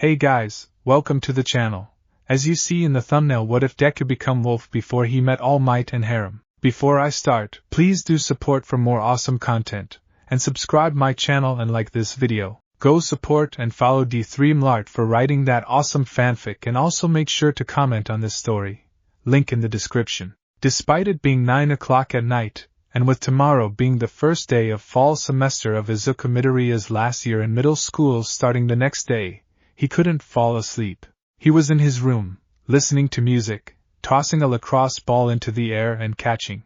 Hey guys, welcome to the channel. As you see in the thumbnail, what if Deku become wolf before he met All Might and Harem? Before I start, please do support for more awesome content, and subscribe my channel and like this video. Go support and follow D3mlart for writing that awesome fanfic, and also make sure to comment on this story. Link in the description. Despite it being 9 o'clock at night, and with tomorrow being the first day of fall semester of Izuku Midoriya's last year in middle school starting the next day, he couldn't fall asleep. He was in his room, listening to music, tossing a lacrosse ball into the air and catching.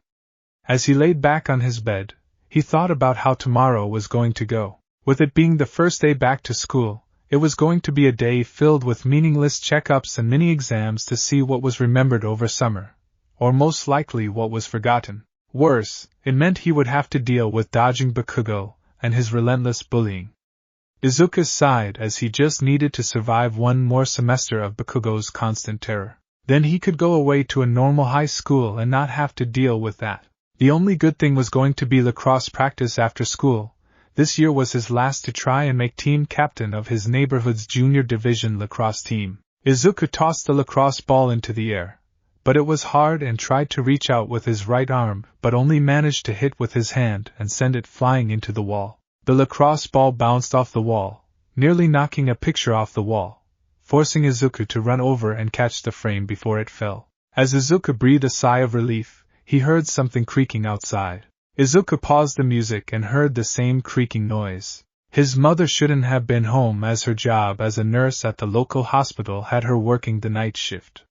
As he laid back on his bed, he thought about how tomorrow was going to go. With it being the first day back to school, it was going to be a day filled with meaningless checkups and mini-exams to see what was remembered over summer, or most likely what was forgotten. Worse, it meant he would have to deal with dodging Bakugo and his relentless bullying. Izuku sighed as he just needed to survive one more semester of Bakugo's constant terror. Then he could go away to a normal high school and not have to deal with that. The only good thing was going to be lacrosse practice after school. This year was his last to try and make team captain of his neighborhood's junior division lacrosse team. Izuku tossed the lacrosse ball into the air, but it was hard and tried to reach out with his right arm, but only managed to hit with his hand and send it flying into the wall. The lacrosse ball bounced off the wall, nearly knocking a picture off the wall, forcing Izuku to run over and catch the frame before it fell. As Izuku breathed a sigh of relief, he heard something creaking outside. Izuku paused the music and heard the same creaking noise. His mother shouldn't have been home as her job as a nurse at the local hospital had her working the night shift.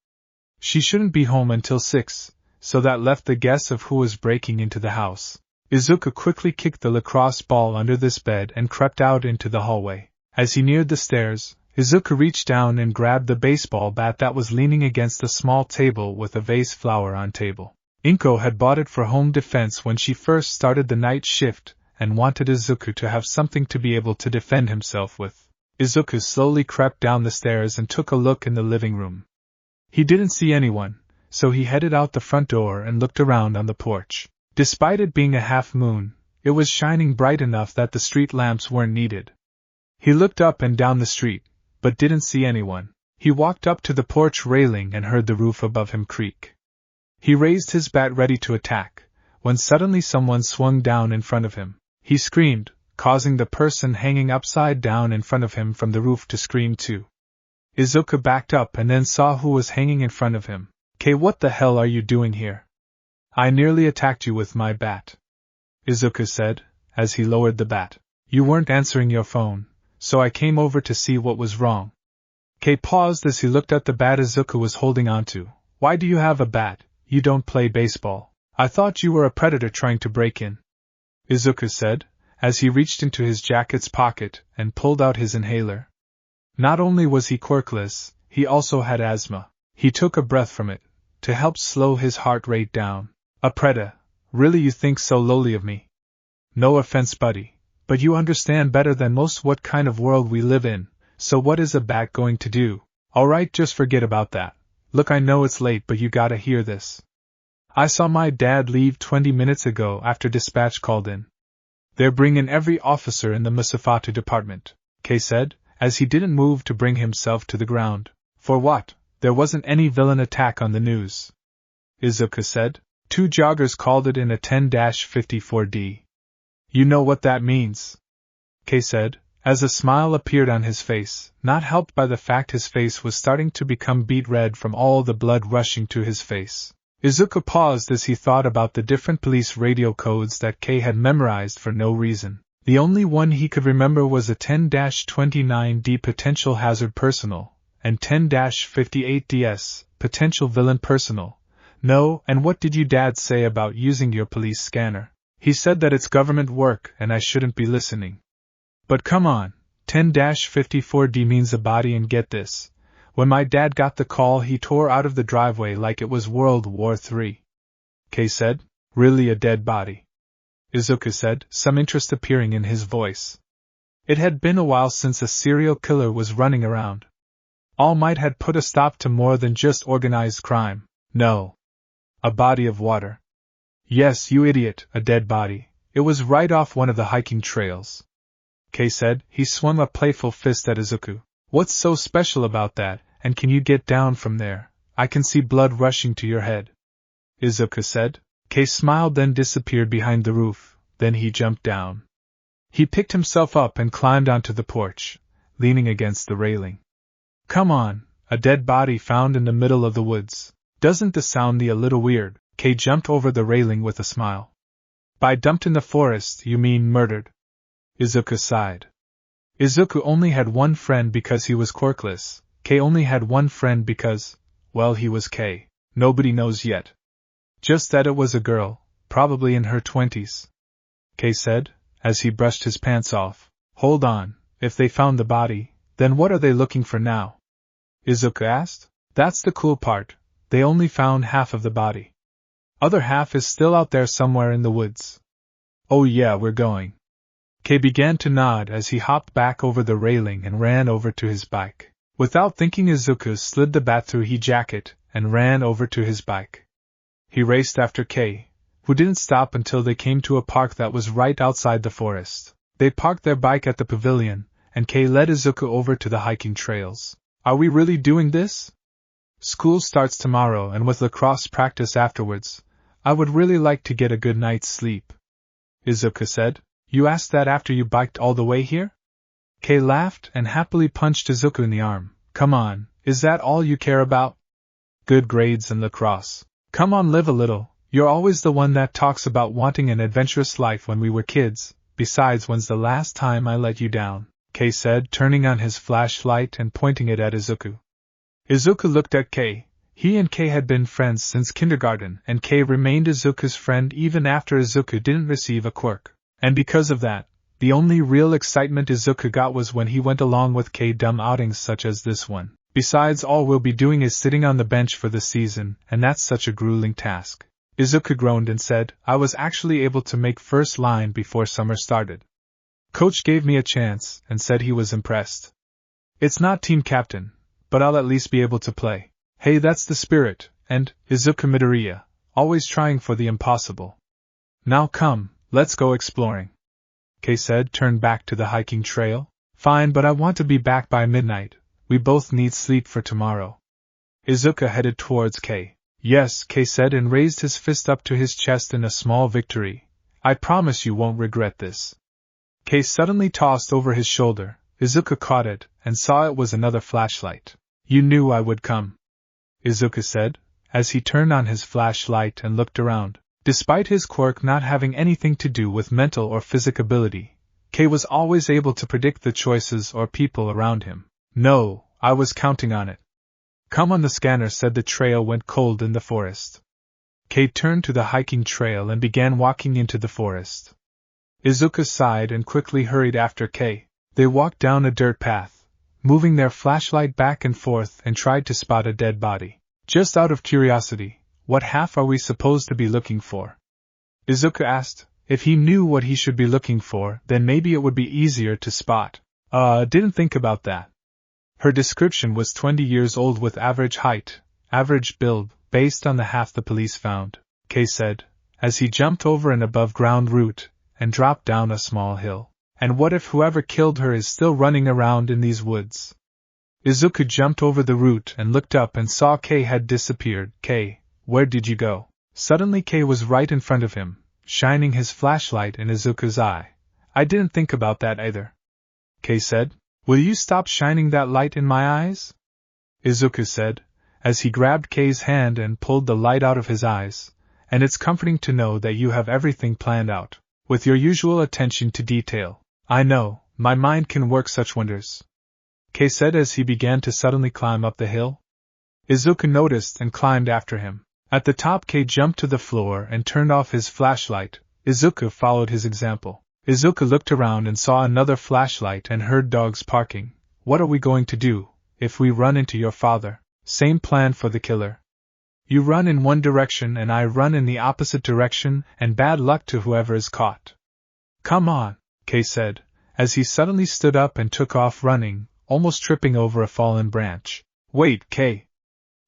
She shouldn't be home until 6, so that left the guess of who was breaking into the house. Izuku quickly kicked the lacrosse ball under this bed and crept out into the hallway. As he neared the stairs, Izuku reached down and grabbed the baseball bat that was leaning against the small table with a vase flower on table. Inko had bought it for home defense when she first started the night shift and wanted Izuku to have something to be able to defend himself with. Izuku slowly crept down the stairs and took a look in the living room. He didn't see anyone, so he headed out the front door and looked around on the porch. Despite it being a half moon, it was shining bright enough that the street lamps weren't needed. He looked up and down the street, but didn't see anyone. He walked up to the porch railing and heard the roof above him creak. He raised his bat ready to attack, when suddenly someone swung down in front of him. He screamed, causing the person hanging upside down in front of him from the roof to scream too. Izuku backed up and then saw who was hanging in front of him. "Kei, what the hell are you doing here? I nearly attacked you with my bat," Izuku said, as he lowered the bat. "You weren't answering your phone, so I came over to see what was wrong." Kei paused as he looked at the bat Izuku was holding onto. "Why do you have a bat? You don't play baseball. I thought you were a predator trying to break in," Izuku said, as he reached into his jacket's pocket and pulled out his inhaler. Not only was he quirkless, he also had asthma. He took a breath from it, to help slow his heart rate down. "A predator? Really, you think so lowly of me? No offense, buddy, but you understand better than most what kind of world we live in, so what is a bat going to do?" "Alright, just forget about that. Look, I know it's late, but you gotta hear this. I saw my dad leave 20 minutes ago after dispatch called in. They're bringing every officer in the Musafatu department," Kei said, as he didn't move to bring himself to the ground. "For what? There wasn't any villain attack on the news," Izuku said. "2 joggers called it in a 10-54D. You know what that means," Kei said, as a smile appeared on his face, not helped by the fact his face was starting to become beet red from all the blood rushing to his face. Izuku paused as he thought about the different police radio codes that Kei had memorized for no reason. The only one he could remember was a 10-29D potential hazard personal, and 10-58DS potential villain personal. "No, and what did you dad say about using your police scanner?" "He said that it's government work and I shouldn't be listening." "But come on, 10-54D means a body, and get this. When my dad got the call, he tore out of the driveway like it was World War III. Kei said. "Really, a dead body?" Izuku said, some interest appearing in his voice. It had been a while since a serial killer was running around. All Might had put a stop to more than just organized crime. "No. A body of water." "Yes, you idiot, a dead body. It was right off one of the hiking trails," Kei said. He swung a playful fist at Izuku. What's so special about that, and can you get down from there? I can see blood rushing to your head. Izuku said. Kei smiled, then disappeared behind the roof. Then he jumped down. He picked himself up and climbed onto the porch, leaning against the railing. Come on, a dead body found in the middle of the woods. Doesn't this sound a little weird? Kei jumped over the railing with a smile. By dumped in the forest, you mean murdered? Izuku sighed. Izuku only had one friend because he was quirkless. Kei only had one friend because, well, he was Kei. Nobody knows yet. Just that it was a girl, probably in her 20s. Kei said, as he brushed his pants off. Hold on, if they found the body, then what are they looking for now? Izuku asked. That's the cool part, they only found half of the body. Other half is still out there somewhere in the woods. Oh yeah, we're going. Kei began to nod as he hopped back over the railing and ran over to his bike. Without thinking, Izuku slid the bat through his jacket and ran over to his bike. He raced after Kei, who didn't stop until they came to a park that was right outside the forest. They parked their bike at the pavilion, and Kei led Izuku over to the hiking trails. Are we really doing this? School starts tomorrow, and with lacrosse practice afterwards, I would really like to get a good night's sleep. Izuku said. You asked that after you biked all the way here? Kei laughed and happily punched Izuku in the arm. Come on, is that all you care about? Good grades and lacrosse. Come on, live a little. You're always the one that talks about wanting an adventurous life when we were kids. Besides, when's the last time I let you down? Kei said, turning on his flashlight and pointing it at Izuku. Izuku looked at Kei. He and Kei had been friends since kindergarten, and Kei remained Izuku's friend even after Izuku didn't receive a quirk. And because of that, the only real excitement Izuku got was when he went along with Kei dumb outings such as this one. Besides, all we'll be doing is sitting on the bench for the season, and that's such a grueling task. Izuku groaned and said, I was actually able to make first line before summer started. Coach gave me a chance and said he was impressed. It's not team captain, but I'll at least be able to play. Hey, that's the spirit, and, Izuku Midoriya, always trying for the impossible. Now come, let's go exploring. Kei said, turn back to the hiking trail. Fine, but I want to be back by midnight. We both need sleep for tomorrow. Izuku headed towards Kei. Yes, Kei said and raised his fist up to his chest in a small victory. I promise you won't regret this. Kei suddenly tossed over his shoulder. Izuku caught it and saw it was another flashlight. You knew I would come, Izuku said, as he turned on his flashlight and looked around. Despite his quirk not having anything to do with mental or physical ability, Kei was always able to predict the choices or people around him. No, I was counting on it. Come on, the scanner said. The trail went cold in the forest. Kei turned to the hiking trail and began walking into the forest. Izuku sighed and quickly hurried after Kei. They walked down a dirt path, moving their flashlight back and forth, and tried to spot a dead body. Just out of curiosity, what half are we supposed to be looking for? Izuku asked. If he knew what he should be looking for, then maybe it would be easier to spot. Didn't think about that. Her description was 20 years old with average height, average build, based on the half the police found, Kei said, as he jumped over an above-ground route and dropped down a small hill. And what if whoever killed her is still running around in these woods? Izuku jumped over the route and looked up and saw Kei had disappeared. Kei, where did you go? Suddenly Kei was right in front of him, shining his flashlight in Izuku's eye. I didn't think about that either, Kei said. Will you stop shining that light in my eyes? Izuku said, as he grabbed Kei's hand and pulled the light out of his eyes. And it's comforting to know that you have everything planned out, with your usual attention to detail. I know, my mind can work such wonders, Kei said as he began to suddenly climb up the hill. Izuku noticed and climbed after him. At the top, Kei jumped to the floor and turned off his flashlight. Izuku followed his example. Izuku looked around and saw another flashlight and heard dogs barking. What are we going to do if we run into your father? Same plan for the killer. You run in one direction and I run in the opposite direction, and bad luck to whoever is caught. Come on, Kei said, as he suddenly stood up and took off running, almost tripping over a fallen branch. Wait, Kei,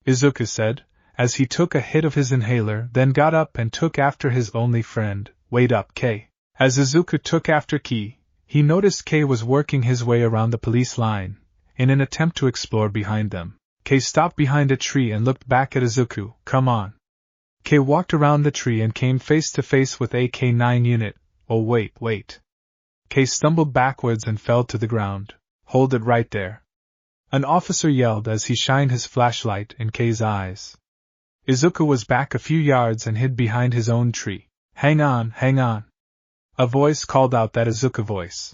Izuku said, as he took a hit of his inhaler, then got up and took after his only friend. Wait up, Kei. As Izuku took after Kei, he noticed Kei was working his way around the police line, in an attempt to explore behind them. Kei stopped behind a tree and looked back at Izuku. Come on. Kei walked around the tree and came face to face with AK-9 unit. Oh wait. Kei stumbled backwards and fell to the ground. Hold it right there. An officer yelled as he shined his flashlight in Kei's eyes. Izuku was back a few yards and hid behind his own tree. Hang on. A voice called out that Izuku voice.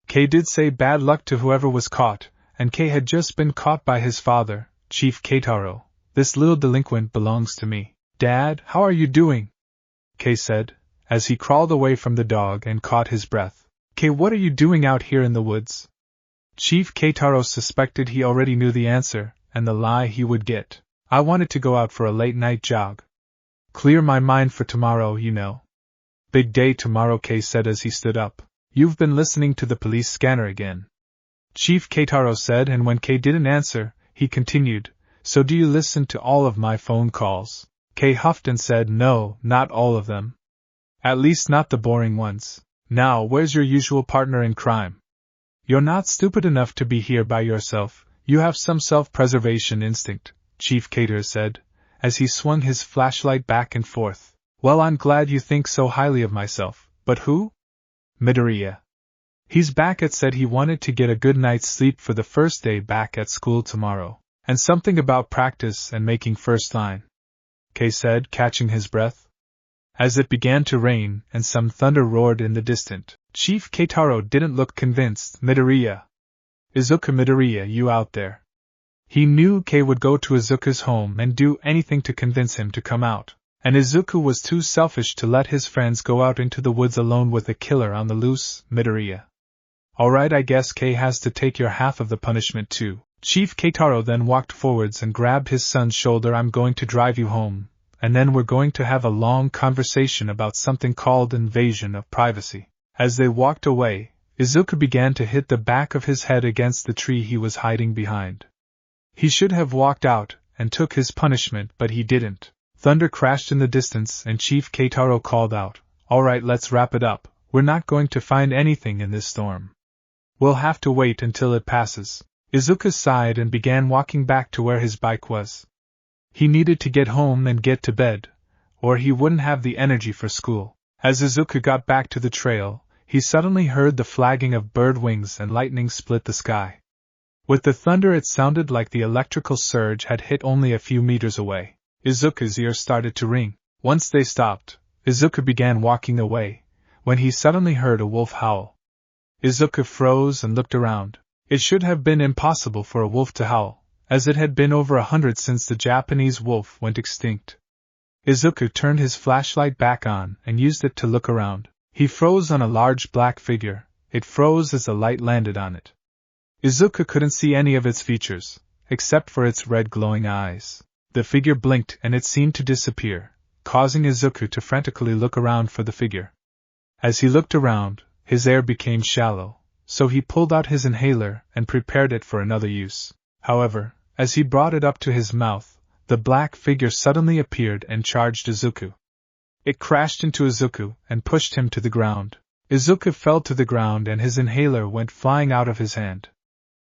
Kei did say bad luck to whoever was caught, and Kei had just been caught by his father, Chief Keitaro. This little delinquent belongs to me. Dad, how are you doing? Kei said, as he crawled away from the dog and caught his breath. Kei, what are you doing out here in the woods? Chief Keitaro suspected he already knew the answer, and the lie he would get. I wanted to go out for a late-night jog. Clear my mind for tomorrow, you know. Big day tomorrow, Kei said as he stood up. You've been listening to the police scanner again. Chief Keitaro said, and when Kei didn't answer, he continued, so do you listen to all of my phone calls? Kei huffed and said, no, not all of them. At least not the boring ones. Now, where's your usual partner in crime? You're not stupid enough to be here by yourself, you have some self-preservation instinct, Chief Keitaro said, as he swung his flashlight back and forth. Well, I'm glad you think so highly of myself, but who? Midoriya. He's back and said he wanted to get a good night's sleep for the first day back at school tomorrow, and something about practice and making first line. Kei said, catching his breath. As it began to rain and some thunder roared in the distance, Chief Keitaro didn't look convinced. Midoriya. Izuku, Midoriya, you out there? He knew Kei would go to Izuku's home and do anything to convince him to come out, and Izuku was too selfish to let his friends go out into the woods alone with a killer on the loose. Midoriya. Alright, I guess Kei has to take your half of the punishment too. Chief Keitaro then walked forwards and grabbed his son's shoulder. I'm going to drive you home, and then we're going to have a long conversation about something called invasion of privacy. As they walked away, Izuku began to hit the back of his head against the tree he was hiding behind. He should have walked out and took his punishment, but he didn't. Thunder crashed in the distance and Chief Keitaro called out, Alright, let's wrap it up. We're not going to find anything in this storm. We'll have to wait until it passes. Izuku sighed and began walking back to where his bike was. He needed to get home and get to bed, or he wouldn't have the energy for school. As Izuku got back to the trail, he suddenly heard the flagging of bird wings and lightning split the sky. With the thunder, it sounded like the electrical surge had hit only a few meters away. Izuku's ears started to ring. Once they stopped, Izuku began walking away, when he suddenly heard a wolf howl. Izuku froze and looked around. It should have been impossible for a wolf to howl, as it had been over 100 since the Japanese wolf went extinct. Izuku turned his flashlight back on and used it to look around. He froze on a large black figure. It froze as the light landed on it. Izuku couldn't see any of its features, except for its red glowing eyes. The figure blinked and it seemed to disappear, causing Izuku to frantically look around for the figure. As he looked around, his air became shallow, so he pulled out his inhaler and prepared it for another use. However, as he brought it up to his mouth, the black figure suddenly appeared and charged Izuku. It crashed into Izuku and pushed him to the ground. Izuku fell to the ground and his inhaler went flying out of his hand.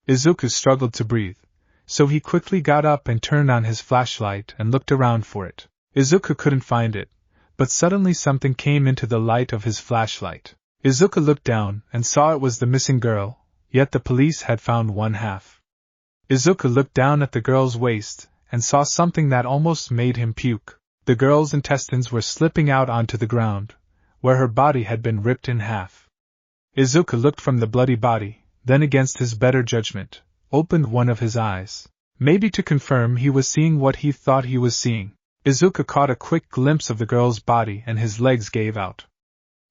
Izuku struggled to breathe, so he quickly got up and turned on his flashlight and looked around for it. Izuku couldn't find it, but suddenly something came into the light of his flashlight. Izuku looked down and saw it was the missing girl, yet the police had found one half. Izuku looked down at the girl's waist and saw something that almost made him puke. The girl's intestines were slipping out onto the ground, where her body had been ripped in half. Izuku looked from the bloody body, then against his better judgment, opened one of his eyes. Maybe to confirm he was seeing what he thought he was seeing. Izuku caught a quick glimpse of the girl's body and his legs gave out.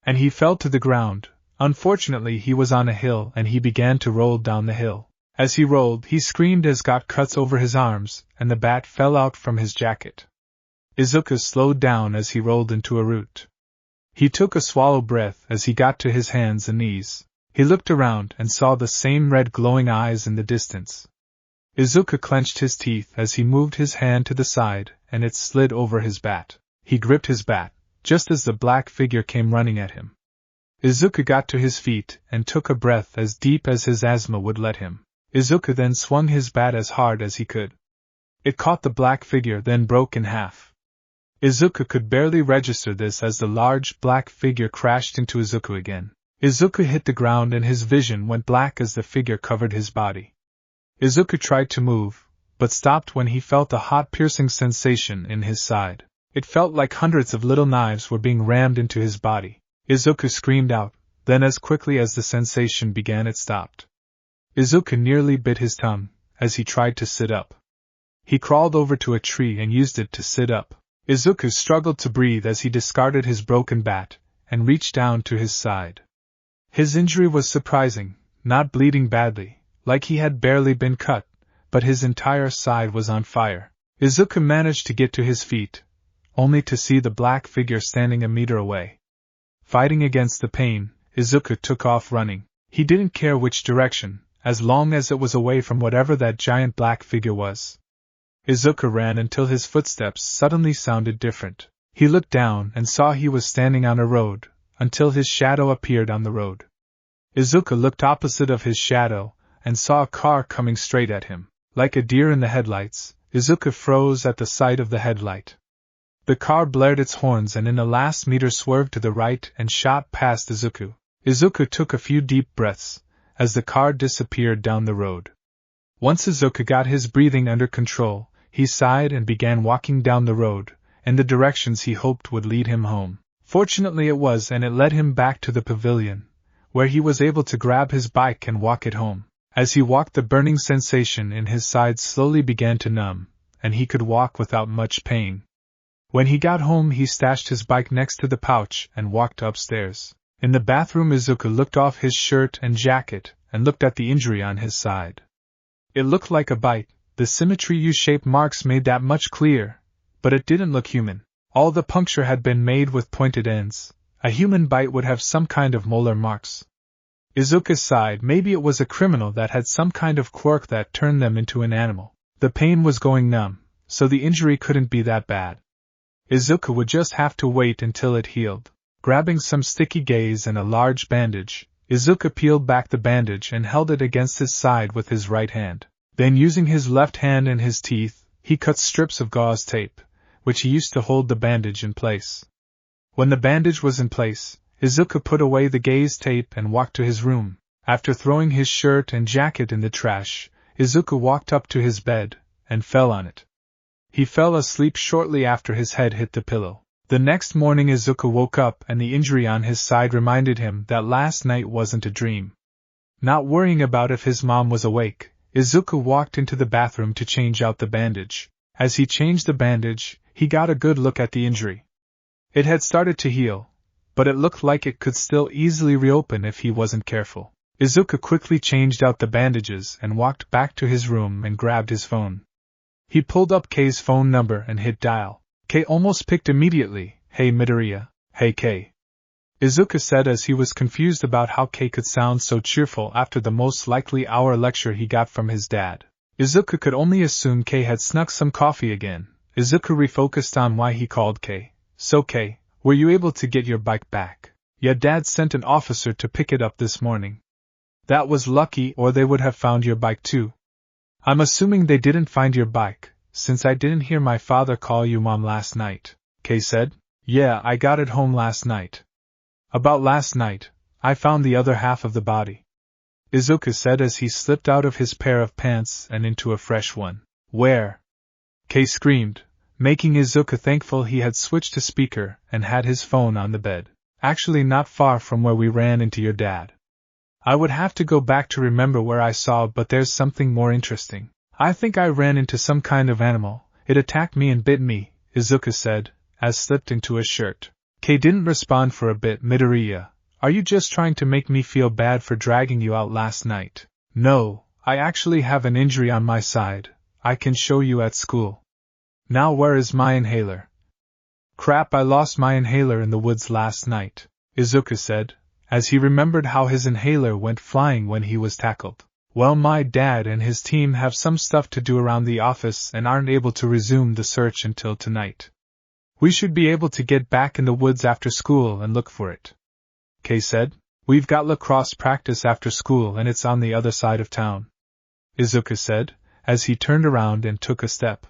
And he fell to the ground. Unfortunately, he was on a hill and he began to roll down the hill. As he rolled, he screamed as got cuts over his arms, and the bat fell out from his jacket. Izuku slowed down as he rolled into a root. He took a swallow breath as he got to his hands and knees. He looked around and saw the same red glowing eyes in the distance. Izuku clenched his teeth as he moved his hand to the side, and it slid over his bat. He gripped his bat, just as the black figure came running at him. Izuku got to his feet and took a breath as deep as his asthma would let him. Izuku then swung his bat as hard as he could. It caught the black figure, then broke in half. Izuku could barely register this as the large black figure crashed into Izuku again. Izuku hit the ground and his vision went black as the figure covered his body. Izuku tried to move, but stopped when he felt a hot piercing sensation in his side. It felt like hundreds of little knives were being rammed into his body. Izuku screamed out, then as quickly as the sensation began it stopped. Izuku nearly bit his tongue as he tried to sit up. He crawled over to a tree and used it to sit up. Izuku struggled to breathe as he discarded his broken bat and reached down to his side. His injury was surprising, not bleeding badly, like he had barely been cut, but his entire side was on fire. Izuku managed to get to his feet, only to see the black figure standing a meter away. Fighting against the pain, Izuku took off running. He didn't care which direction, as long as it was away from whatever that giant black figure was. Izuku ran until his footsteps suddenly sounded different. He looked down and saw he was standing on a road, until his shadow appeared on the road. Izuku looked opposite of his shadow, and saw a car coming straight at him. Like a deer in the headlights, Izuku froze at the sight of the headlight. The car blared its horns and in the last meter swerved to the right and shot past Izuku. Izuku took a few deep breaths, as the car disappeared down the road. Once Izuku got his breathing under control, he sighed and began walking down the road, in the directions he hoped would lead him home. Fortunately it was, and it led him back to the pavilion, where he was able to grab his bike and walk it home. As he walked, the burning sensation in his side slowly began to numb, and he could walk without much pain. When he got home, he stashed his bike next to the pouch and walked upstairs. In the bathroom, Izuku looked off his shirt and jacket and looked at the injury on his side. It looked like a bite. The symmetry U-shaped marks made that much clear, but it didn't look human. All the puncture had been made with pointed ends. A human bite would have some kind of molar marks. Izuku sighed. Maybe it was a criminal that had some kind of quirk that turned them into an animal. The pain was going numb, so the injury couldn't be that bad. Izuku would just have to wait until it healed. Grabbing some sticky gauze and a large bandage, Izuku peeled back the bandage and held it against his side with his right hand. Then, using his left hand and his teeth, he cut strips of gauze tape, which he used to hold the bandage in place. When the bandage was in place, Izuku put away the gauze tape and walked to his room. After throwing his shirt and jacket in the trash, Izuku walked up to his bed and fell on it. He fell asleep shortly after his head hit the pillow. The next morning Izuku woke up and the injury on his side reminded him that last night wasn't a dream. Not worrying about if his mom was awake, Izuku walked into the bathroom to change out the bandage. As he changed the bandage, he got a good look at the injury. It had started to heal, but it looked like it could still easily reopen if he wasn't careful. Izuku quickly changed out the bandages and walked back to his room and grabbed his phone. He pulled up Kei's phone number and hit dial. Kei almost picked immediately. "Hey Midoriya." "Hey Kei," Izuku said as he was confused about how Kei could sound so cheerful after the most likely hour lecture he got from his dad. Izuku could only assume Kei had snuck some coffee again. Izuku refocused on why he called Kei. "So Kei, were you able to get your bike back?" "Yeah, Dad sent an officer to pick it up this morning." "That was lucky, or they would have found your bike too." "I'm assuming they didn't find your bike, since I didn't hear my father call you Mom last night," Kei said. "Yeah, I got it home last night." "About last night, I found the other half of the body," Izuku said as he slipped out of his pair of pants and into a fresh one. "Where?" Kei screamed, making Izuku thankful he had switched to speaker and had his phone on the bed. "Actually not far from where we ran into your dad. I would have to go back to remember where I saw, but there's something more interesting. I think I ran into some kind of animal. It attacked me and bit me," Izuku said, as slipped into his shirt. Kei didn't respond for a bit. "Midoriya, are you just trying to make me feel bad for dragging you out last night?" "No, I actually have an injury on my side. I can show you at school." "Now where is my inhaler?" "Crap, I lost my inhaler in the woods last night," Izuku said, as he remembered how his inhaler went flying when he was tackled. "Well, my dad and his team have some stuff to do around the office and aren't able to resume the search until tonight. We should be able to get back in the woods after school and look for it," Kei said. "We've got lacrosse practice after school and it's on the other side of town." Izuku said, as he turned around and took a step.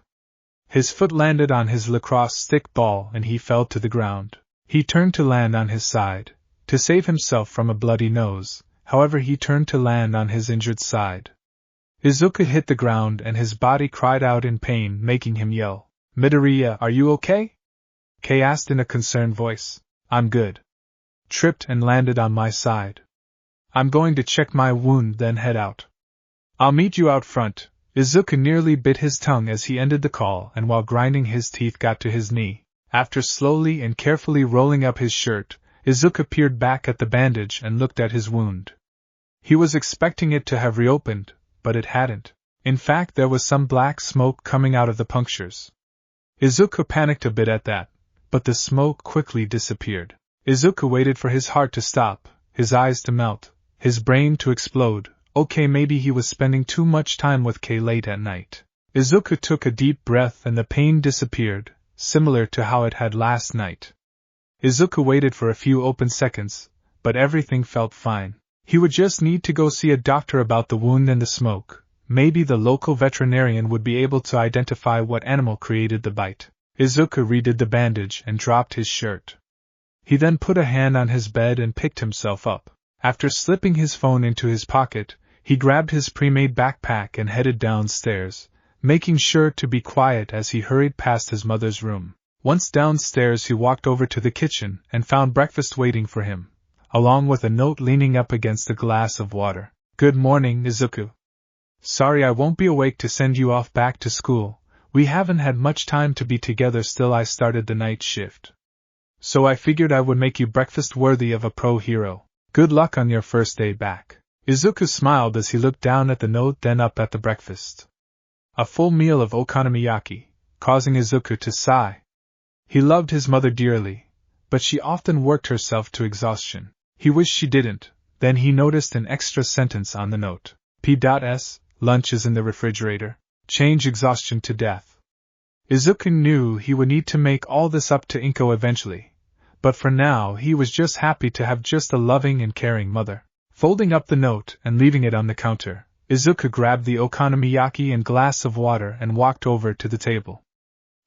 His foot landed on his lacrosse stick ball and he fell to the ground. He turned to land on his side, to save himself from a bloody nose, however he turned to land on his injured side. Izuku hit the ground and his body cried out in pain, making him yell, "Midoriya, are you okay?" Kei asked in a concerned voice. "I'm good." Tripped and landed on my side. "I'm going to check my wound then head out. I'll meet you out front." Izuku nearly bit his tongue as he ended the call and while grinding his teeth got to his knee. After slowly and carefully rolling up his shirt, Izuku peered back at the bandage and looked at his wound. He was expecting it to have reopened, but it hadn't. In fact, there was some black smoke coming out of the punctures. Izuku panicked a bit at that, but the smoke quickly disappeared. Izuku waited for his heart to stop, his eyes to melt, his brain to explode. Okay, maybe he was spending too much time with Kei late at night. Izuku took a deep breath and the pain disappeared, similar to how it had last night. Izuku waited for a few open seconds, but everything felt fine. He would just need to go see a doctor about the wound and the smoke. Maybe the local veterinarian would be able to identify what animal created the bite. Izuku redid the bandage and dropped his shirt. He then put a hand on his bed and picked himself up. After slipping his phone into his pocket, he grabbed his pre-made backpack and headed downstairs, making sure to be quiet as he hurried past his mother's room. Once downstairs he walked over to the kitchen and found breakfast waiting for him, along with a note leaning up against a glass of water. "Good morning, Izuku. Sorry I won't be awake to send you off back to school. We haven't had much time to be together still. I started the night shift, so I figured I would make you breakfast worthy of a pro hero. Good luck on your first day back." Izuku smiled as he looked down at the note then up at the breakfast. A full meal of okonomiyaki, causing Izuku to sigh. He loved his mother dearly, but she often worked herself to exhaustion. He wished she didn't. Then he noticed an extra sentence on the note. P.S. Lunch is in the refrigerator. Change exhaustion to death. Izuku knew he would need to make all this up to Inko eventually, but for now he was just happy to have just a loving and caring mother. Folding up the note and leaving it on the counter, Izuku grabbed the okonomiyaki and glass of water and walked over to the table.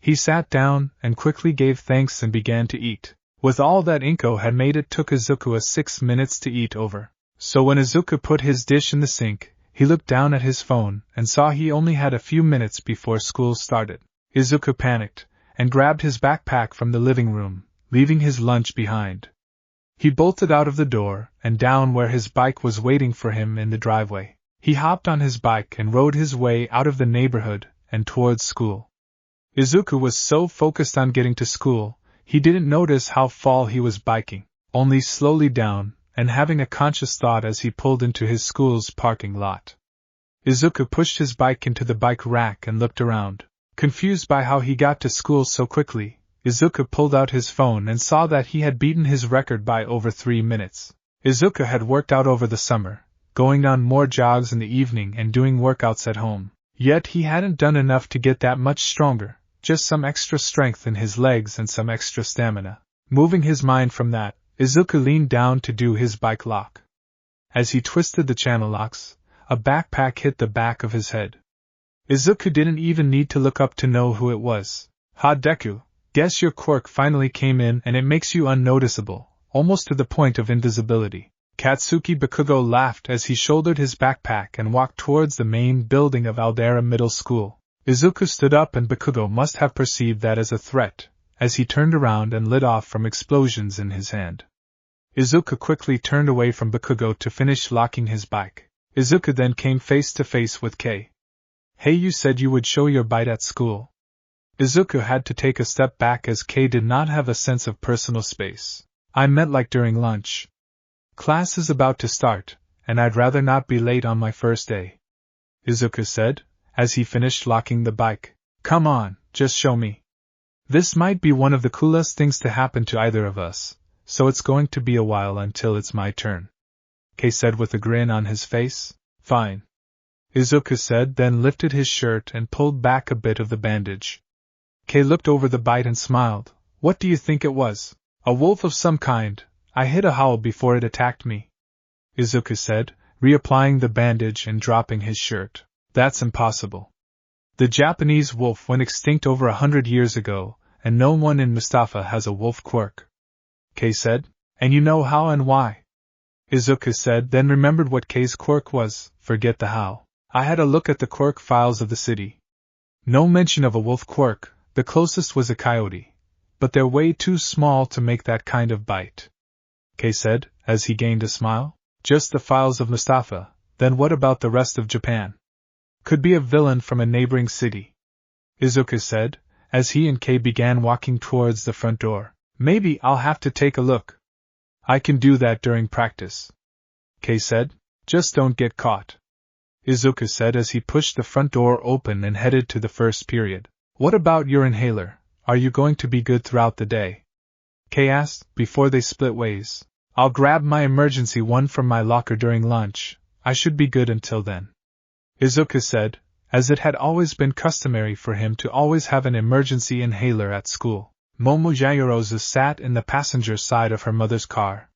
He sat down and quickly gave thanks and began to eat. With all that Inko had made, it took Izuku 6 minutes to eat over. So when Izuku put his dish in the sink, he looked down at his phone and saw he only had a few minutes before school started. Izuku panicked and grabbed his backpack from the living room, leaving his lunch behind. He bolted out of the door and down where his bike was waiting for him in the driveway. He hopped on his bike and rode his way out of the neighborhood and towards school. Izuku was so focused on getting to school, he didn't notice how far he was biking, only slowly down, and having a conscious thought as he pulled into his school's parking lot. Izuku pushed his bike into the bike rack and looked around. Confused by how he got to school so quickly, Izuku pulled out his phone and saw that he had beaten his record by over 3 minutes. Izuku had worked out over the summer, going on more jogs in the evening and doing workouts at home. Yet he hadn't done enough to get that much stronger, just some extra strength in his legs and some extra stamina. Moving his mind from that, Izuku leaned down to do his bike lock. As he twisted the channel locks, a backpack hit the back of his head. Izuku didn't even need to look up to know who it was. "Ha, Deku, guess your quirk finally came in and it makes you unnoticeable, almost to the point of invisibility." Katsuki Bakugo laughed as he shouldered his backpack and walked towards the main building of Aldera Middle School. Izuku stood up and Bakugo must have perceived that as a threat, as he turned around and lit off from explosions in his hand. Izuku quickly turned away from Bakugo to finish locking his bike. Izuku then came face to face with Kei. "Hey, you said you would show your bite at school." Izuku had to take a step back as Kei did not have a sense of personal space. "I meant like during lunch. Class is about to start, and I'd rather not be late on my first day," Izuku said, as he finished locking the bike. "Come on, just show me. This might be one of the coolest things to happen to either of us, so it's going to be a while until it's my turn," Kei said with a grin on his face. "Fine," Izuku said, then lifted his shirt and pulled back a bit of the bandage. Kei looked over the bite and smiled. "What do you think it was?" "A wolf of some kind. I hid a howl before it attacked me," Izuku said, reapplying the bandage and dropping his shirt. That's impossible. The Japanese wolf went extinct over 100 years ago, and no one in Mustafa has a wolf quirk. Kei said. And you know how and why? Izuku said, then remembered what Kei's quirk was. Forget the how. I had a look at the quirk files of the city. No mention of a wolf quirk, the closest was a coyote. But they're way too small to make that kind of bite. Kei said, as he gained a smile. Just the files of Mustafa, then what about the rest of Japan? Could be a villain from a neighboring city. Izuku said, as he and Kei began walking towards the front door. Maybe I'll have to take a look. I can do that during practice. Kei said, just don't get caught. Izuku said as he pushed the front door open and headed to the first period. What about your inhaler? Are you going to be good throughout the day? Kei asked, before they split ways. I'll grab my emergency one from my locker during lunch. I should be good until then. Izuku said, as it had always been customary for him to always have an emergency inhaler at school. Momo Yaoyorozu sat in the passenger side of her mother's car.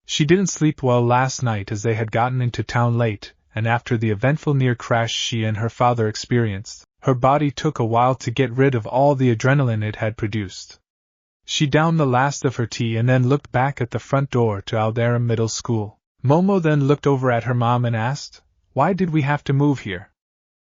She didn't sleep well last night as they had gotten into town late, and after the eventful near crash she and her father experienced, her body took a while to get rid of all the adrenaline it had produced. She downed the last of her tea and then looked back at the front door to Aldera Middle School. Momo then looked over at her mom and asked, why did we have to move here?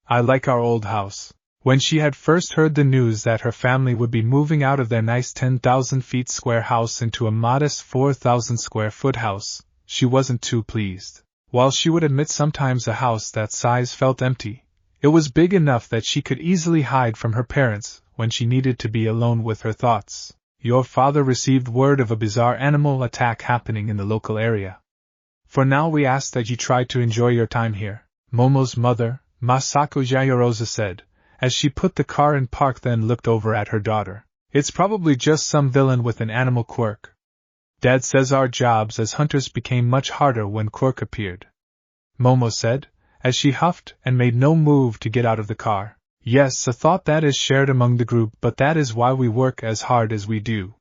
I like our old house. When she had first heard the news that her family would be moving out of their nice 10,000 feet square house into a modest 4,000 square foot house, she wasn't too pleased. While she would admit sometimes a house that size felt empty, it was big enough that she could easily hide from her parents when she needed to be alone with her thoughts. Your father received word of a bizarre animal attack happening in the local area. For now we ask that you try to enjoy your time here, Momo's mother, Masako Yaoyorozu said, as she put the car in park then looked over at her daughter. It's probably just some villain with an animal quirk. Dad says our jobs as hunters became much harder when quirk appeared. Momo said, as she huffed and made no move to get out of the car. Yes, a thought that is shared among the group, but that is why we work as hard as we do.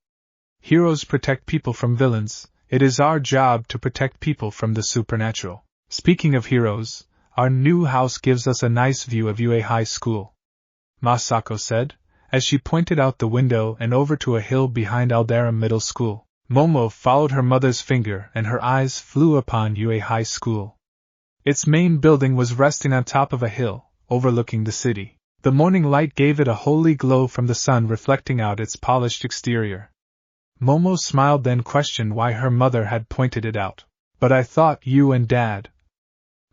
Heroes protect people from villains. It is our job to protect people from the supernatural. Speaking of heroes, our new house gives us a nice view of UA High School, Masako said, as she pointed out the window and over to a hill behind Aldera Middle School. Momo followed her mother's finger and her eyes flew upon UA High School. Its main building was resting on top of a hill, overlooking the city. The morning light gave it a holy glow from the sun reflecting out its polished exterior. Momo smiled then questioned why her mother had pointed it out. But I thought you and Dad.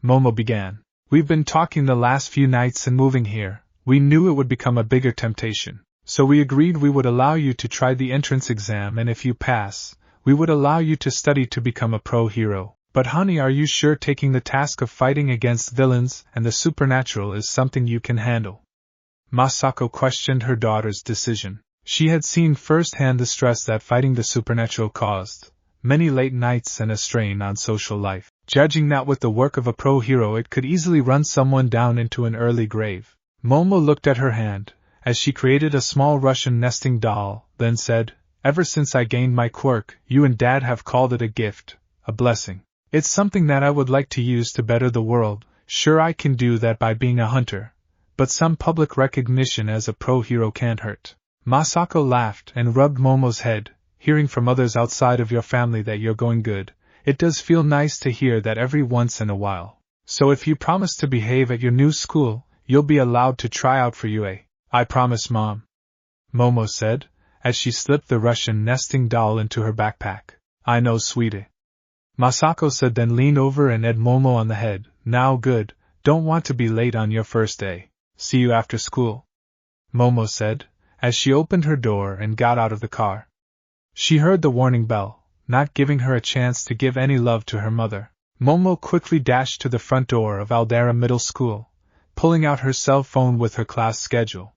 Momo began. We've been talking the last few nights and moving here. We knew it would become a bigger temptation. So we agreed we would allow you to try the entrance exam and if you pass, we would allow you to study to become a pro hero. But honey, are you sure taking the task of fighting against villains and the supernatural is something you can handle? Masako questioned her daughter's decision. She had seen firsthand the stress that fighting the supernatural caused, many late nights and a strain on social life. Judging that with the work of a pro hero it could easily run someone down into an early grave. Momo looked at her hand, as she created a small Russian nesting doll, then said, ever since I gained my quirk, you and Dad have called it a gift, a blessing. It's something that I would like to use to better the world. Sure, I can do that by being a hunter, but some public recognition as a pro hero can't hurt. Masako laughed and rubbed Momo's head. Hearing from others outside of your family that you're going good, it does feel nice to hear that every once in a while. So if you promise to behave at your new school, you'll be allowed to try out for UA. I promise, Mom, Momo said, as she slipped the Russian nesting doll into her backpack. I know, sweetie, Masako said, then leaned over and ed Momo on the head. Now good, don't want to be late on your first day. See you after school, Momo said, as she opened her door and got out of the car. She heard the warning bell, not giving her a chance to give any love to her mother. Momo quickly dashed to the front door of Aldera Middle School, pulling out her cell phone with her class schedule.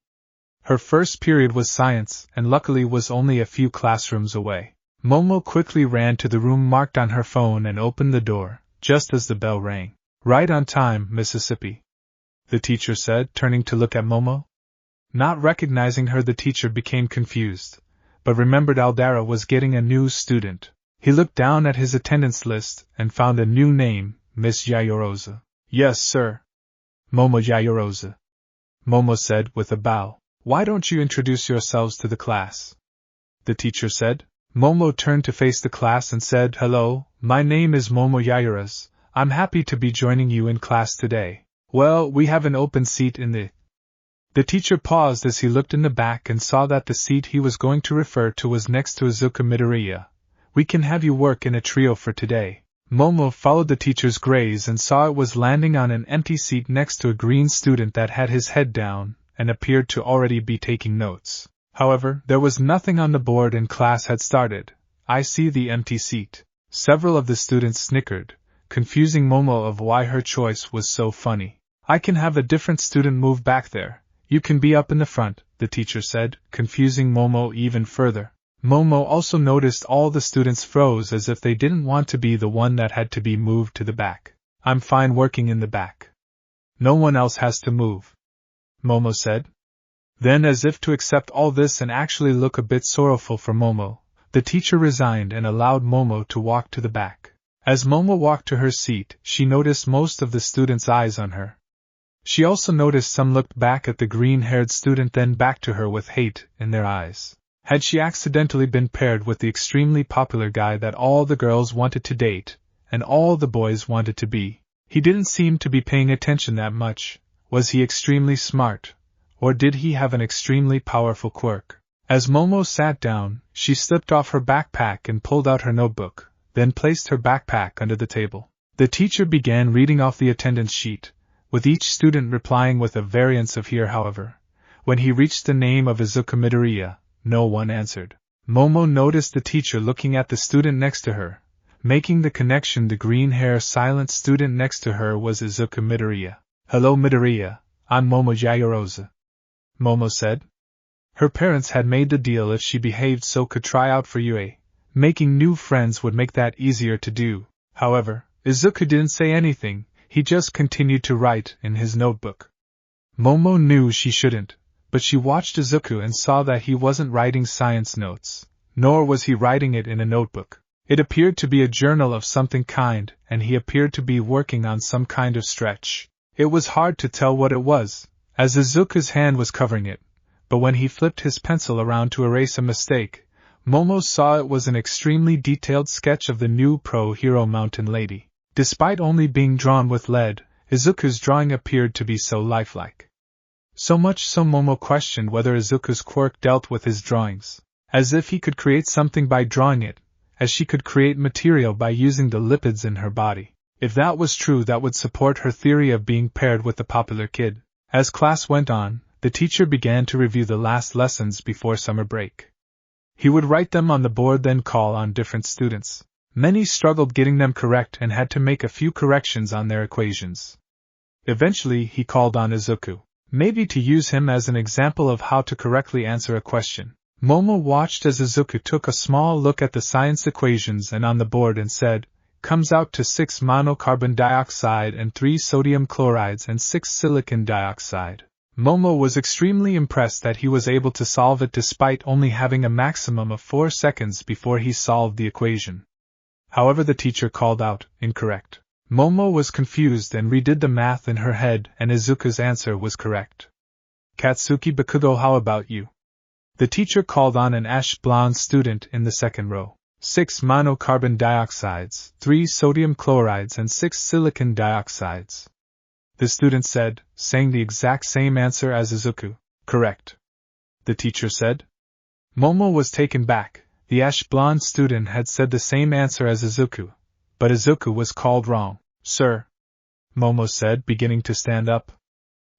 Her first period was science and luckily was only a few classrooms away. Momo quickly ran to the room marked on her phone and opened the door, just as the bell rang. Right on time, Mississippi, the teacher said, turning to look at Momo. Not recognizing her, the teacher became confused, but remembered Aldera was getting a new student. He looked down at his attendance list and found a new name, Miss Yaoyorozu. Yes, sir, Momo Yaoyorozu. Momo said with a bow. Why don't you introduce yourselves to the class? The teacher said. Momo turned to face the class and said, Hello, my name is Momo Yaoyorozu. I'm happy to be joining you in class today. Well, we have an open seat in the... The teacher paused as he looked in the back and saw that the seat he was going to refer to was next to Izuku Midoriya. We can have you work in a trio for today. Momo followed the teacher's gaze and saw it was landing on an empty seat next to a green student that had his head down and appeared to already be taking notes. However, there was nothing on the board and class had started. I see the empty seat. Several of the students snickered, confusing Momo of why her choice was so funny. I can have a different student move back there. You can be up in the front, the teacher said, confusing Momo even further. Momo also noticed all the students froze as if they didn't want to be the one that had to be moved to the back. I'm fine working in the back. No one else has to move, Momo said. Then, as if to accept all this and actually look a bit sorrowful for Momo, the teacher resigned and allowed Momo to walk to the back. As Momo walked to her seat, she noticed most of the students' eyes on her. She also noticed some looked back at the green-haired student then back to her with hate in their eyes. Had she accidentally been paired with the extremely popular guy that all the girls wanted to date, and all the boys wanted to be? He didn't seem to be paying attention that much. Was he extremely smart? Or did he have an extremely powerful quirk? As Momo sat down, she slipped off her backpack and pulled out her notebook, then placed her backpack under the table. The teacher began reading off the attendance sheet, with each student replying with a variance of here. However, when he reached the name of Izuku Midoriya, no one answered. Momo noticed the teacher looking at the student next to her, making the connection. The green-hair silent student next to her was Izuku Midoriya. Hello Midoriya, I'm Momo Yaoyorozu, Momo said. Her parents had made the deal if she behaved so could try out for UA. Making new friends would make that easier to do. However, Izuku didn't say anything, he just continued to write in his notebook. Momo knew she shouldn't, but she watched Izuku and saw that he wasn't writing science notes, nor was he writing it in a notebook. It appeared to be a journal of something kind, and he appeared to be working on some kind of stretch. It was hard to tell what it was, as Izuku's hand was covering it, but when he flipped his pencil around to erase a mistake, Momo saw it was an extremely detailed sketch of the new pro-hero mountain lady. Despite only being drawn with lead, Izuku's drawing appeared to be so lifelike. So much so Momo questioned whether Izuku's quirk dealt with his drawings, as if he could create something by drawing it, as she could create material by using the lipids in her body. If that was true, that would support her theory of being paired with the popular kid. As class went on, the teacher began to review the last lessons before summer break. He would write them on the board, then call on different students. Many struggled getting them correct and had to make a few corrections on their equations. Eventually he called on Izuku, maybe to use him as an example of how to correctly answer a question. Momo watched as Izuku took a small look at the science equations and on the board and said, comes out to 6 monocarbon dioxide and 3 sodium chlorides and 6 silicon dioxide. Momo was extremely impressed that he was able to solve it despite only having a maximum of 4 seconds before he solved the equation. However, the teacher called out, incorrect. Momo was confused and redid the math in her head, and Izuku's answer was correct. Katsuki Bakugo, how about you? The teacher called on an ash-blonde student in the second row. 6 monocarbon dioxides, 3 sodium chlorides and 6 silicon dioxides. The student said, saying the exact same answer as Izuku. Correct, the teacher said. Momo was taken back. The ash-blonde student had said the same answer as Izuku, but Izuku was called wrong. Sir, Momo said, beginning to stand up.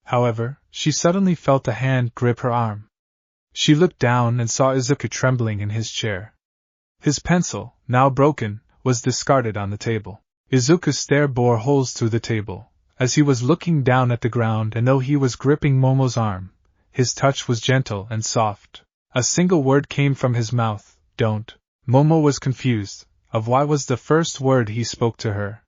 However, she suddenly felt a hand grip her arm. She looked down and saw Izuku trembling in his chair. His pencil, now broken, was discarded on the table. Izuku's stare bore holes through the table, as he was looking down at the ground, and though he was gripping Momo's arm, his touch was gentle and soft. A single word came from his mouth. Don't. Momo was confused, of why was the first word he spoke to her.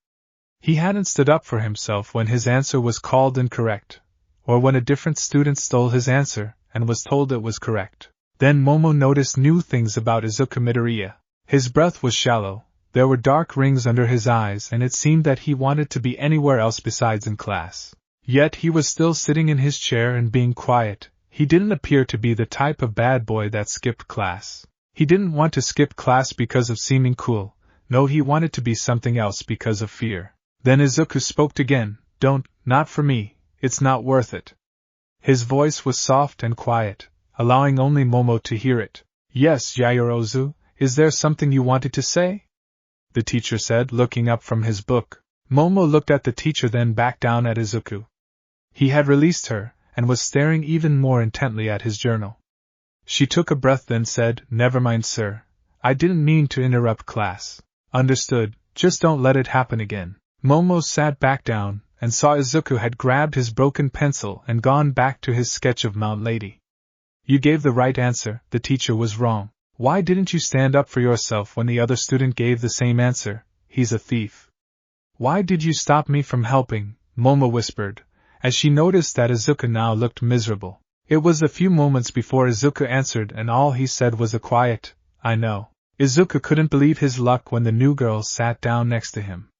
He hadn't stood up for himself when his answer was called incorrect, or when a different student stole his answer and was told it was correct. Then Momo noticed new things about Izuku Midoriya. His breath was shallow, there were dark rings under his eyes, and it seemed that he wanted to be anywhere else besides in class. Yet he was still sitting in his chair and being quiet. He didn't appear to be the type of bad boy that skipped class. He didn't want to skip class because of seeming cool. No, he wanted to be something else because of fear. Then Izuku spoke again. Not for me, it's not worth it. His voice was soft and quiet, allowing only Momo to hear it. Yes, Yaoyorozu, is there something you wanted to say? The teacher said, looking up from his book. Momo looked at the teacher, then back down at Izuku. He had released her, and was staring even more intently at his journal. She took a breath, then said, Never mind, sir. I didn't mean to interrupt class. Understood, just don't let it happen again. Momo sat back down, and saw Izuku had grabbed his broken pencil and gone back to his sketch of Mount Lady. You gave the right answer, the teacher was wrong. Why didn't you stand up for yourself when the other student gave the same answer? He's a thief. Why did you stop me from helping? Momo whispered, as she noticed that Izuku now looked miserable. It was a few moments before Izuku answered, and all he said was a quiet, I know. Izuku couldn't believe his luck when the new girl sat down next to him.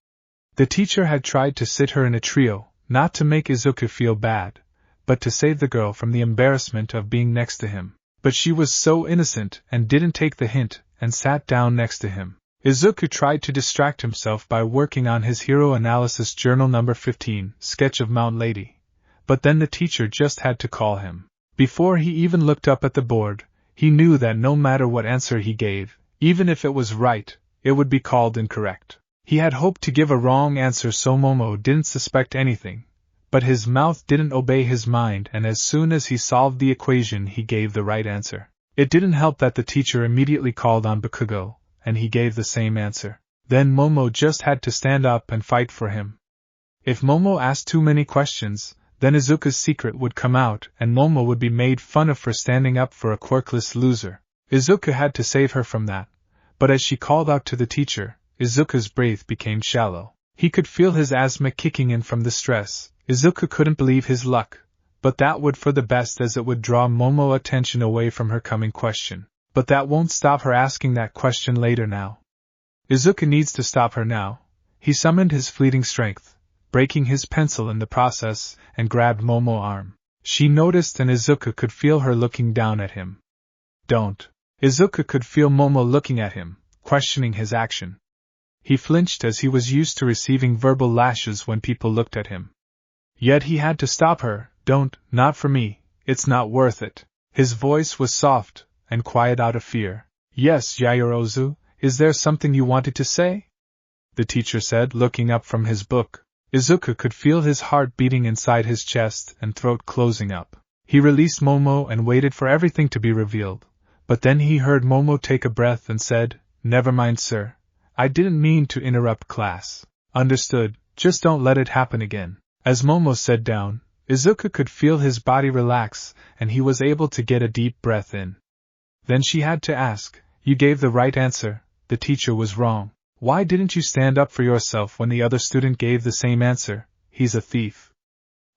The teacher had tried to sit her in a trio, not to make Izuku feel bad, but to save the girl from the embarrassment of being next to him. But she was so innocent and didn't take the hint and sat down next to him. Izuku tried to distract himself by working on his hero analysis journal number 15, sketch of Mount Lady. But then the teacher just had to call him. Before he even looked up at the board, he knew that no matter what answer he gave, even if it was right, it would be called incorrect. He had hoped to give a wrong answer so Momo didn't suspect anything, but his mouth didn't obey his mind, and as soon as he solved the equation he gave the right answer. It didn't help that the teacher immediately called on Bakugo, and he gave the same answer. Then Momo just had to stand up and fight for him. If Momo asked too many questions, then Izuku's secret would come out and Momo would be made fun of for standing up for a quirkless loser. Izuku had to save her from that, but as she called out to the teacher, Izuku's breath became shallow. He could feel his asthma kicking in from the stress. Izuku couldn't believe his luck, but that would for the best, as it would draw Momo's attention away from her coming question. But that won't stop her asking that question later now. Izuku needs to stop her now. He summoned his fleeting strength, breaking his pencil in the process, and grabbed Momo's arm. She noticed, and Izuku could feel her looking down at him. Don't. Izuku could feel Momo looking at him, questioning his action. He flinched as he was used to receiving verbal lashes when people looked at him. Yet he had to stop her. Not for me, it's not worth it. His voice was soft and quiet out of fear. Yes, Yaoyorozu, is there something you wanted to say? The teacher said, looking up from his book. Izuku could feel his heart beating inside his chest and throat closing up. He released Momo and waited for everything to be revealed, but then he heard Momo take a breath and said, Never mind, sir. I didn't mean to interrupt class. Understood, just don't let it happen again. As Momo sat down, Izuku could feel his body relax, and he was able to get a deep breath in. Then she had to ask, You gave the right answer, the teacher was wrong. Why didn't you stand up for yourself when the other student gave the same answer? He's a thief.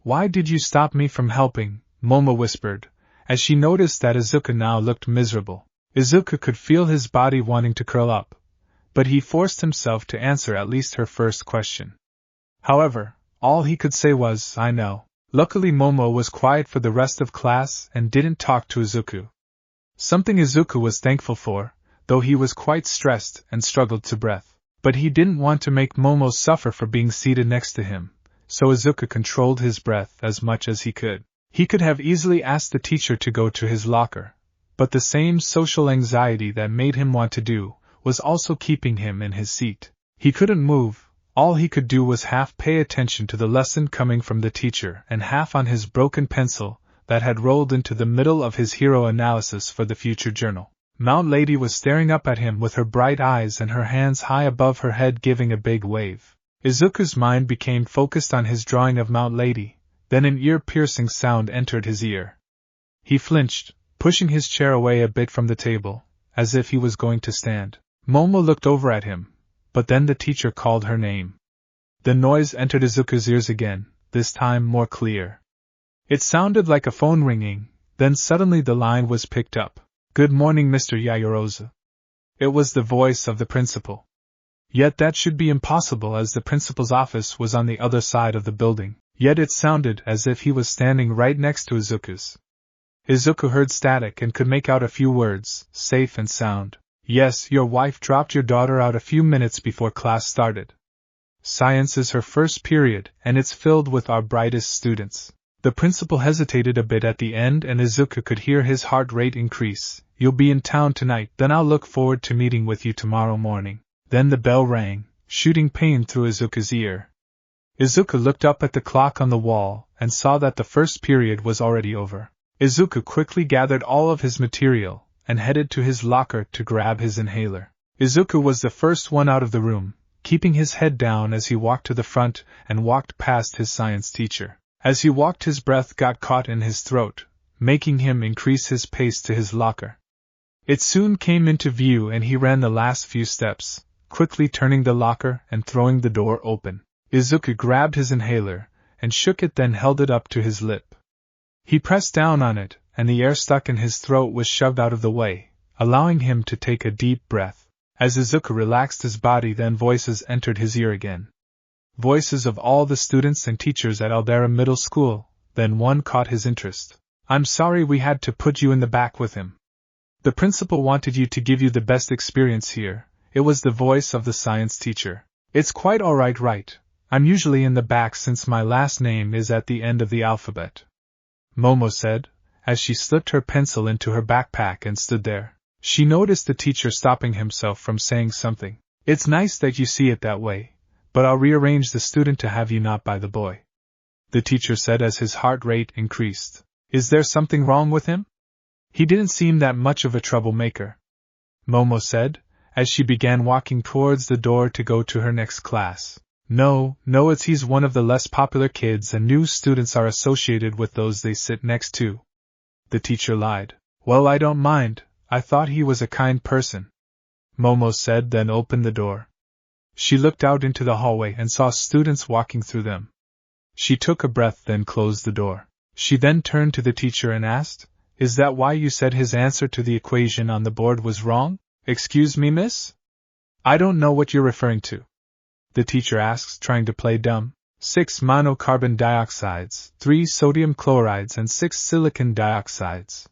Why did you stop me from helping? Momo whispered, as she noticed that Izuku now looked miserable. Izuku could feel his body wanting to curl up, but he forced himself to answer at least her first question. However, all he could say was, I know. Luckily Momo was quiet for the rest of class and didn't talk to Izuku. Something Izuku was thankful for, though he was quite stressed and struggled to breath. But he didn't want to make Momo suffer for being seated next to him, so Izuku controlled his breath as much as he could. He could have easily asked the teacher to go to his locker, but the same social anxiety that made him want to do was also keeping him in his seat. He couldn't move. All he could do was half pay attention to the lesson coming from the teacher and half on his broken pencil that had rolled into the middle of his hero analysis for the future journal. Mount Lady was staring up at him with her bright eyes and her hands high above her head giving a big wave. Izuku's mind became focused on his drawing of Mount Lady, then an ear-piercing sound entered his ear. He flinched, pushing his chair away a bit from the table, as if he was going to stand. Momo looked over at him, but then the teacher called her name. The noise entered Izuku's ears again, this time more clear. It sounded like a phone ringing, then suddenly the line was picked up. Good morning, Mr. Yaoyorozu. It was the voice of the principal. Yet that should be impossible as the principal's office was on the other side of the building. Yet it sounded as if he was standing right next to Izuku's. Izuku heard static and could make out a few words, safe and sound. Yes, your wife dropped your daughter out a few minutes before class started. Science is her first period, and it's filled with our brightest students. The principal hesitated a bit at the end and Izuku could hear his heart rate increase. You'll be in town tonight, then I'll look forward to meeting with you tomorrow morning. Then the bell rang, shooting pain through Izuku's ear. Izuku looked up at the clock on the wall and saw that the first period was already over. Izuku quickly gathered all of his material and headed to his locker to grab his inhaler. Izuku was the first one out of the room, keeping his head down as he walked to the front and walked past his science teacher. As he walked, his breath got caught in his throat, making him increase his pace to his locker. It soon came into view and he ran the last few steps, quickly turning the locker and throwing the door open. Izuku grabbed his inhaler and shook it, then held it up to his lip. He pressed down on it, and the air stuck in his throat was shoved out of the way, allowing him to take a deep breath. As Izuku relaxed his body, then voices entered his ear again. Voices of all the students and teachers at Aldera Middle School. Then one caught his interest. I'm sorry we had to put you in the back with him. The principal wanted you to give you the best experience here. It was the voice of the science teacher. It's quite alright, right? I'm usually in the back since my last name is at the end of the alphabet. Momo said, as she slipped her pencil into her backpack and stood there. She noticed the teacher stopping himself from saying something. It's nice that you see it that way, but I'll rearrange the student to have you not by the boy. The teacher said as his heart rate increased. Is there something wrong with him? He didn't seem that much of a troublemaker. Momo said, as she began walking towards the door to go to her next class. No, he's one of the less popular kids and new students are associated with those they sit next to. The teacher lied. Well, I don't mind, I thought he was a kind person. Momo said, then opened the door. She looked out into the hallway and saw students walking through them. She took a breath, then closed the door. She then turned to the teacher and asked, Is that why you said his answer to the equation on the board was wrong? Excuse me, miss? I don't know what you're referring to. The teacher asks, trying to play dumb. 6 monocarbon dioxides, 3 sodium chlorides and 6 silicon dioxides.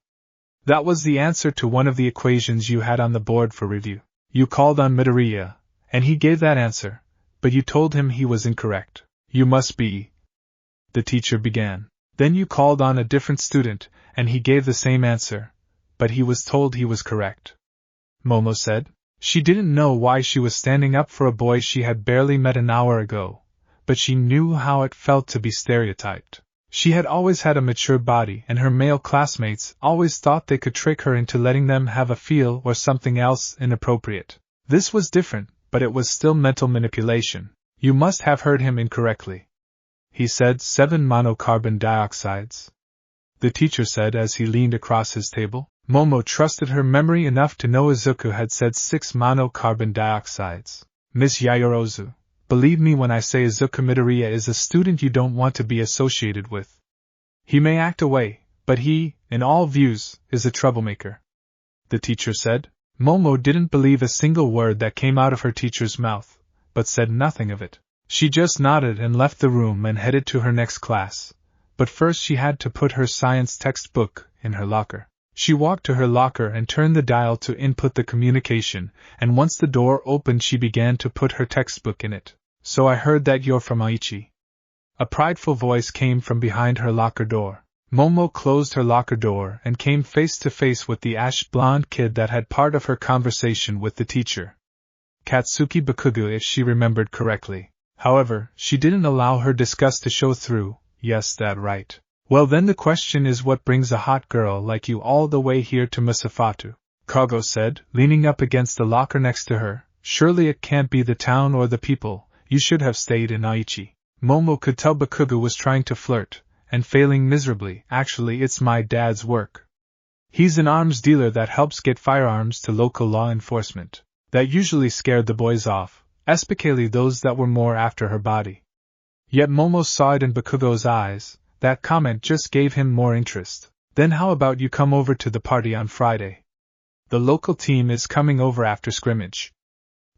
That was the answer to one of the equations you had on the board for review. You called on Midoriya, and he gave that answer, but you told him he was incorrect. You must be. The teacher began. Then you called on a different student, and he gave the same answer, but he was told he was correct. Momo said. She didn't know why she was standing up for a boy she had barely met an hour ago, but she knew how it felt to be stereotyped. She had always had a mature body, and her male classmates always thought they could trick her into letting them have a feel or something else inappropriate. This was different, but it was still mental manipulation. You must have heard him incorrectly. He said 7 monocarbon dioxides. The teacher said as he leaned across his table. Momo trusted her memory enough to know Izuku had said 6 monocarbon dioxides. Miss Yayorozu, believe me when I say Izuku Midoriya is a student you don't want to be associated with. He may act away, but he, in all views, is a troublemaker. The teacher said. Momo didn't believe a single word that came out of her teacher's mouth, but said nothing of it. She just nodded and left the room and headed to her next class, but first she had to put her science textbook in her locker. She walked to her locker and turned the dial to input the communication, and once the door opened she began to put her textbook in it. So I heard that you're from Aichi. A prideful voice came from behind her locker door. Momo closed her locker door and came face to face with the ash-blonde kid that had part of her conversation with the teacher. Katsuki Bakugo, if she remembered correctly. However, she didn't allow her disgust to show through. Yes, that right. Well then the question is what brings a hot girl like you all the way here to Musafatu? Kago said, leaning up against the locker next to her. Surely it can't be the town or the people, you should have stayed in Aichi. Momo could tell Bakugo was trying to flirt, and failing miserably. Actually, it's my dad's work. He's an arms dealer that helps get firearms to local law enforcement. That usually scared the boys off, especially those that were more after her body. Yet Momo saw it in Bakugo's eyes. That comment just gave him more interest. Then how about you come over to the party on Friday? The local team is coming over after scrimmage.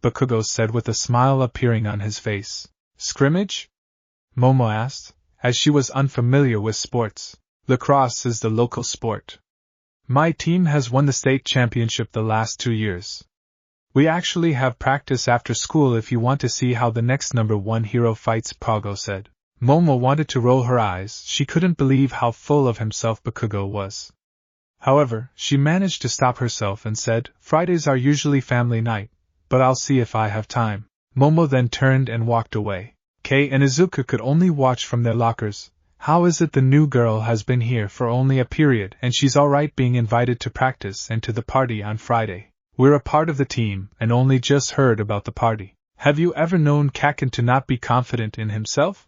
Bakugo said with a smile appearing on his face. Scrimmage? Momo asked, as she was unfamiliar with sports. Lacrosse is the local sport. My team has won the state championship the last 2 years. We actually have practice after school if you want to see how the next number 1 hero fights, Bakugo said. Momo wanted to roll her eyes. She couldn't believe how full of himself Bakugo was. However, she managed to stop herself and said, Fridays are usually family night, but I'll see if I have time. Momo then turned and walked away. Kei and Izuku could only watch from their lockers. How is it the new girl has been here for only a period and she's alright being invited to practice and to the party on Friday? We're a part of the team and only just heard about the party. Have you ever known Kaken to not be confident in himself?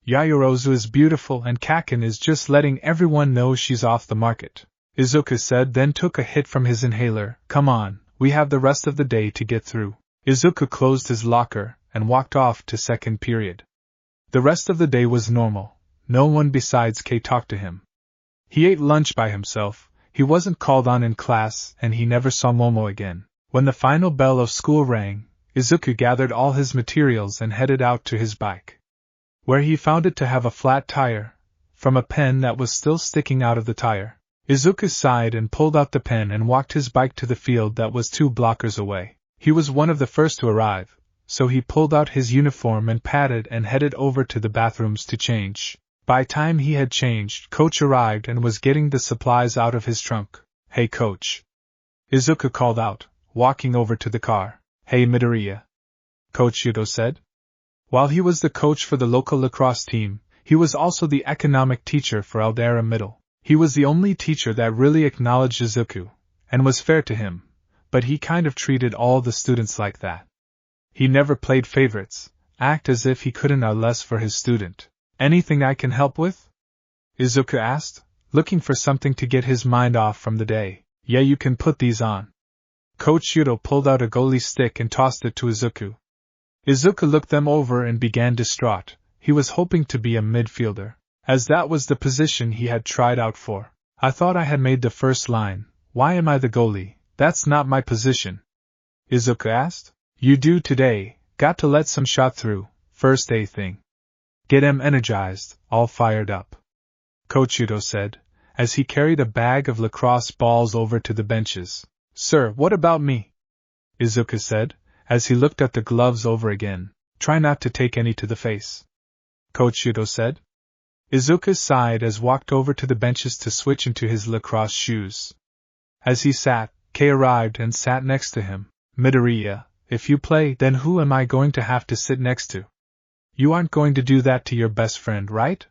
Yayorozu is beautiful and Kaken is just letting everyone know she's off the market, Izuku said, then took a hit from his inhaler. Come on, we have the rest of the day to get through. Izuku closed his locker and walked off to second period. The rest of the day was normal. No one besides Kei talked to him. He ate lunch by himself. He wasn't called on in class, and he never saw Momo again. When the final bell of school rang, Izuku gathered all his materials and headed out to his bike, where he found it to have a flat tire, from a pen that was still sticking out of the tire. Izuku sighed and pulled out the pen and walked his bike to the field that was 2 blockers away. He was one of the first to arrive, so he pulled out his uniform and padded and headed over to the bathrooms to change. By time he had changed, Coach arrived and was getting the supplies out of his trunk. Hey Coach, Izuku called out, walking over to the car. Hey Midoriya, Coach Yuto said. While he was the coach for the local lacrosse team, he was also the economic teacher for Aldera Middle. He was the only teacher that really acknowledged Izuku, and was fair to him, but he kind of treated all the students like that. He never played favorites, act as if he couldn't or less for his student. Anything I can help with? Izuku asked, looking for something to get his mind off from the day. Yeah, you can put these on. Coach Yuto pulled out a goalie stick and tossed it to Izuku. Izuku looked them over and began distraught. He was hoping to be a midfielder, as that was the position he had tried out for. I thought I had made the first line. Why am I the goalie? That's not my position. Izuku asked. You do today, got to let some shot through, first A thing. Get 'em energized, all fired up, Coach Yuto said, as he carried a bag of lacrosse balls over to the benches. Sir, what about me? Izuku said, as he looked at the gloves over again. Try not to take any to the face, Coach Yuto said. Izuku sighed as walked over to the benches to switch into his lacrosse shoes. As he sat, Kei arrived and sat next to him. Midoriya, if you play, then who am I going to have to sit next to? You aren't going to do that to your best friend, right?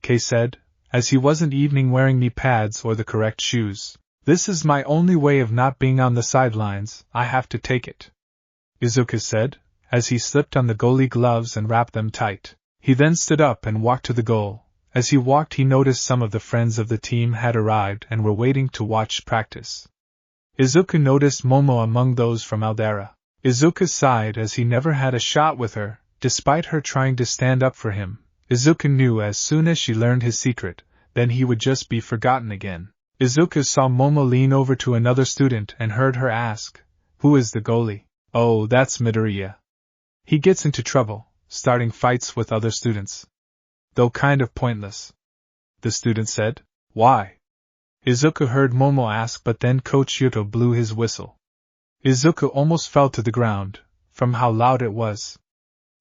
Kei said, as he wasn't even wearing knee pads or the correct shoes. This is my only way of not being on the sidelines, I have to take it, Izuku said, as he slipped on the goalie gloves and wrapped them tight. He then stood up and walked to the goal. As he walked, he noticed some of the friends of the team had arrived and were waiting to watch practice. Izuku noticed Momo among those from Aldera. Izuku sighed as he never had a shot with her. Despite her trying to stand up for him, Izuku knew as soon as she learned his secret, then he would just be forgotten again. Izuku saw Momo lean over to another student and heard her ask, Who is the goalie? Oh, that's Midoriya. He gets into trouble, starting fights with other students. Though kind of pointless, the student said. Why? Izuku heard Momo ask, but then Coach Yuto blew his whistle. Izuku almost fell to the ground, from how loud it was.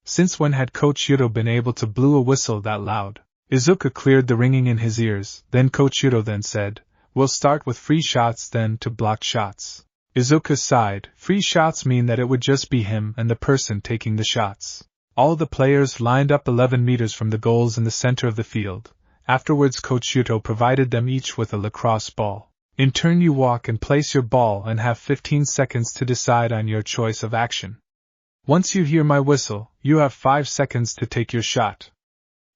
Since when had Coach Yuto been able to blow a whistle that loud? Izuku cleared the ringing in his ears, then Coach Yuto then said, We'll start with free shots then to blocked shots. Izuku sighed. Free shots mean that it would just be him and the person taking the shots. All the players lined up 11 meters from the goals in the center of the field. Afterwards Coach Yuto provided them each with a lacrosse ball. In turn you walk and place your ball and have 15 seconds to decide on your choice of action. Once you hear my whistle, you have 5 seconds to take your shot.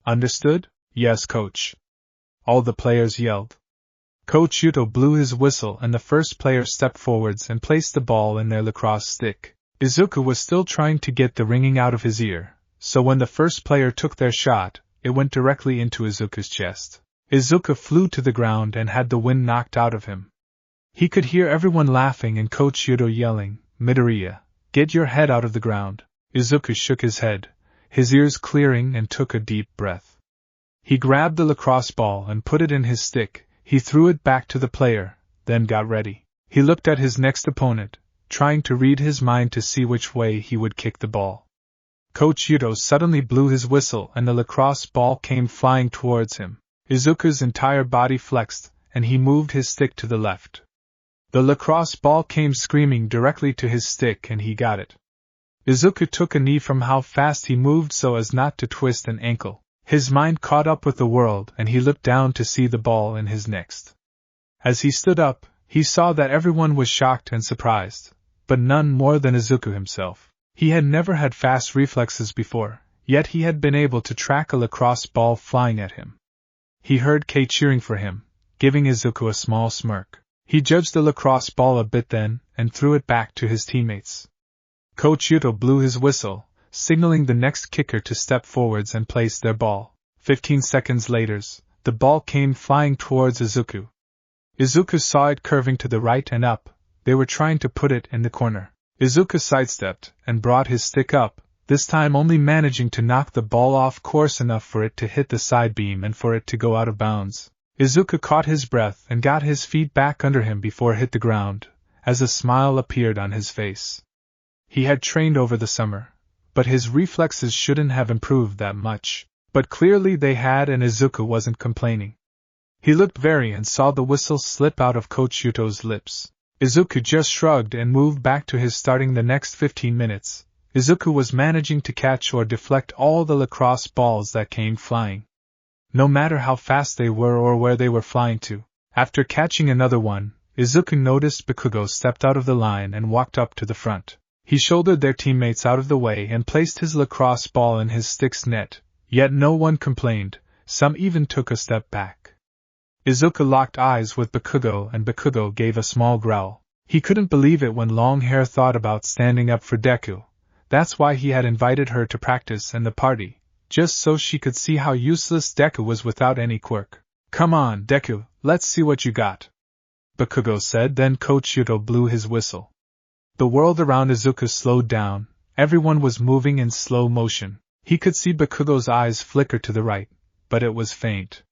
Understood? Yes, coach. All the players yelled. Coach Yuto blew his whistle and the first player stepped forwards and placed the ball in their lacrosse stick. Izuku was still trying to get the ringing out of his ear, so when the first player took their shot, it went directly into Izuku's chest. Izuku flew to the ground and had the wind knocked out of him. He could hear everyone laughing and Coach Yuto yelling, Midoriya, get your head out of the ground. Izuku shook his head, his ears clearing and took a deep breath. He grabbed the lacrosse ball and put it in his stick. He threw it back to the player, then got ready. He looked at his next opponent, trying to read his mind to see which way he would kick the ball. Coach Yuto suddenly blew his whistle and the lacrosse ball came flying towards him. Izuku's entire body flexed, and he moved his stick to the left. The lacrosse ball came screaming directly to his stick and he got it. Izuku took a knee from how fast he moved so as not to twist an ankle. His mind caught up with the world and he looked down to see the ball in his next. As he stood up, he saw that everyone was shocked and surprised, but none more than Izuku himself. He had never had fast reflexes before, yet he had been able to track a lacrosse ball flying at him. He heard Kei cheering for him, giving Izuku a small smirk. He judged the lacrosse ball a bit then, and threw it back to his teammates. Coach Yuto blew his whistle, signaling the next kicker to step forwards and place their ball. 15 seconds later, the ball came flying towards Izuku. Izuku saw it curving to the right and up. They were trying to put it in the corner. Izuku sidestepped and brought his stick up, this time only managing to knock the ball off course enough for it to hit the side beam and for it to go out of bounds. Izuku caught his breath and got his feet back under him before it hit the ground, as a smile appeared on his face. He had trained over the summer, but his reflexes shouldn't have improved that much. But clearly they had, and Izuku wasn't complaining. He looked very and saw the whistle slip out of Coach Yuto's lips. Izuku just shrugged and moved back to his starting the next 15 minutes. Izuku was managing to catch or deflect all the lacrosse balls that came flying, no matter how fast they were or where they were flying to. After catching another one, Izuku noticed Bakugo stepped out of the line and walked up to the front. He shouldered their teammates out of the way and placed his lacrosse ball in his stick's net, yet no one complained, some even took a step back. Izuku locked eyes with Bakugo and Bakugo gave a small growl. He couldn't believe it when Longhair thought about standing up for Deku. That's why he had invited her to practice and the party, just so she could see how useless Deku was without any quirk. "Come on, Deku, let's see what you got," Bakugo said. Then Coach Yuto blew his whistle. The world around Izuku slowed down. Everyone was moving in slow motion. He could see Bakugo's eyes flicker to the right, but it was faint.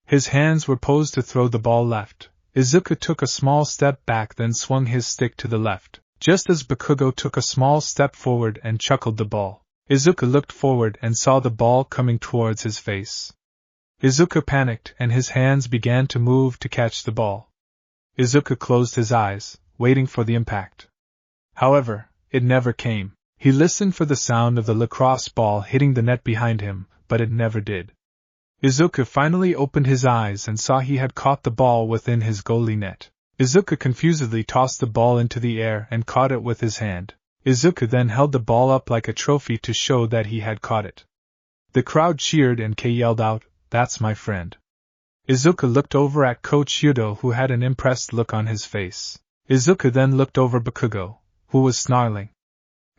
His hands were posed to throw the ball left. Izuku took a small step back, then swung his stick to the left, just as Bakugo took a small step forward and chuckled the ball. Izuku looked forward and saw the ball coming towards his face. Izuku panicked and his hands began to move to catch the ball. Izuku closed his eyes, waiting for the impact. However, it never came. He listened for the sound of the lacrosse ball hitting the net behind him, but it never did. Izuku finally opened his eyes and saw he had caught the ball within his goalie net. Izuku confusedly tossed the ball into the air and caught it with his hand. Izuku then held the ball up like a trophy to show that he had caught it. The crowd cheered and Kei yelled out, "That's my friend." Izuku looked over at Coach Yuto, who had an impressed look on his face. Izuku then looked over Bakugo, who was snarling.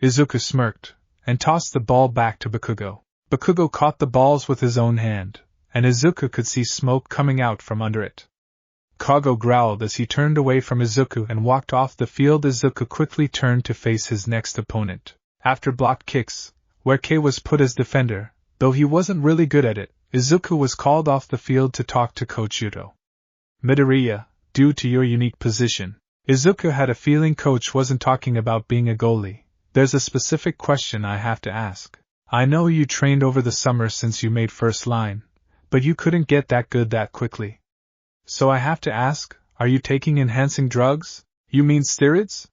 Izuku smirked, and tossed the ball back to Bakugo. Bakugo caught the balls with his own hand, and Izuku could see smoke coming out from under it. Kago growled as he turned away from Izuku and walked off the field. Izuku quickly turned to face his next opponent. After blocked kicks, where Kei was put as defender, though he wasn't really good at it, Izuku was called off the field to talk to Coach Yuto. "Midoriya, due to your unique position," Izuku had a feeling Coach wasn't talking about being a goalie. "There's a specific question I have to ask. I know you trained over the summer since you made first line, but you couldn't get that good that quickly. So I have to ask, are you taking enhancing drugs? You mean steroids?"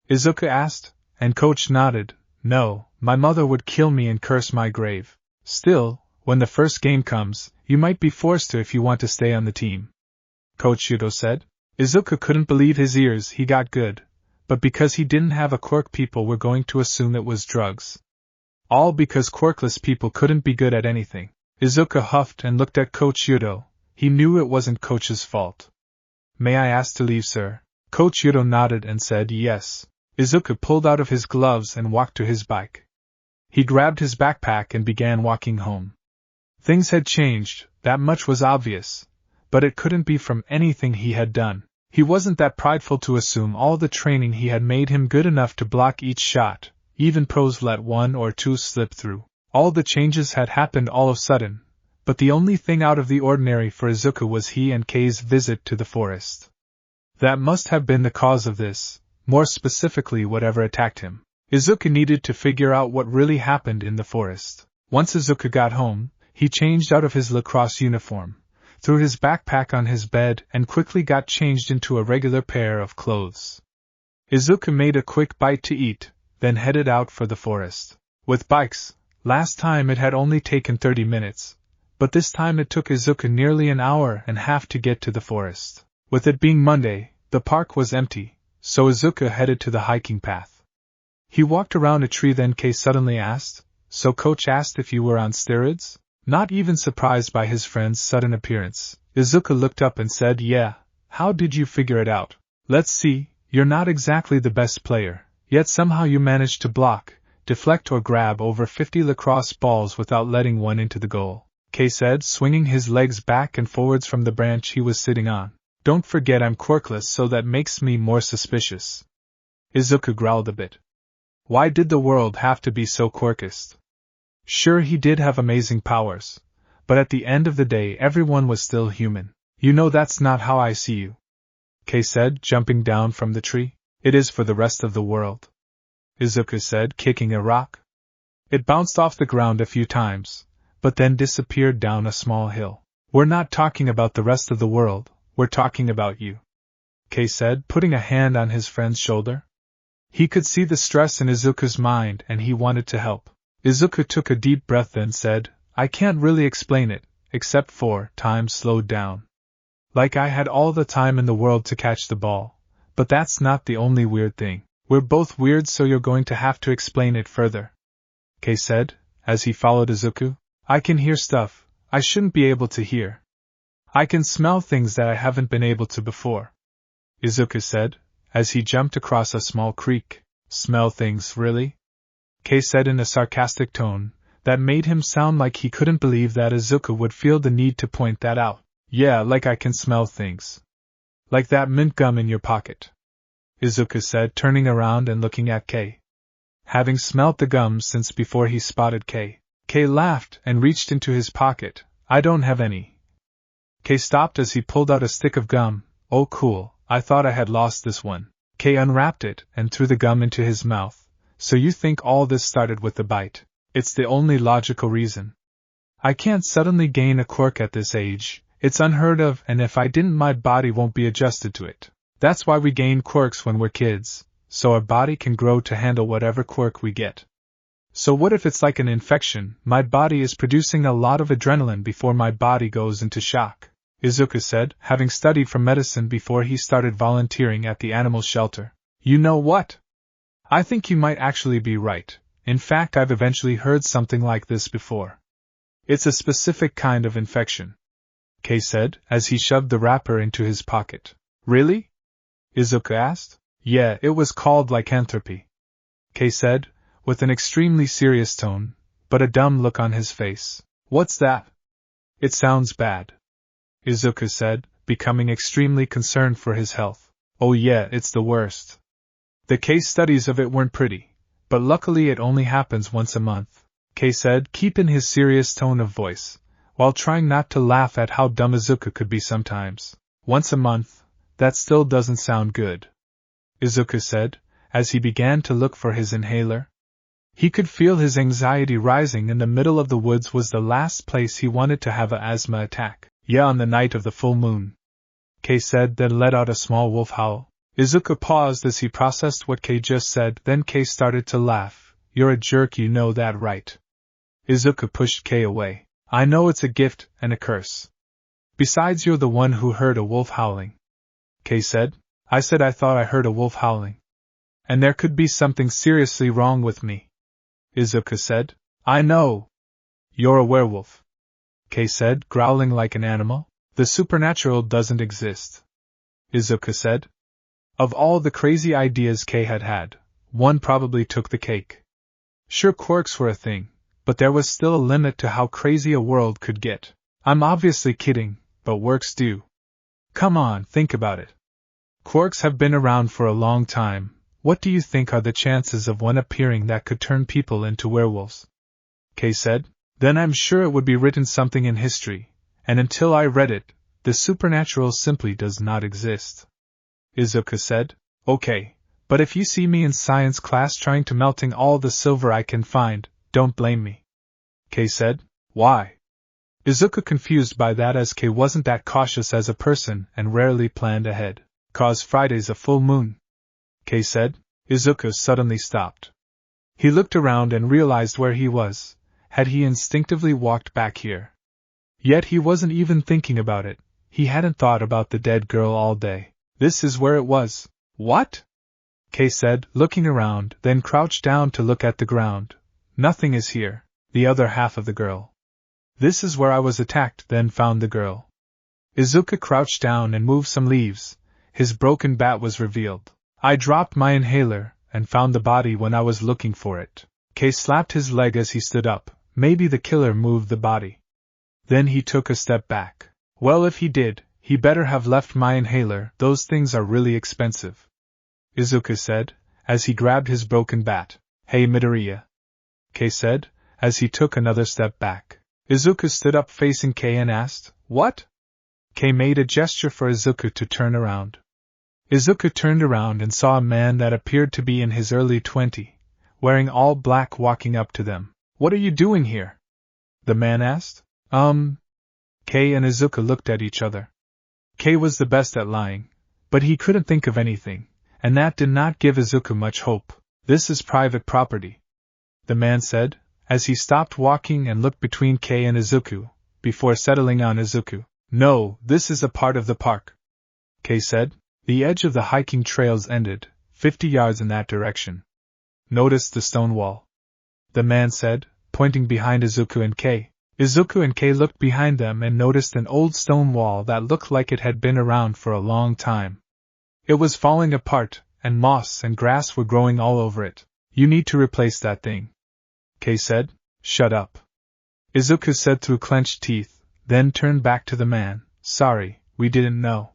Izuku asked, and Coach nodded. "No, my mother would kill me and curse my grave. Still, when the first game comes, you might be forced to if you want to stay on the team," Coach Yuto said. Izuku couldn't believe his ears. He got good, but because he didn't have a quirk, people were going to assume it was drugs. All because quirkless people couldn't be good at anything. Izuku huffed and looked at Coach Yuto. He knew it wasn't Coach's fault. "May I ask to leave, sir?" Coach Yuto nodded and said yes. Izuku pulled out of his gloves and walked to his bike. He grabbed his backpack and began walking home. Things had changed, that much was obvious, but it couldn't be from anything he had done. He wasn't that prideful to assume all the training he had made him good enough to block each shot. Even pros let one or two slip through. All the changes had happened all of a sudden, but the only thing out of the ordinary for Izuku was he and Kei's visit to the forest. That must have been the cause of this, more specifically whatever attacked him. Izuku needed to figure out what really happened in the forest. Once Izuku got home, he changed out of his Lacrosse uniform, threw his backpack on his bed and quickly got changed into a regular pair of clothes. Izuku made a quick bite to eat, then headed out for the forest. With bikes, last time it had only taken 30 minutes, but this time it took Izuku nearly an hour and a half to get to the forest. With it being Monday, the park was empty, so Izuku headed to the hiking path. He walked around a tree, then Kei suddenly asked, "So Coach asked if you were on steroids?" Not even surprised by his friend's sudden appearance, Izuku looked up and said, "Yeah, how did you figure it out?" "Let's see, you're not exactly the best player, yet somehow you managed to block, deflect or grab over 50 lacrosse balls without letting one into the goal," Kei said, swinging his legs back and forwards from the branch he was sitting on. "Don't forget I'm quirkless, so that makes me more suspicious." Izuku growled a bit. Why did the world have to be so quirkist? Sure, he did have amazing powers, but at the end of the day everyone was still human. "You know that's not how I see you," Kei said, jumping down from the tree. "It is for the rest of the world," Izuku said, kicking a rock. It bounced off the ground a few times, but then disappeared down a small hill. "We're not talking about the rest of the world, we're talking about you," Kei said, putting a hand on his friend's shoulder. He could see the stress in Izuku's mind and he wanted to help. Izuku took a deep breath then said, "I can't really explain it, except for time slowed down. Like I had all the time in the world to catch the ball, but that's not the only weird thing. We're both weird, so you're going to have to explain it further," Kei said, as he followed Izuku. "I can hear stuff I shouldn't be able to hear. I can smell things that I haven't been able to before," Izuku said, as he jumped across a small creek. "Smell things, really?" Kei said in a sarcastic tone that made him sound like he couldn't believe that Izuku would feel the need to point that out. "Yeah, like I can smell things. Like that mint gum in your pocket," Izuku said, turning around and looking at Kei. Having smelt the gum since before he spotted Kei, Kei laughed and reached into his pocket. "I don't have any." Kei stopped as he pulled out a stick of gum. "Oh cool, I thought I had lost this one." Kei unwrapped it and threw the gum into his mouth. "So you think all this started with the bite?" "It's the only logical reason. I can't suddenly gain a quirk at this age, it's unheard of, and if I didn't my body won't be adjusted to it. That's why we gain quirks when we're kids, so our body can grow to handle whatever quirk we get. So what if it's like an infection, my body is producing a lot of adrenaline before my body goes into shock," Izuku said, having studied for medicine before he started volunteering at the animal shelter. "You know what? I think you might actually be right. In fact, I've eventually heard something like this before. It's a specific kind of infection," Kei said, as he shoved the wrapper into his pocket. "Really?" Izuku asked. "Yeah, it was called lycanthropy," Kei said, with an extremely serious tone, but a dumb look on his face. "What's that?" "It sounds bad," Izuku said, becoming extremely concerned for his health. "Oh yeah, it's the worst. The case studies of it weren't pretty, but luckily it only happens once a month," Kei said, keeping his serious tone of voice, while trying not to laugh at how dumb Izuku could be sometimes. "Once a month? That still doesn't sound good," Izuku said, as he began to look for his inhaler. He could feel his anxiety rising, and the middle of the woods was the last place he wanted to have an asthma attack. "Yeah, on the night of the full moon," Kei said, then let out a small wolf howl. Izuku paused as he processed what Kei just said, then Kei started to laugh. "You're a jerk, you know that, right?" Izuku pushed Kei away. "I know it's a gift and a curse. Besides, you're the one who heard a wolf howling," Kei said. "I said I thought I heard a wolf howling. And there could be something seriously wrong with me," Izuku said. "I know. You're a werewolf," Kei said, growling like an animal. "The supernatural doesn't exist," Izuku said. Of all the crazy ideas Kei had had, one probably took the cake. Sure, quirks were a thing, but there was still a limit to how crazy a world could get. "I'm obviously kidding, but works do. Come on, think about it. Quirks have been around for a long time. What do you think are the chances of one appearing that could turn people into werewolves?" Kei said. Then I'm sure it would be written something in history, and until I read it, the supernatural simply does not exist. Izuku said. Okay, but if you see me in science class trying to melting all the silver I can find, don't blame me. Kei said. Why? Izuku confused by that, as Kei wasn't that cautious as a person and rarely planned ahead. "'Cause Friday's a full moon," Kei said. Izuku suddenly stopped. He looked around and realized where he was. Had he instinctively walked back here? Yet he wasn't even thinking about it. He hadn't thought about the dead girl all day. This is where it was. What? Kei said, looking around, then crouched down to look at the ground. Nothing is here. The other half of the girl. This is where I was attacked, then found the girl. Izuku crouched down and moved some leaves. His broken bat was revealed. I dropped my inhaler and found the body when I was looking for it. Kei slapped his leg as he stood up. Maybe the killer moved the body. Then he took a step back. Well, if he did, he better have left my inhaler. Those things are really expensive. Izuku said, as he grabbed his broken bat. Hey Midoriya, Kei said, as he took another step back. Izuku stood up facing Kei and asked, What? Kei made a gesture for Izuku to turn around. Izuku turned around and saw a man that appeared to be in his early 20s, wearing all black, walking up to them. What are you doing here? The man asked. Kei and Izuku looked at each other. Kei was the best at lying, but he couldn't think of anything, and that did not give Izuku much hope. This is private property, the man said, as he stopped walking and looked between Kei and Izuku, before settling on Izuku. No, this is a part of the park, Kei said. The edge of the hiking trails ended, 50 yards in that direction. Notice the stone wall, the man said, pointing behind Izuku and Kei. Izuku and Kei looked behind them and noticed an old stone wall that looked like it had been around for a long time. It was falling apart, and moss and grass were growing all over it. You need to replace that thing, Kei said. Shut up, Izuku said through clenched teeth, then turned back to the man. Sorry, we didn't know.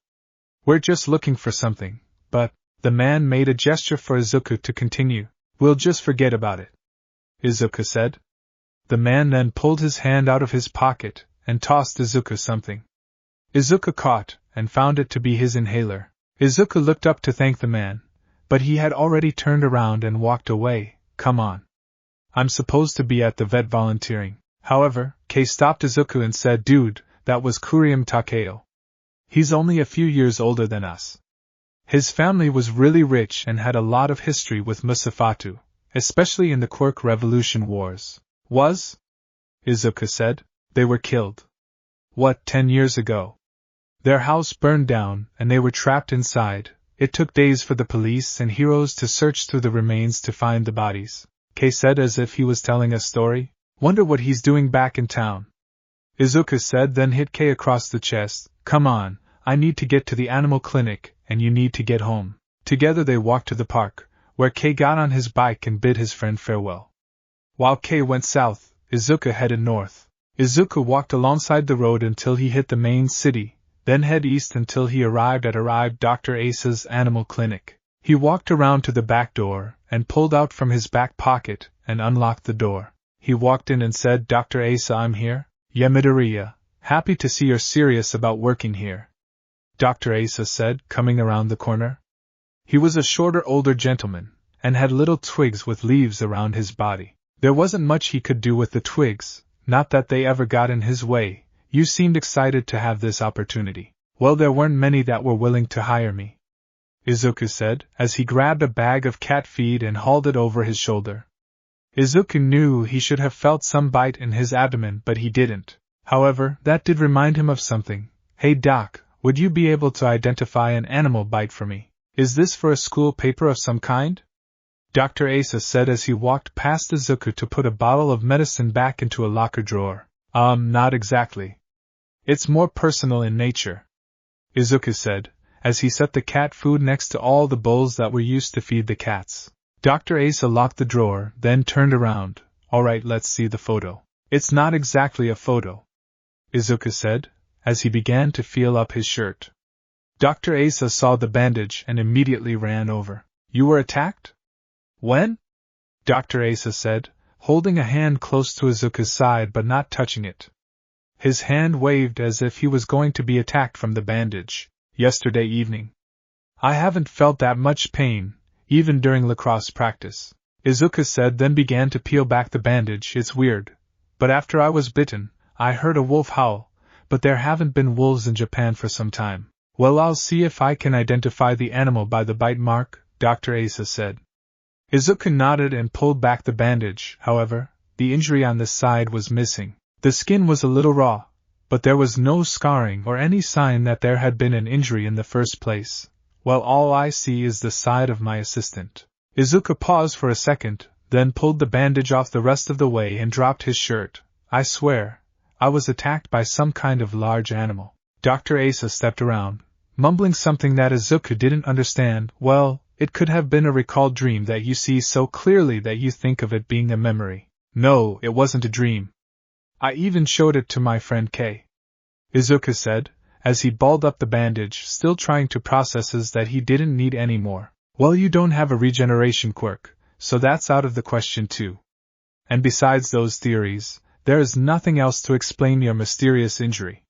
We're just looking for something, but, the man made a gesture for Izuku to continue. We'll just forget about it, Izuku said. The man then pulled his hand out of his pocket and tossed Izuku something. Izuku caught and found it to be his inhaler. Izuku looked up to thank the man, but he had already turned around and walked away. Come on. I'm supposed to be at the vet volunteering. However, Kei stopped Izuku and said, Dude, that was Kurium Takeo. He's only a few years older than us. His family was really rich and had a lot of history with Musafatu, especially in the Quirk Revolution Wars. Was? Izuku said. They were killed. What, 10 years ago? Their house burned down and they were trapped inside. It took days for the police and heroes to search through the remains to find the bodies, Kei said as if he was telling a story. Wonder what he's doing back in town. Izuku said, then hit Kei across the chest. Come on, I need to get to the animal clinic, and you need to get home. Together they walked to the park, where Kei got on his bike and bid his friend farewell. While Kei went south, Izuku headed north. Izuku walked alongside the road until he hit the main city, then head east until he arrived at Dr. Asa's animal clinic. He walked around to the back door, and pulled out from his back pocket, and unlocked the door. He walked in and said, Dr. Asa, I'm here. Yeah, Midoriya, happy to see you're serious about working here, Dr. Asa said, coming around the corner. He was a shorter, older gentleman, and had little twigs with leaves around his body. There wasn't much he could do with the twigs, not that they ever got in his way. You seemed excited to have this opportunity. Well, there weren't many that were willing to hire me, Izuku said, as he grabbed a bag of cat feed and hauled it over his shoulder. Izuku knew he should have felt some bite in his abdomen, but he didn't. However, that did remind him of something. Hey Doc, would you be able to identify an animal bite for me? Is this for a school paper of some kind? Dr. Asa said as he walked past Izuku to put a bottle of medicine back into a locker drawer. Not exactly. It's more personal in nature, Izuku said, as he set the cat food next to all the bowls that were used to feed the cats. Dr. Asa locked the drawer, then turned around. Alright, let's see the photo. It's not exactly a photo, Izuku said, as he began to feel up his shirt. Dr. Asa saw the bandage and immediately ran over. You were attacked? When? Dr. Asa said, holding a hand close to Izuku's side but not touching it. His hand waved as if he was going to be attacked from the bandage. Yesterday evening. I haven't felt that much pain, even during lacrosse practice, Izuku said, then began to peel back the bandage. It's weird, but after I was bitten, I heard a wolf howl, but there haven't been wolves in Japan for some time. Well, I'll see if I can identify the animal by the bite mark, Dr. Asa said. Izuku nodded and pulled back the bandage. However, the injury on this side was missing. The skin was a little raw, but there was no scarring or any sign that there had been an injury in the first place. Well, all I see is the side of my assistant. Izuku paused for a second, then pulled the bandage off the rest of the way and dropped his shirt. I swear, I was attacked by some kind of large animal. Dr. Asa stepped around, mumbling something that Izuku didn't understand. Well, it could have been a recalled dream that you see so clearly that you think of it being a memory. No, it wasn't a dream. I even showed it to my friend K. Izuku said, as he balled up the bandage, still trying to process that he didn't need any more. Well, you don't have a regeneration quirk, so that's out of the question too. And besides those theories, there is nothing else to explain your mysterious injury.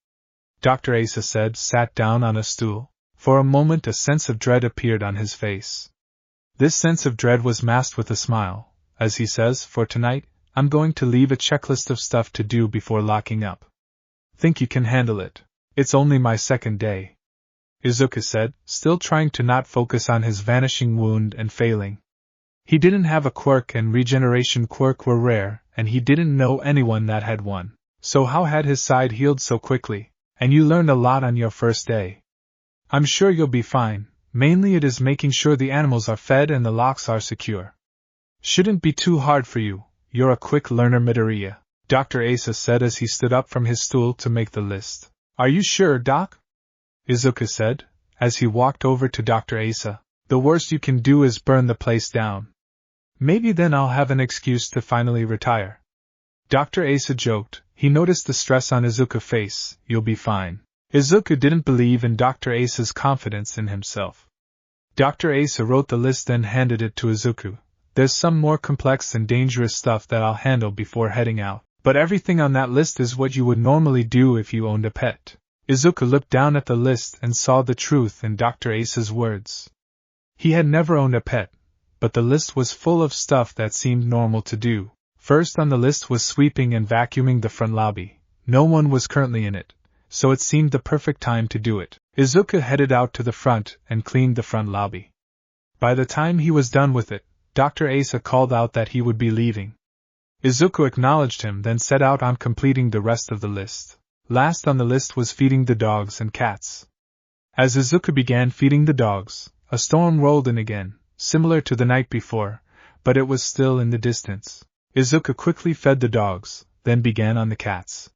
Dr. Asa said, sat down on a stool. For a moment a sense of dread appeared on his face. This sense of dread was masked with a smile, as he says, for tonight, I'm going to leave a checklist of stuff to do before locking up. Think you can handle it? It's only my second day, Izuku said, still trying to not focus on his vanishing wound and failing. He didn't have a quirk, and regeneration quirk were rare, and he didn't know anyone that had one. So how had his side healed so quickly? And you learned a lot on your first day. I'm sure you'll be fine. Mainly it is making sure the animals are fed and the locks are secure. Shouldn't be too hard for you. You're a quick learner, Midoriya, Dr. Asa said as he stood up from his stool to make the list. Are you sure, Doc? Izuku said, as he walked over to Dr. Asa. The worst you can do is burn the place down. Maybe then I'll have an excuse to finally retire. Dr. Asa joked. He noticed the stress on Izuku's face. You'll be fine. Izuku didn't believe in Dr. Asa's confidence in himself. Dr. Asa wrote the list and handed it to Izuku. There's some more complex and dangerous stuff that I'll handle before heading out, but everything on that list is what you would normally do if you owned a pet. Izuku looked down at the list and saw the truth in Dr. Asa's words. He had never owned a pet, but the list was full of stuff that seemed normal to do. First on the list was sweeping and vacuuming the front lobby. No one was currently in it, so it seemed the perfect time to do it. Izuku headed out to the front and cleaned the front lobby. By the time he was done with it, Dr. Asa called out that he would be leaving. Izuku acknowledged him, then set out on completing the rest of the list. Last on the list was feeding the dogs and cats. As Izuku began feeding the dogs, a storm rolled in again, similar to the night before, but it was still in the distance. Izuku quickly fed the dogs, then began on the cats.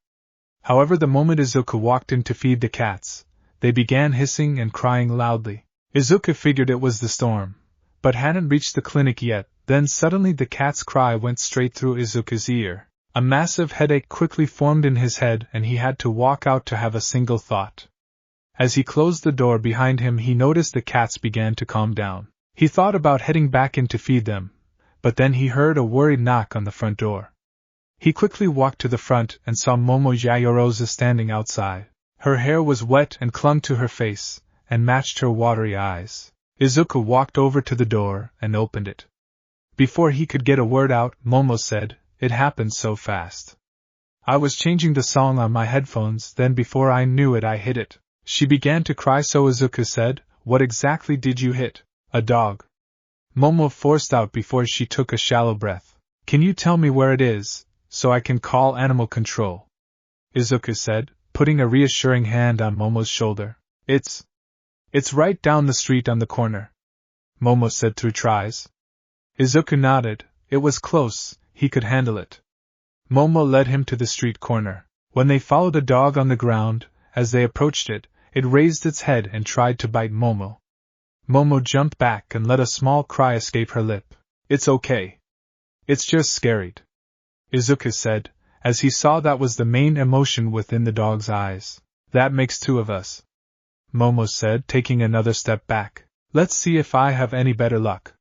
However, the moment Izuku walked in to feed the cats, they began hissing and crying loudly. Izuku figured it was the storm, but hadn't reached the clinic yet. Then suddenly the cat's cry went straight through Izuku's ear. A massive headache quickly formed in his head and he had to walk out to have a single thought. As he closed the door behind him, he noticed the cats began to calm down. He thought about heading back in to feed them, but then he heard a worried knock on the front door. He quickly walked to the front and saw Momo Yayorosa standing outside. Her hair was wet and clung to her face, and matched her watery eyes. Izuku walked over to the door and opened it. Before he could get a word out, Momo said, "It happened so fast. I was changing the song on my headphones, then before I knew it I hit it." She began to cry, so Izuku said, "What exactly did you hit?" "A dog," Momo forced out before she took a shallow breath. "Can you tell me where it is, so I can call animal control?" Izuku said, putting a reassuring hand on Momo's shoulder. It's right down the street on the corner," Momo said through tries. Izuku nodded. It was close, he could handle it. Momo led him to the street corner. When they followed a dog on the ground, as they approached it, it raised its head and tried to bite Momo. Momo jumped back and let a small cry escape her lip. "It's okay. It's just scared," Izuku said, as he saw that was the main emotion within the dog's eyes. "That makes two of us," Momo said, taking another step back. "Let's see if I have any better luck,"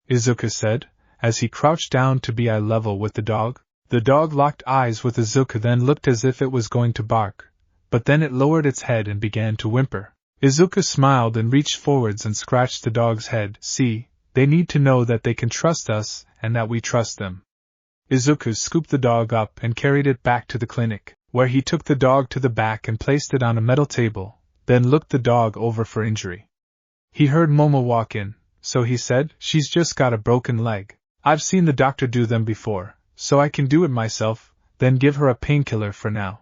Izuku said, as he crouched down to be eye level with the dog. The dog locked eyes with Izuku, then looked as if it was going to bark, but then it lowered its head and began to whimper. Izuku smiled and reached forwards and scratched the dog's head. See, they need to know that they can trust us and that we trust them. Izuku scooped the dog up and carried it back to the clinic, where he took the dog to the back and placed it on a metal table, then looked the dog over for injury. He heard Momo walk in, so he said, "She's just got a broken leg. I've seen the doctor do them before, so I can do it myself, then give her a painkiller for now.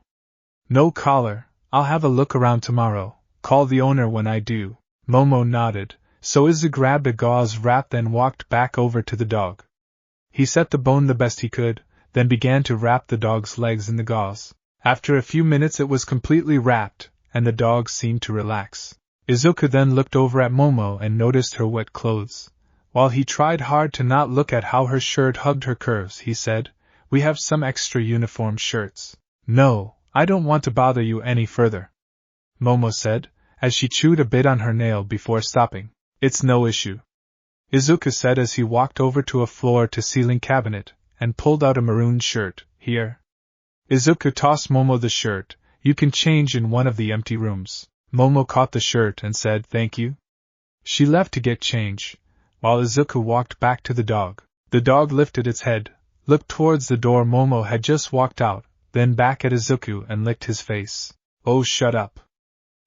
No collar, I'll have a look around tomorrow, call the owner when I do." Momo nodded, so Izu grabbed a gauze wrap then walked back over to the dog. He set the bone the best he could, then began to wrap the dog's legs in the gauze. After a few minutes it was completely wrapped, and the dog seemed to relax. Izuku then looked over at Momo and noticed her wet clothes. While he tried hard to not look at how her shirt hugged her curves, he said, "We have some extra uniform shirts." "No, I don't want to bother you any further," Momo said, as she chewed a bit on her nail before stopping. "It's no issue," Izuku said as he walked over to a floor-to-ceiling cabinet and pulled out a maroon shirt. "Here." Izuku tossed Momo the shirt. "You can change in one of the empty rooms." Momo caught the shirt and said, "Thank you." She left to get change, while Izuku walked back to the dog. The dog lifted its head, looked towards the door Momo had just walked out, then back at Izuku and licked his face. "Oh, shut up,"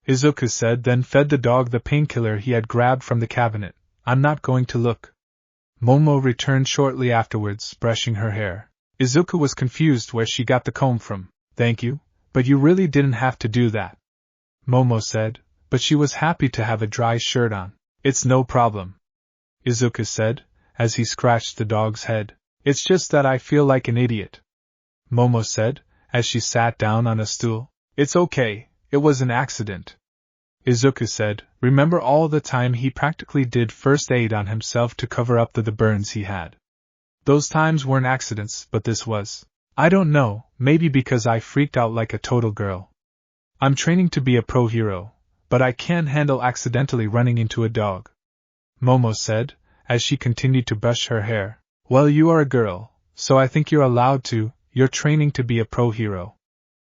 Izuku said, then fed the dog the painkiller he had grabbed from the cabinet. "I'm not going to look." Momo returned shortly afterwards, brushing her hair. Izuku was confused where she got the comb from. "Thank you, but you really didn't have to do that," Momo said, but she was happy to have a dry shirt on. "It's no problem," Izuku said, as he scratched the dog's head. "It's just that I feel like an idiot," Momo said, as she sat down on a stool. "It's okay, it was an accident," Izuku said. "Remember all the time he practically did first aid on himself to cover up the burns he had? Those times weren't accidents, but this was. I don't know, maybe because I freaked out like a total girl. I'm training to be a pro hero, but I can't handle accidentally running into a dog," Momo said, as she continued to brush her hair. "Well, you are a girl, so I think you're allowed to. You're training to be a pro hero,"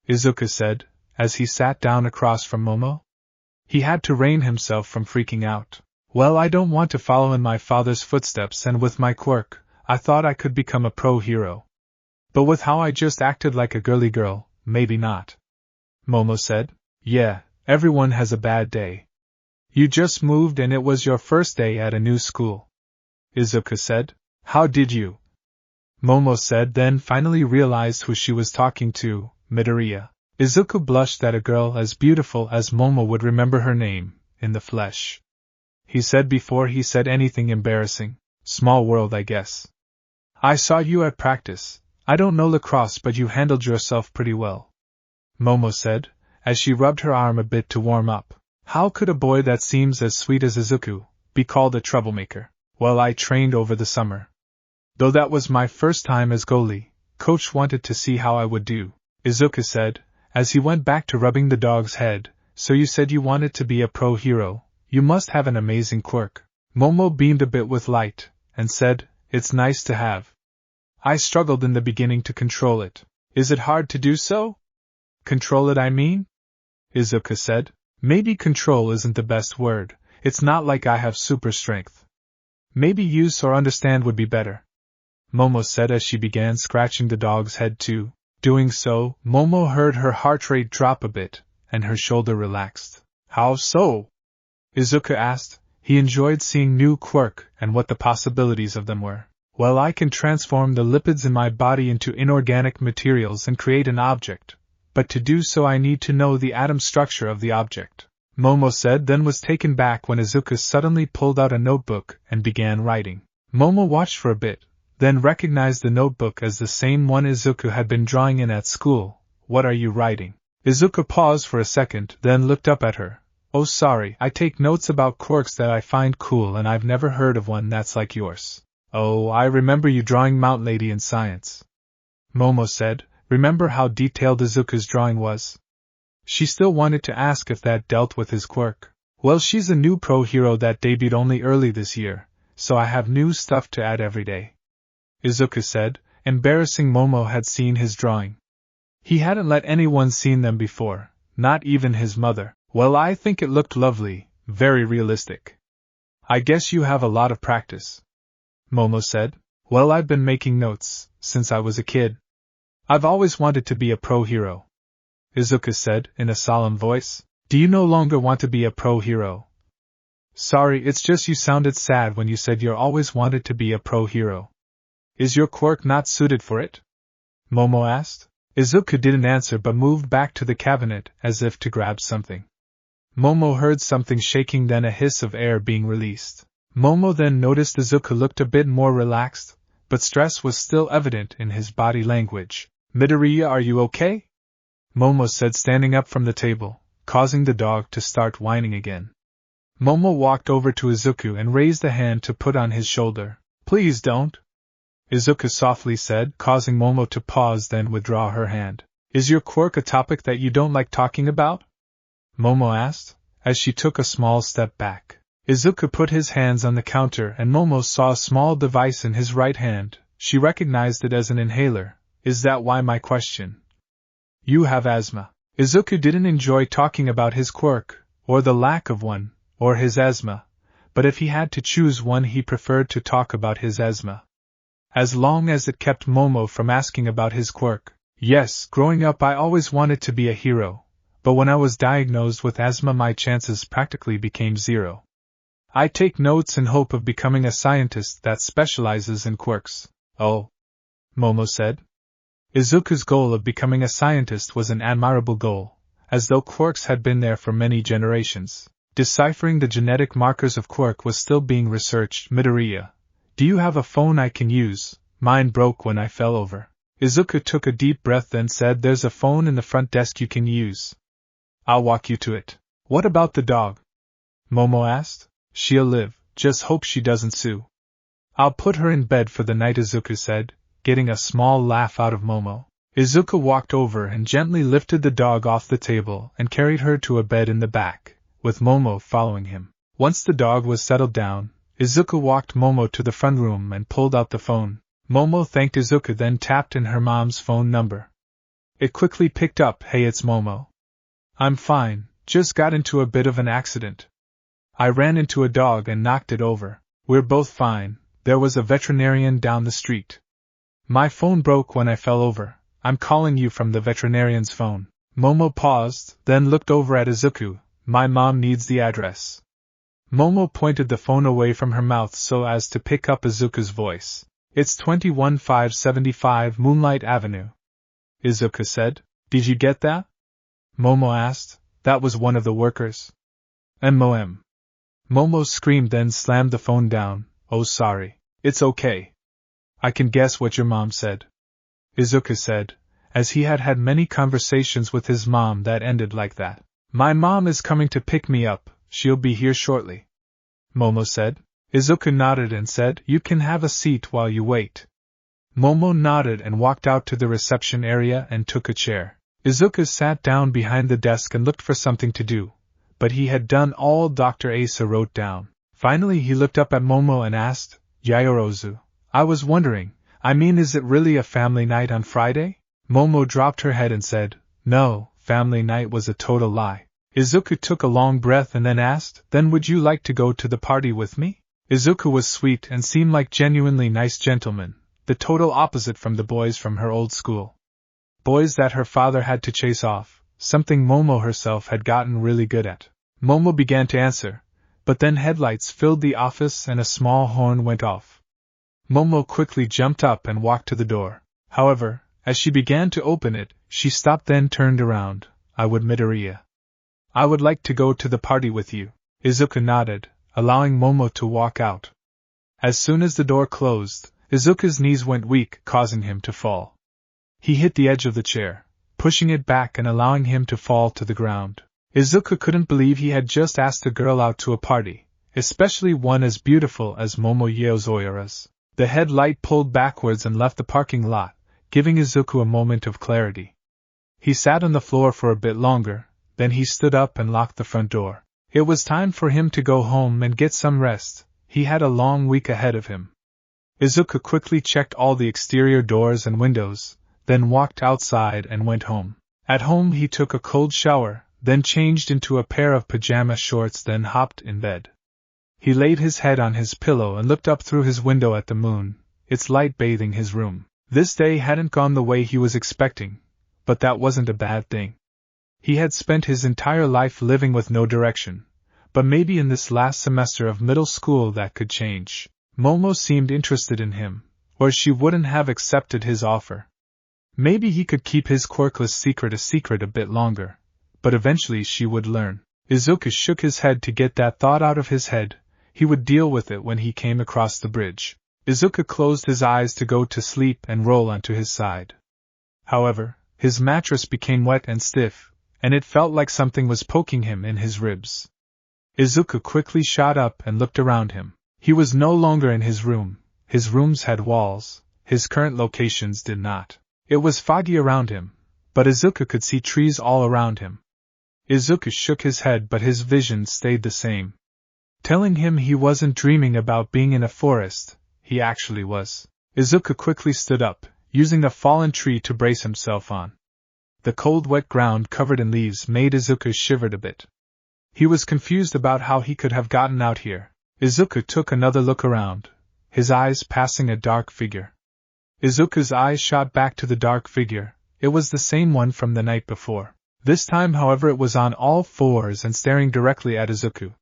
Izuku said, as he sat down across from Momo. He had to rein himself from freaking out. "Well, I don't want to follow in my father's footsteps, and with my quirk, I thought I could become a pro hero. But with how I just acted like a girly girl, maybe not," Momo said. "Yeah, everyone has a bad day. You just moved and it was your first day at a new school," Izuku said. "How did you?" Momo said, then finally realized who she was talking to, Midoriya. Izuku blushed that a girl as beautiful as Momo would remember her name, in the flesh. He said before he said anything embarrassing, "Small world, I guess. I saw you at practice. I don't know lacrosse, but you handled yourself pretty well," Momo said, as she rubbed her arm a bit to warm up. How could a boy that seems as sweet as Izuku be called a troublemaker? "Well, I trained over the summer. Though that was my first time as goalie, coach wanted to see how I would do," Izuku said, as he went back to rubbing the dog's head. "So you said you wanted to be a pro hero. You must have an amazing quirk." Momo beamed a bit with light, and said, "It's nice to have. I struggled in the beginning to control it." "Is it hard to do so?" "Control it, I mean?" Izuku said. "Maybe control isn't the best word. It's not like I have super strength. Maybe use or understand would be better," Momo said as she began scratching the dog's head too. Doing so, Momo heard her heart rate drop a bit, and her shoulder relaxed. "How so?" Izuku asked. He enjoyed seeing new quirk and what the possibilities of them were. "Well, I can transform the lipids in my body into inorganic materials and create an object, but to do so I need to know the atom structure of the object," Momo said, then was taken back when Izuku suddenly pulled out a notebook and began writing. Momo watched for a bit, then recognized the notebook as the same one Izuku had been drawing in at school. "What are you writing?" Izuku paused for a second, then looked up at her. "Oh, sorry, I take notes about quirks that I find cool, and I've never heard of one that's like yours." "Oh, I remember you drawing Mount Lady in science," Momo said. "Remember how detailed Izuku's drawing was?" She still wanted to ask if that dealt with his quirk. "Well, she's a new pro hero that debuted only early this year, so I have new stuff to add every day," Izuku said, embarrassing Momo had seen his drawing. He hadn't let anyone seen them before, not even his mother. Well, I think it looked lovely, very realistic. I guess you have a lot of practice. Momo said. Well, I've been making notes, since I was a kid. I've always wanted to be a pro hero. Izuku said, in a solemn voice. Do you no longer want to be a pro hero? Sorry, it's just you sounded sad when you said you always wanted to be a pro hero. Is your quirk not suited for it? Momo asked. Izuku didn't answer but moved back to the cabinet as if to grab something. Momo heard something shaking, then a hiss of air being released. Momo then noticed Izuku looked a bit more relaxed, but stress was still evident in his body language. Midoriya, are you okay? Momo said, standing up from the table, causing the dog to start whining again. Momo walked over to Izuku and raised a hand to put on his shoulder. Please don't. Izuku softly said, causing Momo to pause, then withdraw her hand. Is your quirk a topic that you don't like talking about? Momo asked, as she took a small step back. Izuku put his hands on the counter and Momo saw a small device in his right hand. She recognized it as an inhaler. Is that why my question? You have asthma. Izuku didn't enjoy talking about his quirk, or the lack of one, or his asthma, but if he had to choose one he preferred to talk about his asthma. As long as it kept Momo from asking about his quirk. Yes, growing up I always wanted to be a hero, but when I was diagnosed with asthma my chances practically became zero. I take notes in hope of becoming a scientist that specializes in quirks. Oh, Momo said. Izuku's goal of becoming a scientist was an admirable goal, as though quirks had been there for many generations. Deciphering the genetic markers of quirk was still being researched. Midoriya, do you have a phone I can use? Mine broke when I fell over. Izuku took a deep breath then said, there's a phone in the front desk you can use. I'll walk you to it. What about the dog? Momo asked. She'll live, just hope she doesn't sue. I'll put her in bed for the night, Izuku said, getting a small laugh out of Momo. Izuku walked over and gently lifted the dog off the table and carried her to a bed in the back, with Momo following him. Once the dog was settled down, Izuku walked Momo to the front room and pulled out the phone. Momo thanked Izuku then tapped in her mom's phone number. It quickly picked up. Hey, it's Momo. I'm fine, just got into a bit of an accident. I ran into a dog and knocked it over. We're both fine, there was a veterinarian down the street. My phone broke when I fell over. I'm calling you from the veterinarian's phone. Momo paused, then looked over at Izuku. My mom needs the address. Momo pointed the phone away from her mouth so as to pick up Izuku's voice. It's 21575 Moonlight Avenue. Izuku said. Did you get that? Momo asked. That was one of the workers. M.O.M. Momo screamed then slammed the phone down. Oh, sorry. It's okay. I can guess what your mom said. Izuku said, as he had had many conversations with his mom that ended like that. My mom is coming to pick me up, she'll be here shortly. Momo said. Izuku nodded and said, you can have a seat while you wait. Momo nodded and walked out to the reception area and took a chair. Izuku sat down behind the desk and looked for something to do, but he had done all Dr. Asa wrote down. Finally he looked up at Momo and asked, Yayorozu, I was wondering, is it really a family night on Friday? Momo dropped her head and said, no, family night was a total lie. Izuku took a long breath and then asked, then would you like to go to the party with me? Izuku was sweet and seemed like genuinely nice gentleman, the total opposite from the boys from her old school. Boys that her father had to chase off, something Momo herself had gotten really good at. Momo began to answer, but then headlights filled the office and a small horn went off. Momo quickly jumped up and walked to the door. However, as she began to open it, she stopped then turned around. I would Midoriya. I would like to go to the party with you. Izuku nodded, allowing Momo to walk out. As soon as the door closed, Izuku's knees went weak, causing him to fall. He hit the edge of the chair, pushing it back and allowing him to fall to the ground. Izuku couldn't believe he had just asked a girl out to a party, especially one as beautiful as Momo Yaozoyara's. The headlight pulled backwards and left the parking lot, giving Izuku a moment of clarity. He sat on the floor for a bit longer, then he stood up and locked the front door. It was time for him to go home and get some rest. He had a long week ahead of him. Izuku quickly checked all the exterior doors and windows, then walked outside and went home. At home he took a cold shower, then changed into a pair of pajama shorts, then hopped in bed. He laid his head on his pillow and looked up through his window at the moon, its light bathing his room. This day hadn't gone the way he was expecting, but that wasn't a bad thing. He had spent his entire life living with no direction, but maybe in this last semester of middle school that could change. Momo seemed interested in him, or she wouldn't have accepted his offer. Maybe he could keep his quirkless secret a secret a bit longer, but eventually she would learn. Izuku shook his head to get that thought out of his head. He would deal with it when he came across the bridge. Izuku closed his eyes to go to sleep and roll onto his side. However, his mattress became wet and stiff, and it felt like something was poking him in his ribs. Izuku quickly shot up and looked around him. He was no longer in his room. His rooms had walls, his current locations did not. It was foggy around him, but Izuku could see trees all around him. Izuku shook his head, but his vision stayed the same, telling him he wasn't dreaming about being in a forest. He actually was. Izuku quickly stood up, using a fallen tree to brace himself on. The cold wet ground covered in leaves made Izuku shivered a bit. He was confused about how he could have gotten out here. Izuku took another look around, his eyes passing a dark figure. Izuku's eyes shot back to the dark figure. It was the same one from the night before. This time, however, it was on all fours and staring directly at Izuku.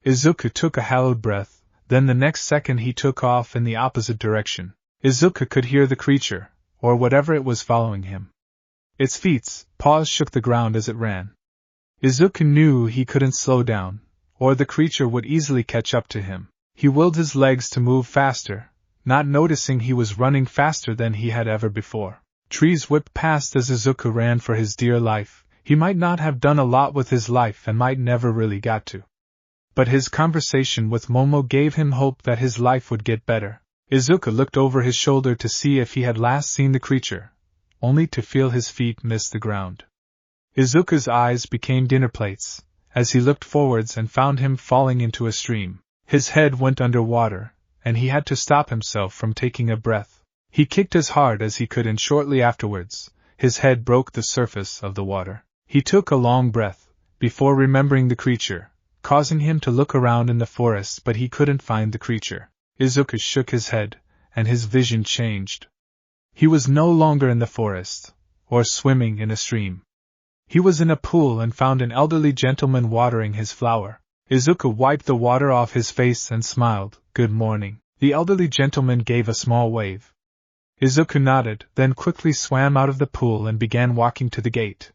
Izuku took a hallowed breath, then the next second he took off in the opposite direction. Izuku could hear the creature, or whatever it was following him. Its feet, paws shook the ground as it ran. Izuku knew he couldn't slow down, or the creature would easily catch up to him. He willed his legs to move faster, not noticing he was running faster than he had ever before. Trees whipped past as Izuku ran for his dear life. He might not have done a lot with his life and might never really got to. But his conversation with Momo gave him hope that his life would get better. Izuku looked over his shoulder to see if he had last seen the creature, only to feel his feet miss the ground. Izuku's eyes became dinner plates, as he looked forwards and found him falling into a stream. His head went under water, and he had to stop himself from taking a breath. He kicked as hard as he could, and shortly afterwards, his head broke the surface of the water. He took a long breath, before remembering the creature, causing him to look around in the forest, but he couldn't find the creature. Izuku shook his head, and his vision changed. He was no longer in the forest, or swimming in a stream. He was in a pool and found an elderly gentleman watering his flower. Izuku wiped the water off his face and smiled. "Good morning." The elderly gentleman gave a small wave. Izuku nodded, then quickly swam out of the pool and began walking to the gate.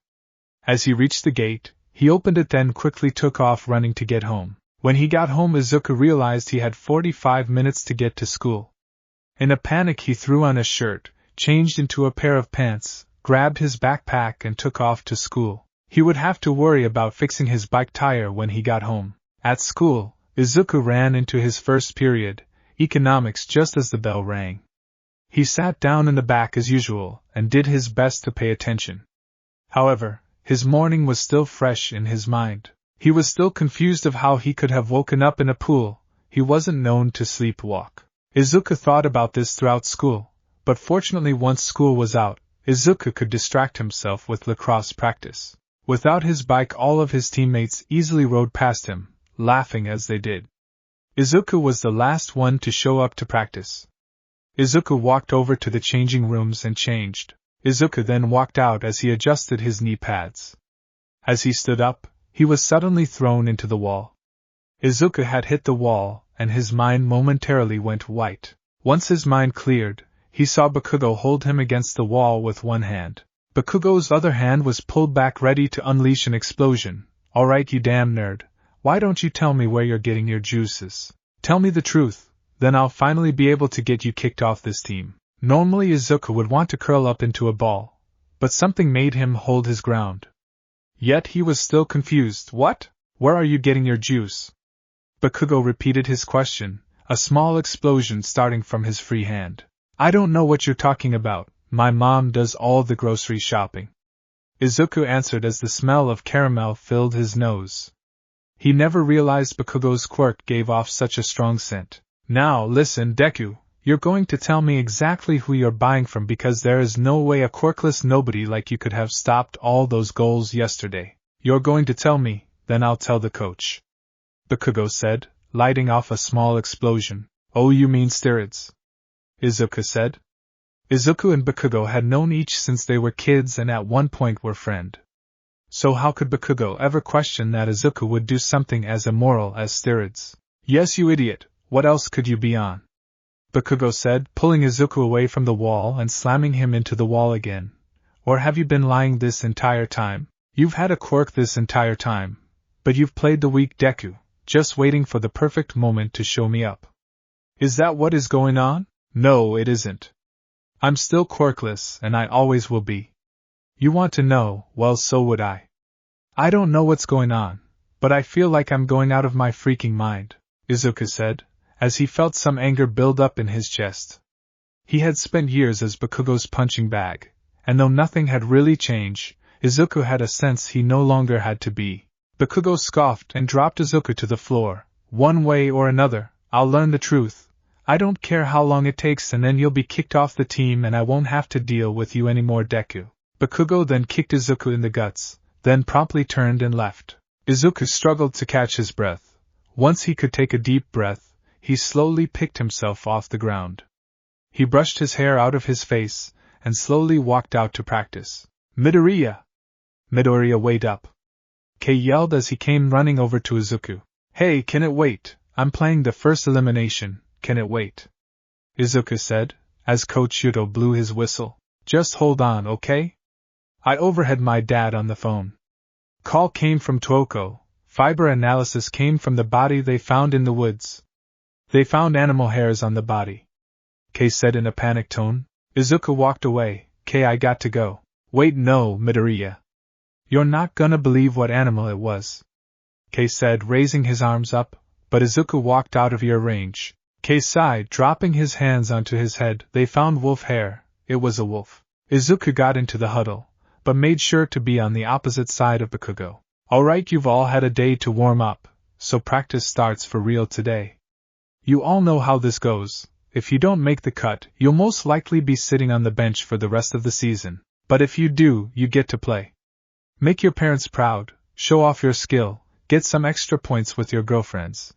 As he reached the gate, he opened it, then quickly took off running to get home. When he got home, Izuku realized he had 45 minutes to get to school. In a panic, he threw on a shirt, changed into a pair of pants, grabbed his backpack and took off to school. He would have to worry about fixing his bike tire when he got home. At school, Izuku ran into his first period, economics, just as the bell rang. He sat down in the back as usual, and did his best to pay attention. However, his morning was still fresh in his mind. He was still confused of how he could have woken up in a pool. He wasn't known to sleepwalk. Izuku thought about this throughout school, but fortunately once school was out, Izuku could distract himself with lacrosse practice. Without his bike, all of his teammates easily rode past him, laughing as they did. Izuku was the last one to show up to practice. Izuku walked over to the changing rooms and changed. Izuku then walked out as he adjusted his knee pads. As he stood up, he was suddenly thrown into the wall. Izuku had hit the wall, and his mind momentarily went white. Once his mind cleared, he saw Bakugo hold him against the wall with one hand. Bakugo's other hand was pulled back, ready to unleash an explosion. "Alright, you damn nerd, why don't you tell me where you're getting your juices? Tell me the truth, then I'll finally be able to get you kicked off this team." Normally Izuku would want to curl up into a ball, but something made him hold his ground. Yet he was still confused. "What? Where are you getting your juice?" Bakugo repeated his question, a small explosion starting from his free hand. "I don't know what you're talking about. My mom does all the grocery shopping," Izuku answered as the smell of caramel filled his nose. He never realized Bakugo's quirk gave off such a strong scent. "Now listen, Deku, You're going to tell me exactly who you're buying from because there is no way a quirkless nobody like you could have stopped all those goals yesterday. You're going to tell me, then I'll tell the coach. Bakugo said, lighting off a small explosion. Oh, you mean steroids? Izuku said. Izuku and Bakugo had known each since they were kids and at one point were friends. So how could Bakugo ever question that Izuku would do something as immoral as steroids? Yes, you idiot, what else could you be on? Bakugo said, pulling Izuku away from the wall and slamming him into the wall again. Or have you been lying this entire time? You've had a quirk this entire time, but you've played the weak Deku, just waiting for the perfect moment to show me up. Is that what is going on? No, it isn't. I'm still quirkless, and I always will be. You want to know, well, so would I. I don't know what's going on, but I feel like I'm going out of my freaking mind, Izuku said, as he felt some anger build up in his chest. He had spent years as Bakugo's punching bag, and though nothing had really changed, Izuku had a sense he no longer had to be. Bakugo scoffed and dropped Izuku to the floor. One way or another, I'll learn the truth. I don't care how long it takes, and then you'll be kicked off the team and I won't have to deal with you anymore, Deku. Bakugo then kicked Izuku in the guts, then promptly turned and left. Izuku struggled to catch his breath. Once he could take a deep breath, he slowly picked himself off the ground. He brushed his hair out of his face and slowly walked out to practice. Midoriya! Midoriya, wait up! Kei yelled as he came running over to Izuku. Hey, can it wait? I'm playing the first elimination, can it wait? Izuku said, as Coach Yuto blew his whistle. Just hold on, okay? I overheard my dad on the phone. Call came from Tuoko. Fiber analysis came from the body they found in the woods. They found animal hairs on the body. Kei said in a panicked tone. Izuku walked away. Kei, I got to go. Wait, no, Midoriya. You're not gonna believe what animal it was. Kei said, raising his arms up, but Izuku walked out of ear range. Kei sighed, dropping his hands onto his head. They found wolf hair. It was a wolf. Izuku got into the huddle, but made sure to be on the opposite side of Bakugo. Alright, you've all had a day to warm up, so practice starts for real today. You all know how this goes. If you don't make the cut, you'll most likely be sitting on the bench for the rest of the season. But if you do, you get to play. Make your parents proud, show off your skill, get some extra points with your girlfriends.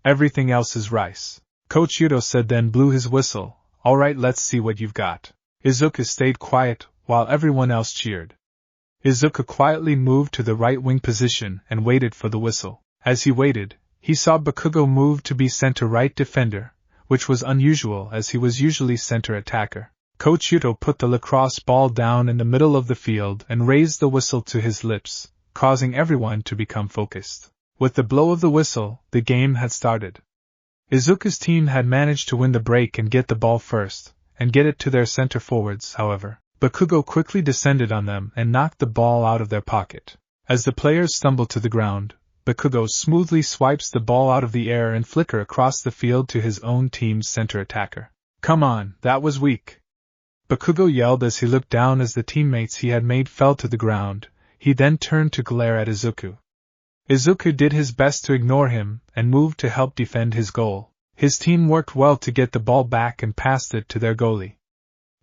Everything else is rice. Coach Yuto said, then blew his whistle. Alright, let's see what you've got. Izuku stayed quiet, while everyone else cheered. Izuku quietly moved to the right wing position and waited for the whistle. As he waited, he saw Bakugo move to be center right defender, which was unusual as he was usually center attacker. Coach Yuto put the lacrosse ball down in the middle of the field and raised the whistle to his lips, causing everyone to become focused. With the blow of the whistle, the game had started. Izuku's team had managed to win the break and get the ball first, and get it to their center forwards. However, Bakugo quickly descended on them and knocked the ball out of their pocket. As the players stumbled to the ground, Bakugo smoothly swipes the ball out of the air and flicker across the field to his own team's center attacker. Come on, that was weak. Bakugo yelled as he looked down as the teammates he had made fell to the ground. He then turned to glare at Izuku. Izuku did his best to ignore him and moved to help defend his goal. His team worked well to get the ball back and passed it to their goalie.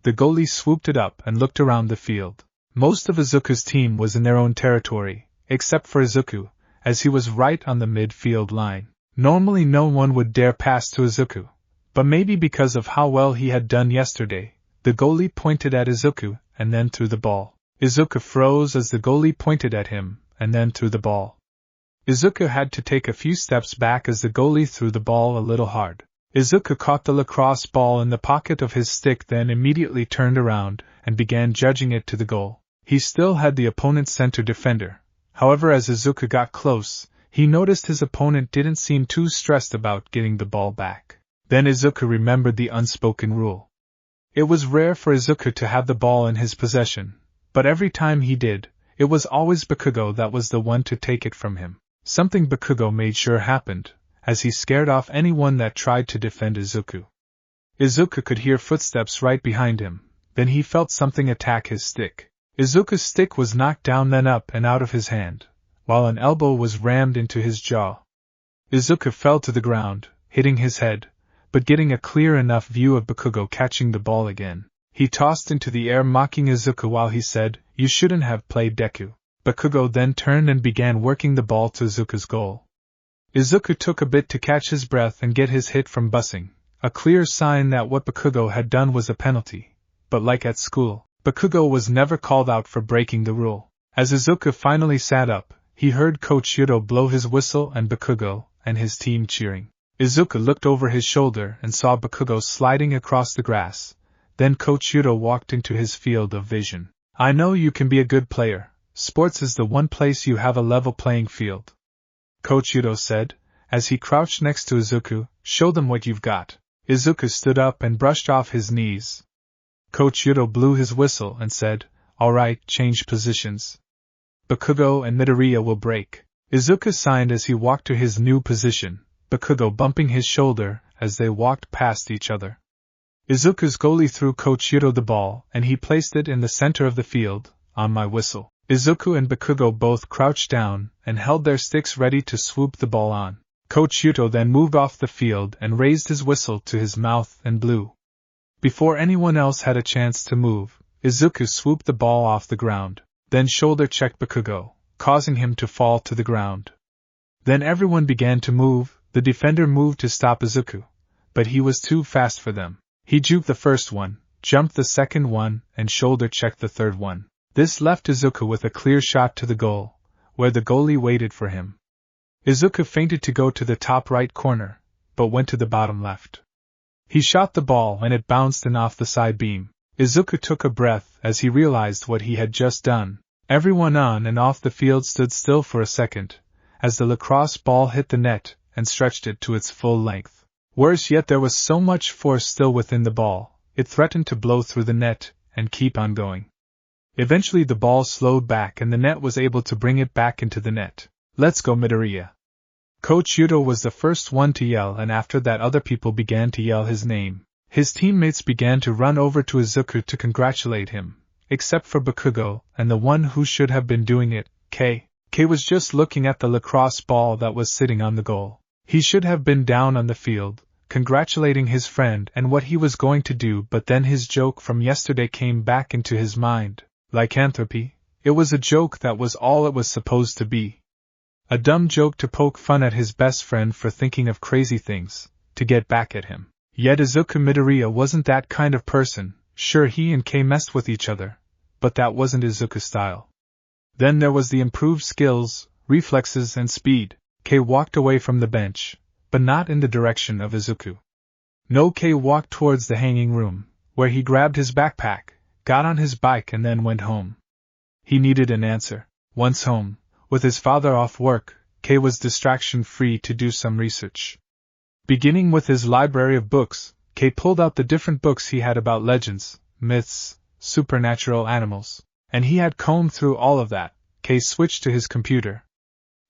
The goalie swooped it up and looked around the field. Most of Izuku's team was in their own territory, except for Izuku, as he was right on the midfield line. Normally no one would dare pass to Izuku, but maybe because of how well he had done yesterday, the goalie pointed at Izuku and then threw the ball. Izuku froze as the goalie pointed at him and then threw the ball. Izuku had to take a few steps back as the goalie threw the ball a little hard. Izuku caught the lacrosse ball in the pocket of his stick, then immediately turned around and began judging it to the goal. He still had the opponent's center defender. However, as Izuku got close, he noticed his opponent didn't seem too stressed about getting the ball back. Then Izuku remembered the unspoken rule. It was rare for Izuku to have the ball in his possession, but every time he did, it was always Bakugo that was the one to take it from him. Something Bakugo made sure happened, as he scared off anyone that tried to defend Izuku. Izuku could hear footsteps right behind him, then he felt something attack his stick. Izuku's stick was knocked down, then up and out of his hand, while an elbow was rammed into his jaw. Izuku fell to the ground, hitting his head, but getting a clear enough view of Bakugo catching the ball again. He tossed into the air mocking Izuku while he said, "You shouldn't have played Deku." Bakugo then turned and began working the ball to Izuku's goal. Izuku took a bit to catch his breath and get his hit from bussing, a clear sign that what Bakugo had done was a penalty. But like at school, Bakugo was never called out for breaking the rule. As Izuku finally sat up, he heard Coach Yudo blow his whistle and Bakugo and his team cheering. Izuku looked over his shoulder and saw Bakugo sliding across the grass. Then Coach Yudo walked into his field of vision. "I know you can be a good player. Sports is the one place you have a level playing field," Coach Yudo said, as he crouched next to Izuku. "Show them what you've got." Izuku stood up and brushed off his knees. Coach Yudo blew his whistle and said, "All right, change positions. Bakugo and Midoriya will break." Izuku signed as he walked to his new position, Bakugo bumping his shoulder as they walked past each other. Izuku's goalie threw Coach Yudo the ball and he placed it in the center of the field, on my whistle. Izuku and Bakugo both crouched down and held their sticks ready to swoop the ball on. Coach Yudo then moved off the field and raised his whistle to his mouth and blew. Before anyone else had a chance to move, Izuku swooped the ball off the ground, then shoulder-checked Bakugo, causing him to fall to the ground. Then everyone began to move. The defender moved to stop Izuku, but he was too fast for them. He juked the first one, jumped the second one, and shoulder-checked the third one. This left Izuku with a clear shot to the goal, where the goalie waited for him. Izuku feinted to go to the top right corner, but went to the bottom left. He shot the ball and it bounced in off the side beam. Izuku took a breath as he realized what he had just done. Everyone on and off the field stood still for a second, as the lacrosse ball hit the net and stretched it to its full length. Worse yet, there was so much force still within the ball, it threatened to blow through the net and keep on going. Eventually the ball slowed back and the net was able to bring it back into the net. "Let's go, Midoriya." Coach Yudo was the first one to yell, and after that other people began to yell his name. His teammates began to run over to Izuku to congratulate him, except for Bakugo and the one who should have been doing it, K. K was just looking at the lacrosse ball that was sitting on the goal. He should have been down on the field, congratulating his friend and what he was going to do, but then his joke from yesterday came back into his mind. Lycanthropy. It was a joke that was all it was supposed to be. A dumb joke to poke fun at his best friend for thinking of crazy things, to get back at him. Yet Izuku Midoriya wasn't that kind of person. Sure, he and Kei messed with each other, but that wasn't Izuku's style. Then there was the improved skills, reflexes and speed. Kei walked away from the bench, but not in the direction of Izuku. No, Kei walked towards the hanging room, where he grabbed his backpack, got on his bike and then went home. He needed an answer. Once home, with his father off work, Kei was distraction-free to do some research. Beginning with his library of books, Kei pulled out the different books he had about legends, myths, supernatural animals, and he had combed through all of that. Kei switched to his computer.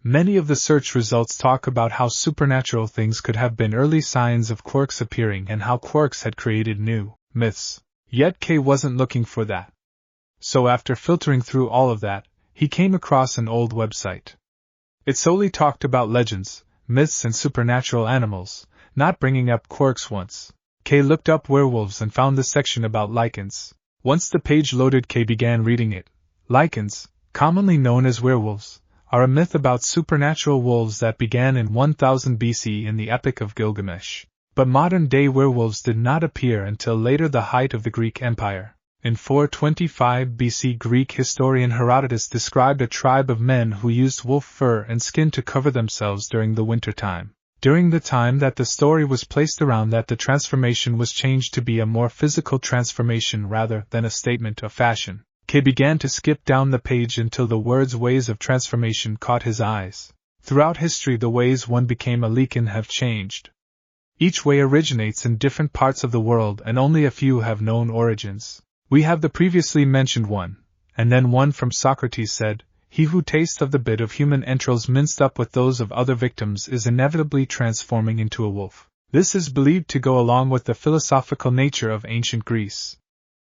Many of the search results talk about how supernatural things could have been early signs of quirks appearing and how quirks had created new myths. Yet Kei wasn't looking for that. So after filtering through all of that, he came across an old website. It solely talked about legends, myths and supernatural animals, not bringing up quirks once. Kei looked up werewolves and found the section about lichens. Once the page loaded, Kei began reading it. Lichens, commonly known as werewolves, are a myth about supernatural wolves that began in 1000 BC in the Epic of Gilgamesh. But modern-day werewolves did not appear until later, the height of the Greek Empire. In 425 BC, Greek historian Herodotus described a tribe of men who used wolf fur and skin to cover themselves during the winter time. During the time that the story was placed around that, the transformation was changed to be a more physical transformation rather than a statement of fashion. Kei began to skip down the page until the words ways of transformation caught his eyes. Throughout history, the ways one became a lichen have changed. Each way originates in different parts of the world and only a few have known origins. We have the previously mentioned one, and then one from Socrates said, "He who tastes of the bit of human entrails minced up with those of other victims is inevitably transforming into a wolf." This is believed to go along with the philosophical nature of ancient Greece.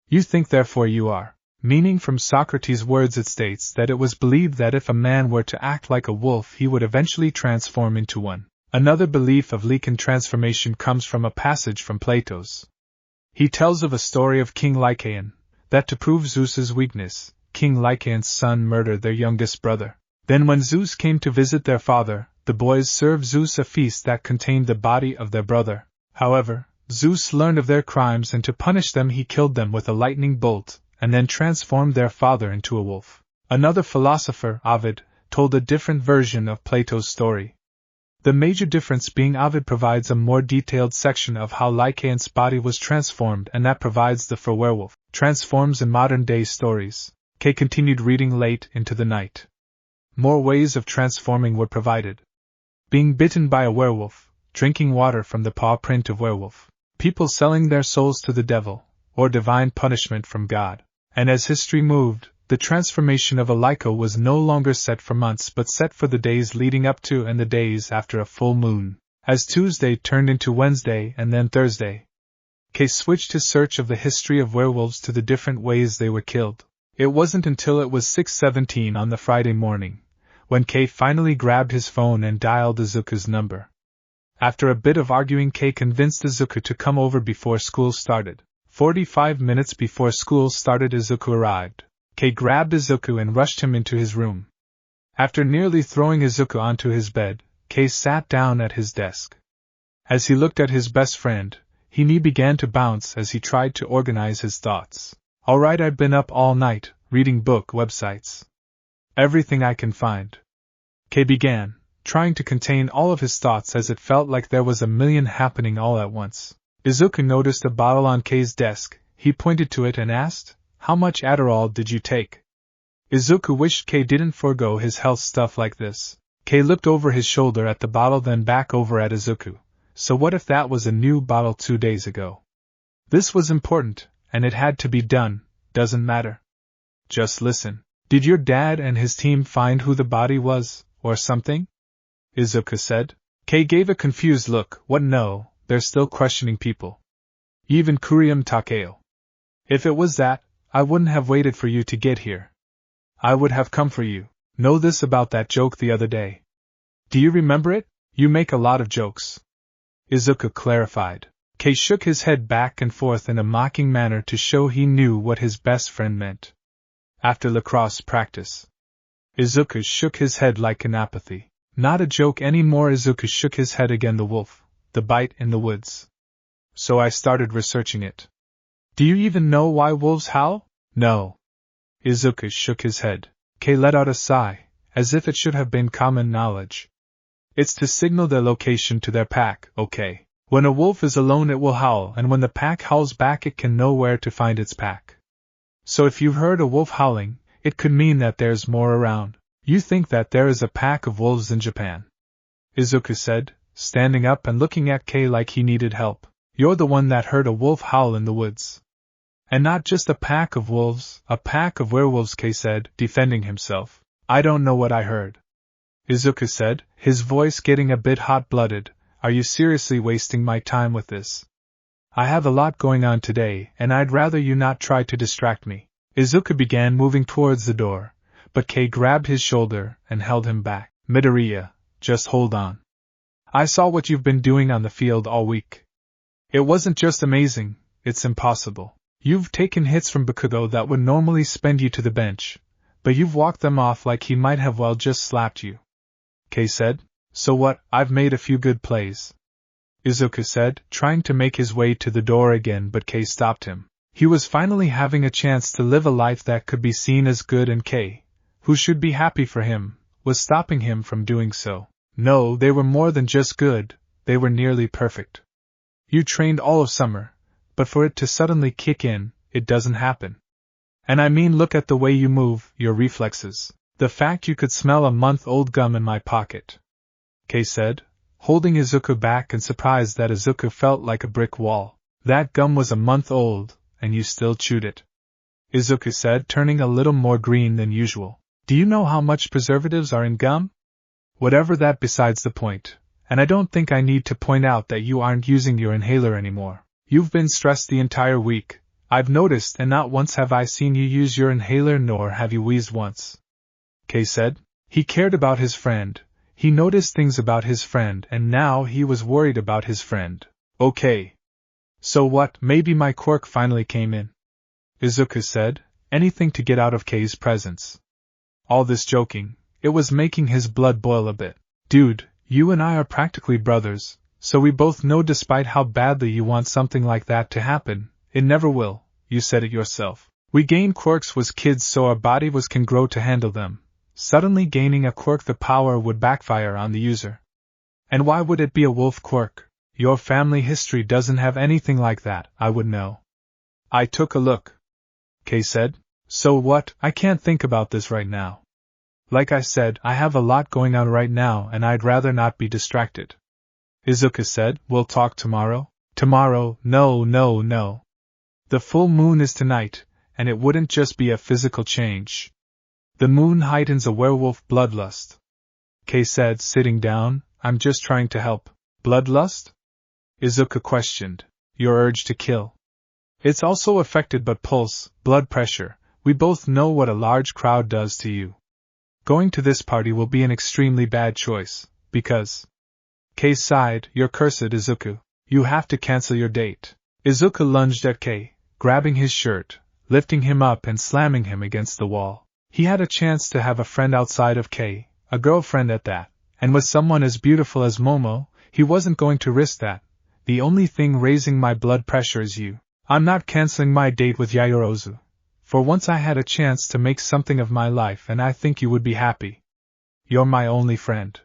You think therefore you are. Meaning from Socrates' words, it states that it was believed that if a man were to act like a wolf, he would eventually transform into one. Another belief of leak and transformation comes from a passage from Plato's. He tells of a story of King Lycaon, that to prove Zeus's weakness, King Lycaon's son murdered their youngest brother. Then when Zeus came to visit their father, the boys served Zeus a feast that contained the body of their brother. However, Zeus learned of their crimes, and to punish them he killed them with a lightning bolt, and then transformed their father into a wolf. Another philosopher, Ovid, told a different version of Plato's story. The major difference being Ovid provides a more detailed section of how Lycaon's body was transformed, and that provides the for werewolf transforms in modern-day stories. Kay continued reading late into the night. More ways of transforming were provided. Being bitten by a werewolf, drinking water from the paw print of werewolf, people selling their souls to the devil, or divine punishment from God. And as history moved, the transformation of a Lyco was no longer set for months but set for the days leading up to and the days after a full moon, as Tuesday turned into Wednesday and then Thursday. Kay switched his search of the history of werewolves to the different ways they were killed. It wasn't until it was 6:17 on the Friday morning, when Kay finally grabbed his phone and dialed Izuku's number. After a bit of arguing, Kay convinced Izuku to come over before school started. 45 minutes before school started, Izuku arrived. Kay grabbed Izuku and rushed him into his room. After nearly throwing Izuku onto his bed, Kay sat down at his desk. As he looked at his best friend, his knee began to bounce as he tried to organize his thoughts. "Alright, I've been up all night, reading book websites. Everything I can find." Kay began, trying to contain all of his thoughts as it felt like there was a million happening all at once. Izuku noticed a bottle on Kay's desk. He pointed to it and asked, "How much Adderall did you take?" Izuku wished Kay didn't forego his health stuff like this. Kay looked over his shoulder at the bottle, then back over at Izuku. So what if that was a new bottle 2 days ago? This was important, and it had to be done. Doesn't matter. Just listen. Did your dad and his team find who the body was, or something? Izuku said. Kay gave a confused look. What? No, they're still questioning people. Even Kurium Takeo. If it was that, I wouldn't have waited for you to get here. I would have come for you. Know this about that joke the other day. Do you remember it? You make a lot of jokes. Izuku clarified. Kay shook his head back and forth in a mocking manner to show he knew what his best friend meant. After lacrosse practice. Izuku shook his head like in apathy. Not a joke anymore. Izuku shook his head again. The wolf, the bite in the woods. So I started researching it. Do you even know why wolves howl? No. Izuku shook his head. Kay let out a sigh, as if it should have been common knowledge. It's to signal their location to their pack, okay? When a wolf is alone it will howl, and when the pack howls back it can know where to find its pack. So if you've heard a wolf howling, it could mean that there's more around. You think that there is a pack of wolves in Japan? Izuku said, standing up and looking at Kay like he needed help. You're the one that heard a wolf howl in the woods. And not just a pack of wolves, a pack of werewolves, Kay said, defending himself. I don't know what I heard. Izuku said, his voice getting a bit hot-blooded. Are you seriously wasting my time with this? I have a lot going on today, and I'd rather you not try to distract me. Izuku began moving towards the door, but Kay grabbed his shoulder and held him back. Midoriya, just hold on. I saw what you've been doing on the field all week. It wasn't just amazing, it's impossible. You've taken hits from Bakugo that would normally spend you to the bench, but you've walked them off like he might have just slapped you. Kay said. So what? I've made a few good plays. Izuku said, trying to make his way to the door again, but Kay stopped him. He was finally having a chance to live a life that could be seen as good, and Kay, who should be happy for him, was stopping him from doing so. No, they were more than just good, they were nearly perfect. You trained all of summer, but for it to suddenly kick in, it doesn't happen. And I mean, look at the way you move, your reflexes. The fact you could smell a month-old gum in my pocket. Kay said, holding Izuku back and surprised that Izuku felt like a brick wall. That gum was a month old, and you still chewed it. Izuku said, turning a little more green than usual. Do you know how much preservatives are in gum? Whatever that, besides the point, and I don't think I need to point out that you aren't using your inhaler anymore. You've been stressed the entire week, I've noticed, and not once have I seen you use your inhaler, nor have you wheezed once. Kay said. He cared about his friend. He noticed things about his friend and now he was worried about his friend. Okay. So what, maybe my quirk finally came in. Izuku said, anything to get out of Kei's presence. All this joking, it was making his blood boil a bit. Dude, you and I are practically brothers, so we both know despite how badly you want something like that to happen, it never will, you said it yourself. We gained quirks was kids so our body can grow to handle them. Suddenly gaining a quirk the power would backfire on the user. And why would it be a wolf quirk? Your family history doesn't have anything like that, I would know. I took a look. Kei said. So what, I can't think about this right now. Like I said, I have a lot going on right now and I'd rather not be distracted. Izuku said, we'll talk tomorrow? Tomorrow, no. The full moon is tonight, and it wouldn't just be a physical change. The moon heightens a werewolf bloodlust. Kei said, sitting down, I'm just trying to help. Bloodlust? Izuku questioned. Your urge to kill. It's also affected by pulse, blood pressure. We both know what a large crowd does to you. Going to this party will be an extremely bad choice, because... Kei sighed, you're cursed, Izuku. You have to cancel your date. Izuku lunged at Kei, grabbing his shirt, lifting him up and slamming him against the wall. He had a chance to have a friend outside of Kei, a girlfriend at that, and with someone as beautiful as Momo, he wasn't going to risk that. The only thing raising my blood pressure is you. I'm not canceling my date with Yaoyorozu. For once I had a chance to make something of my life and I think you would be happy. You're my only friend.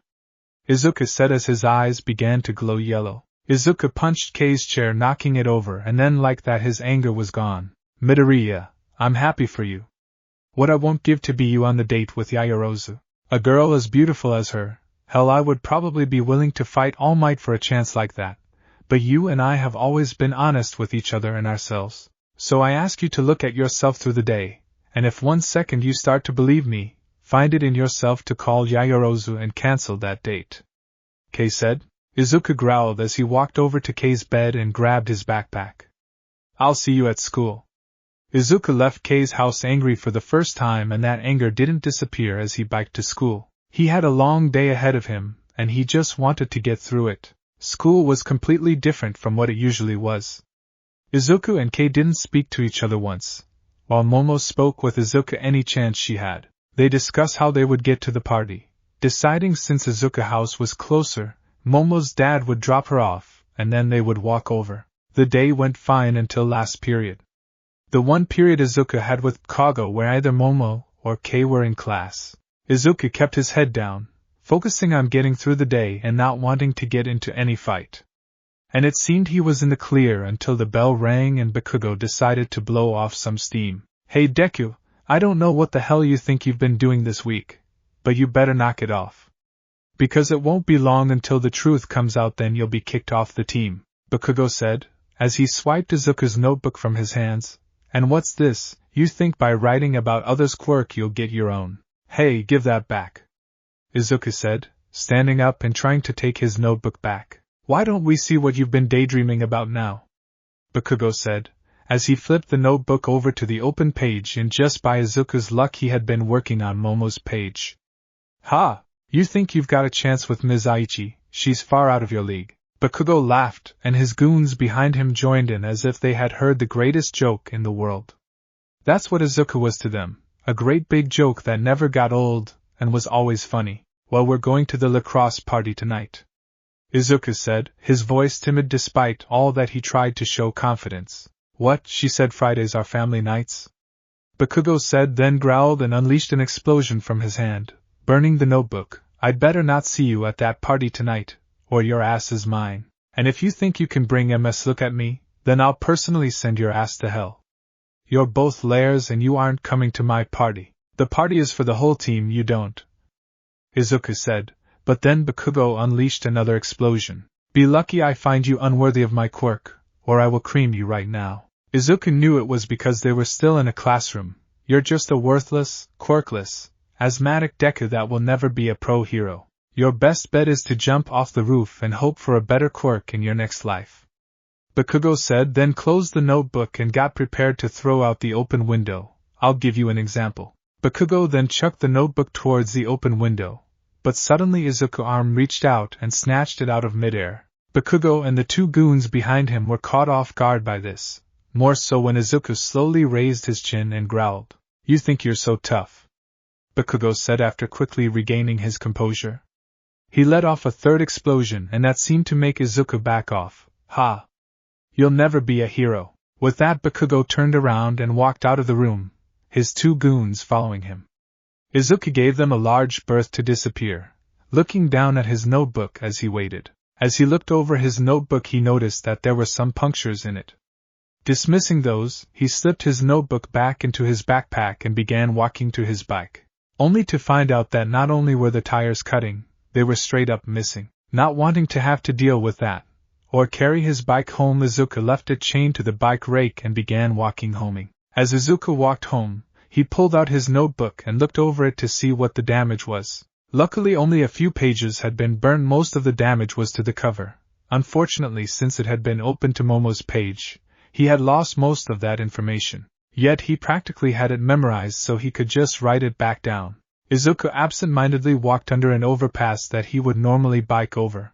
Izuku said as his eyes began to glow yellow. Izuku punched Kei's chair knocking it over and then like that his anger was gone. Midoriya, I'm happy for you. What I won't give to be you on the date with Yaoyorozu. A girl as beautiful as her, hell I would probably be willing to fight All Might for a chance like that. But you and I have always been honest with each other and ourselves. So I ask you to look at yourself through the day, and if 1 second you start to believe me, find it in yourself to call Yaoyorozu and cancel that date. Kei said. Izuku growled as he walked over to Kei's bed and grabbed his backpack. I'll see you at school. Izuku left Kei's house angry for the first time and that anger didn't disappear as he biked to school. He had a long day ahead of him, and he just wanted to get through it. School was completely different from what it usually was. Izuku and Kei didn't speak to each other once. While Momo spoke with Izuku any chance she had, they discussed how they would get to the party, deciding since Izuku's house was closer, Momo's dad would drop her off, and then they would walk over. The day went fine until last period. The one period Izuku had with Bakugo where either Momo or Kei were in class. Izuku kept his head down, focusing on getting through the day and not wanting to get into any fight. And it seemed he was in the clear until the bell rang and Bakugo decided to blow off some steam. Hey Deku, I don't know what the hell you think you've been doing this week, but you better knock it off. Because it won't be long until the truth comes out, then you'll be kicked off the team, Bakugo said, as he swiped Izuku's notebook from his hands. And what's this? You think by writing about others' quirk you'll get your own. Hey, give that back, Izuku said, standing up and trying to take his notebook back. Why don't we see what you've been daydreaming about now? Bakugo said, as he flipped the notebook over to the open page, and just by Izuku's luck he had been working on Momo's page. Ha! You think you've got a chance with Ms. Aichi, she's far out of your league. Bakugo laughed, and his goons behind him joined in as if they had heard the greatest joke in the world. That's what Izuku was to them, a great big joke that never got old, and was always funny. Well, we're going to the lacrosse party tonight, Izuku said, his voice timid despite all that he tried to show confidence. What? She said Fridays are family nights? Bakugo said, then growled and unleashed an explosion from his hand, burning the notebook. I'd better not see you at that party tonight, or your ass is mine. And if you think you can bring MS look at me, then I'll personally send your ass to hell. You're both layers and you aren't coming to my party. The party is for the whole team, you don't, Izuku said, but then Bakugo unleashed another explosion. Be lucky I find you unworthy of my quirk, or I will cream you right now. Izuku knew it was because they were still in a classroom. You're just a worthless, quirkless, asthmatic Deku that will never be a pro hero. Your best bet is to jump off the roof and hope for a better quirk in your next life. Bakugo said, then closed the notebook and got prepared to throw out the open window. I'll give you an example. Bakugo then chucked the notebook towards the open window, but suddenly Izuku's arm reached out and snatched it out of midair. Bakugo and the two goons behind him were caught off guard by this, more so when Izuku slowly raised his chin and growled. "You think you're so tough," Bakugo said after quickly regaining his composure. He let off a third explosion and that seemed to make Izuku back off. "Ha! You'll never be a hero." With that, Bakugo turned around and walked out of the room, his two goons following him. Izuku gave them a large berth to disappear, looking down at his notebook as he waited. As he looked over his notebook, he noticed that there were some punctures in it. Dismissing those, he slipped his notebook back into his backpack and began walking to his bike, only to find out that not only were the tires cutting, they were straight up missing. Not wanting to have to deal with that, or carry his bike home, Izuku left it chained to the bike rake and began walking homing. As Izuku walked home, he pulled out his notebook and looked over it to see what the damage was. Luckily only a few pages had been burned. Most of the damage was to the cover. Unfortunately, since it had been opened to Momo's page, he had lost most of that information. Yet he practically had it memorized, so he could just write it back down. Izuku absent-mindedly walked under an overpass that he would normally bike over.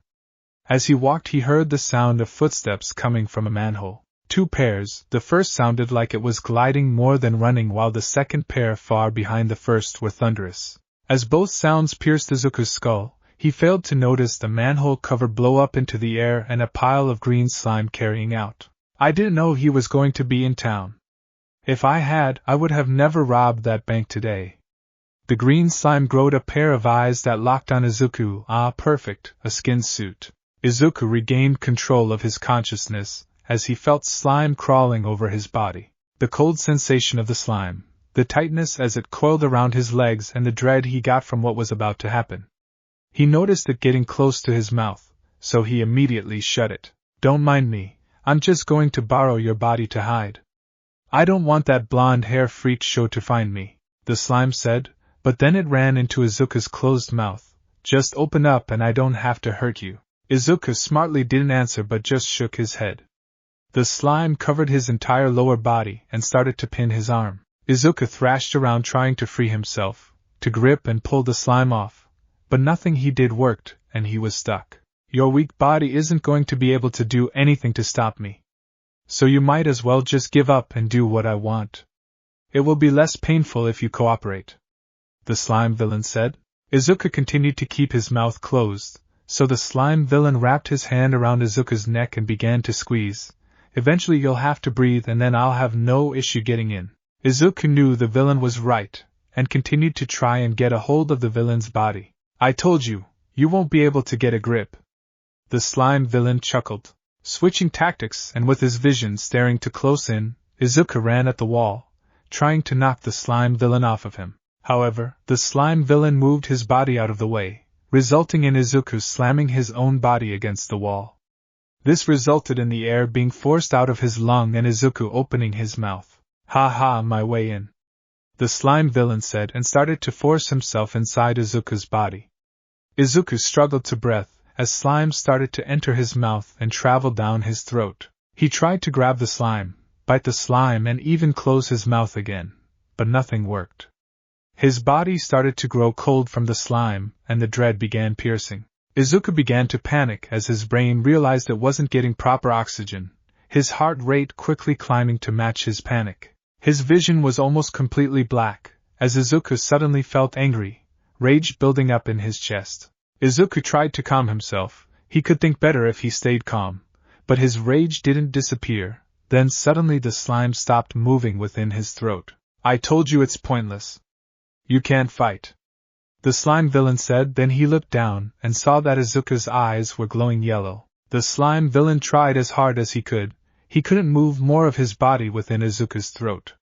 As he walked, he heard the sound of footsteps coming from a manhole. Two pairs. The first sounded like it was gliding more than running, while the second pair far behind the first were thunderous. As both sounds pierced Izuku's skull, he failed to notice the manhole cover blow up into the air and a pile of green slime carrying out. "I didn't know he was going to be in town. If I had, I would have never robbed that bank today." The green slime glowed a pair of eyes that locked on Izuku. Ah, perfect, a skin suit. Izuku regained control of his consciousness as he felt slime crawling over his body. The cold sensation of the slime, the tightness as it coiled around his legs, and the dread he got from what was about to happen. He noticed it getting close to his mouth, so he immediately shut it. "Don't mind me, I'm just going to borrow your body to hide. I don't want that blonde hair freak show to find me," the slime said, but then it ran into Izuku's closed mouth. "Just open up and I don't have to hurt you." Izuku smartly didn't answer but just shook his head. The slime covered his entire lower body and started to pin his arm. Izuku thrashed around trying to free himself, to grip and pull the slime off, but nothing he did worked, and he was stuck. "Your weak body isn't going to be able to do anything to stop me. So you might as well just give up and do what I want. It will be less painful if you cooperate," the slime villain said. Izuku continued to keep his mouth closed, so the slime villain wrapped his hand around Izuku's neck and began to squeeze. "Eventually you'll have to breathe and then I'll have no issue getting in." Izuku knew the villain was right, and continued to try and get a hold of the villain's body. "I told you, you won't be able to get a grip," the slime villain chuckled. Switching tactics and with his vision staring too close in, Izuku ran at the wall, trying to knock the slime villain off of him. However, the slime villain moved his body out of the way, resulting in Izuku slamming his own body against the wall. This resulted in the air being forced out of his lung and Izuku opening his mouth. "Ha ha, my way in," the slime villain said and started to force himself inside Izuku's body. Izuku struggled to breath as slime started to enter his mouth and travel down his throat. He tried to grab the slime, bite the slime and even close his mouth again, but nothing worked. His body started to grow cold from the slime and the dread began piercing. Izuku began to panic as his brain realized it wasn't getting proper oxygen, his heart rate quickly climbing to match his panic. His vision was almost completely black, as Izuku suddenly felt angry, rage building up in his chest. Izuku tried to calm himself. He could think better if he stayed calm, but his rage didn't disappear. Then suddenly the slime stopped moving within his throat. "I told you it's pointless. You can't fight," the slime villain said. Then he looked down and saw that Izuku's eyes were glowing yellow. The slime villain tried as hard as he couldn't move more of his body within Izuku's throat.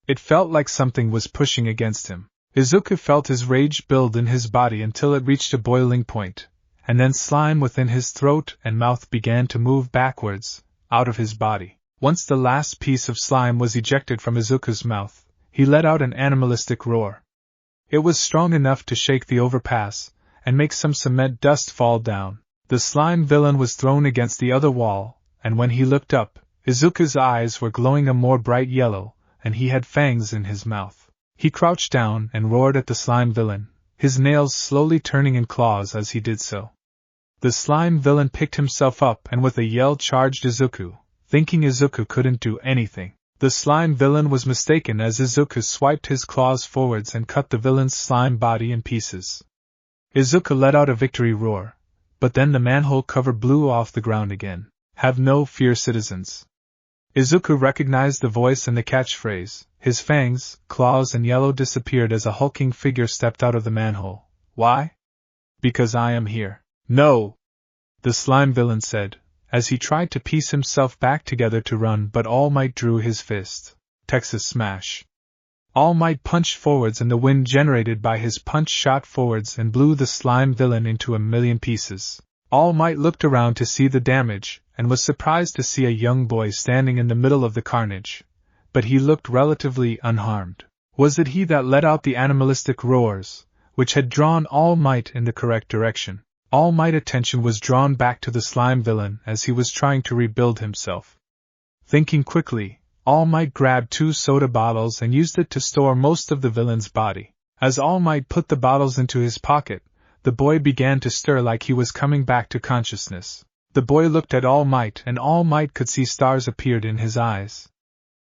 It felt like something was pushing against him. Izuku felt his rage build in his body until it reached a boiling point, and then slime within his throat and mouth began to move backwards, out of his body. Once the last piece of slime was ejected from Izuku's mouth, he let out an animalistic roar. It was strong enough to shake the overpass and make some cement dust fall down. The slime villain was thrown against the other wall, and when he looked up, Izuku's eyes were glowing a more bright yellow, and he had fangs in his mouth. He crouched down and roared at the slime villain, his nails slowly turning in claws as he did so. The slime villain picked himself up and with a yell charged Izuku, thinking Izuku couldn't do anything. The slime villain was mistaken as Izuku swiped his claws forwards and cut the villain's slime body in pieces. Izuku let out a victory roar, but then the manhole cover blew off the ground again. Have no fear, citizens. Izuku recognized the voice and the catchphrase. His fangs, claws and yellow disappeared as a hulking figure stepped out of the manhole. Why? Because I am here. No! The slime villain said, as he tried to piece himself back together to run, but All Might drew his fist. Texas Smash. All Might punched forwards and the wind generated by his punch shot forwards and blew the slime villain into a million pieces. All Might looked around to see the damage, and was surprised to see a young boy standing in the middle of the carnage. But he looked relatively unharmed. Was it he that let out the animalistic roars, which had drawn All Might in the correct direction? All Might's attention was drawn back to the slime villain as he was trying to rebuild himself. Thinking quickly, All Might grabbed 2 soda bottles and used it to store most of the villain's body. As All Might put the bottles into his pocket, the boy began to stir like he was coming back to consciousness. The boy looked at All Might and All Might could see stars appeared in his eyes.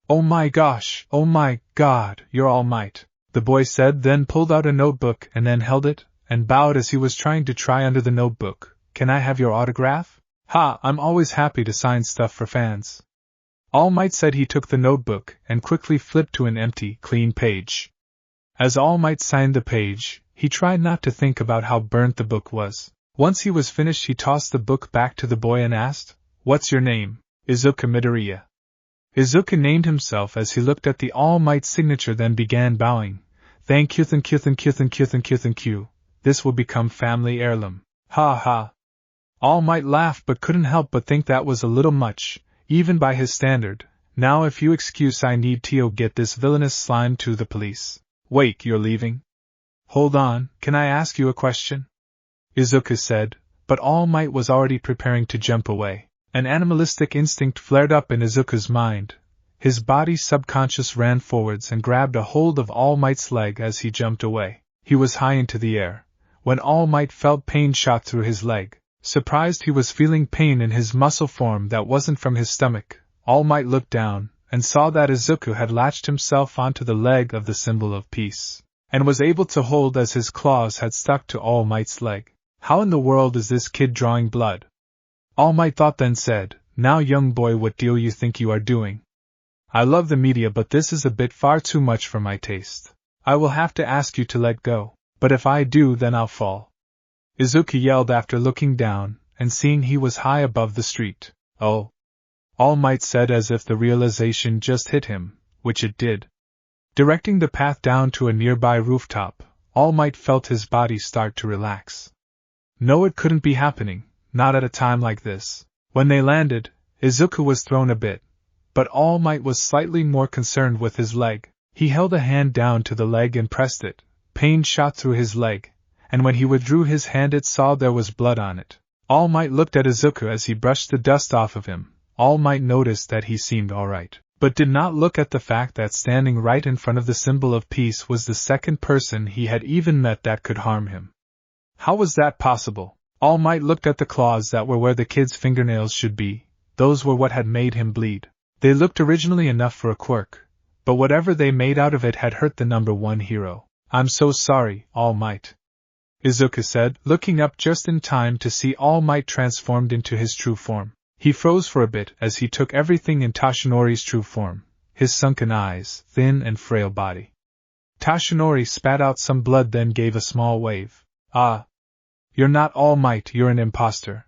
Oh my gosh, oh my God, you're All Might, the boy said, then pulled out a notebook and then held it, and bowed as he was trying to try under the notebook. Can I have your autograph? Ha, I'm always happy to sign stuff for fans. All Might said. He took the notebook and quickly flipped to an empty, clean page. As All Might signed the page, he tried not to think about how burnt the book was. Once he was finished, he tossed the book back to the boy and asked, What's your name? Izuku Midoriya. Izuku named himself as he looked at the All Might signature, then began bowing. Thank you. This will become family heirloom. Ha ha. All Might laughed but couldn't help but think that was a little much, even by his standard. Now if you excuse, I need to get this villainous slime to the police. Wait, you're leaving? Hold on, can I ask you a question? Izuku said, but All Might was already preparing to jump away. An animalistic instinct flared up in Izuku's mind. His body subconscious ran forwards and grabbed a hold of All Might's leg as he jumped away. He was high into the air. When All Might felt pain shot through his leg, surprised he was feeling pain in his muscle form that wasn't from his stomach, All Might looked down and saw that Izuku had latched himself onto the leg of the symbol of peace, and was able to hold as his claws had stuck to All Might's leg. How in the world is this kid drawing blood? All Might thought, then said, Now young boy, what do you think you are doing? I love the media, but this is a bit far too much for my taste. I will have to ask you to let go, but if I do, then I'll fall. Izuku yelled after looking down and seeing he was high above the street. Oh! All Might said as if the realization just hit him, which it did. Directing the path down to a nearby rooftop, All Might felt his body start to relax. No, it couldn't be happening, not at a time like this. When they landed, Izuku was thrown a bit, but All Might was slightly more concerned with his leg. He held a hand down to the leg and pressed it. Pain shot through his leg, and when he withdrew his hand it saw there was blood on it. All Might looked at Izuku as he brushed the dust off of him. All Might noticed that he seemed alright, but did not look at the fact that standing right in front of the symbol of peace was the second person he had even met that could harm him. How was that possible? All Might looked at the claws that were where the kid's fingernails should be. Those were what had made him bleed. They looked originally enough for a quirk, but whatever they made out of it had hurt the number one hero. I'm so sorry, All Might, Izuku said, looking up just in time to see All Might transformed into his true form. He froze for a bit as he took everything in Tashinori's true form, his sunken eyes, thin and frail body. Tashinori spat out some blood, then gave a small wave. Ah! You're not All Might, you're an imposter,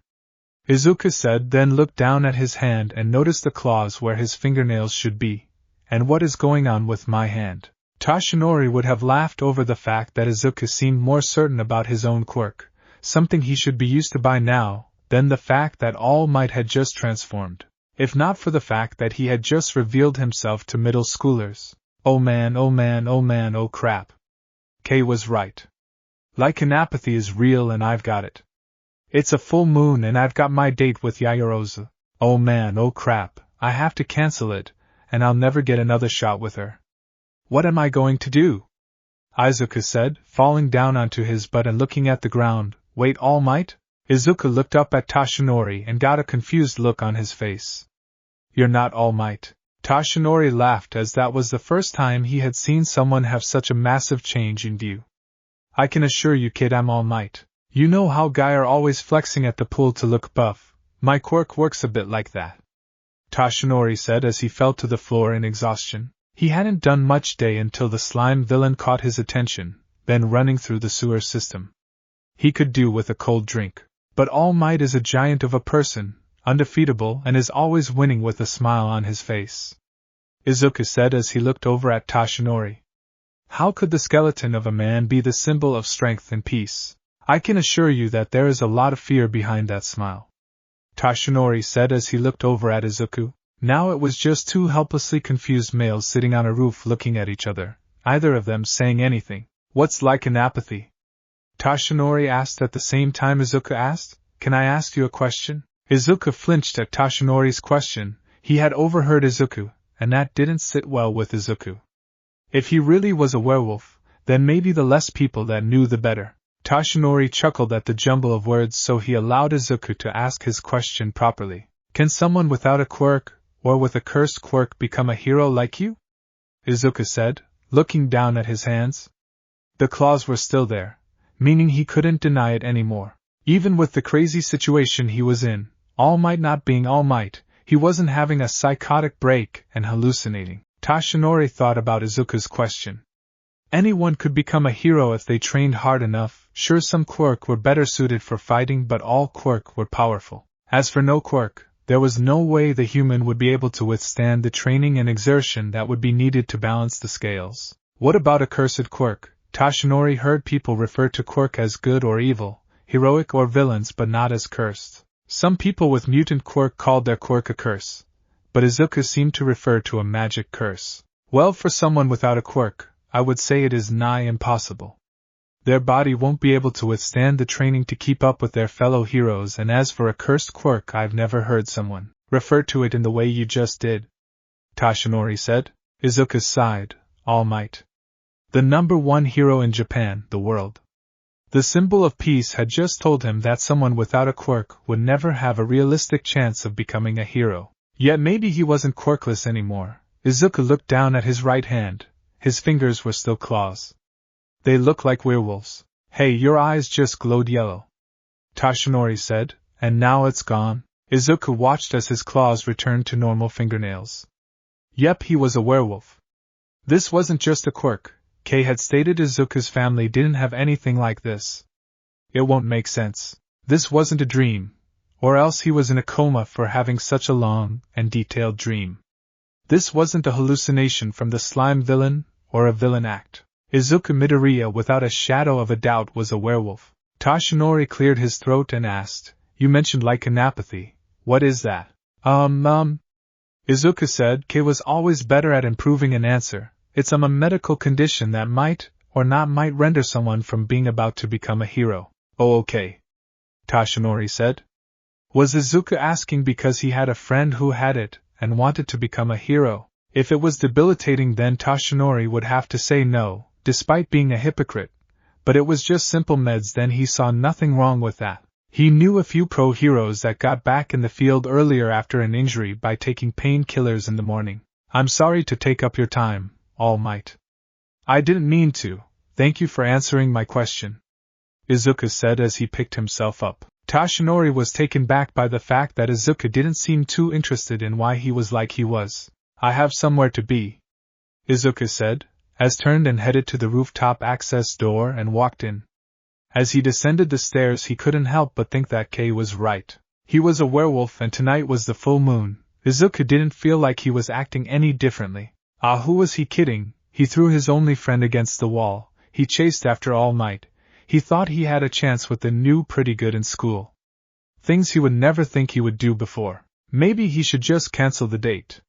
Izuku said, then looked down at his hand and noticed the claws where his fingernails should be. And what is going on with my hand? Tashinori would have laughed over the fact that Izuku seemed more certain about his own quirk, something he should be used to by now, than the fact that All Might had just transformed, if not for the fact that he had just revealed himself to middle schoolers. Oh man, oh man, oh man, oh crap. Kay was right. Lycanapathy is real and I've got it. It's a full moon and I've got my date with Yaoyorozu. Oh man, oh crap, I have to cancel it, and I'll never get another shot with her. What am I going to do? Izuku said, falling down onto his butt and looking at the ground. Wait, All Might? Izuku looked up at Toshinori and got a confused look on his face. You're not All Might. Toshinori laughed as that was the first time he had seen someone have such a massive change in view. I can assure you, kid, I'm All Might. You know how guys are always flexing at the pool to look buff. My quirk works a bit like that. Toshinori said as he fell to the floor in exhaustion. He hadn't done much day until the slime villain caught his attention, then running through the sewer system. He could do with a cold drink. But All Might is a giant of a person, undefeatable, and is always winning with a smile on his face. Izuku said as he looked over at Toshinori. How could the skeleton of a man be the symbol of strength and peace? I can assure you that there is a lot of fear behind that smile. Toshinori said as he looked over at Izuku. Now it was just two helplessly confused males sitting on a roof looking at each other, neither of them saying anything. What's like an apathy? Toshinori asked at the same time Izuku asked. Can I ask you a question? Izuku flinched at Toshinori's question. He had overheard Izuku, and that didn't sit well with Izuku. If he really was a werewolf, then maybe the less people that knew the better. Toshinori chuckled at the jumble of words, so he allowed Izuku to ask his question properly. Can someone without a quirk, or with a cursed quirk, become a hero like you? Izuku said, looking down at his hands. The claws were still there, meaning he couldn't deny it anymore. Even with the crazy situation he was in, All Might not being All Might, he wasn't having a psychotic break and hallucinating. Toshinori thought about Izuku's question. Anyone could become a hero if they trained hard enough. Sure, some quirk were better suited for fighting, but all quirk were powerful. As for no quirk, there was no way the human would be able to withstand the training and exertion that would be needed to balance the scales. What about a cursed quirk? Toshinori heard people refer to quirk as good or evil, heroic or villains, but not as cursed. Some people with mutant quirk called their quirk a curse, but Izuku seemed to refer to a magic curse. Well, for someone without a quirk, I would say it is nigh impossible. Their body won't be able to withstand the training to keep up with their fellow heroes, and as for a cursed quirk, I've never heard someone refer to it in the way you just did. Toshinori said. Izuku sighed. All Might. The #1 hero in Japan, the world. The symbol of peace had just told him that someone without a quirk would never have a realistic chance of becoming a hero. Yet maybe he wasn't quirkless anymore. Izuku looked down at his right hand. His fingers were still claws. They look like werewolves. Hey, your eyes just glowed yellow. Toshinori said, and now it's gone. Izuku watched as his claws returned to normal fingernails. Yep, he was a werewolf. This wasn't just a quirk. Kay had stated Izuku's family didn't have anything like this. It won't make sense. This wasn't a dream, or else he was in a coma for having such a long and detailed dream. This wasn't a hallucination from the slime villain, or a villain act. Izuku Midoriya without a shadow of a doubt was a werewolf. Toshinori cleared his throat and asked, You mentioned lycanapathy. What is that? Izuku said. Kay was always better at improving an answer. It's a medical condition that might, or not might, render someone from being about to become a hero. Oh, okay. Toshinori said. Was Izuku asking because he had a friend who had it, and wanted to become a hero? If it was debilitating, then Toshinori would have to say no, despite being a hypocrite. But it was just simple meds, then he saw nothing wrong with that. He knew a few pro heroes that got back in the field earlier after an injury by taking painkillers in the morning. I'm sorry to take up your time, All Might. I didn't mean to. Thank you for answering my question, Izuku said as he picked himself up. Toshinori was taken back by the fact that Izuku didn't seem too interested in why he was like he was. I have somewhere to be, Izuku said, as turned and headed to the rooftop access door and walked in. As he descended the stairs, he couldn't help but think that Kay was right. He was a werewolf, and tonight was the full moon. Izuku didn't feel like he was acting any differently. Who was he kidding? He threw his only friend against the wall. He chased after All Might. He thought he had a chance with the new pretty good in school. Things he would never think he would do before. Maybe he should just cancel the date.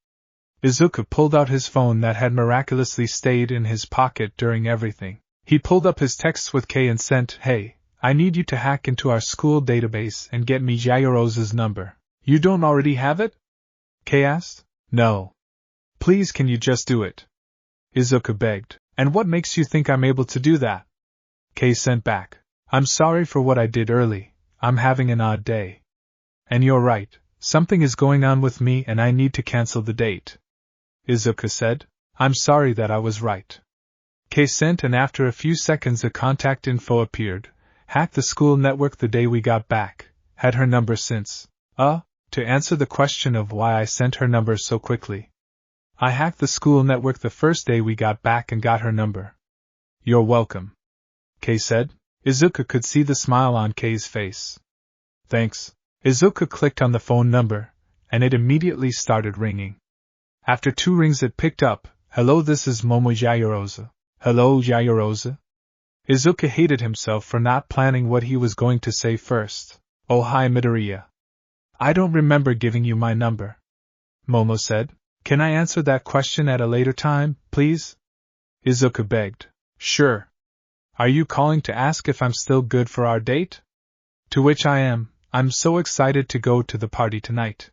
Izuku pulled out his phone that had miraculously stayed in his pocket during everything. He pulled up his texts with Kay and sent, Hey, I need you to hack into our school database and get me Yayoro's number. You don't already have it? Kay asked. No. Please, can you just do it? Izuku begged. And what makes you think I'm able to do that? Kei sent back. I'm sorry for what I did early, I'm having an odd day. And you're right, something is going on with me and I need to cancel the date. Izuku said. I'm sorry that I was right. Kei sent, and after a few seconds a contact info appeared. Hacked the school network the day we got back. Had her number since. To answer the question of why I sent her number so quickly. I hacked the school network the first day we got back and got her number. You're welcome. Kei said. Izuku could see the smile on Kei's face. Thanks. Izuku clicked on the phone number, and it immediately started ringing. After 2 rings it picked up. Hello, this is Momo Yaoyorozu. Hello, Yaoyorozu? Izuku hated himself for not planning what he was going to say first. Oh hi Midoriya. I don't remember giving you my number. Momo said. Can I answer that question at a later time, please? Izuku begged. Sure. Are you calling to ask if I'm still good for our date? To which I am. I'm so excited to go to the party tonight.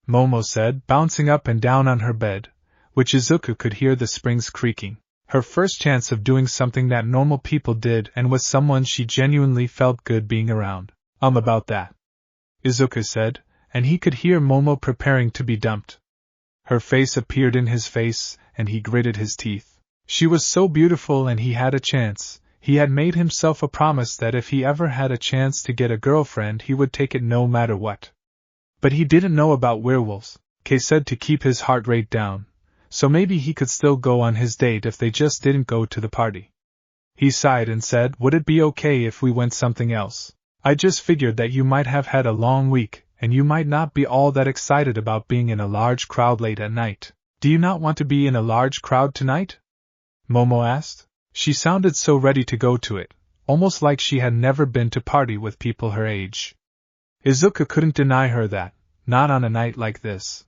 Momo said, bouncing up and down on her bed, which Izuku could hear the springs creaking. Her first chance of doing something that normal people did and with someone she genuinely felt good being around. About that. Izuku said, and he could hear Momo preparing to be dumped. Her face appeared in his face, and he gritted his teeth. She was so beautiful and he had a chance. He had made himself a promise that if he ever had a chance to get a girlfriend he would take it no matter what. But he didn't know about werewolves, Kei said, to keep his heart rate down, so maybe he could still go on his date if they just didn't go to the party. He sighed and said, would it be okay if we went something else? I just figured that you might have had a long week, and you might not be all that excited about being in a large crowd late at night. Do you not want to be in a large crowd tonight? Momo asked. She sounded so ready to go to it, almost like she had never been to party with people her age. Izuku couldn't deny her that, not on a night like this.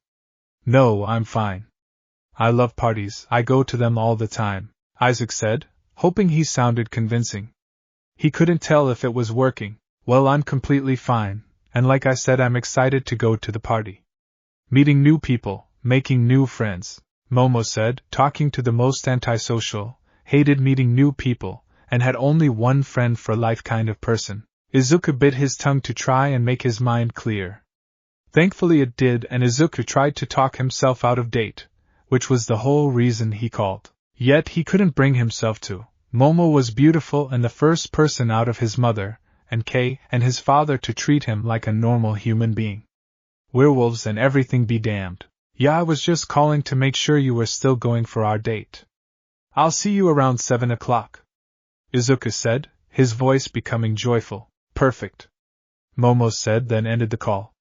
No, I'm fine. I love parties, I go to them all the time, Isaac said, hoping he sounded convincing. He couldn't tell if it was working. Well, I'm completely fine, and like I said, I'm excited to go to the party. Meeting new people, making new friends, Momo said, talking to the most antisocial, hated meeting new people, and had only one friend for life kind of person. Izuku bit his tongue to try and make his mind clear. Thankfully it did, and Izuku tried to talk himself out of date, which was the whole reason he called. Yet he couldn't bring himself to. Momo was beautiful and the first person out of his mother, and Kei, and his father to treat him like a normal human being. Werewolves and everything be damned. Yeah, I was just calling to make sure you were still going for our date. I'll see you around 7 o'clock. Izuku said, his voice becoming joyful. Perfect. Momo said, then ended the call.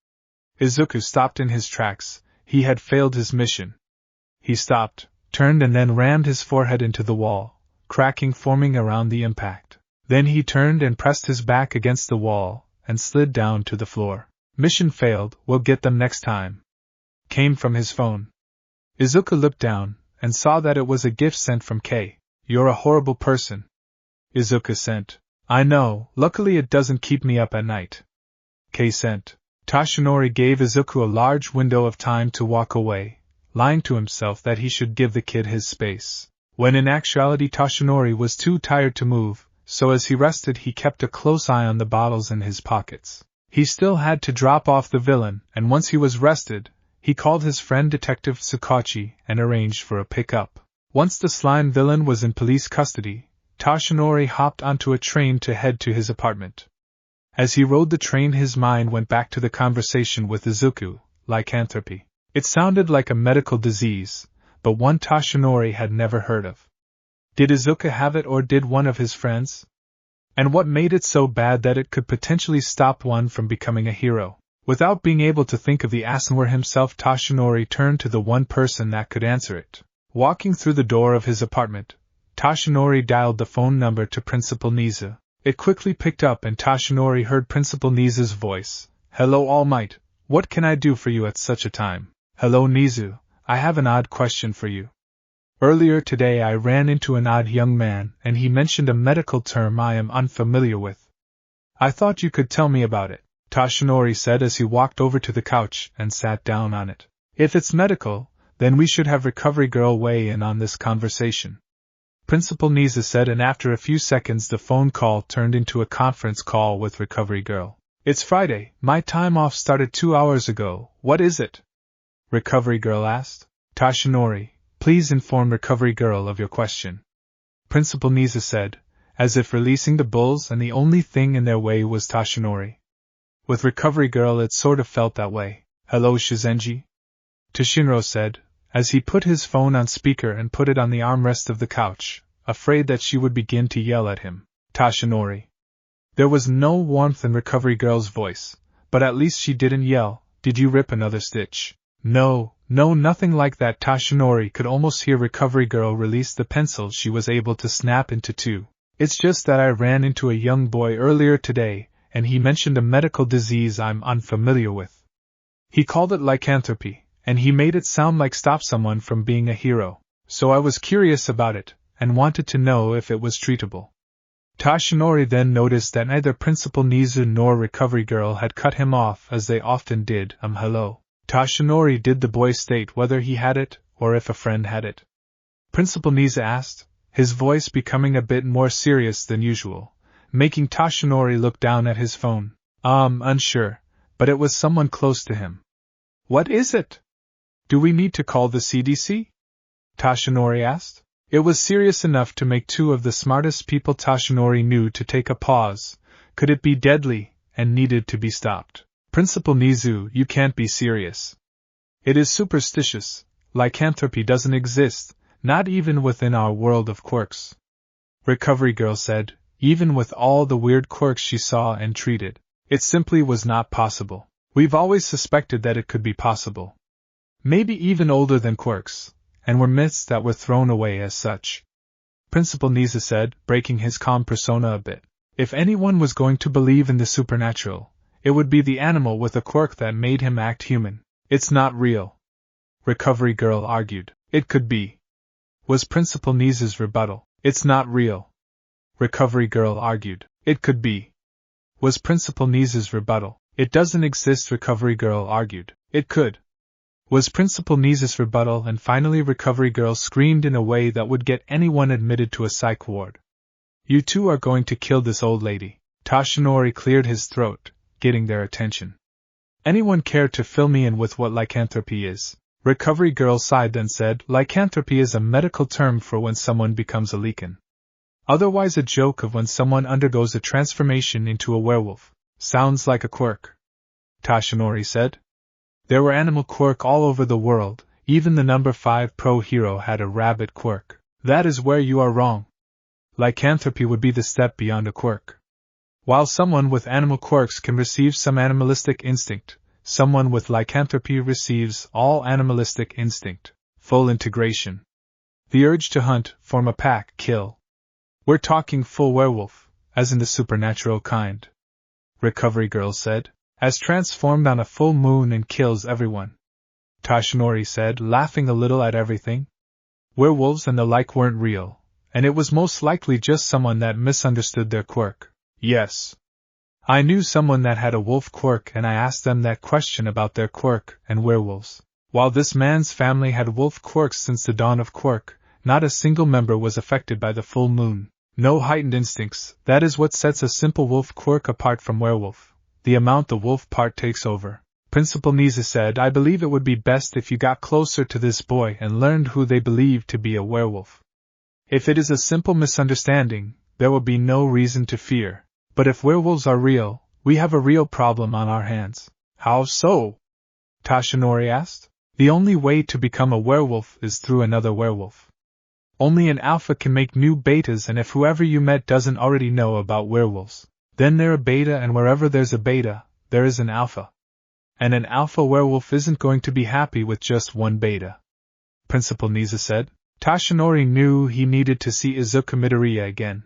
Izuku stopped in his tracks. He had failed his mission. He stopped, turned and then rammed his forehead into the wall, cracking forming around the impact. Then he turned and pressed his back against the wall, and slid down to the floor. Mission failed, we'll get them next time. Came from his phone. Izuku looked down, and saw that it was a gift sent from Kei. You're a horrible person. Izuku sent. I know, luckily it doesn't keep me up at night. Kei sent. Toshinori gave Izuku a large window of time to walk away, lying to himself that he should give the kid his space, when in actuality Toshinori was too tired to move, so as he rested he kept a close eye on the bottles in his pockets. He still had to drop off the villain, and once he was rested, he called his friend Detective Tsukachi and arranged for a pickup. Once the slime villain was in police custody, Toshinori hopped onto a train to head to his apartment. As he rode the train his mind went back to the conversation with Izuku, lycanthropy. It sounded like a medical disease, but one Toshinori had never heard of. Did Izuku have it or did one of his friends? And what made it so bad that it could potentially stop one from becoming a hero? Without being able to think of the answer himself, Toshinori turned to the one person that could answer it. Walking through the door of his apartment, Toshinori dialed the phone number to Principal Nizu. It quickly picked up and Toshinori heard Principal Nizu's voice. Hello All Might, what can I do for you at such a time? Hello Nizu, I have an odd question for you. Earlier today I ran into an odd young man and he mentioned a medical term I am unfamiliar with. I thought you could tell me about it, Toshinori said as he walked over to the couch and sat down on it. If it's medical, then we should have Recovery Girl weigh in on this conversation. Principal Niza said, and after a few seconds the phone call turned into a conference call with Recovery Girl. It's Friday, my time off started 2 hours ago, what is it? Recovery Girl asked. Tashinori, please inform Recovery Girl of your question. Principal Niza said, as if releasing the bulls and the only thing in their way was Tashinori. With Recovery Girl it sort of felt that way. Hello Shizenji? Toshinro said, as he put his phone on speaker and put it on the armrest of the couch, afraid that she would begin to yell at him. Tashinori. There was no warmth in Recovery Girl's voice, but at least she didn't yell, did you rip another stitch? No, nothing like that. Tashinori could almost hear Recovery Girl release the pencil she was able to snap into two. It's just that I ran into a young boy earlier today, and he mentioned a medical disease I'm unfamiliar with. He called it lycanthropy, and he made it sound like stop someone from being a hero, so I was curious about it, and wanted to know if it was treatable. Tashinori then noticed that neither Principal Nizu nor Recovery Girl had cut him off as they often did. Hello. Tashinori, did the boy state whether he had it, or if a friend had it? Principal Nizu asked, his voice becoming a bit more serious than usual, making Tashinori look down at his phone. Unsure, but it was someone close to him. What is it? Do we need to call the CDC? Tashinori asked. It was serious enough to make two of the smartest people Tashinori knew to take a pause. Could it be deadly, and needed to be stopped? Principal Nizu, you can't be serious. It is superstitious. Lycanthropy doesn't exist, not even within our world of quirks. Recovery Girl said, even with all the weird quirks she saw and treated, it simply was not possible. We've always suspected that it could be possible. Maybe even older than quirks, and were myths that were thrown away as such. Principal Niza said, breaking his calm persona a bit. If anyone was going to believe in the supernatural, it would be the animal with a quirk that made him act human. It's not real. Recovery Girl argued. It could be. Was Principal Niza's rebuttal. It's not real. Recovery Girl argued. It could be. Was Principal Niza's rebuttal. It doesn't exist. Recovery Girl argued. It could. Was Principal Niza's rebuttal, and finally Recovery Girl screamed in a way that would get anyone admitted to a psych ward. You two are going to kill this old lady. Tashinori cleared his throat, getting their attention. Anyone care to fill me in with what lycanthropy is? Recovery Girl sighed then said, lycanthropy is a medical term for when someone becomes a lycan. Otherwise a joke of when someone undergoes a transformation into a werewolf. Sounds like a quirk. Tashinori said. There were animal quirk all over the world, even the number 5 pro hero had a rabbit quirk. That is where you are wrong. Lycanthropy would be the step beyond a quirk. While someone with animal quirks can receive some animalistic instinct, someone with lycanthropy receives all animalistic instinct, full integration. The urge to hunt, form a pack, kill. We're talking full werewolf, as in the supernatural kind. Recovery Girl said, as transformed on a full moon and kills everyone. Tashinori said, laughing a little at everything. Werewolves and the like weren't real, and it was most likely just someone that misunderstood their quirk. Yes. I knew someone that had a wolf quirk and I asked them that question about their quirk and werewolves. While this man's family had wolf quirks since the dawn of quirk, not a single member was affected by the full moon. No heightened instincts, that is what sets a simple wolf quirk apart from werewolf. The amount the wolf part takes over. Principal Niza said, I believe it would be best if you got closer to this boy and learned who they believe to be a werewolf. If it is a simple misunderstanding, there will be no reason to fear. But if werewolves are real, we have a real problem on our hands. How so? Tashinori asked. The only way to become a werewolf is through another werewolf. Only an alpha can make new betas, and if whoever you met doesn't already know about werewolves, then they're a beta, and wherever there's a beta, there is an alpha. And an alpha werewolf isn't going to be happy with just one beta. Principal Niza said. Tashinori knew he needed to see Izuku Midoriya again.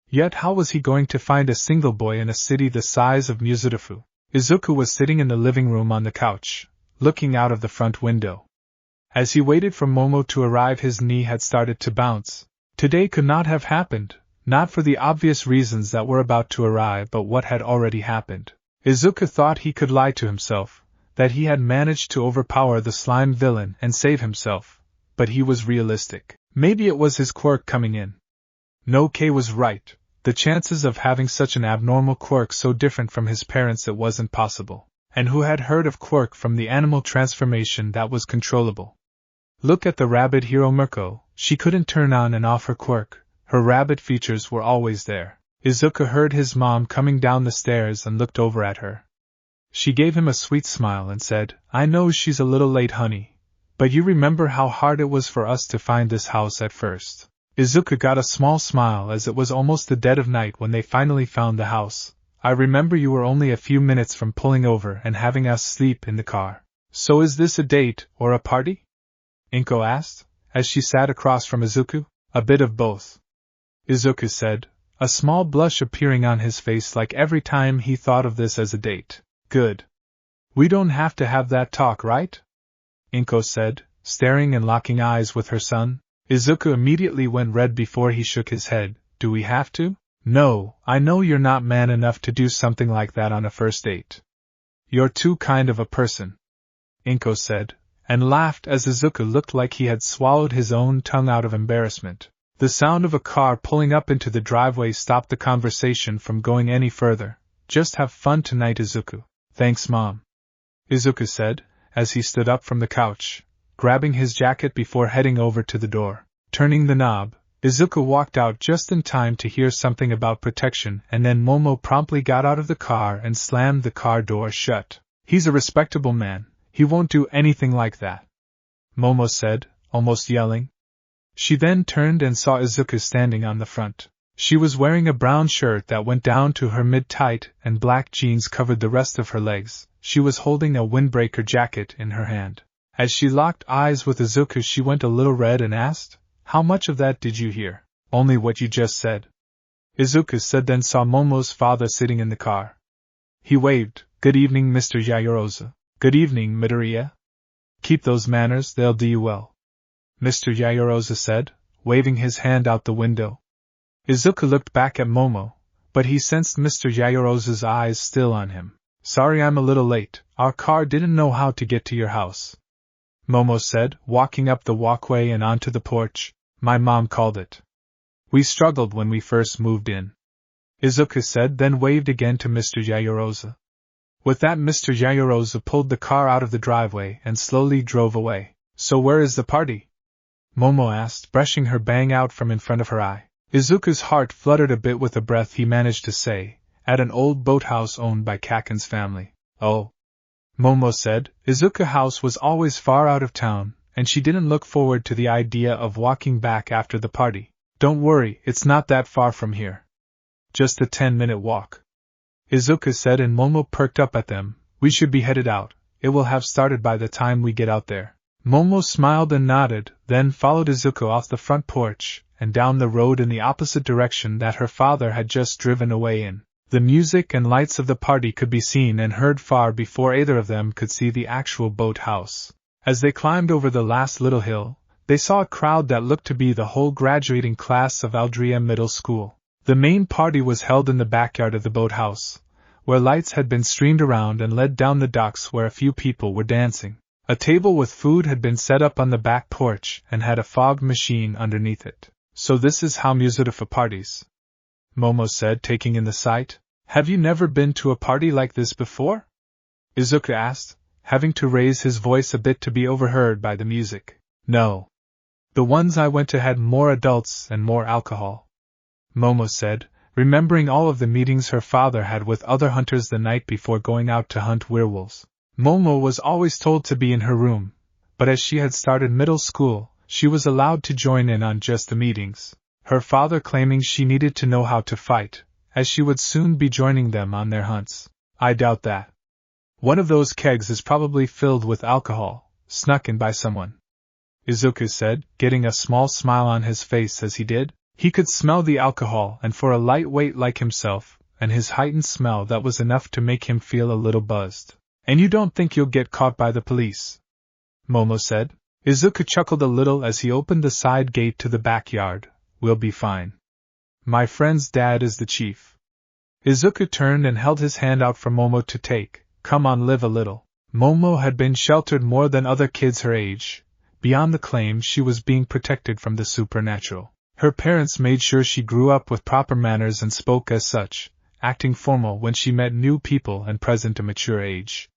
Yet how was he going to find a single boy in a city the size of Muzurifu? Izuku was sitting in the living room on the couch, looking out of the front window. As he waited for Momo to arrive, his knee had started to bounce. Today could not have happened, not for the obvious reasons that were about to arrive, but what had already happened. Izuku thought he could lie to himself, that he had managed to overpower the slime villain and save himself, but he was realistic. Maybe it was his quirk coming in. No, Kay was right. The chances of having such an abnormal quirk so different from his parents, it wasn't possible. And who had heard of quirk from the animal transformation that was controllable? Look at the rabbit hero Mirko. She couldn't turn on and off her quirk. Her rabbit features were always there. Izuku heard his mom coming down the stairs and looked over at her. She gave him a sweet smile and said, "I know she's a little late, honey. But you remember how hard it was for us to find this house at first." Izuku got a small smile as it was almost the dead of night when they finally found the house. "I remember you were only a few minutes from pulling over and having us sleep in the car. So is this a date or a party?" Inko asked, as she sat across from Izuku. "A bit of both," Izuku said, a small blush appearing on his face like every time he thought of this as a date. "Good. We don't have to have that talk, right?" Inko said, staring and locking eyes with her son. Izuku immediately went red before he shook his head. "Do we have to?" "No, I know you're not man enough to do something like that on a first date. You're too kind of a person," Inko said, and laughed as Izuku looked like he had swallowed his own tongue out of embarrassment. The sound of a car pulling up into the driveway stopped the conversation from going any further. "Just have fun tonight, Izuku." "Thanks, Mom," Izuku said, as he stood up from the couch, grabbing his jacket before heading over to the door. Turning the knob, Izuku walked out just in time to hear something about protection, and then Momo promptly got out of the car and slammed the car door shut. "He's a respectable man. He won't do anything like that," Momo said, almost yelling. She then turned and saw Izuku standing on the front. She was wearing a brown shirt that went down to her mid-tight, and black jeans covered the rest of her legs. She was holding a windbreaker jacket in her hand. As she locked eyes with Izuku, she went a little red and asked, "How much of that did you hear?" "Only what you just said," Izuku said, then saw Momo's father sitting in the car. He waved. "Good evening, Mr. Yaoyorozu." "Good evening, Midoriya. Keep those manners, they'll do you well," Mr. Yaoyorozu said, waving his hand out the window. Izuku looked back at Momo, but he sensed Mr. Yaoyorozu's eyes still on him. "Sorry I'm a little late. Our car didn't know how to get to your house," Momo said, walking up the walkway and onto the porch. "My mom called it. We struggled when we first moved in," Izuku said, then waved again to Mr. Yaoyorozu. With that, Mr. Yaoyorozu pulled the car out of the driveway and slowly drove away. "So where is the party?" Momo asked, brushing her bang out from in front of her eye. Izuku's heart fluttered a bit with a breath he managed to say, "At an old boathouse owned by Kaken's family." "Oh," Momo said. Izuku House was always far out of town, and she didn't look forward to the idea of walking back after the party. "Don't worry, it's not that far from here. Just a 10-minute walk," Izuku said, and Momo perked up at them. "We should be headed out. It will have started by the time we get out there." Momo smiled and nodded, then followed Izuku off the front porch and down the road in the opposite direction that her father had just driven away in. The music and lights of the party could be seen and heard far before either of them could see the actual boat house. As they climbed over the last little hill, they saw a crowd that looked to be the whole graduating class of Aldria Middle School. The main party was held in the backyard of the boathouse, where lights had been streamed around and led down the docks where a few people were dancing. A table with food had been set up on the back porch and had a fog machine underneath it. "So this is how music for parties," Momo said, taking in the sight. "Have you never been to a party like this before?" Izuku asked, having to raise his voice a bit to be overheard by the music. "No. The ones I went to had more adults and more alcohol," Momo said, remembering all of the meetings her father had with other hunters the night before going out to hunt werewolves. Momo was always told to be in her room, but as she had started middle school, she was allowed to join in on just the meetings, her father claiming she needed to know how to fight, as she would soon be joining them on their hunts. "I doubt that. One of those kegs is probably filled with alcohol, snuck in by someone," Izuku said, getting a small smile on his face as he did. He could smell the alcohol, and for a lightweight like himself, and his heightened smell, that was enough to make him feel a little buzzed. "And you don't think you'll get caught by the police?" Momo said. Izuku chuckled a little as he opened the side gate to the backyard. "We'll be fine. My friend's dad is the chief." Izuku turned and held his hand out for Momo to take. "Come on, live a little." Momo had been sheltered more than other kids her age, beyond the claim she was being protected from the supernatural. Her parents made sure she grew up with proper manners and spoke as such, acting formal when she met new people and present a mature age.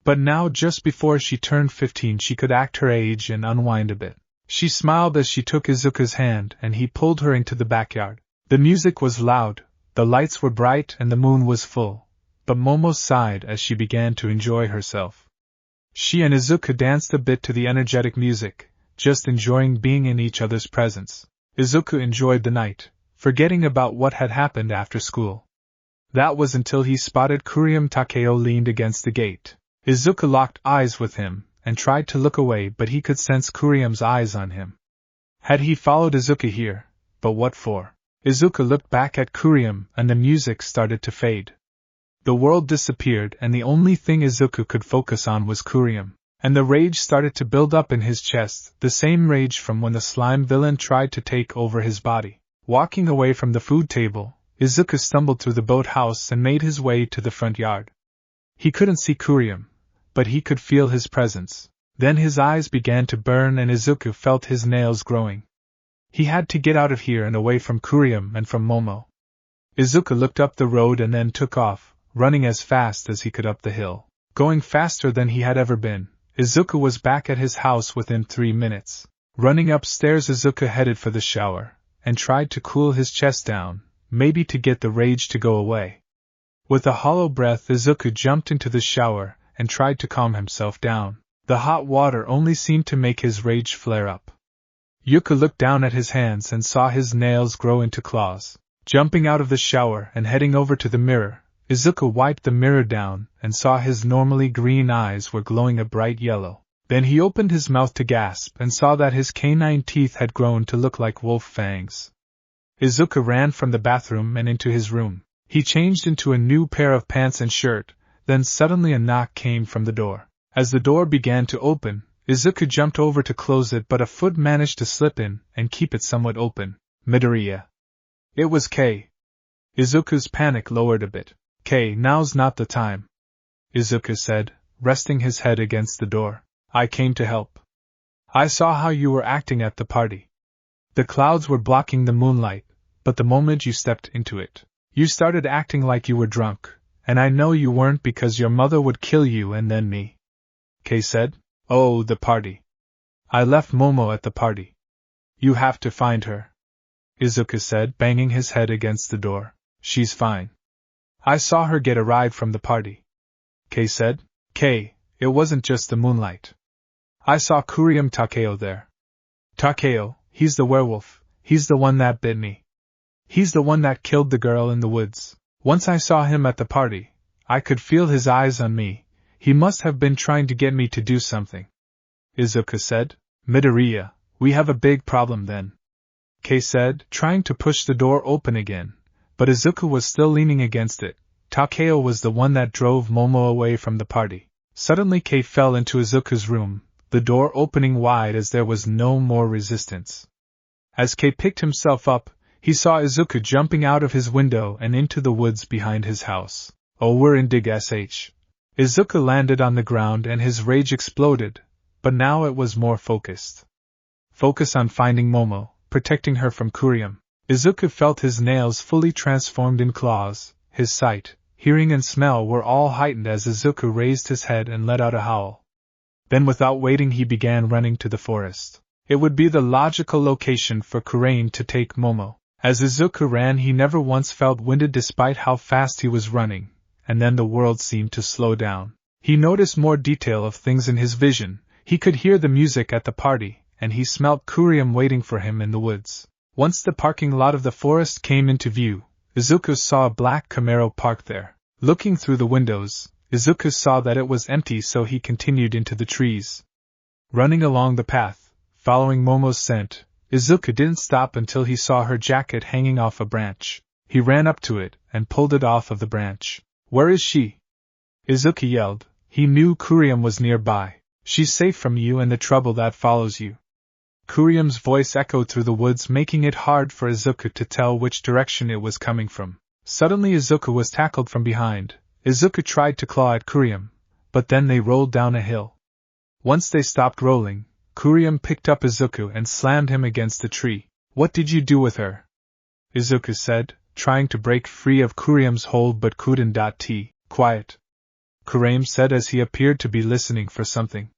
But now, just before she turned 15, she could act her age and unwind a bit. She smiled as she took Izuku's hand and he pulled her into the backyard. The music was loud, the lights were bright and the moon was full, but Momo sighed as she began to enjoy herself. She and Izuku danced a bit to the energetic music, just enjoying being in each other's presence. Izuku enjoyed the night, forgetting about what had happened after school. That was until he spotted Kurium Takeo leaned against the gate. Izuku locked eyes with him, and tried to look away, but he could sense Kurium's eyes on him. Had he followed Izuku here? But what for? Izuku looked back at Kurium, and the music started to fade. The world disappeared, and the only thing Izuku could focus on was Kurium. And the rage started to build up in his chest, the same rage from when the slime villain tried to take over his body. Walking away from the food table, Izuku stumbled through the boathouse and made his way to the front yard. He couldn't see Kurium, but he could feel his presence. Then his eyes began to burn and Izuku felt his nails growing. He had to get out of here and away from Kurium and from Momo. Izuku looked up the road and then took off, running as fast as he could up the hill. Going faster than he had ever been, Izuku was back at his house within 3 minutes. Running upstairs, Izuku headed for the shower, and tried to cool his chest down, maybe to get the rage to go away. With a hollow breath, Izuku jumped into the shower, and tried to calm himself down. The hot water only seemed to make his rage flare up. Yuka looked down at his hands and saw his nails grow into claws. Jumping out of the shower and heading over to the mirror, Izuku wiped the mirror down and saw his normally green eyes were glowing a bright yellow. Then he opened his mouth to gasp and saw that his canine teeth had grown to look like wolf fangs. Izuku ran from the bathroom and into his room. He changed into a new pair of pants and shirt, then suddenly a knock came from the door. As the door began to open, Izuku jumped over to close it, but a foot managed to slip in and keep it somewhat open. Midoriya. It was Kei. Izuku's panic lowered a bit. Kei, now's not the time, Izuku said, resting his head against the door. I came to help. I saw how you were acting at the party. The clouds were blocking the moonlight, but the moment you stepped into it, you started acting like you were drunk, and I know you weren't because your mother would kill you and then me. Kei said. Oh, the party. I left Momo at the party. You have to find her, Izuku said, banging his head against the door. She's fine. I saw her get a ride from the party. Kei said. Kei, it wasn't just the moonlight. I saw Kurium Takeo there. Takeo, he's the werewolf, he's the one that bit me. He's the one that killed the girl in the woods. Once I saw him at the party, I could feel his eyes on me. He must have been trying to get me to do something. Izuku said. Midoriya, we have a big problem then, Kei said, trying to push the door open again. But Izuku was still leaning against it. Takeo was the one that drove Momo away from the party. Suddenly Kei fell into Izuku's room, the door opening wide as there was no more resistance. As Kei picked himself up, he saw Izuku jumping out of his window and into the woods behind his house. Oh, we're in Dig SH. Izuku landed on the ground and his rage exploded, but now it was more focused. Focus on finding Momo, protecting her from Kurium. Izuku felt his nails fully transformed in claws. His sight, hearing and smell were all heightened as Izuku raised his head and let out a howl. Then without waiting he began running to the forest. It would be the logical location for Kurium to take Momo. As Izuku ran he never once felt winded despite how fast he was running, and then the world seemed to slow down. He noticed more detail of things in his vision. He could hear the music at the party, and he smelt Kurium waiting for him in the woods. Once the parking lot of the forest came into view, Izuku saw a black Camaro parked there. Looking through the windows, Izuku saw that it was empty, so he continued into the trees. Running along the path, following Momo's scent, Izuku didn't stop until he saw her jacket hanging off a branch. He ran up to it and pulled it off of the branch. Where is she? Izuku yelled. He knew Kurium was nearby. She's safe from you and the trouble that follows you. Kurium's voice echoed through the woods, making it hard for Izuku to tell which direction it was coming from. Suddenly Izuku was tackled from behind. Izuku tried to claw at Kurium, but then they rolled down a hill. Once they stopped rolling, Kurium picked up Izuku and slammed him against a tree. What did you do with her? Izuku said, trying to break free of Kurium's hold but couldn't. Quiet, Kurium said as he appeared to be listening for something.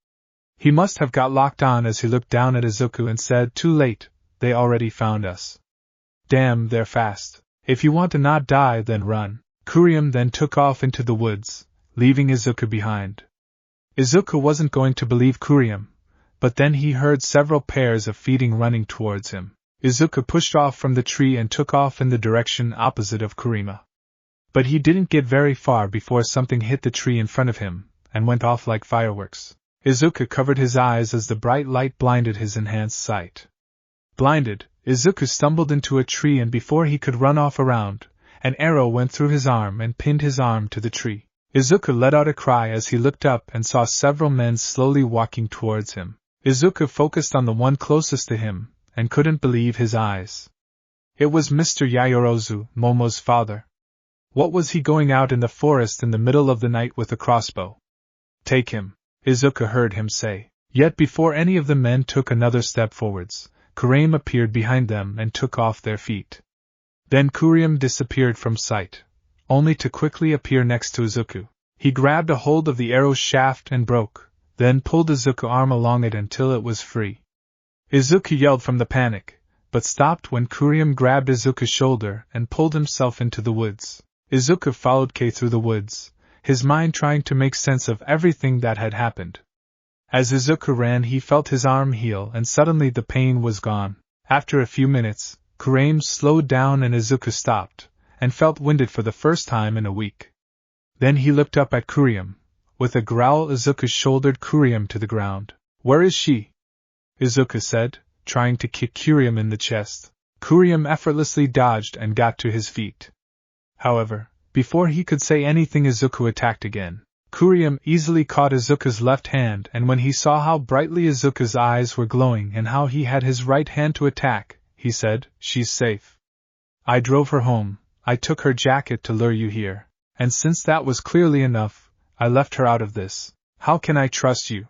He must have got locked on as he looked down at Izuku and said, too late, they already found us. Damn, they're fast. If you want to not die, then run. Kurium then took off into the woods, leaving Izuku behind. Izuku wasn't going to believe Kurium, but then he heard several pairs of feet running towards him. Izuku pushed off from the tree and took off in the direction opposite of Kurima. But he didn't get very far before something hit the tree in front of him, and went off like fireworks. Izuku covered his eyes as the bright light blinded his enhanced sight. Blinded, Izuku stumbled into a tree, and before he could run off around, an arrow went through his arm and pinned his arm to the tree. Izuku let out a cry as he looked up and saw several men slowly walking towards him. Izuku focused on the one closest to him, and couldn't believe his eyes. It was Mr. Yayorozu, Momo's father. What was he going out in the forest in the middle of the night with a crossbow? Take him, Izuku heard him say. Yet before any of the men took another step forwards, Kurium appeared behind them and took off their feet. Then Kurium disappeared from sight, only to quickly appear next to Izuku. He grabbed a hold of the arrow's shaft and broke, then pulled Izuku's arm along it until it was free. Izuku yelled from the panic, but stopped when Kurium grabbed Izuku's shoulder and pulled himself into the woods. Izuku followed Kei through the woods, his mind trying to make sense of everything that had happened. As Izuku ran, he felt his arm heal, and suddenly the pain was gone. After a few minutes, Kurium slowed down and Izuku stopped, and felt winded for the first time in a week. Then he looked up at Kurium. With a growl, Izuku shouldered Kurium to the ground. Where is she? Izuku said, trying to kick Kurium in the chest. Kurium effortlessly dodged and got to his feet. However, before he could say anything, Izuku attacked again. Kurium easily caught Izuku's left hand, and when he saw how brightly Izuku's eyes were glowing and how he had his right hand to attack, he said, She's safe. I drove her home, I took her jacket to lure you here, and since that was clearly enough, I left her out of this. How can I trust you?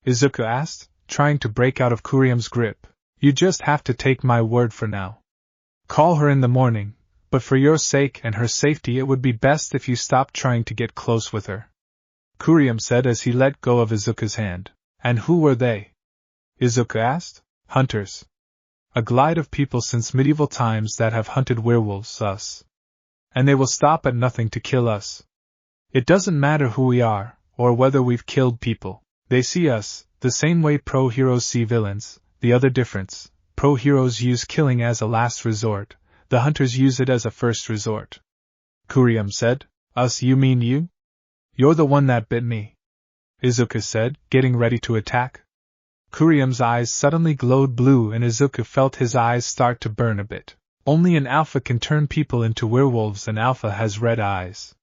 Izuku asked, trying to break out of Kurium's grip. You just have to take my word for now. Call her in the morning, but for your sake and her safety it would be best if you stopped trying to get close with her. Kurium said as he let go of Izuku's hand. And who were they? Izuku asked. Hunters. A glide of people since medieval times that have hunted werewolves, us. And they will stop at nothing to kill us. It doesn't matter who we are, or whether we've killed people. They see us, the same way pro-heroes see villains. The other difference, pro-heroes use killing as a last resort, the hunters use it as a first resort. Kurium said. Us, you mean you? You're the one that bit me. Izuku said, getting ready to attack. Kurium's eyes suddenly glowed blue and Izuku felt his eyes start to burn a bit. Only an alpha can turn people into werewolves, and alpha has red eyes.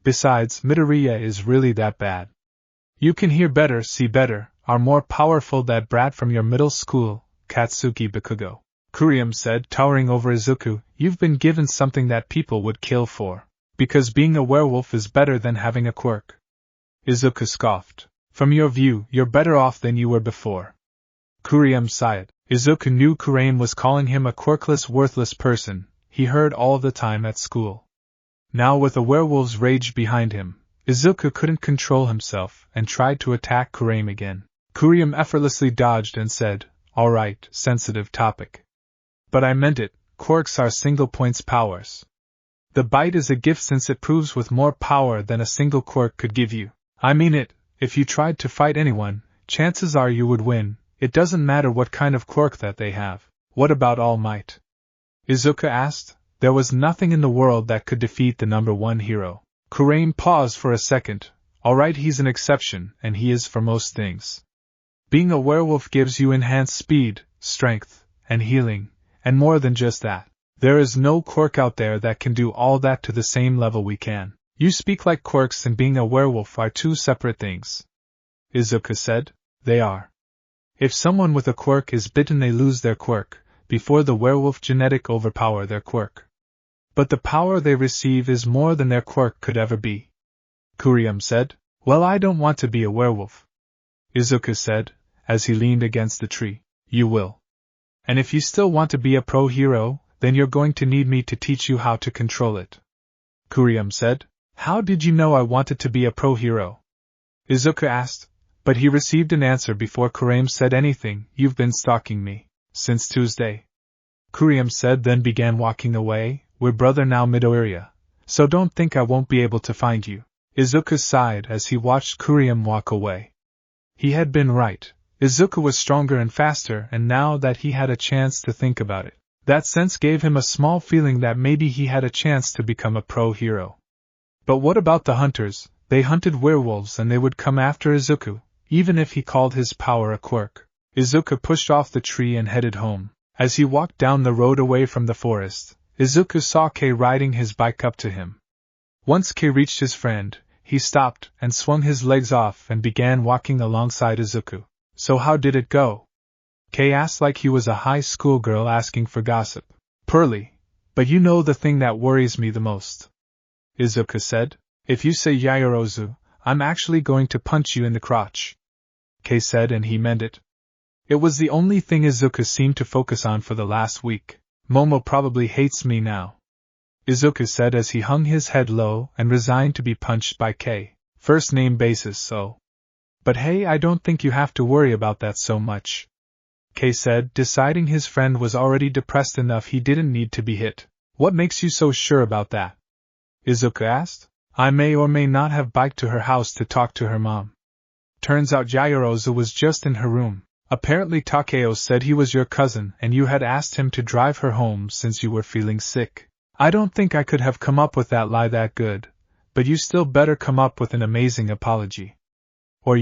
Besides, Midoriya is really that bad. You can hear better, see better, are more powerful that brat from your middle school, Katsuki Bakugo. Kurium said, towering over Izuku, you've been given something that people would kill for. Because being a werewolf is better than having a quirk. Izuku scoffed. From your view, you're better off than you were before. Kurium sighed. Izuku knew Kurium was calling him a quirkless, worthless person, he heard all the time at school. Now with a werewolf's rage behind him, Izuku couldn't control himself and tried to attack Kurium again. Kurium effortlessly dodged and said, All right, sensitive topic. But I meant it, quirks are single points powers. The bite is a gift since it proves with more power than a single quirk could give you. I mean it, if you tried to fight anyone, chances are you would win, it doesn't matter what kind of quirk that they have. What about All Might? Izuku asked. There was nothing in the world that could defeat the number one hero. Kurium paused for a second. Alright, he's an exception, and he is for most things. Being a werewolf gives you enhanced speed, strength, and healing, and more than just that. There is no quirk out there that can do all that to the same level we can. You speak like quirks and being a werewolf are two separate things. Izuku said. They are. If someone with a quirk is bitten, they lose their quirk, before the werewolf genetic overpower their quirk. But the power they receive is more than their quirk could ever be. Kurium said. Well, I don't want to be a werewolf. Izuku said, as he leaned against the tree. You will. And if you still want to be a pro hero, then you're going to need me to teach you how to control it. Kurium said. How did you know I wanted to be a pro hero? Izuku asked, but he received an answer before Kurium said anything. You've been stalking me since Tuesday. Kurium said, then began walking away. We're brother now, Midoriya, so don't think I won't be able to find you. Izuku sighed as he watched Kurium walk away. He had been right. Izuku was stronger and faster, and now that he had a chance to think about it, that sense gave him a small feeling that maybe he had a chance to become a pro hero. But what about the hunters? They hunted werewolves and they would come after Izuku, even if he called his power a quirk. Izuku pushed off the tree and headed home. As he walked down the road away from the forest, Izuku saw Kei riding his bike up to him. Once Kei reached his friend, he stopped and swung his legs off and began walking alongside Izuku. So how did it go? Kei asked like he was a high school girl asking for gossip. Poorly, but you know the thing that worries me the most, Izuku said. If you say Yaoyorozu, I'm actually going to punch you in the crotch, Kei said, and he meant it. It was the only thing Izuku seemed to focus on for the last week. Momo probably hates me now, Izuku said as he hung his head low and resigned to be punched by Kei. First name basis, so. But hey, I don't think you have to worry about that so much, Kei said, deciding his friend was already depressed enough he didn't need to be hit. What makes you so sure about that? Izuku asked. I may or may not have biked to her house to talk to her mom. Turns out Yaoyorozu was just in her room. Apparently Takeo said he was your cousin and you had asked him to drive her home since you were feeling sick. I don't think I could have come up with that lie that good, but you still better come up with an amazing apology. Or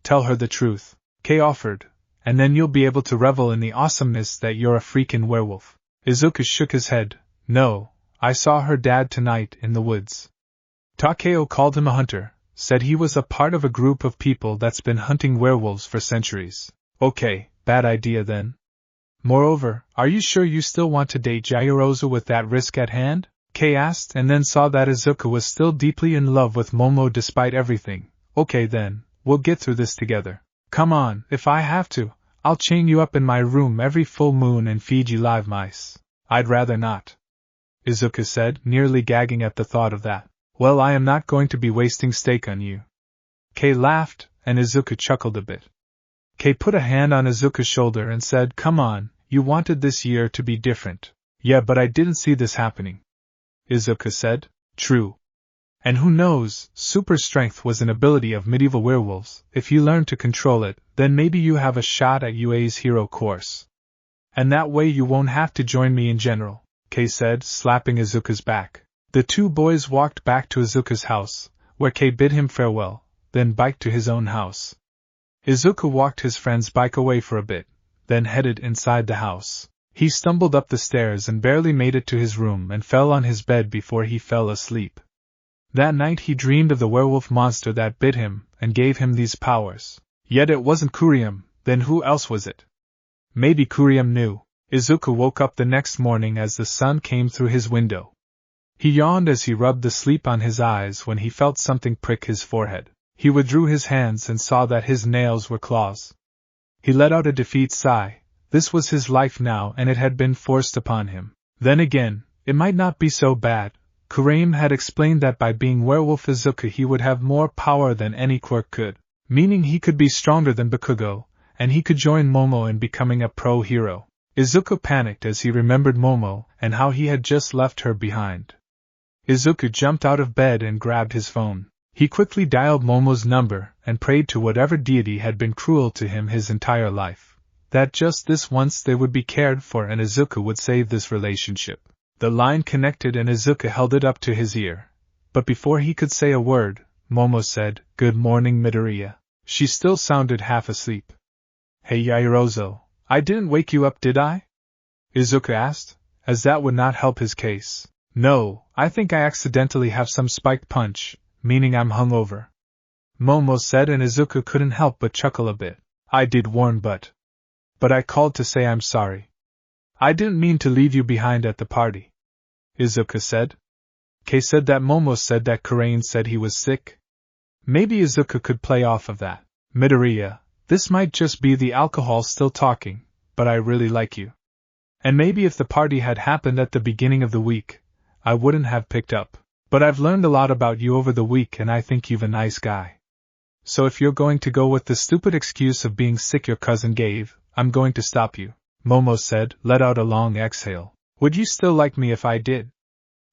tell her the truth, Kei offered, and then you'll be able to revel in the awesomeness that you're a freaking werewolf. Izuku shook his head. No, I saw her dad tonight in the woods. Takeo called him a hunter, said he was a part of a group of people that's been hunting werewolves for centuries. Okay, bad idea then. Moreover, are you sure you still want to date Yaoyorozu with that risk at hand? Kei asked, and then saw that Izuku was still deeply in love with Momo despite everything. Okay then, we'll get through this together. Come on, if I have to, I'll chain you up in my room every full moon and feed you live mice. I'd rather not, Izuku said, nearly gagging at the thought of that. Well, I am not going to be wasting steak on you. Kei laughed, and Izuku chuckled a bit. Kei put a hand on Izuku's shoulder and said, Come on, you wanted this year to be different. Yeah, but I didn't see this happening, Izuku said. True. And who knows, super strength was an ability of medieval werewolves. If you learn to control it, then maybe you have a shot at UA's hero course. And that way you won't have to join me in general, Kei said, slapping Izuku's back. The two boys walked back to Izuku's house, where Kei bid him farewell, then biked to his own house. Izuku walked his friend's bike away for a bit, then headed inside the house. He stumbled up the stairs and barely made it to his room and fell on his bed before he fell asleep. That night he dreamed of the werewolf monster that bit him and gave him these powers. Yet it wasn't Kurium, then who else was it? Maybe Kurium knew. Izuku woke up the next morning as the sun came through his window. He yawned as he rubbed the sleep on his eyes when he felt something prick his forehead. He withdrew his hands and saw that his nails were claws. He let out a defeat sigh. This was his life now and it had been forced upon him. Then again, it might not be so bad. Kurium had explained that by being werewolf Izuku he would have more power than any quirk could, meaning he could be stronger than Bakugo, and he could join Momo in becoming a pro hero. Izuku panicked as he remembered Momo and how he had just left her behind. Izuku jumped out of bed and grabbed his phone. He quickly dialed Momo's number and prayed to whatever deity had been cruel to him his entire life, that just this once they would be cared for and Izuku would save this relationship. The line connected and Izuku held it up to his ear. But before he could say a word, Momo said, Good morning, Midoriya. She still sounded half asleep. Hey Yaoyorozu, I didn't wake you up, did I? Izuku asked, as that would not help his case. No, I think I accidentally have some spiked punch, meaning I'm hungover, Momo said, and Izuku couldn't help but chuckle a bit. I did warn but I called to say I'm sorry. I didn't mean to leave you behind at the party, Izuku said. Kei said that Momo said that Kurium said he was sick. Maybe Izuku could play off of that. Midoriya, this might just be the alcohol still talking, but I really like you. And maybe if the party had happened at the beginning of the week, I wouldn't have picked up. But I've learned a lot about you over the week and I think you've a nice guy. So if you're going to go with the stupid excuse of being sick your cousin gave, I'm going to stop you, Momo said, let out a long exhale. Would you still like me if I did?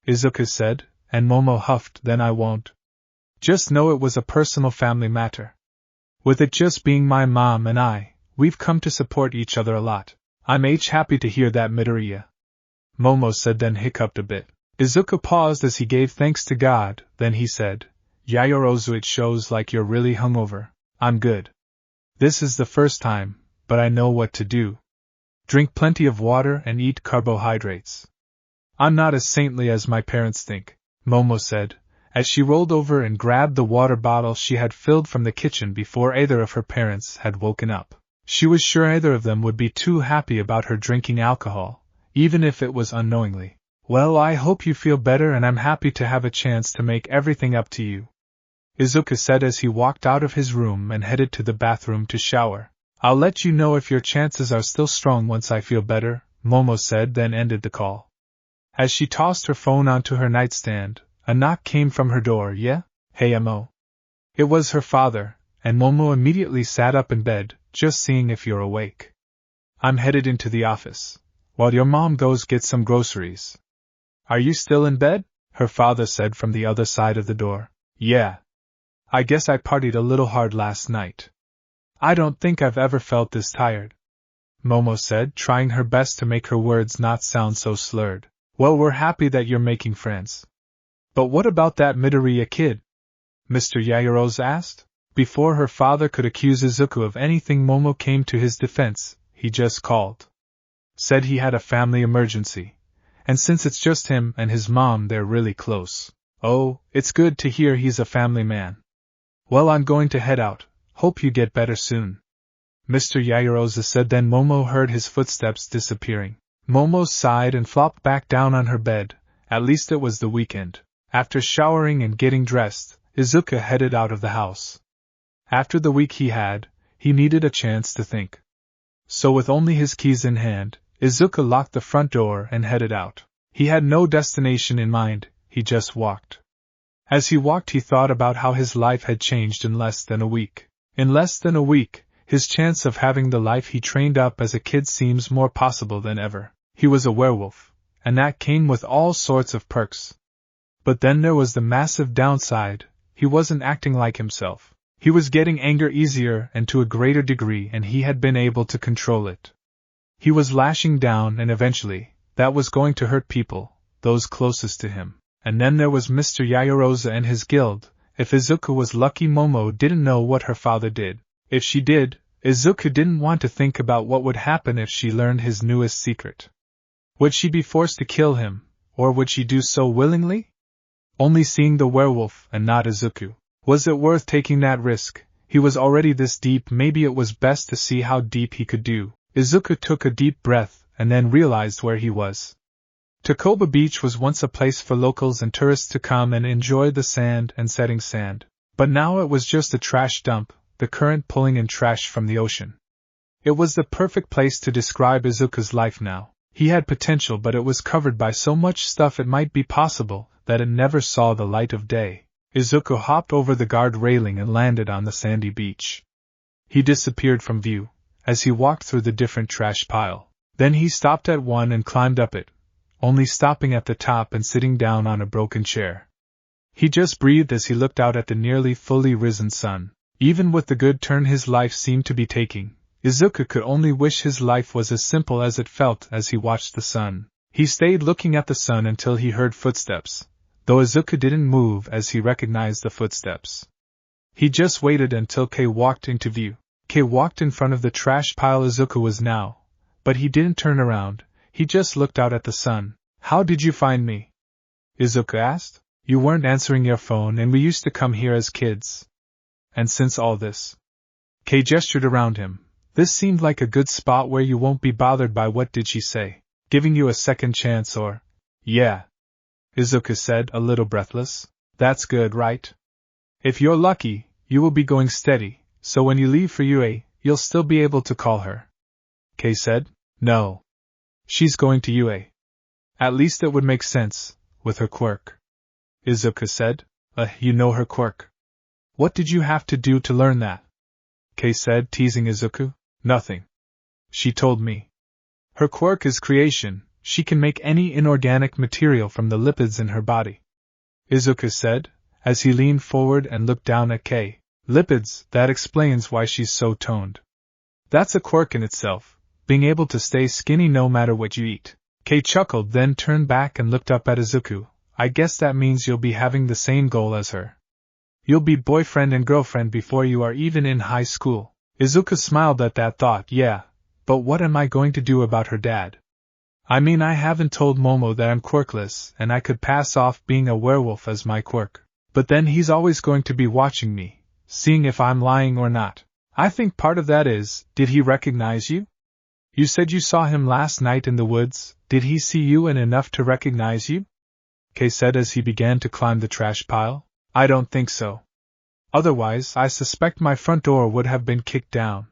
Izuku said, and Momo huffed, then I won't. Just know it was a personal family matter. With it just being my mom and I, we've come to support each other a lot. I'm happy to hear that, Midoriya. Momo said, then hiccuped a bit. Izuku paused as he gave thanks to God, then he said, Yayorozu, it shows like you're really hungover. I'm good. This is the first time, but I know what to do. Drink plenty of water and eat carbohydrates. I'm not as saintly as my parents think, Momo said, as she rolled over and grabbed the water bottle she had filled from the kitchen before either of her parents had woken up. She was sure either of them would be too happy about her drinking alcohol, even if it was unknowingly. Well, I hope you feel better and I'm happy to have a chance to make everything up to you, Izuku said as he walked out of his room and headed to the bathroom to shower. I'll let you know if your chances are still strong once I feel better, Momo said, then ended the call. As she tossed her phone onto her nightstand, a knock came from her door. Yeah? Hey Mo. It was her father, and Momo immediately sat up in bed, just seeing if you're awake. I'm headed into the office, while your mom goes get some groceries. Are you still in bed? Her father said from the other side of the door. Yeah. I guess I partied a little hard last night. I don't think I've ever felt this tired, Momo said, trying her best to make her words not sound so slurred. Well, we're happy that you're making friends. But what about that Midoriya kid? Mr. Yayorozu asked. Before her father could accuse Izuku of anything, Momo came to his defense. He just called. Said he had a family emergency. And since it's just him and his mom, they're really close. Oh, it's good to hear he's a family man. Well, I'm going to head out. Hope you get better soon, Mr. Yayorozu said. Then Momo heard his footsteps disappearing. Momo sighed and flopped back down on her bed. At least it was the weekend. After showering and getting dressed, Izuku headed out of the house. After the week he needed a chance to think. So with only his keys in hand, Izuku locked the front door and headed out. He had no destination in mind, he just walked. As he walked, he thought about how his life had changed in less than a week. In less than a week, his chance of having the life he trained up as a kid seems more possible than ever. He was a werewolf, and that came with all sorts of perks. But then there was the massive downside: he wasn't acting like himself. He was getting anger easier and to a greater degree, and he had been able to control it. He was lashing down, and eventually, that was going to hurt people, those closest to him. And then there was Mr. Yayorozu and his guild. If Izuku was lucky, Momo didn't know what her father did. If she did, Izuku didn't want to think about what would happen if she learned his newest secret. Would she be forced to kill him, or would she do so willingly? Only seeing the werewolf and not Izuku. Was it worth taking that risk? He was already this deep, maybe it was best to see how deep he could do. Izuku took a deep breath and then realized where he was. Takoba Beach was once a place for locals and tourists to come and enjoy the sand and setting sand. But now it was just a trash dump, the current pulling in trash from the ocean. It was the perfect place to describe Izuku's life now. He had potential, but it was covered by so much stuff it might be possible that it never saw the light of day. Izuku hopped over the guard railing and landed on the sandy beach. He disappeared from view as he walked through the different trash pile. Then he stopped at one and climbed up it, only stopping at the top and sitting down on a broken chair. He just breathed as he looked out at the nearly fully risen sun. Even with the good turn his life seemed to be taking, Izuku could only wish his life was as simple as it felt as he watched the sun. He stayed looking at the sun until he heard footsteps, though Izuku didn't move as he recognized the footsteps. He just waited until Kei walked into view. Kei walked in front of the trash pile Izuku was now, but he didn't turn around. He just looked out at the sun. How did you find me? Izuku asked. You weren't answering your phone and we used to come here as kids. And since all this? Kei gestured around him. This seemed like a good spot where you won't be bothered by what did she say. Giving you a second chance or? Yeah. Izuku said, a little breathless. That's good, right? If you're lucky, you will be going steady, so when you leave for UA, you'll still be able to call her. Kei said. No. She's going to UA. At least it would make sense, with her quirk. Izuku said. You know her quirk. What did you have to do to learn that? Kei said, teasing Izuku. Nothing. She told me. Her quirk is creation. She can make any inorganic material from the lipids in her body. Izuku said, as he leaned forward and looked down at Kei. Lipids, that explains why she's so toned. That's a quirk in itself, being able to stay skinny no matter what you eat. Kei chuckled, then turned back and looked up at Izuku. I guess that means you'll be having the same goal as her. You'll be boyfriend and girlfriend before you are even in high school. Izuku smiled at that thought. Yeah, but what am I going to do about her dad? I mean, I haven't told Momo that I'm quirkless and I could pass off being a werewolf as my quirk. But then he's always going to be watching me, seeing if I'm lying or not. I think part of that is, did he recognize you? You said you saw him last night in the woods. Did he see you and enough to recognize you? Kei said as he began to climb the trash pile. I don't think so. Otherwise, I suspect my front door would have been kicked down.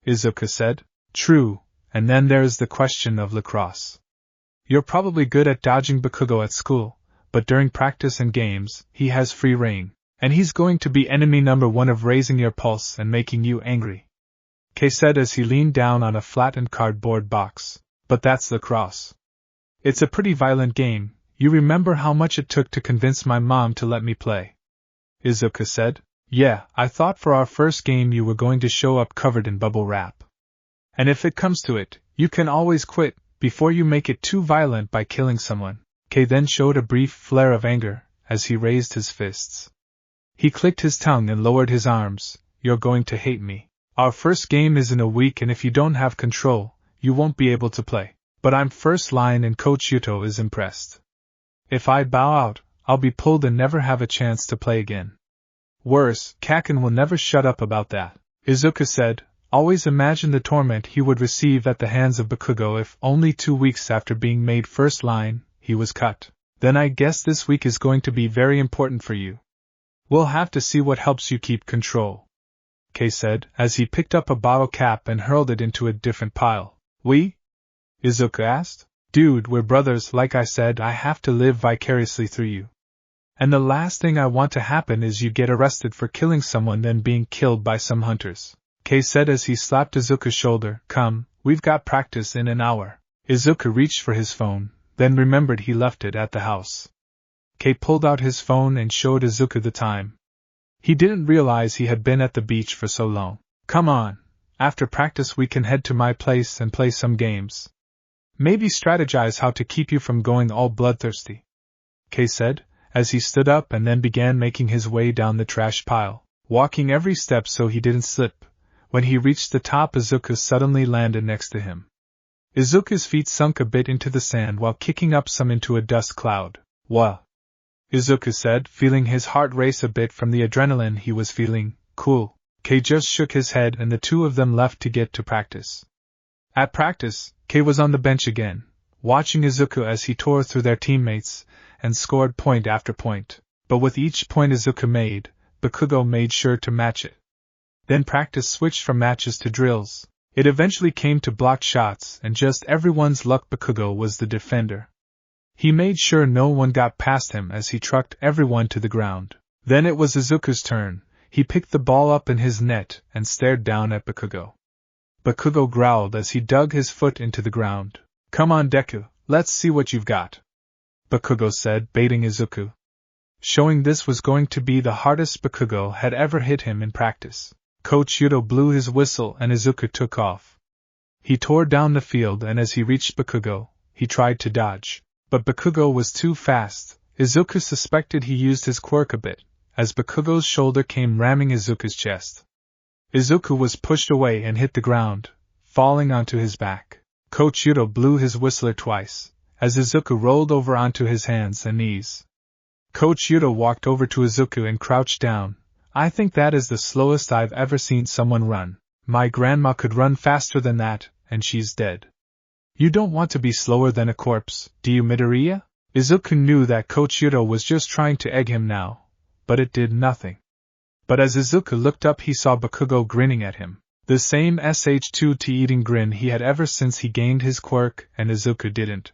Izuku said. True, and then there's the question of Lacrosse. You're probably good at dodging Bakugo at school, but during practice and games, he has free reign, and he's going to be enemy number one of raising your pulse and making you angry. Kei said as he leaned down on a flattened cardboard box. But that's Lacrosse. It's a pretty violent game. You remember how much it took to convince my mom to let me play? Izuku said. Yeah, I thought for our first game you were going to show up covered in bubble wrap. And if it comes to it, you can always quit, before you make it too violent by killing someone. Kei then showed a brief flare of anger, as he raised his fists. He clicked his tongue and lowered his arms. You're going to hate me. Our first game is in a week and if you don't have control, you won't be able to play. But I'm first line and Coach Yuto is impressed. If I bow out, I'll be pulled and never have a chance to play again. Worse, Kaken will never shut up about that. Izuku said, always imagine the torment he would receive at the hands of Bakugo if only 2 weeks after being made first line, he was cut. Then I guess this week is going to be very important for you. We'll have to see what helps you keep control. Kei said, as he picked up a bottle cap and hurled it into a different pile. We? Izuku asked. Dude, we're brothers. Like I said, I have to live vicariously through you. And the last thing I want to happen is you get arrested for killing someone then being killed by some hunters. Kei said as he slapped Izuku's shoulder. Come, we've got practice in an hour. Izuku reached for his phone, then remembered he left it at the house. Kei pulled out his phone and showed Izuku the time. He didn't realize he had been at the beach for so long. Come on, after practice we can head to my place and play some games. Maybe strategize how to keep you from going all bloodthirsty. Kei said, as he stood up and then began making his way down the trash pile, walking every step so he didn't slip. When he reached the top, Izuku suddenly landed next to him. Izuku's feet sunk a bit into the sand while kicking up some into a dust cloud. What? Izuku said, feeling his heart race a bit from the adrenaline he was feeling. Cool. Kei just shook his head and the two of them left to get to practice. At practice, Kei was on the bench again, watching Izuku as he tore through their teammates and scored point after point. But with each point Izuku made, Bakugo made sure to match it. Then practice switched from matches to drills. It eventually came to blocked shots, and just everyone's luck Bakugo was the defender. He made sure no one got past him as he trucked everyone to the ground. Then it was Izuku's turn. He picked the ball up in his net and stared down at Bakugo. Bakugo growled as he dug his foot into the ground. Come on, Deku, let's see what you've got. Bakugo said, baiting Izuku. Showing this was going to be the hardest Bakugo had ever hit him in practice. Coach Yuto blew his whistle and Izuku took off. He tore down the field and as he reached Bakugo, he tried to dodge. But Bakugo was too fast. Izuku suspected he used his quirk a bit, as Bakugo's shoulder came ramming Izuku's chest. Izuku was pushed away and hit the ground, falling onto his back. Coach Yuto blew his whistler twice, as Izuku rolled over onto his hands and knees. Coach Yuto walked over to Izuku and crouched down. I think that is the slowest I've ever seen someone run. My grandma could run faster than that, and she's dead. You don't want to be slower than a corpse, do you, Midoriya? Izuku knew that Coach Yuto was just trying to egg him now, but it did nothing. But as Izuku looked up he saw Bakugo grinning at him. The same sh2t-eating grin he had ever since he gained his quirk and Izuku didn't.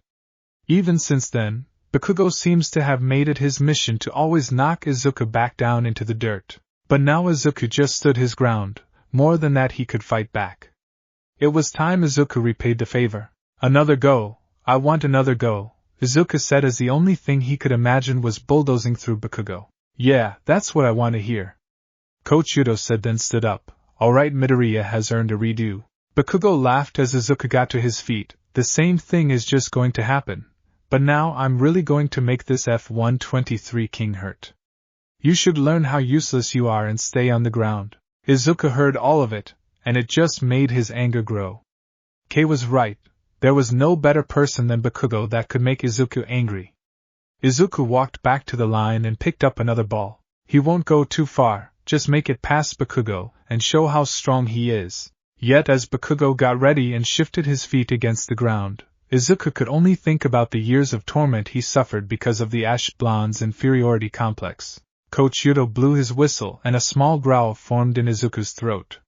Even since then, Bakugo seems to have made it his mission to always knock Izuku back down into the dirt. But now Izuku just stood his ground, more than that he could fight back. It was time Izuku repaid the favor. Another go, I want another go, Izuku said as the only thing he could imagine was bulldozing through Bakugo. Yeah, that's what I want to hear. Coach Yudo said then stood up. Alright, Midoriya has earned a redo. Bakugo laughed as Izuku got to his feet. The same thing is just going to happen. But now I'm really going to make this F-123 king hurt. You should learn how useless you are and stay on the ground. Izuku heard all of it, and it just made his anger grow. Kei was right. There was no better person than Bakugo that could make Izuku angry. Izuku walked back to the line and picked up another ball. He won't go too far, just make it past Bakugo and show how strong he is. Yet as Bakugo got ready and shifted his feet against the ground, Izuku could only think about the years of torment he suffered because of the Ash Blonde's inferiority complex. Coach Yudo blew his whistle and a small growl formed in Izuku's throat.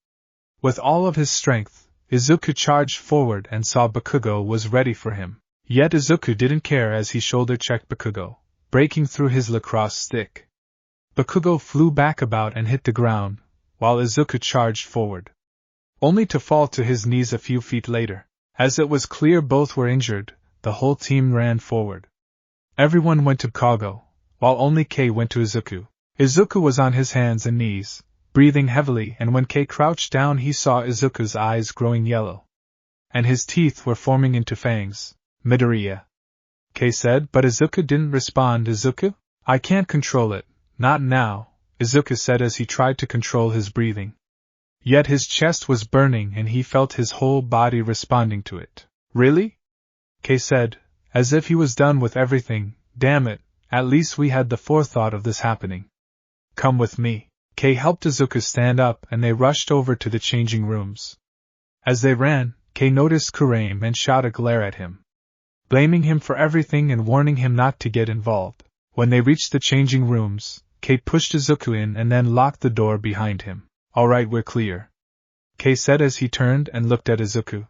With all of his strength, Izuku charged forward and saw Bakugo was ready for him. Yet Izuku didn't care as he shoulder-checked Bakugo, breaking through his lacrosse stick. Bakugo flew back about and hit the ground, while Izuku charged forward, only to fall to his knees a few feet later. As it was clear both were injured, the whole team ran forward. Everyone went to Bakugo, while only Kei went to Izuku. Izuku was on his hands and knees, breathing heavily, and when Kei crouched down he saw Izuku's eyes growing yellow. And his teeth were forming into fangs. Midoriya, Kei said, but Izuku didn't respond. Izuku? I can't control it, not now, Izuku said as he tried to control his breathing. Yet his chest was burning and he felt his whole body responding to it. Really? Kei said, as if he was done with everything. Damn it, at least we had the forethought of this happening. Come with me. Kei helped Izuku stand up and they rushed over to the changing rooms. As they ran, Kei noticed Kurium and shot a glare at him, blaming him for everything and warning him not to get involved. When they reached the changing rooms, Kei pushed Izuku in and then locked the door behind him. Alright, we're clear, Kei said as he turned and looked at Izuku.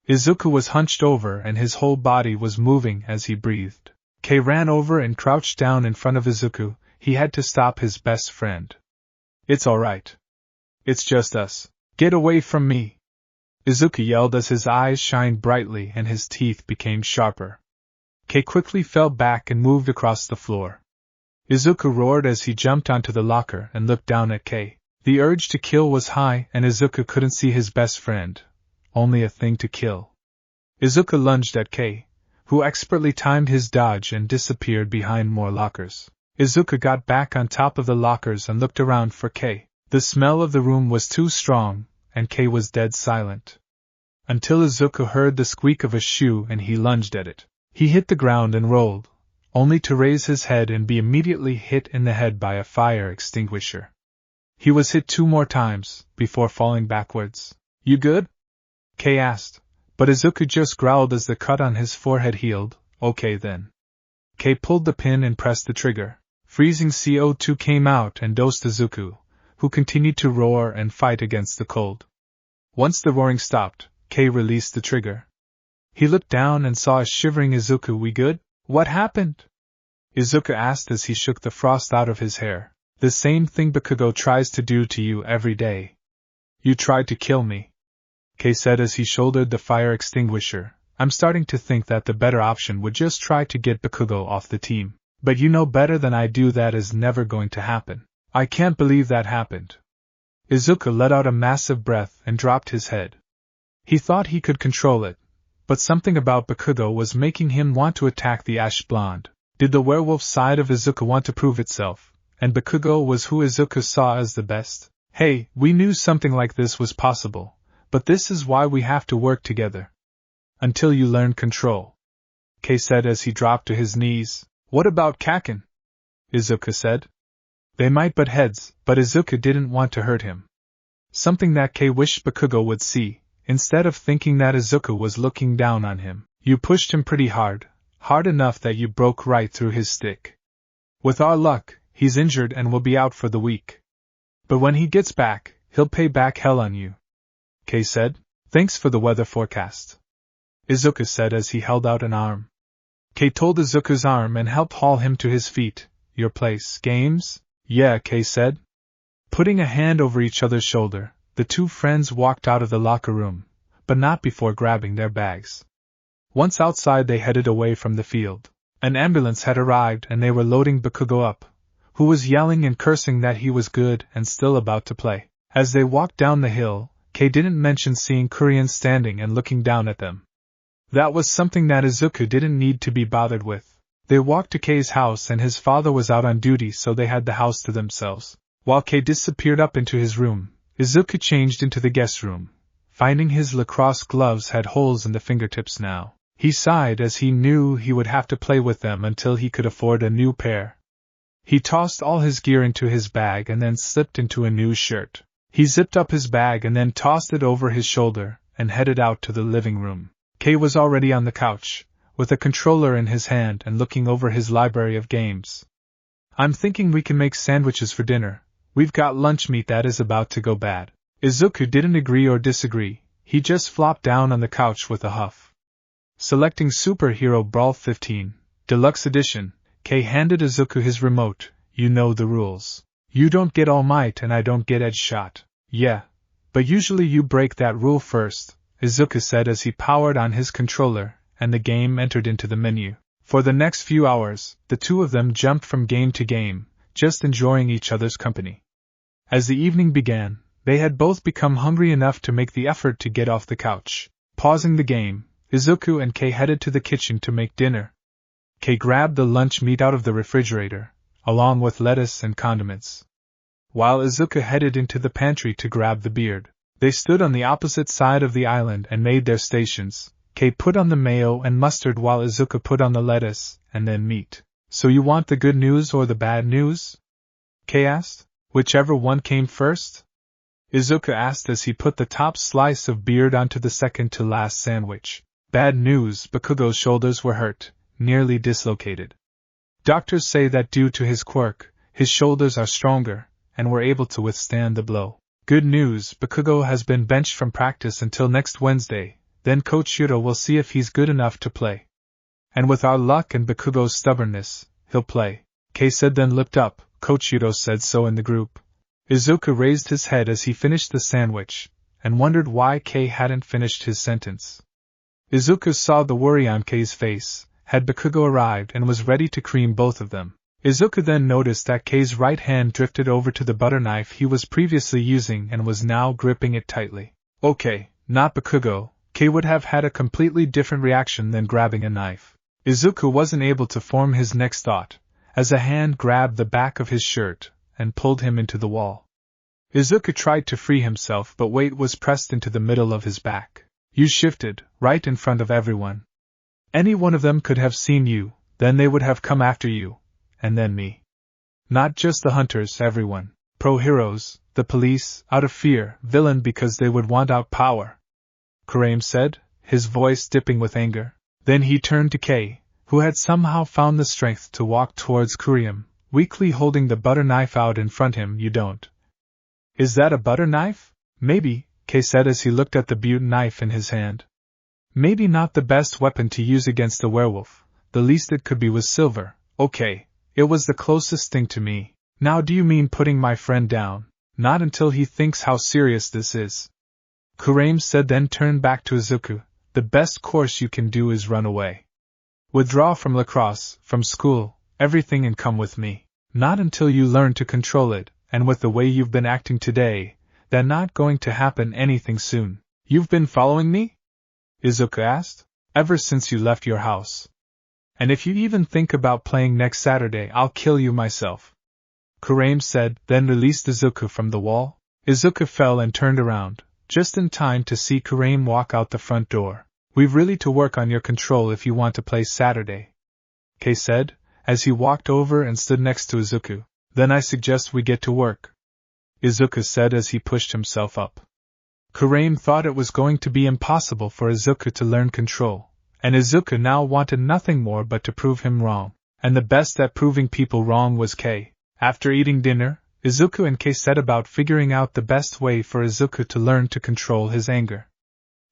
Izuku was hunched over and his whole body was moving as he breathed. Kei ran over and crouched down in front of Izuku. He had to stop his best friend. It's alright. It's just us. Get away from me! Izuku yelled as his eyes shined brightly and his teeth became sharper. Kei quickly fell back and moved across the floor. Izuku roared as he jumped onto the locker and looked down at Kei. The urge to kill was high and Izuku couldn't see his best friend. Only a thing to kill. Izuku lunged at Kei, who expertly timed his dodge and disappeared behind more lockers. Izuku got back on top of the lockers and looked around for Kei. The smell of the room was too strong, and Kei was dead silent. Until Izuku heard the squeak of a shoe and he lunged at it. He hit the ground and rolled, only to raise his head and be immediately hit in the head by a fire extinguisher. He was hit 2 more times, before falling backwards. You good? Kei asked, but Izuku just growled as the cut on his forehead healed. Okay then. Kei pulled the pin and pressed the trigger. Freezing CO2 came out and dosed Izuku, who continued to roar and fight against the cold. Once the roaring stopped, Kei released the trigger. He looked down and saw a shivering Izuku. We good? What happened? Izuku asked as he shook the frost out of his hair. The same thing Bakugo tries to do to you every day. You tried to kill me, Kei said as he shouldered the fire extinguisher. I'm starting to think that the better option would just try to get Bakugo off the team. But you know better than I do that is never going to happen. I can't believe that happened. Izuku let out a massive breath and dropped his head. He thought he could control it, but something about Bakugo was making him want to attack the Ash Blonde. Did the werewolf side of Izuku want to prove itself? And Bakugo was who Izuku saw as the best? Hey, we knew something like this was possible, but this is why we have to work together. Until you learn control, Kei said as he dropped to his knees. What about Kaken? Izuku said. They might butt heads, but Izuku didn't want to hurt him. Something that Kei wished Bakugo would see, instead of thinking that Izuku was looking down on him. You pushed him pretty hard enough that you broke right through his stick. With our luck, he's injured and will be out for the week. But when he gets back, he'll pay back hell on you. Kei said. Thanks for the weather forecast, Izuku said as he held out an arm. Kei told Izuku's arm and helped haul him to his feet. Your place, games? Yeah, Kei said. Putting a hand over each other's shoulder, the two friends walked out of the locker room, but not before grabbing their bags. Once outside, they headed away from the field. An ambulance had arrived and they were loading Bakugo up, who was yelling and cursing that he was good and still about to play. As they walked down the hill, Kei didn't mention seeing Kurium standing and looking down at them. That was something that Izuku didn't need to be bothered with. They walked to Kei's house and his father was out on duty, so they had the house to themselves. While Kei disappeared up into his room, Izuku changed into the guest room. Finding his lacrosse gloves had holes in the fingertips now, he sighed as he knew he would have to play with them until he could afford a new pair. He tossed all his gear into his bag and then slipped into a new shirt. He zipped up his bag and then tossed it over his shoulder and headed out to the living room. Kei was already on the couch, with a controller in his hand and looking over his library of games. I'm thinking we can make sandwiches for dinner. We've got lunch meat that is about to go bad. Izuku didn't agree or disagree, he just flopped down on the couch with a huff. Selecting Superhero Brawl 15, Deluxe Edition, Kei handed Izuku his remote. You know the rules. You don't get All Might and I don't get Edge Shot. Yeah, but usually you break that rule first, Izuku said as he powered on his controller, and the game entered into the menu. For the next few hours, the two of them jumped from game to game, just enjoying each other's company. As the evening began, they had both become hungry enough to make the effort to get off the couch. Pausing the game, Izuku and Kei headed to the kitchen to make dinner. Kei grabbed the lunch meat out of the refrigerator, along with lettuce and condiments, while Izuku headed into the pantry to grab the beard. They stood on the opposite side of the island and made their stations. Kei put on the mayo and mustard while Izuku put on the lettuce, and then meat. So you want the good news or the bad news? Kei asked. Whichever one came first? Izuku asked as he put the top slice of beard onto the second-to-last sandwich. Bad news, Bakugo's shoulders were hurt, nearly dislocated. Doctors say that due to his quirk, his shoulders are stronger, and were able to withstand the blow. Good news, Bakugo has been benched from practice until next Wednesday, then Coach Yuto will see if he's good enough to play. And with our luck and Bakugo's stubbornness, he'll play, Kei said, then looked up. Coach Yuto said so in the group. Izuku raised his head as he finished the sandwich, and wondered why Kei hadn't finished his sentence. Izuku saw the worry on Kei's face. Had Bakugo arrived and was ready to cream both of them? Izuku then noticed that Kei's right hand drifted over to the butter knife he was previously using and was now gripping it tightly. Okay, not Bakugo. Kei would have had a completely different reaction than grabbing a knife. Izuku wasn't able to form his next thought, as a hand grabbed the back of his shirt and pulled him into the wall. Izuku tried to free himself, but weight was pressed into the middle of his back. You shifted, right in front of everyone. Any one of them could have seen you, then they would have come after you, and then me. Not just the hunters, everyone. Pro-heroes, the police, out of fear, villain because they would want out power. Kurium said, his voice dipping with anger. Then he turned to Kei, who had somehow found the strength to walk towards Kurium, weakly holding the butter knife out in front of him. You don't. Is that a butter knife? Maybe, Kei said as he looked at the butte knife in his hand. Maybe not the best weapon to use against a werewolf. The least it could be was silver. Okay, it was the closest thing to me. Now do you mean putting my friend down? Not until he thinks how serious this is. Kurium said, then turned back to Izuku. The best course you can do is run away. Withdraw from Lacrosse, from school, everything, and come with me. Not until you learn to control it, and with the way you've been acting today, that's not going to happen anything soon. You've been following me? Izuku asked. Ever since you left your house. And if you even think about playing next Saturday, I'll kill you myself. Kurium said, then released Izuku from the wall. Izuku fell and turned around, just in time to see Kurium walk out the front door. We've really to work on your control if you want to play Saturday, Kei said, as he walked over and stood next to Izuku. Then I suggest we get to work, Izuku said as he pushed himself up. Kurium thought it was going to be impossible for Izuku to learn control, and Izuku now wanted nothing more but to prove him wrong. And the best at proving people wrong was Kei. After eating dinner, Izuku and Kei set about figuring out the best way for Izuku to learn to control his anger.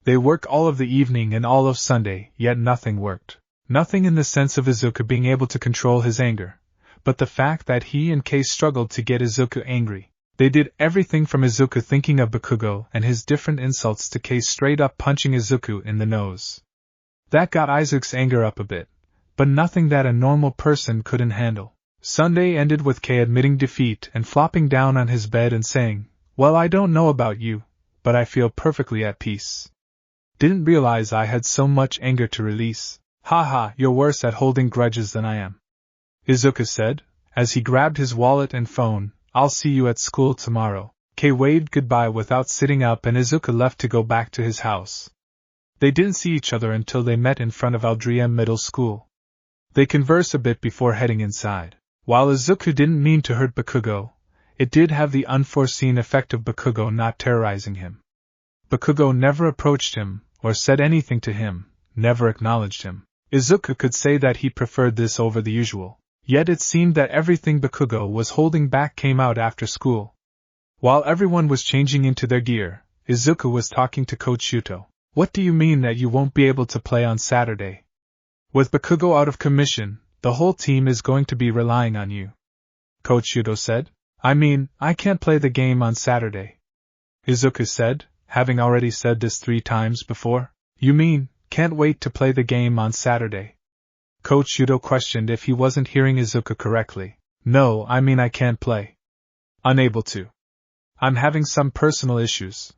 They worked all of the evening and all of Sunday, yet nothing worked. Nothing in the sense of Izuku being able to control his anger, but the fact that he and Kei struggled to get Izuku angry. They did everything from Izuku thinking of Bakugo and his different insults to Kei straight up punching Izuku in the nose. That got Izuku's anger up a bit, but nothing that a normal person couldn't handle. Sunday ended with Kei admitting defeat and flopping down on his bed and saying, "Well, I don't know about you, but I feel perfectly at peace. Didn't realize I had so much anger to release. Haha, you're worse at holding grudges than I am," Izuku said, as he grabbed his wallet and phone. "I'll see you at school tomorrow." Kei waved goodbye without sitting up and Izuku left to go back to his house. They didn't see each other until they met in front of Aldria Middle School. They conversed a bit before heading inside. While Izuku didn't mean to hurt Bakugo, it did have the unforeseen effect of Bakugo not terrorizing him. Bakugo never approached him, or said anything to him, never acknowledged him. Izuku could say that he preferred this over the usual. Yet it seemed that everything Bakugo was holding back came out after school. While everyone was changing into their gear, Izuku was talking to Coach Shuto. "What do you mean that you won't be able to play on Saturday? With Bakugo out of commission, the whole team is going to be relying on you," Coach Shuto said. "I mean, I can't play the game on Saturday," Izuku said, having already said this 3 times before. "You mean, can't wait to play the game on Saturday?" Coach Shuto questioned if he wasn't hearing Izuku correctly. "No, I mean I can't play. Unable to. I'm having some personal issues,"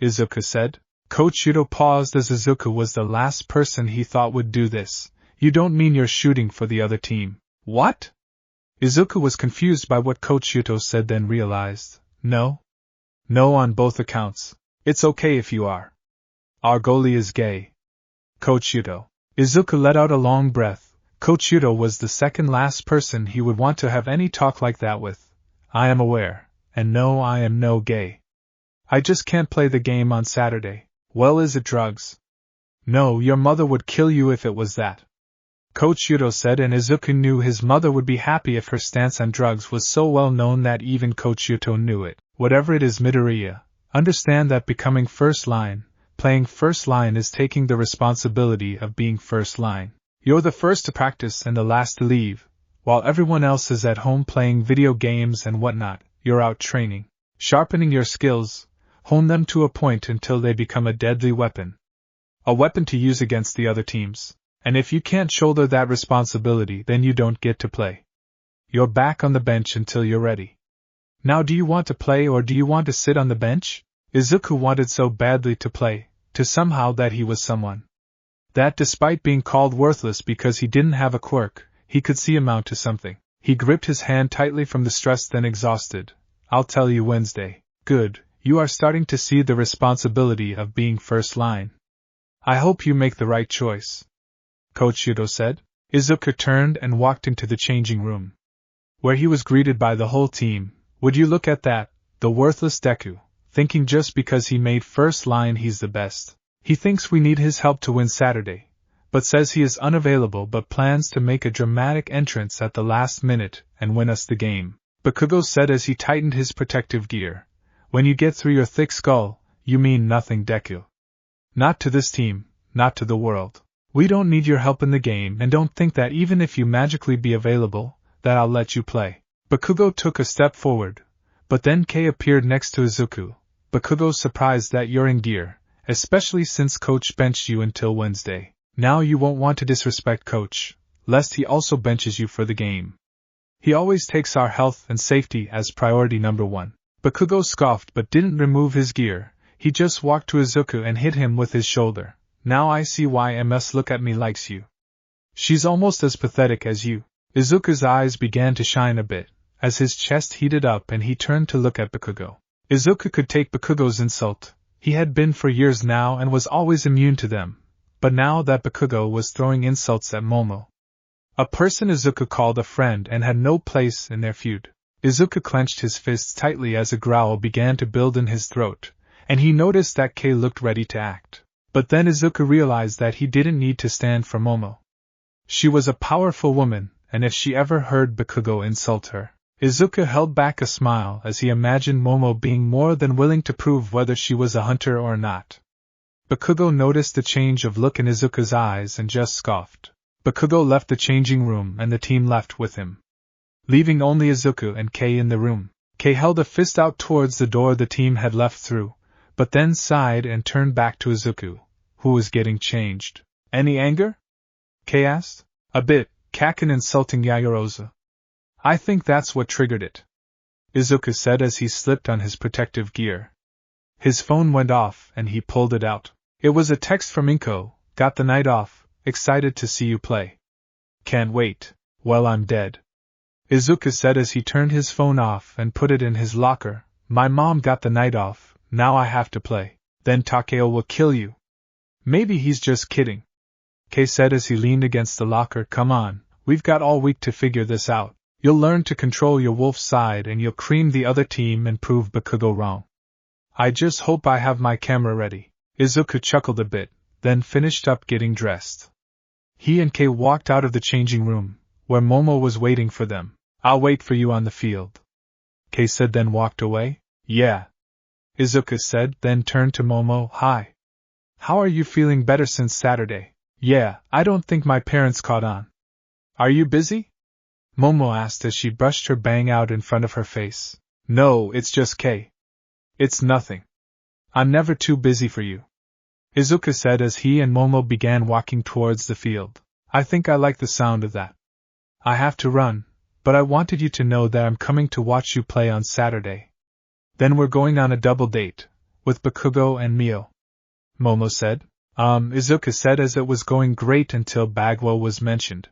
Izuku said. Coach Shuto paused as Izuku was the last person he thought would do this. "You don't mean you're shooting for the other team?" "What?" Izuku was confused by what Coach Shuto said, then realized. No, on both accounts. It's okay if you are. Our goalie is gay." Coach Shuto. Izuku let out a long breath. Coach Shuto was the second last person he would want to have any talk like that with. "I am aware, and no, I am no gay. I just can't play the game on Saturday." "Well, is it drugs?" "No, your mother would kill you if it was that," Coach Shuto said, and Izuku knew his mother would be happy if her stance on drugs was so well known that even Coach Shuto knew it. "Whatever it is, Midoriya, understand that becoming first line, playing first line is taking the responsibility of being first line. You're the first to practice and the last to leave, while everyone else is at home playing video games and whatnot. You're out training, sharpening your skills, hone them to a point until they become a deadly weapon. A weapon to use against the other teams. And if you can't shoulder that responsibility, then you don't get to play. You're back on the bench until you're ready. Now, do you want to play or do you want to sit on the bench?" Izuku wanted so badly to play, to somehow that he was someone. That despite being called worthless because he didn't have a quirk, he could see amount to something. He gripped his hand tightly from the stress, then exhausted. "I'll tell you Wednesday." "Good, you are starting to see the responsibility of being first line. I hope you make the right choice," Coach Shuto said. Izuku turned and walked into the changing room, where he was greeted by the whole team. "Would you look at that, the worthless Deku, thinking just because he made first line he's the best. He thinks we need his help to win Saturday, but says he is unavailable but plans to make a dramatic entrance at the last minute and win us the game," Bakugo said as he tightened his protective gear. "When you get through your thick skull, you mean nothing, Deku. Not to this team, not to the world. We don't need your help in the game, and don't think that even if you magically be available, that I'll let you play." Bakugo took a step forward, but then Kei appeared next to Izuku. "Bakugo's surprised that you're in gear, especially since Coach benched you until Wednesday. Now you won't want to disrespect Coach, lest he also benches you for the game. He always takes our health and safety as priority number 1. Bakugo scoffed but didn't remove his gear. He just walked to Izuku and hit him with his shoulder. "Now I see why Ms. Look at Me likes you. She's almost as pathetic as you." Izuku's eyes began to shine a bit, as his chest heated up and he turned to look at Bakugo. Izuku could take Bakugo's insult. He had been for years now and was always immune to them. But now that Bakugo was throwing insults at Momo, a person Izuku called a friend and had no place in their feud, Izuku clenched his fists tightly as a growl began to build in his throat, and he noticed that Kei looked ready to act. But then Izuku realized that he didn't need to stand for Momo. She was a powerful woman, and if she ever heard Bakugo insult her, Izuku held back a smile as he imagined Momo being more than willing to prove whether she was a hunter or not. Bakugo noticed the change of look in Izuku's eyes and just scoffed. Bakugo left the changing room and the team left with him, leaving only Izuku and Kei in the room. Kei held a fist out towards the door the team had left through, but then sighed and turned back to Izuku, who was getting changed. Any anger? Kei asked. A bit, Kaken insulting Yaoyorozu. I think that's what triggered it, Izuku said as he slipped on his protective gear. His phone went off and he pulled it out. It was a text from Inko. Got the night off, excited to see you play. Can't wait. Well, I'm dead, Izuku said as he turned his phone off and put it in his locker. My mom got the night off, now I have to play. Then Takeo will kill you. Maybe he's just kidding, Kei said as he leaned against the locker. Come on, we've got all week to figure this out. You'll learn to control your wolf side and you'll cream the other team and prove Bakugo wrong. I just hope I have my camera ready. Izuku chuckled a bit, then finished up getting dressed. He and Kei walked out of the changing room, where Momo was waiting for them. I'll wait for you on the field, Kei said, then walked away. Yeah, Izuku said, then turned to Momo. Hi. How are you feeling? Better since Saturday? Yeah, I don't think my parents caught on. Are you busy? Momo asked as she brushed her bang out in front of her face. No, it's just Kei. It's nothing. I'm never too busy for you, Izuku said as he and Momo began walking towards the field. I think I like the sound of that. I have to run, but I wanted you to know that I'm coming to watch you play on Saturday. Then we're going on a double date, with Bakugo and Mio, Momo said. Izuku said as it was going great until Bagwo was mentioned.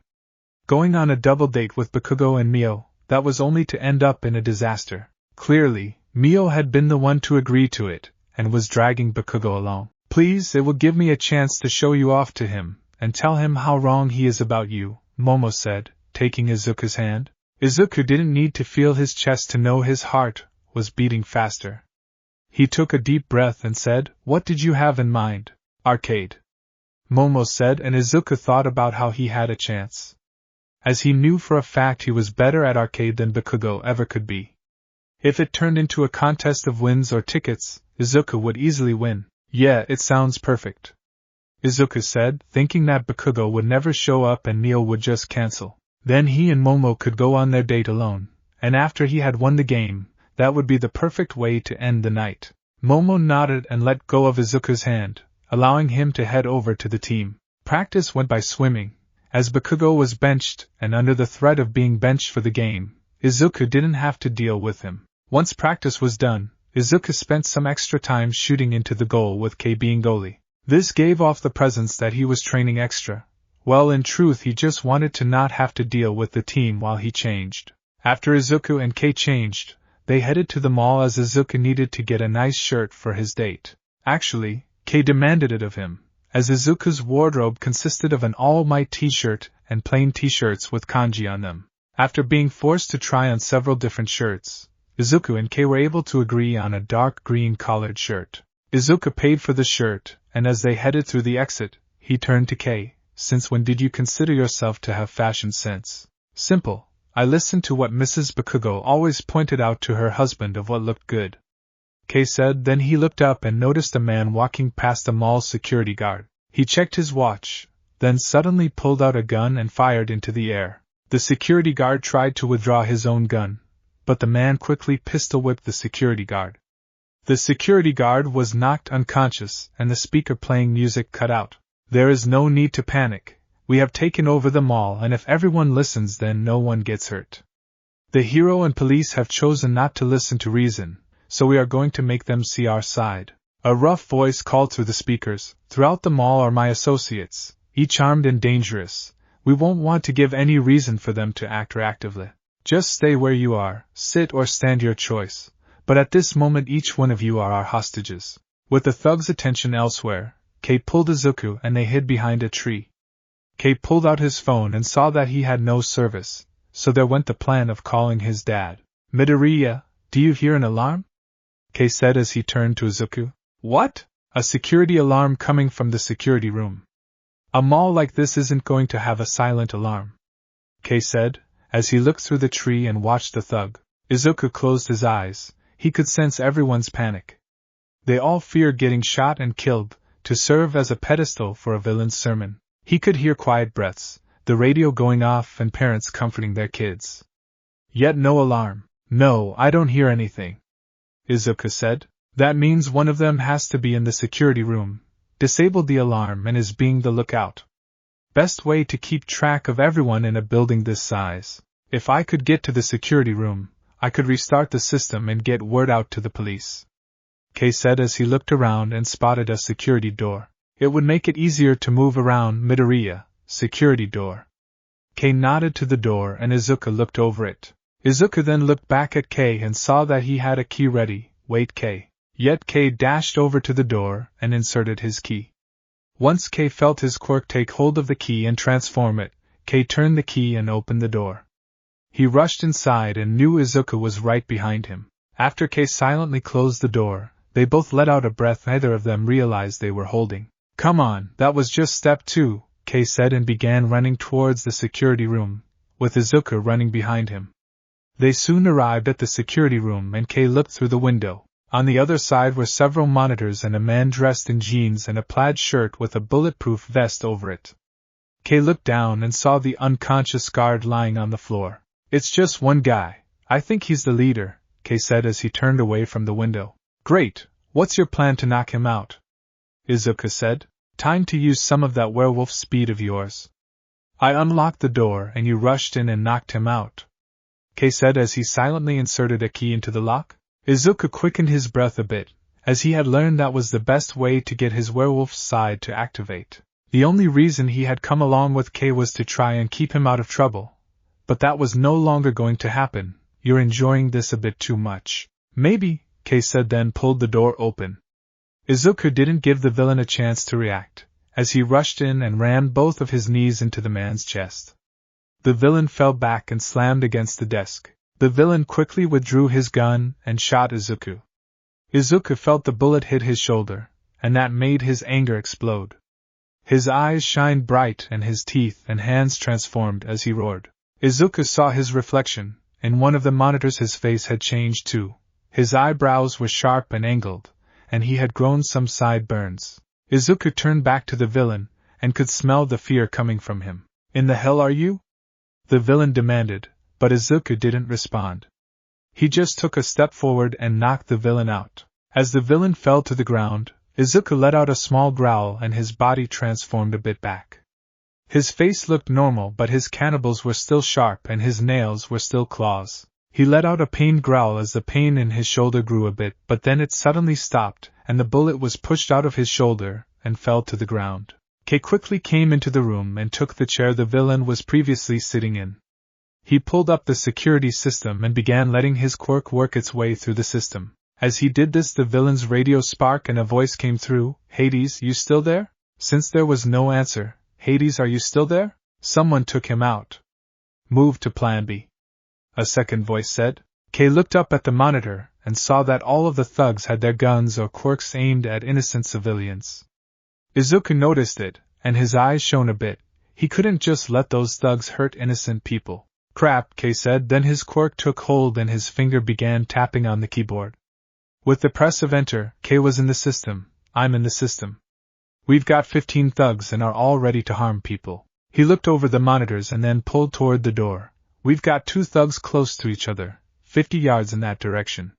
Going on a double date with Bakugo and Mio, that was only to end up in a disaster. Clearly, Mio had been the one to agree to it, and was dragging Bakugo along. Please, it will give me a chance to show you off to him, and tell him how wrong he is about you, Momo said, taking Izuku's hand. Izuku didn't need to feel his chest to know his heart was beating faster. He took a deep breath and said, What did you have in mind? Arcade, Momo said, and Izuku thought about how he had a chance, as he knew for a fact he was better at arcade than Bakugo ever could be. If it turned into a contest of wins or tickets, Izuku would easily win. Yeah, it sounds perfect, Izuku said, thinking that Bakugo would never show up and Mio would just cancel. Then he and Momo could go on their date alone, and after he had won the game, that would be the perfect way to end the night. Momo nodded and let go of Izuku's hand, allowing him to head over to the team. Practice went by swimming. As Bakugo was benched, and under the threat of being benched for the game, Izuku didn't have to deal with him. Once practice was done, Izuku spent some extra time shooting into the goal with Kei being goalie. This gave off the presence that he was training extra. Well, in truth, he just wanted to not have to deal with the team while he changed. After Izuku and Kei changed, they headed to the mall as Izuku needed to get a nice shirt for his date. Actually, Kei demanded it of him, as Izuku's wardrobe consisted of an All Might t-shirt and plain t-shirts with kanji on them. After being forced to try on several different shirts, Izuku and Kei were able to agree on a dark green collared shirt. Izuku paid for the shirt, and as they headed through the exit, he turned to Kei. Since when did you consider yourself to have fashion sense? Simple. I listened to what Mrs. Bakugo always pointed out to her husband of what looked good, Kei said. Then he looked up and noticed a man walking past the mall's security guard. He checked his watch, then suddenly pulled out a gun and fired into the air. The security guard tried to withdraw his own gun, but the man quickly pistol-whipped the security guard. The security guard was knocked unconscious, and the speaker playing music cut out. There is no need to panic. We have taken over the mall, and if everyone listens, then no one gets hurt. The hero and police have chosen not to listen to reason, so we are going to make them see our side. A rough voice called through the speakers. Throughout the mall are my associates, each armed and dangerous. We won't want to give any reason for them to act reactively. Just stay where you are, sit or stand, your choice. But at this moment each one of you are our hostages. With the thug's attention elsewhere, Kei pulled Izuku and they hid behind a tree. Kei pulled out his phone and saw that he had no service, so there went the plan of calling his dad. Midoriya, do you hear an alarm? Kei said as he turned to Izuku. What? A security alarm coming from the security room. A mall like this isn't going to have a silent alarm, Kei said, As he looked through the tree and watched the thug, Izuku closed his eyes. He could sense everyone's panic. They all feared getting shot and killed, to serve as a pedestal for a villain's sermon. He could hear quiet breaths, the radio going off and parents comforting their kids. Yet no alarm. No, I don't hear anything, Izuku said. That means one of them has to be in the security room, disabled the alarm and is being the lookout. Best way to keep track of everyone in a building this size. If I could get to the security room, I could restart the system and get word out to the police, Kei said as he looked around and spotted a security door. It would make it easier to move around. Midoriya, security door. Kei nodded to the door and Izuku looked over it. Izuku then looked back at Kei and saw that he had a key ready. Wait, Kei. Yet Kei dashed over to the door and inserted his key. Once Kei felt his quirk take hold of the key and transform it, Kei turned the key and opened the door. He rushed inside and knew Izuku was right behind him. After Kei silently closed the door, they both let out a breath neither of them realized they were holding. Come on, that was just step 2, Kei said and began running towards the security room, with Izuku running behind him. They soon arrived at the security room and Kei looked through the window. On the other side were several monitors and a man dressed in jeans and a plaid shirt with a bulletproof vest over it. Kei looked down and saw the unconscious guard lying on the floor. It's just one guy. I think he's the leader, Kei said as he turned away from the window. Great, what's your plan to knock him out? Izuku said. Time to use some of that werewolf speed of yours. I unlocked the door and you rushed in and knocked him out, Kei said as he silently inserted a key into the lock. Izuku quickened his breath a bit, as he had learned that was the best way to get his werewolf side to activate. The only reason he had come along with Kei was to try and keep him out of trouble. But that was no longer going to happen. You're enjoying this a bit too much. Maybe, Kei said then pulled the door open. Izuku didn't give the villain a chance to react, as he rushed in and ran both of his knees into the man's chest. The villain fell back and slammed against the desk. The villain quickly withdrew his gun and shot Izuku. Izuku felt the bullet hit his shoulder, and that made his anger explode. His eyes shined bright and his teeth and hands transformed as he roared. Izuku saw his reflection. In one of the monitors his face had changed too. His eyebrows were sharp and angled, and he had grown some sideburns. Izuku turned back to the villain, and could smell the fear coming from him. In the hell are you? The villain demanded, but Izuku didn't respond. He just took a step forward and knocked the villain out. As the villain fell to the ground, Izuku let out a small growl and his body transformed a bit back. His face looked normal but his canibals were still sharp and his nails were still claws. He let out a pained growl as the pain in his shoulder grew a bit, but then it suddenly stopped, and the bullet was pushed out of his shoulder and fell to the ground. Kei quickly came into the room and took the chair the villain was previously sitting in. He pulled up the security system and began letting his quirk work its way through the system. As he did this, the villain's radio sparked and a voice came through. Hades, you still there? Since there was no answer, Hades, are you still there? Someone took him out. Move to Plan B, a second voice said. Kei looked up at the monitor and saw that all of the thugs had their guns or quirks aimed at innocent civilians. Izuku noticed it, and his eyes shone a bit. He couldn't just let those thugs hurt innocent people. Crap, Kei said, then his quirk took hold and his finger began tapping on the keyboard. With the press of enter, Kei was in the system. I'm in the system. We've got 15 thugs and are all ready to harm people. He looked over the monitors and then pulled toward the door. We've got 2 thugs close to each other, 50 yards in that direction.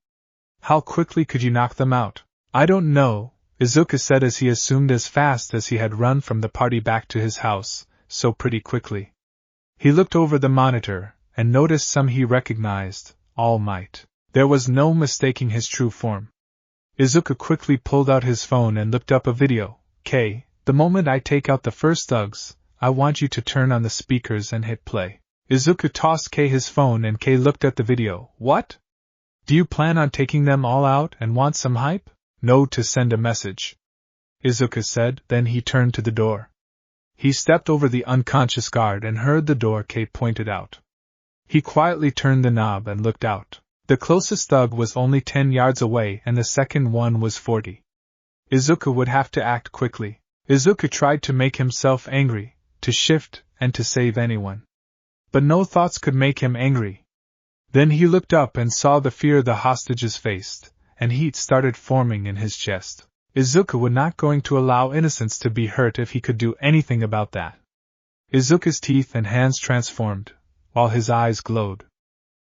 How quickly could you knock them out? I don't know, Izuku said as he assumed as fast as he had run from the party back to his house, so pretty quickly. He looked over the monitor, and noticed some he recognized, All Might. There was no mistaking his true form. Izuku quickly pulled out his phone and looked up a video. Kei, the moment I take out the first thugs, I want you to turn on the speakers and hit play. Izuku tossed Kei his phone and Kei looked at the video. What? Do you plan on taking them all out and want some hype? No, to send a message, Izuku said, then he turned to the door. He stepped over the unconscious guard and heard the door Kei pointed out. He quietly turned the knob and looked out. The closest thug was only 10 yards away and the second one was 40. Izuku would have to act quickly. Izuku tried to make himself angry, to shift, and to save anyone. but no thoughts could make him angry. Then he looked up and saw the fear the hostages faced, and heat started forming in his chest. Izuku was not going to allow innocents to be hurt if he could do anything about that. Izuku's teeth and hands transformed, while his eyes glowed.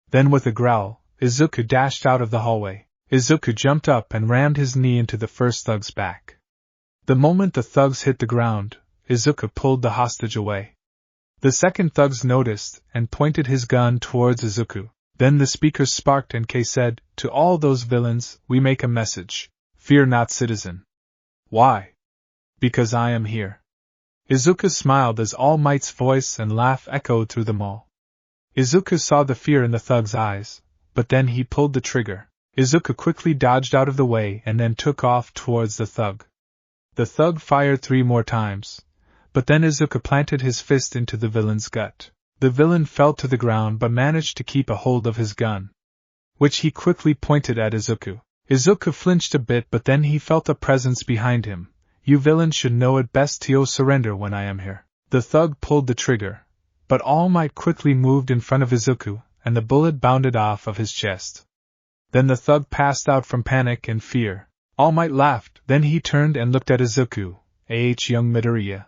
Then with a growl, Izuku dashed out of the hallway. Izuku jumped up and rammed his knee into the first thug's back. The moment the thugs hit the ground, Izuku pulled the hostage away. The second thugs noticed and pointed his gun towards Izuku. Then the speakers sparked and Kei said, "To all those villains, we make a message. Fear not, citizen." "Why?" "Because I am here." Izuku smiled as All Might's voice and laugh echoed through the mall. Izuku saw the fear in the thug's eyes, but then he pulled the trigger. Izuku quickly dodged out of the way and then took off towards the thug. The thug fired 3 more times, but then Izuku planted his fist into the villain's gut. The villain fell to the ground but managed to keep a hold of his gun, which he quickly pointed at Izuku. Izuku flinched a bit, but then he felt a presence behind him. "You villain should know it best to surrender when I am here." The thug pulled the trigger, but All Might quickly moved in front of Izuku, and the bullet bounded off of his chest. Then the thug passed out from panic and fear. All Might laughed, then he turned and looked at Izuku. Young Midoriya.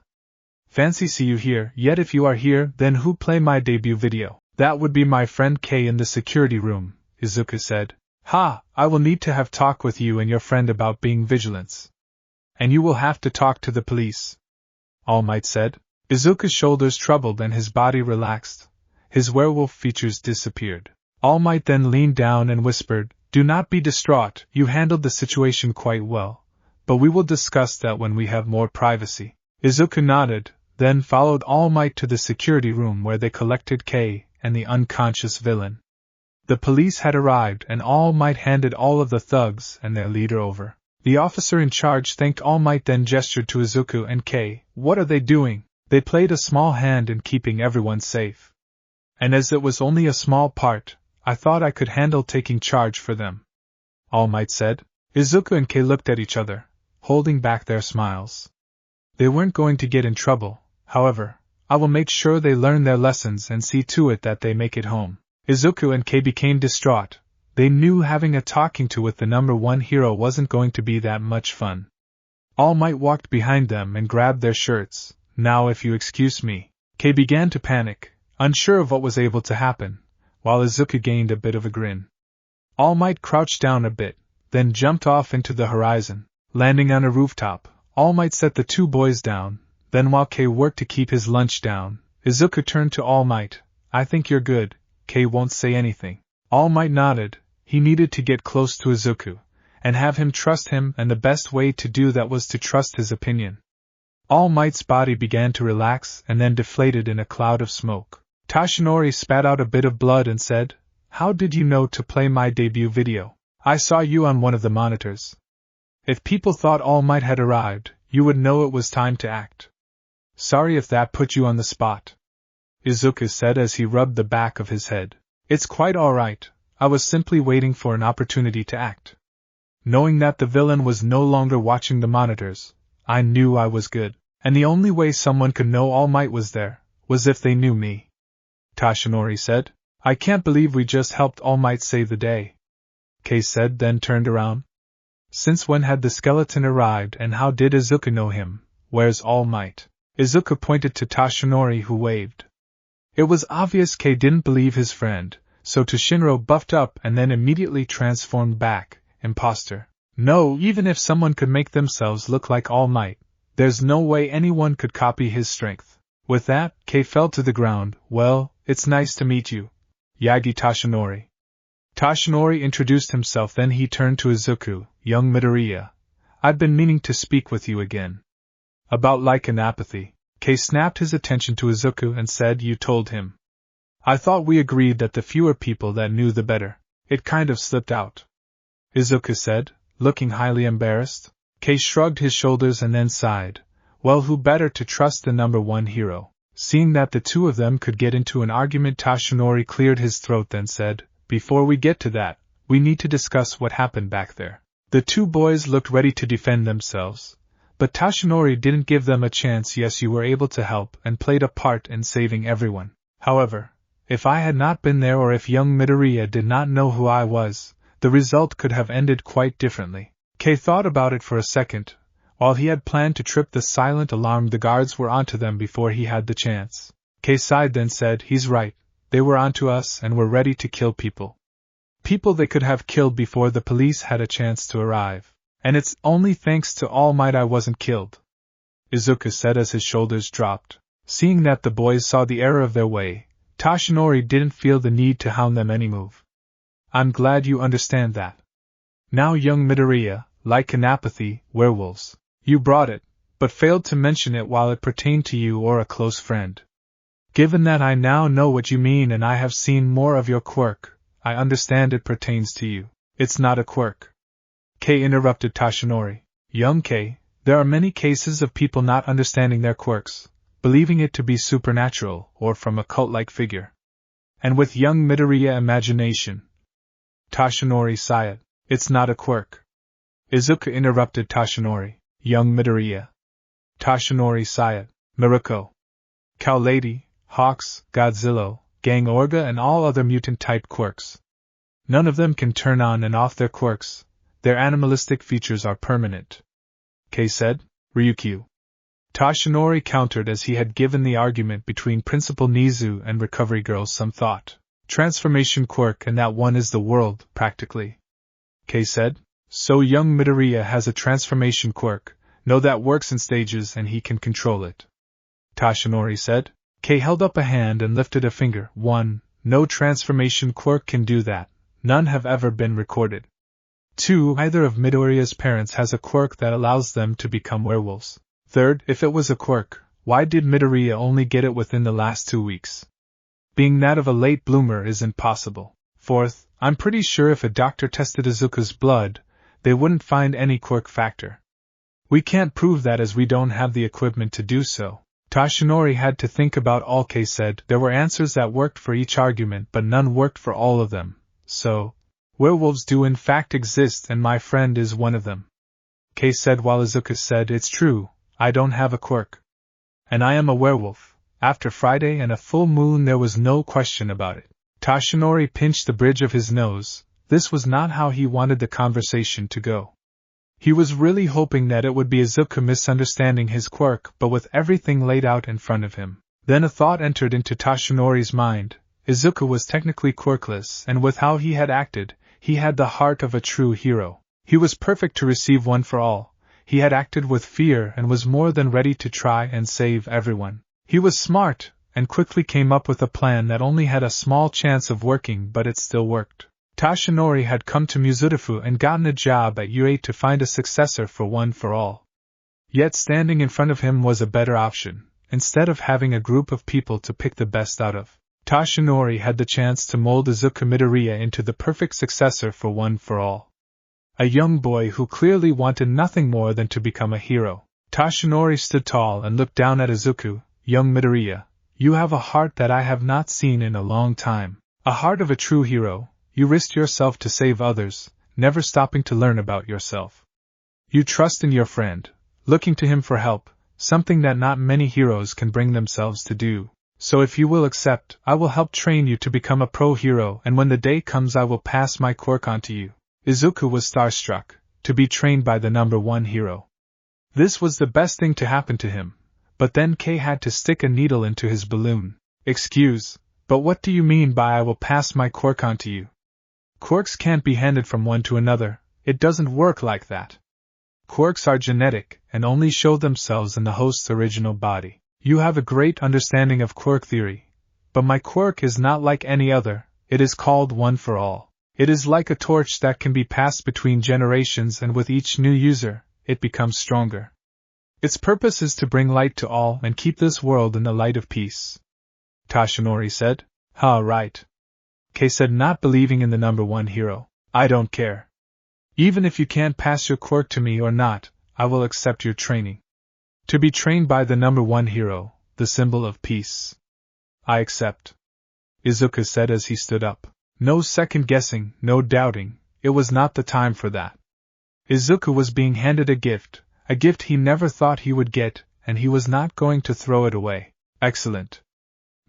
Fancy see you here, yet if you are here, then who play my debut video? That would be my friend Kei in the security room, Izuku said. Ha, I will need to have talk with you and your friend about being vigilance. And you will have to talk to the police, All Might said. Izuku's shoulders troubled and his body relaxed. His werewolf features disappeared. All Might then leaned down and whispered, "Do not be distraught, you handled the situation quite well, but we will discuss that when we have more privacy." Izuku nodded, then followed All Might to the security room where they collected Kei and the unconscious villain. The police had arrived and All Might handed all of the thugs and their leader over. The officer in charge thanked All Might, then gestured to Izuku and Kei. "What are they doing?" "They played a small hand in keeping everyone safe. And as it was only a small part, I thought I could handle taking charge for them," All Might said. Izuku and Kei looked at each other, holding back their smiles. They weren't going to get in trouble, however. I will make sure they learn their lessons and see to it that they make it home. Izuku and Kei became distraught. They knew having a talking to with the #1 hero wasn't going to be that much fun. All Might walked behind them and grabbed their shirts. "Now if you excuse me." Kei began to panic, unsure of what was able to happen, while Izuku gained a bit of a grin. All Might crouched down a bit, then jumped off into the horizon. Landing on a rooftop, All Might set the 2 boys down, then while Kei worked to keep his lunch down, Izuku turned to All Might. "I think you're good. Kei won't say anything." All Might nodded. He needed to get close to Izuku, and have him trust him, and the best way to do that was to trust his opinion. All Might's body began to relax and then deflated in a cloud of smoke. Tashinori spat out a bit of blood and said, "How did you know to play my debut video? I saw you on one of the monitors. If people thought All Might had arrived, you would know it was time to act. Sorry if that put you on the spot," Izuku said as he rubbed the back of his head. "It's quite alright, I was simply waiting for an opportunity to act. Knowing that the villain was no longer watching the monitors, I knew I was good, and the only way someone could know All Might was there, was if they knew me," Tashinori said. "I can't believe we just helped All Might save the day," Kei said, then turned around. Since when had the skeleton arrived and how did Izuku know him? "Where's All Might?" Izuku pointed to Tashinori, who waved. It was obvious Kei didn't believe his friend, so Toshinro buffed up and then immediately transformed back. Imposter. No, even if someone could make themselves look like All Might, there's no way anyone could copy his strength. With that, Kei fell to the ground. "Well, it's nice to meet you, Yagi Tashinori." Tashinori introduced himself, then he turned to Izuku. "Young Midoriya, I've been meaning to speak with you again. About like and apathy." Kei snapped his attention to Izuku and said, "You told him. I thought we agreed that the fewer people that knew the better. It kind of slipped out," Izuku said, looking highly embarrassed. Kei shrugged his shoulders and then sighed. Well, who better to trust the #1 hero? Seeing that the 2 of them could get into an argument, Tashinori cleared his throat then said, "Before we get to that, we need to discuss what happened back there." The 2 boys looked ready to defend themselves, but Tashinori didn't give them a chance. "Yes, you were able to help and played a part in saving everyone. However, If I had not been there or if young Midoriya did not know who I was, the result could have ended quite differently. Kei thought about it for a second. While he had planned to trip the silent alarm, the guards were onto them before he had the chance. Kei sighed, then said, "He's right. They were onto us and were ready to kill people. People they could have killed before the police had a chance to arrive. And it's only thanks to All Might I wasn't killed," Izuku said as his shoulders dropped. Seeing that the boys saw the error of their way, Toshinori didn't feel the need to hound them any move. "I'm glad you understand that. Now, young Midoriya, like an apathy, werewolves. You brought it, but failed to mention it while it pertained to you or a close friend. Given that I now know what you mean and I have seen more of your quirk, I understand it pertains to you. It's not a quirk." Kei interrupted Toshinori. "Young Kei, there are many cases of people not understanding their quirks, believing it to be supernatural or from a cult-like figure. And with young Midoriya imagination." Toshinori sighed. "It's not a quirk." Izuku interrupted Toshinori. "Young Midoriya." Toshinori sighed. "Miruko. Cow Lady, Hawks, Godzilla, Gang Orga and all other mutant-type quirks. None of them can turn on and off their quirks. Their animalistic features are permanent," Kei said. "Ryukyu." Toshinori countered as he had given the argument between Principal Nizu and Recovery Girl some thought. "Transformation quirk, and that one is the world, practically," Kei said. "So young Midoriya has a transformation quirk. No, that works in stages and he can control it," Toshinori said. Kei held up a hand and lifted a finger. "1. No transformation quirk can do that. None have ever been recorded. 2. Either of Midoriya's parents has a quirk that allows them to become werewolves. 3rd, if it was a quirk, why did Midoriya only get it within the last 2 weeks? Being that of a late bloomer isn't possible. 4th, I'm pretty sure if a doctor tested Izuku's blood, they wouldn't find any quirk factor. We can't prove that as we don't have the equipment to do so." Toshinori had to think about all Kei said. There were answers that worked for each argument, but none worked for all of them. "So, werewolves do in fact exist and my friend is one of them," Kei said while Izuku said, "It's true, I don't have a quirk. And I am a werewolf. After Friday and a full moon there was no question about it." Toshinori pinched the bridge of his nose. This was not how he wanted the conversation to go. He was really hoping that it would be Izuku misunderstanding his quirk, but with everything laid out in front of him. Then a thought entered into Toshinori's mind. Izuku was technically quirkless, and with how he had acted, he had the heart of a true hero. He was perfect to receive one for all. He had acted with fear and was more than ready to try and save everyone. He was smart, and quickly came up with a plan that only had a small chance of working, but it still worked. Toshinori had come to Mizurufu and gotten a job at UA to find a successor for One for All. Yet standing in front of him was a better option. Instead of having a group of people to pick the best out of, Toshinori had the chance to mold Izuku Midoriya into the perfect successor for One for All. A young boy who clearly wanted nothing more than to become a hero. Toshinori stood tall and looked down at Izuku. "Young Midoriya, you have a heart that I have not seen in a long time. A heart of a true hero. You risked yourself to save others, never stopping to learn about yourself. You trust in your friend, looking to him for help, something that not many heroes can bring themselves to do. So if you will accept, I will help train you to become a pro hero, and when the day comes I will pass my quirk on to you." Izuku was starstruck, to be trained by the #1 hero. This was the best thing to happen to him, but then Kei had to stick a needle into his balloon. "Excuse, but what do you mean by I will pass my quirk on to you? Quirks can't be handed from one to another, it doesn't work like that. Quirks are genetic, and only show themselves in the host's original body. You have a great understanding of quirk theory, but my quirk is not like any other, it is called One for All. It is like a torch that can be passed between generations, and with each new user, it becomes stronger. Its purpose is to bring light to all and keep this world in the light of peace," Toshinori said. Right. Kei said, not believing in the #1 hero. "I don't care. Even if you can't pass your quirk to me or not, I will accept your training. To be trained by the #1 hero, the symbol of peace. I accept," Izuku said as he stood up. No second guessing, no doubting, it was not the time for that. Izuku was being handed a gift he never thought he would get, and he was not going to throw it away. "Excellent.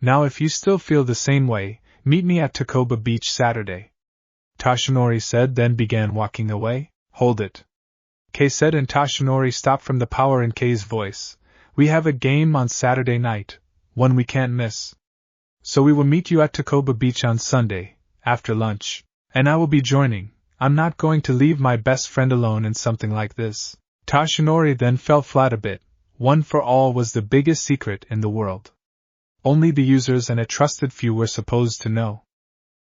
Now if you still feel the same way, meet me at Takoba Beach Saturday. Toshinori said, then began walking away. Hold it. Kei said, and Toshinori stopped from the power in Kei's voice. We have a game on Saturday night, one we can't miss. So we will meet you at Takoba Beach on Sunday, after lunch. And I will be joining. I'm not going to leave my best friend alone in something like this. Toshinori then fell flat a bit. One for all was the biggest secret in the world. Only the users and a trusted few were supposed to know.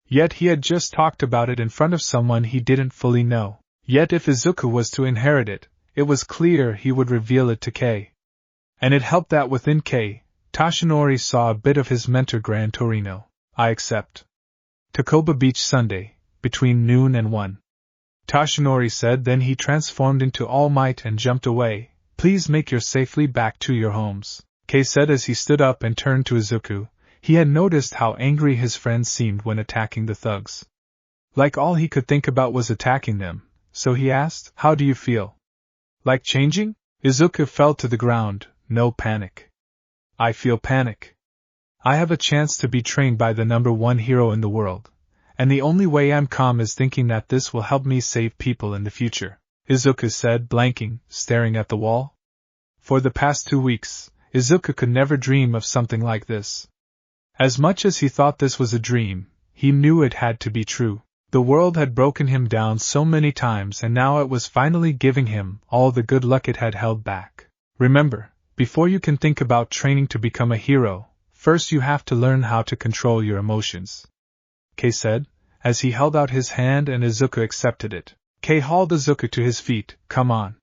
Yet he had just talked about it in front of someone he didn't fully know. Yet if Izuku was to inherit it, it was clear he would reveal it to Kei. And it helped that within Kei, Toshinori saw a bit of his mentor Gran Torino. I accept. Takoba Beach Sunday, between noon and 1. Toshinori said, then he transformed into All Might and jumped away. Please make your safely back to your homes, Kei said as he stood up and turned to Izuku. He had noticed how angry his friend seemed when attacking the thugs. Like all he could think about was attacking them, so he asked, how do you feel? Like changing? Izuku fell to the ground. No panic. I feel panic. I have a chance to be trained by the #1 hero in the world, and the only way I'm calm is thinking that this will help me save people in the future, Izuku said, blanking, staring at the wall. For the past 2 weeks, Izuku could never dream of something like this. As much as he thought this was a dream, he knew it had to be true. The world had broken him down so many times and now it was finally giving him all the good luck it had held back. Remember, before you can think about training to become a hero, first you have to learn how to control your emotions, Kei said, as he held out his hand and Izuku accepted it. Kei hauled Izuku to his feet. Come on.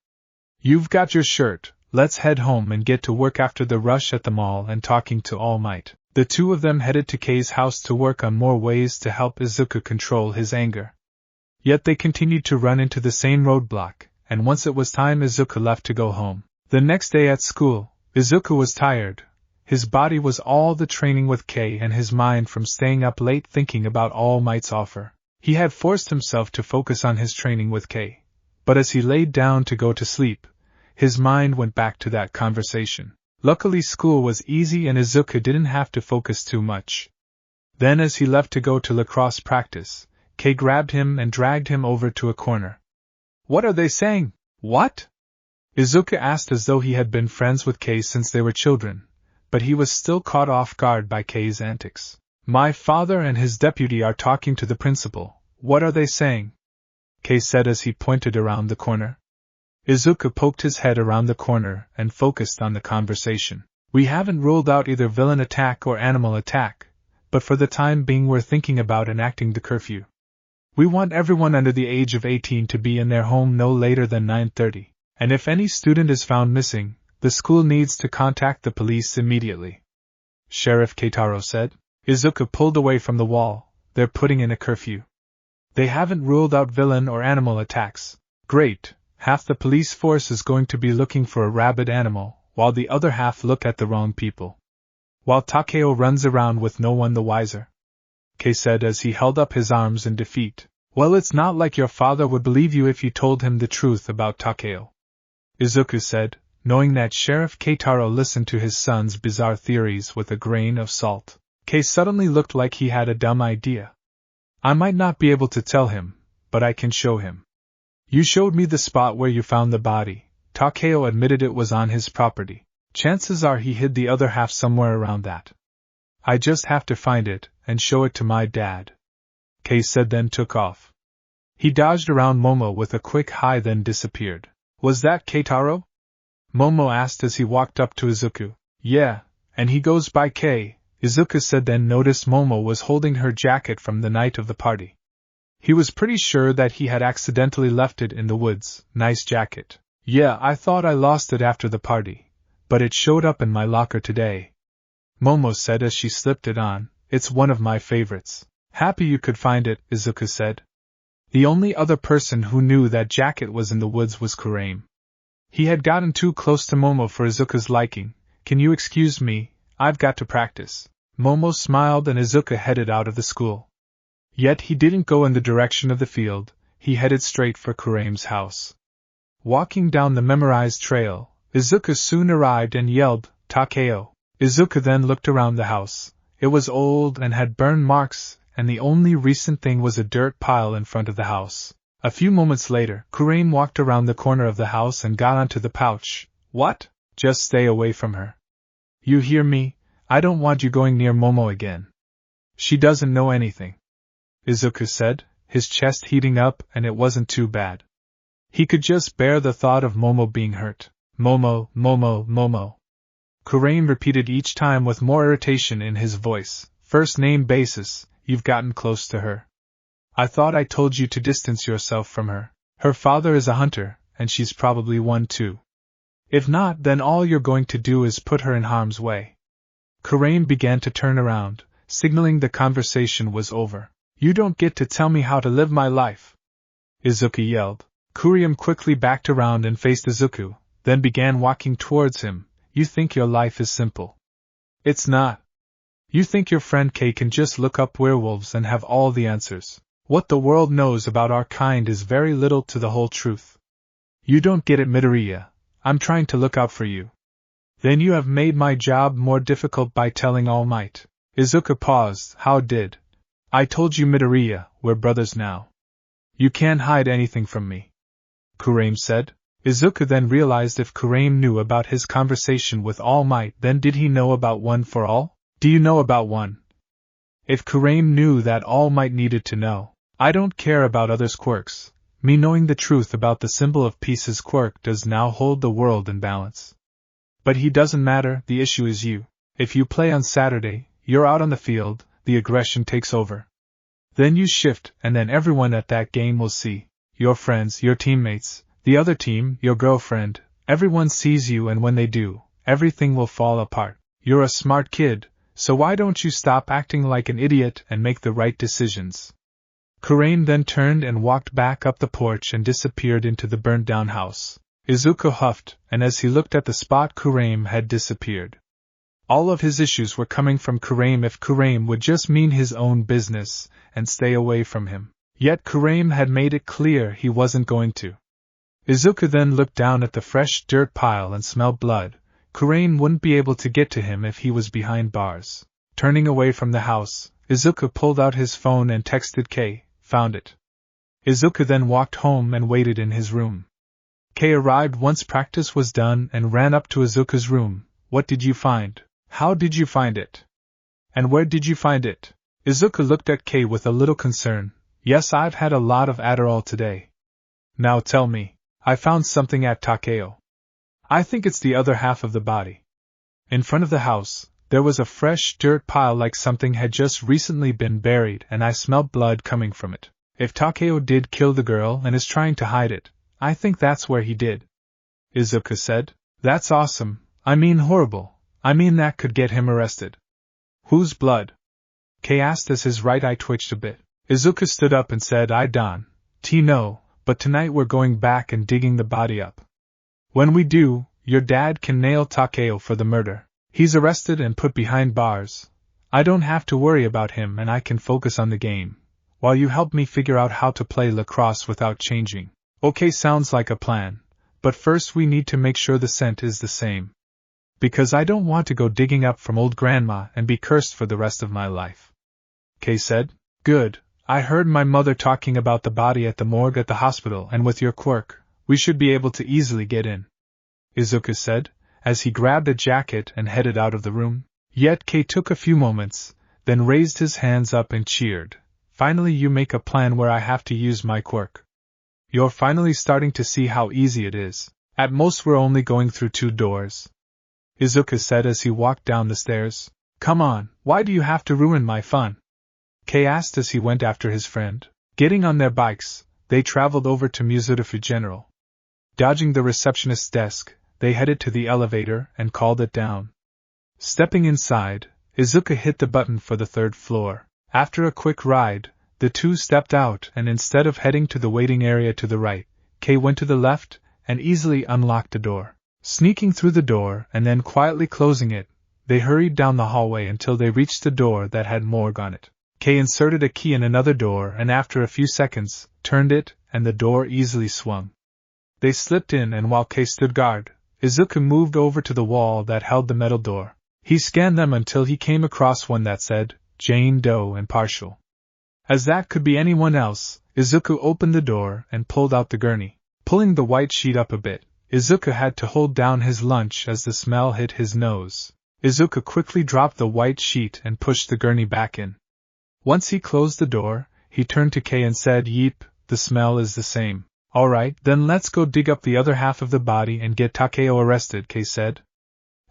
You've got your shirt, let's head home and get to work after the rush at the mall and talking to All Might. The two of them headed to Kei's house to work on more ways to help Izuku control his anger. Yet they continued to run into the same roadblock, and once it was time Izuku left to go home. The next day at school, Izuku was tired. His body was all the training with Kei and his mind from staying up late thinking about All Might's offer. He had forced himself to focus on his training with Kei, but as he laid down to go to sleep, his mind went back to that conversation. Luckily school was easy and Izuku didn't have to focus too much. Then as he left to go to lacrosse practice, Kei grabbed him and dragged him over to a corner. What are they saying? What? Izuku asked as though he had been friends with Kei since they were children, but he was still caught off guard by Kei's antics. My father and his deputy are talking to the principal. What are they saying? Kei said as he pointed around the corner. Izuku poked his head around the corner and focused on the conversation. We haven't ruled out either villain attack or animal attack, but for the time being we're thinking about enacting the curfew. We want everyone under the age of 18 to be in their home no later than 9:30, and if any student is found missing, the school needs to contact the police immediately. Sheriff Keitaro said. Izuku pulled away from the wall. They're putting in a curfew. They haven't ruled out villain or animal attacks. Great. Half the police force is going to be looking for a rabid animal, while the other half look at the wrong people. While Takeo runs around with no one the wiser, Kei said as he held up his arms in defeat. Well, it's not like your father would believe you if you told him the truth about Takeo, Izuku said, knowing that Sheriff Keitaro listened to his son's bizarre theories with a grain of salt. Kei suddenly looked like he had a dumb idea. I might not be able to tell him, but I can show him. You showed me the spot where you found the body. Takeo admitted it was on his property. Chances are he hid the other half somewhere around that. I just have to find it and show it to my dad, Kei said, then took off. He dodged around Momo with a quick hi then disappeared. Was that Keitaro? Momo asked as he walked up to Izuku. Yeah, and he goes by Kei, Izuku said, then noticed Momo was holding her jacket from the night of the party. He was pretty sure that he had accidentally left it in the woods. Nice jacket. Yeah, I thought I lost it after the party, but it showed up in my locker today, Momo said as she slipped it on. It's one of my favorites. Happy you could find it, Izuku said. The only other person who knew that jacket was in the woods was Kurium. He had gotten too close to Momo for Izuku's liking. Can you excuse me? I've got to practice. Momo smiled and Izuku headed out of the school. Yet he didn't go in the direction of the field, he headed straight for Kurium's house. Walking down the memorized trail, Izuku soon arrived and yelled, Takeo. Izuku then looked around the house, It was old and had burn marks, and the only recent thing was a dirt pile in front of the house. A few moments later, Kurium walked around the corner of the house and got onto the pouch. What? Just stay away from her. You hear me? I don't want you going near Momo again. She doesn't know anything. Izuku said, his chest heating up, and it wasn't too bad. He could just bear the thought of Momo being hurt. Momo, Momo, Momo. Kurium repeated each time with more irritation in his voice. First name basis, you've gotten close to her. I thought I told you to distance yourself from her. Her father is a hunter, and she's probably one too. If not, then all you're going to do is put her in harm's way. Kurium began to turn around, signaling the conversation was over. You don't get to tell me how to live my life, Izuku yelled. Kurium quickly backed around and faced Izuku, then began walking towards him. You think your life is simple. It's not. You think your friend Kei can just look up werewolves and have all the answers. What the world knows about our kind is very little to the whole truth. You don't get it, Midoriya. I'm trying to look out for you. Then you have made my job more difficult by telling All Might. Izuku paused. How did? I told you, Midoriya, we're brothers now. You can't hide anything from me, Kurium said. Izuku then realized if Kurium knew about his conversation with All Might, then did he know about One for All? Do you know about One? If Kurium knew that All Might needed to know. I don't care about others' quirks. Me knowing the truth about the symbol of peace's quirk does now hold the world in balance. But he doesn't matter, the issue is you. If you play on Saturday, you're out on the field, the aggression takes over. Then you shift, and then everyone at that game will see. Your friends, your teammates, the other team, your girlfriend, everyone sees you, and when they do, everything will fall apart. You're a smart kid, so why don't you stop acting like an idiot and make the right decisions? Kurium then turned and walked back up the porch and disappeared into the burnt-down house. Izuku huffed, and as he looked at the spot, Kurium had disappeared. All of his issues were coming from Kurium. If Kurium would just mean his own business and stay away from him. Yet Kurium had made it clear he wasn't going to. Izuku then looked down at the fresh dirt pile and smelled blood. Kurium wouldn't be able to get to him if he was behind bars. Turning away from the house, Izuku pulled out his phone and texted Kei. Found it. Izuku then walked home and waited in his room. Kei arrived once practice was done and ran up to Izuku's room. What did you find? How did you find it? And where did you find it? Izuku looked at Kei with a little concern. Yes, I've had a lot of Adderall today. Now tell me. I found something at Takeo. I think it's the other half of the body. In front of the house, there was a fresh dirt pile like something had just recently been buried, and I smelled blood coming from it. If Takeo did kill the girl and is trying to hide it, I think that's where he did. Izuku said. That's awesome. I mean horrible. I mean that could get him arrested. Whose blood? Kei asked as his right eye twitched a bit. Izuku stood up and said, I don't know, but tonight we're going back and digging the body up. When we do, your dad can nail Takeo for the murder. He's arrested and put behind bars. I don't have to worry about him and I can focus on the game, while you help me figure out how to play lacrosse without changing. Okay, sounds like a plan, but first we need to make sure the scent is the same. Because I don't want to go digging up from old grandma and be cursed for the rest of my life. Kei said. Good. I heard my mother talking about the body at the morgue at the hospital, and with your quirk, we should be able to easily get in. Izuku said, as he grabbed a jacket and headed out of the room. Yet Kei took a few moments, then raised his hands up and cheered. Finally you make a plan where I have to use my quirk. You're finally starting to see how easy it is. At most we're only going through 2 doors. Izuku said as he walked down the stairs. Come on, why do you have to ruin my fun? Kei asked as he went after his friend. Getting on their bikes, they traveled over to Mizurufu General. Dodging the receptionist's desk, they headed to the elevator and called it down. Stepping inside, Izuku hit the button for the 3rd floor. After a quick ride, the two stepped out and instead of heading to the waiting area to the right, Kei went to the left and easily unlocked a door. Sneaking through the door and then quietly closing it, they hurried down the hallway until they reached the door that had morgue on it. Kei inserted a key in another door and after a few seconds, turned it, and the door easily swung. They slipped in and while Kei stood guard, Izuku moved over to the wall that held the metal door. He scanned them until he came across one that said, Jane Doe and partial. As that could be anyone else, Izuku opened the door and pulled out the gurney. Pulling the white sheet up a bit, Izuku had to hold down his lunch as the smell hit his nose. Izuku quickly dropped the white sheet and pushed the gurney back in. Once he closed the door, he turned to Kei and said, Yeep, the smell is the same. Alright, then let's go dig up the other half of the body and get Takeo arrested, Kei said.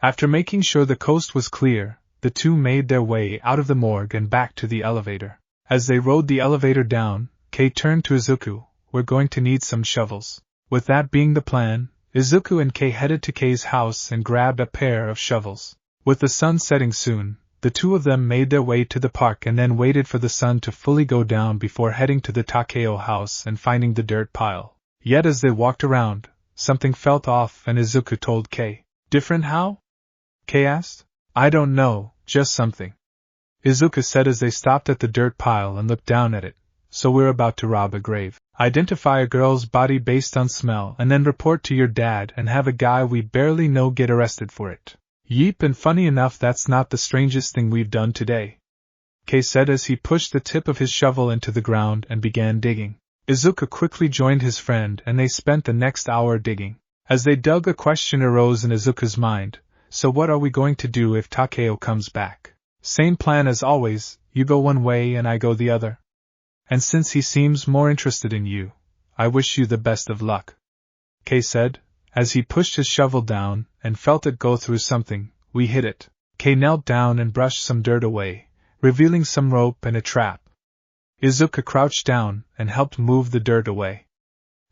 After making sure the coast was clear, the two made their way out of the morgue and back to the elevator. As they rode the elevator down, Kei turned to Izuku, We're going to need some shovels. With that being the plan, Izuku and Kei headed to Kei's house and grabbed a pair of shovels. With the sun setting soon, the two of them made their way to the park and then waited for the sun to fully go down before heading to the Takeo house and finding the dirt pile. Yet as they walked around, something felt off and Izuku told Kei. Different how? Kei asked. I don't know, just something. Izuku said as they stopped at the dirt pile and looked down at it. So we're about to rob a grave. Identify a girl's body based on smell and then report to your dad and have a guy we barely know get arrested for it. Yeep, and funny enough that's not the strangest thing we've done today, Kei said as he pushed the tip of his shovel into the ground and began digging. Izuku quickly joined his friend and they spent the next hour digging. As they dug, a question arose in Izuku's mind. So what are we going to do if Takeo comes back? Same plan as always, you go one way and I go the other. And since he seems more interested in you, I wish you the best of luck, Kei said, as he pushed his shovel down and felt it go through something. We hit it. Kei knelt down and brushed some dirt away, revealing some rope and a trap. Izuku crouched down and helped move the dirt away.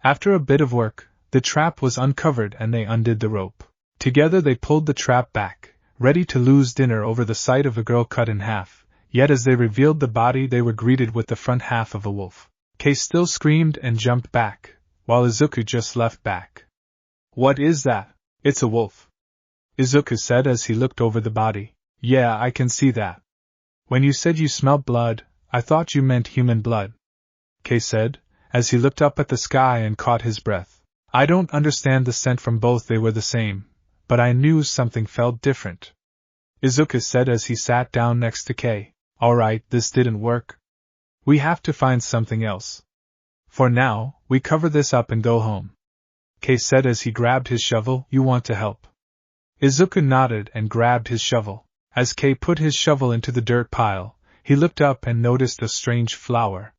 After a bit of work, the trap was uncovered and they undid the rope. Together they pulled the trap back, ready to lose dinner over the sight of a girl cut in half, yet as they revealed the body they were greeted with the front half of a wolf. Kei still screamed and jumped back, while Izuku just left back. What is that? It's a wolf, Izuku said as he looked over the body. Yeah, I can see that. When you said you smelled blood, I thought you meant human blood, Kei said, as he looked up at the sky and caught his breath. I don't understand the scent from both, they were the same, but I knew something felt different, Izuku said as he sat down next to Kei. Alright, this didn't work. We have to find something else. For now, we cover this up and go home, Kei said as he grabbed his shovel. You want to help? Izuku nodded and grabbed his shovel. As Kei put his shovel into the dirt pile, he looked up and noticed a strange flower.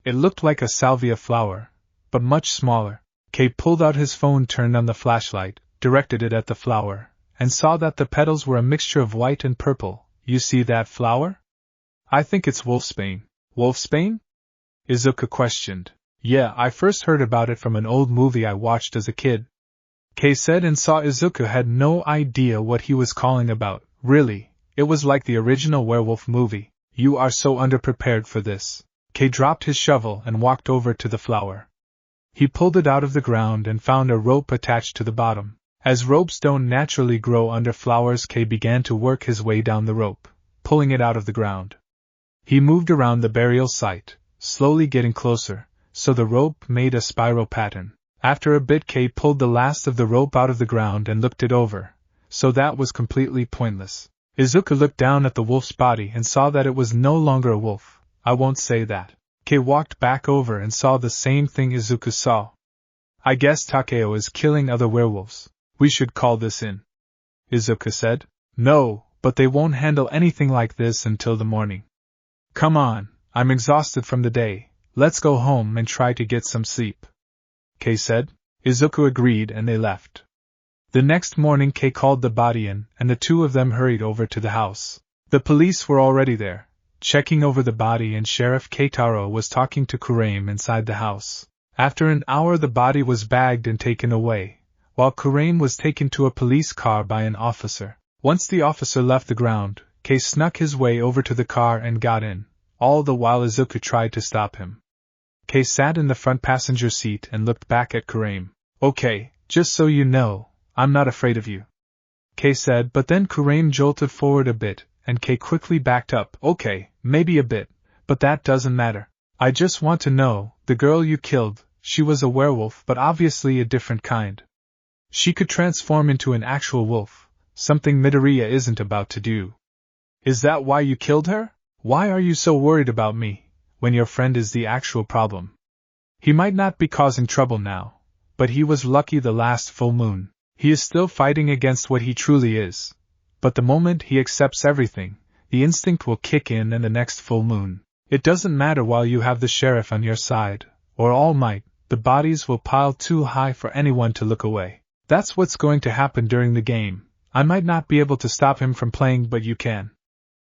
It looked like a salvia flower, but much smaller. Kei pulled out his phone, turned on the flashlight, directed it at the flower, and saw that the petals were a mixture of white and purple. You see that flower? I think it's wolfsbane. Wolfsbane? Izuku questioned. Yeah, I first heard about it from an old movie I watched as a kid, Kei said, and saw Izuku had no idea what he was calling about. Really, it was like the original werewolf movie. You are so underprepared for this. Kei dropped his shovel and walked over to the flower. He pulled it out of the ground and found a rope attached to the bottom. As ropes don't naturally grow under flowers, Kei began to work his way down the rope, pulling it out of the ground. He moved around the burial site, slowly getting closer, so the rope made a spiral pattern. After a bit, Kei pulled the last of the rope out of the ground and looked it over, so that was completely pointless. Izuku looked down at the wolf's body and saw that it was no longer a wolf. I won't say that. Kei walked back over and saw the same thing Izuku saw. I guess Takeo is killing other werewolves. We should call this in, Izuku said. No, but they won't handle anything like this until the morning. Come on, I'm exhausted from the day. Let's go home and try to get some sleep, Kei said. Izuku agreed and they left. The next morning Kei called the body in, and the two of them hurried over to the house. The police were already there, checking over the body, and Sheriff Keitaro was talking to Kurium inside the house. After an hour the body was bagged and taken away, while Kurium was taken to a police car by an officer. Once the officer left the ground, Kei snuck his way over to the car and got in, all the while Izuku tried to stop him. Kei sat in the front passenger seat and looked back at Kurium. Okay, just so you know, I'm not afraid of you, Kei said, but then Kurium jolted forward a bit, and Kei quickly backed up. Okay, maybe a bit, but that doesn't matter. I just want to know, the girl you killed, she was a werewolf but obviously a different kind. She could transform into an actual wolf, something Midoriya isn't about to do. Is that why you killed her? Why are you so worried about me, when your friend is the actual problem? He might not be causing trouble now, but he was lucky the last full moon. He is still fighting against what he truly is. But the moment he accepts everything, the instinct will kick in and the next full moon. It doesn't matter while you have the sheriff on your side, or All Might, the bodies will pile too high for anyone to look away. That's what's going to happen during the game. I might not be able to stop him from playing, but you can.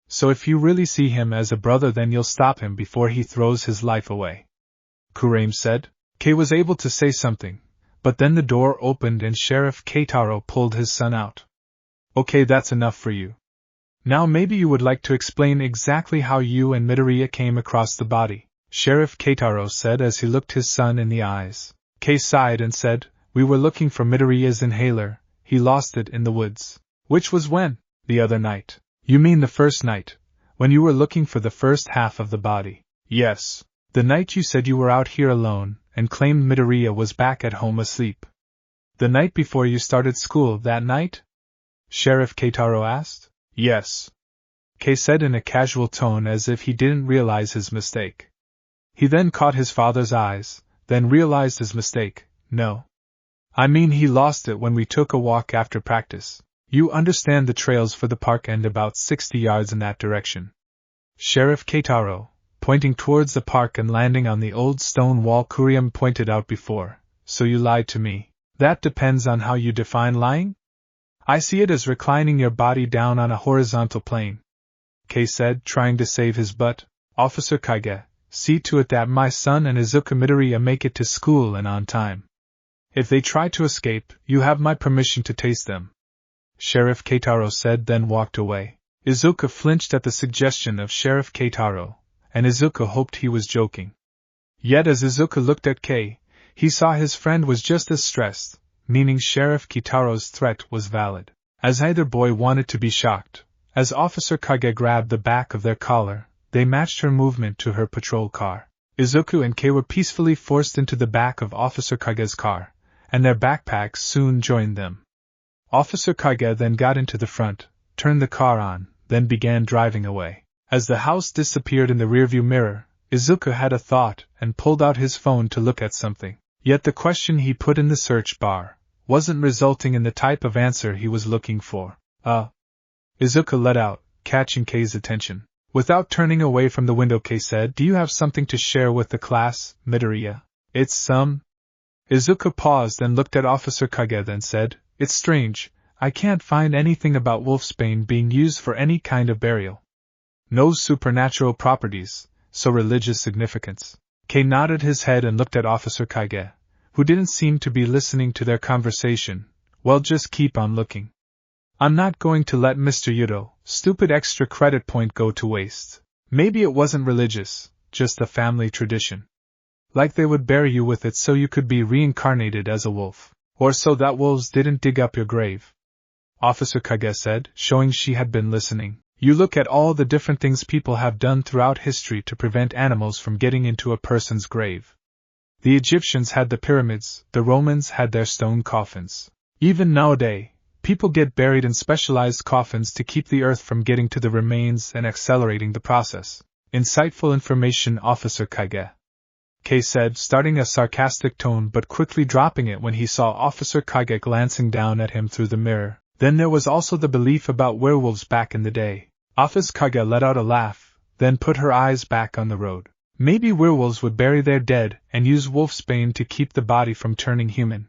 So if you really see him as a brother, then you'll stop him before he throws his life away. Kurium said. Kei was able to say something, but then the door opened and Sheriff Keitaro pulled his son out. Okay, that's enough for you. Now maybe you would like to explain exactly how you and Midoriya came across the body, Sheriff Keitaro said as he looked his son in the eyes. Kei sighed and said, we were looking for Midoriya's inhaler, he lost it in the woods. Which was when? The other night. You mean the first night, when you were looking for the first half of the body? Yes. The night you said you were out here alone, and claimed Midoriya was back at home asleep. The night before you started school that night? Sheriff Keitaro asked. Yes. Kei said in a casual tone as if he didn't realize his mistake. He then caught his father's eyes, then realized his mistake. No. I mean he lost it when we took a walk after practice. You understand the trails for the park end about 60 yards in that direction. Sheriff Keitaro, pointing towards the park and landing on the old stone wall Kurium pointed out before. So you lied to me. That depends on how you define lying? I see it as reclining your body down on a horizontal plane. Kei said, trying to save his butt. Officer Kage, see to it that my son and Izuku Midoriya make it to school and on time. If they try to escape, you have my permission to taste them. Sheriff Keitaro said, then walked away. Izuku flinched at the suggestion of Sheriff Keitaro, and Izuku hoped he was joking. Yet as Izuku looked at Kei, he saw his friend was just as stressed, meaning Sheriff Keitaro's threat was valid. As either boy wanted to be shocked, as Officer Kage grabbed the back of their collar, they matched her movement to her patrol car. Izuku and Kei were peacefully forced into the back of Officer Kage's car, and their backpacks soon joined them. Officer Kage then got into the front, turned the car on, then began driving away. As the house disappeared in the rearview mirror, Izuku had a thought and pulled out his phone to look at something. Yet the question he put in the search bar wasn't resulting in the type of answer he was looking for. Izuku let out, catching Kei's attention. Without turning away from the window, Kei said, do you have something to share with the class, Midoriya? It's some... Izuku paused and looked at Officer Kage, then said, it's strange, I can't find anything about wolfsbane being used for any kind of burial. No supernatural properties, so religious significance. Kei nodded his head and looked at Officer Kage, who didn't seem to be listening to their conversation. Well, just keep on looking. I'm not going to let Mr. Yudo's stupid extra credit point go to waste. Maybe it wasn't religious, just a family tradition. Like they would bury you with it so you could be reincarnated as a wolf. Or so that wolves didn't dig up your grave. Officer Kage said, showing she had been listening. You look at all the different things people have done throughout history to prevent animals from getting into a person's grave. The Egyptians had the pyramids, the Romans had their stone coffins. Even nowadays, people get buried in specialized coffins to keep the earth from getting to the remains and accelerating the process. Insightful information, Officer Kage. Kei said, starting a sarcastic tone but quickly dropping it when he saw Officer Kage glancing down at him through the mirror. Then there was also the belief about werewolves back in the day. Officer Kage let out a laugh, then put her eyes back on the road. Maybe werewolves would bury their dead and use wolfsbane to keep the body from turning human.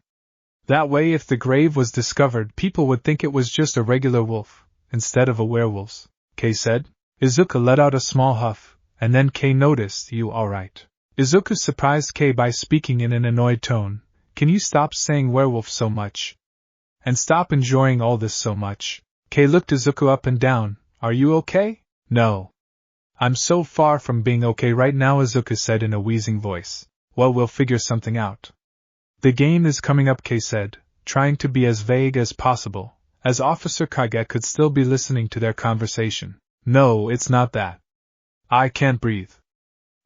That way, if the grave was discovered, people would think it was just a regular wolf, instead of a werewolf, Kei said. Izuku let out a small huff, and then Kei noticed, you alright? Izuku surprised Kei by speaking in an annoyed tone. Can you stop saying werewolf so much? And stop enjoying all this so much? Kei looked Izuku up and down. Are you okay? No. I'm so far from being okay right now, Izuku said in a wheezing voice. Well, we'll figure something out. The game is coming up, Kei said, trying to be as vague as possible, as Officer Kage could still be listening to their conversation. No, it's not that. I can't breathe.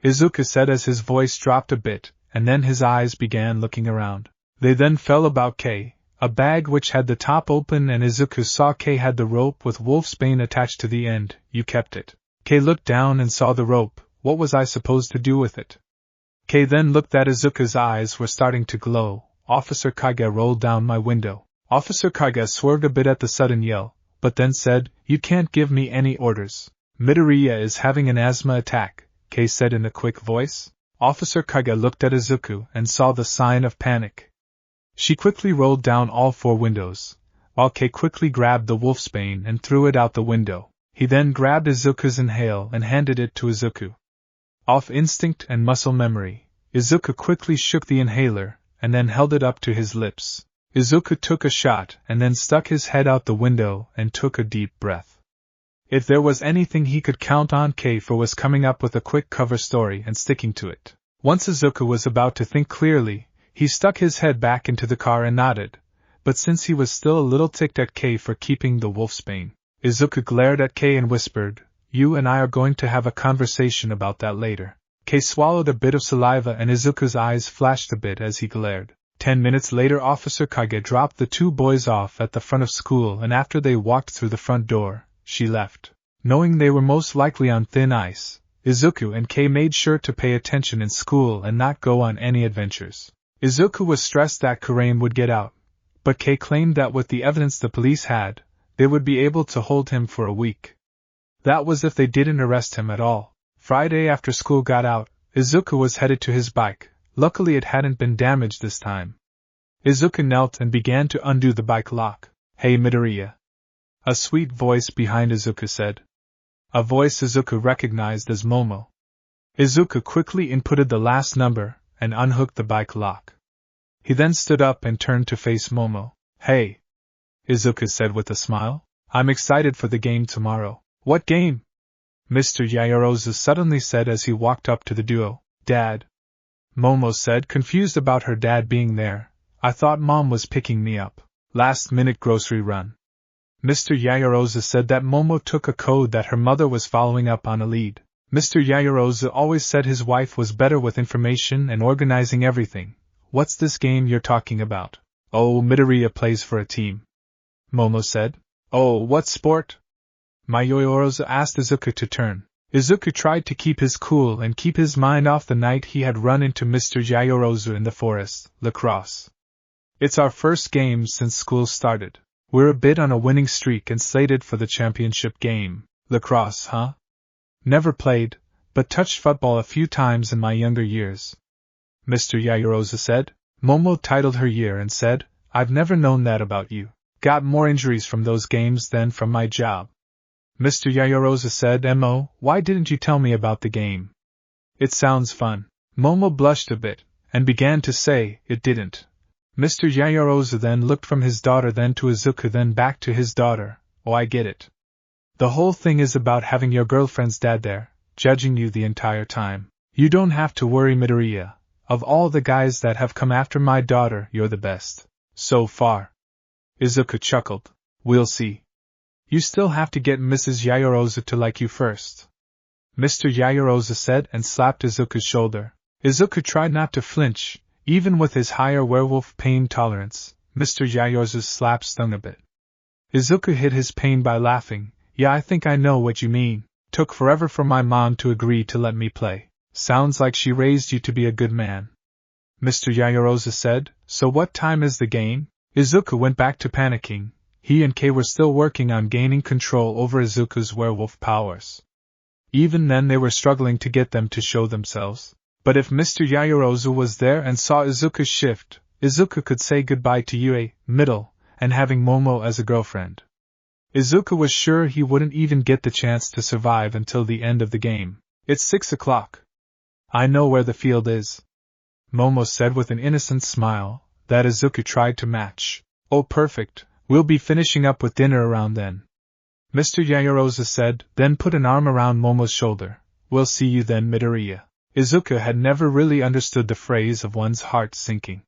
Izuku said as his voice dropped a bit, and then his eyes began looking around. They then fell about Kei, a bag which had the top open, and Izuku saw Kei had the rope with wolfsbane attached to the end. You kept it. Kei looked down and saw the rope. What was I supposed to do with it? Kei then looked at Izuku's eyes were starting to glow. Officer Kage rolled down my window. Officer Kage swerved a bit at the sudden yell, but then said, "You can't give me any orders. Midoriya is having an asthma attack," Kei said in a quick voice. Officer Kage looked at Izuku and saw the sign of panic. She quickly rolled down all 4 windows, while Kei quickly grabbed the wolfsbane and threw it out the window. He then grabbed Izuku's inhale and handed it to Izuku. Off instinct and muscle memory, Izuku quickly shook the inhaler and then held it up to his lips. Izuku took a shot and then stuck his head out the window and took a deep breath. If there was anything he could count on Kei for was coming up with a quick cover story and sticking to it. Once Izuku was about to think clearly, he stuck his head back into the car and nodded, but since he was still a little ticked at Kei for keeping the wolfsbane, Izuku glared at Kei and whispered, "You and I are going to have a conversation about that later." Kei swallowed a bit of saliva and Izuku's eyes flashed a bit as he glared. 10 minutes later, Officer Kage dropped the 2 boys off at the front of school, and after they walked through the front door, she left. Knowing they were most likely on thin ice, Izuku and Kei made sure to pay attention in school and not go on any adventures. Izuku was stressed that Kurium would get out, but Kei claimed that with the evidence the police had, they would be able to hold him for a week. That was if they didn't arrest him at all. Friday after school got out, Izuku was headed to his bike. Luckily it hadn't been damaged this time. Izuku knelt and began to undo the bike lock. "Hey Midoriya," a sweet voice behind Izuku said. A voice Izuku recognized as Momo. Izuku quickly inputted the last number and unhooked the bike lock. He then stood up and turned to face Momo. "Hey," Izuku said with a smile. "I'm excited for the game tomorrow." "What game?" Mr. Yaoyorozu suddenly said as he walked up to the duo. "Dad," Momo said, confused about her dad being there. "I thought Mom was picking me up." "Last-minute grocery run." Mr. Yaoyorozu said that Momo took a code that her mother was following up on a lead. Mr. Yaoyorozu always said his wife was better with information and organizing everything. "What's this game you're talking about?" "Oh, Midoriya plays for a team," Momo said. "Oh, what sport?" Yaoyorozu asked Izuku to turn. Izuku tried to keep his cool and keep his mind off the night he had run into Mr. Yaoyorozu in the forest. "Lacrosse. It's our first game since school started. We're a bit on a winning streak and slated for the championship game." "Lacrosse, huh? Never played, but touched football a few times in my younger years," Mr. Yaoyorozu said. Momo titled her year and said, "I've never known that about you. Got more injuries from those games than from my job." Mr. Yaoyorozu said, "Mo, why didn't you tell me about the game? It sounds fun." Momo blushed a bit, and began to say, "It didn't." Mr. Yaoyorozu then looked from his daughter then to Izuku then back to his daughter. "Oh, I get it. The whole thing is about having your girlfriend's dad there, judging you the entire time. You don't have to worry, Midoriya. Of all the guys that have come after my daughter, you're the best. So far." Izuku chuckled. "We'll see. You still have to get Mrs. Yaoyorozu to like you first," Mr. Yaoyorozu said and slapped Izuku's shoulder. Izuku tried not to flinch, even with his higher werewolf pain tolerance. Mr. Yaoyorozu's slap stung a bit. Izuku hid his pain by laughing. "Yeah, I think I know what you mean. Took forever for my mom to agree to let me play. Sounds like she raised you to be a good man," Mr. Yaoyorozu said. "So what time is the game?" Izuku went back to panicking. He and Kei were still working on gaining control over Izuku's werewolf powers. Even then they were struggling to get them to show themselves. But if Mr. Yaoyorozu was there and saw Izuku's shift, Izuku could say goodbye to Yue, middle, and having Momo as a girlfriend. Izuku was sure he wouldn't even get the chance to survive until the end of the game. "It's 6 o'clock. I know where the field is," Momo said with an innocent smile that Izuku tried to match. "Oh, perfect. We'll be finishing up with dinner around then," Mr. Yaoyorozu said, then put an arm around Momo's shoulder. "We'll see you then, Midoriya." Izuku had never really understood the phrase of one's heart sinking.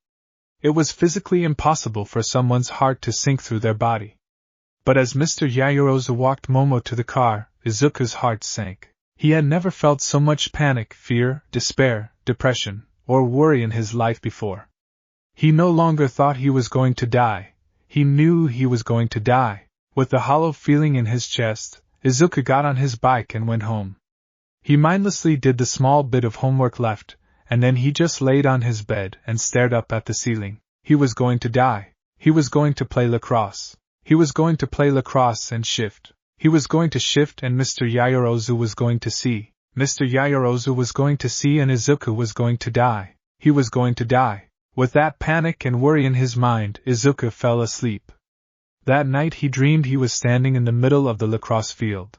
It was physically impossible for someone's heart to sink through their body. But as Mr. Yaoyorozu walked Momo to the car, Izuku's heart sank. He had never felt so much panic, fear, despair, depression, or worry in his life before. He no longer thought he was going to die. He knew he was going to die. With the hollow feeling in his chest, Izuku got on his bike and went home. He mindlessly did the small bit of homework left, and then he just laid on his bed and stared up at the ceiling. He was going to die. He was going to play lacrosse. He was going to play lacrosse and shift. He was going to shift, and Mr. Yaoyorozu was going to see. Mr. Yaoyorozu was going to see, and Izuku was going to die. He was going to die. With that panic and worry in his mind, Izuku fell asleep. That night he dreamed he was standing in the middle of the lacrosse field.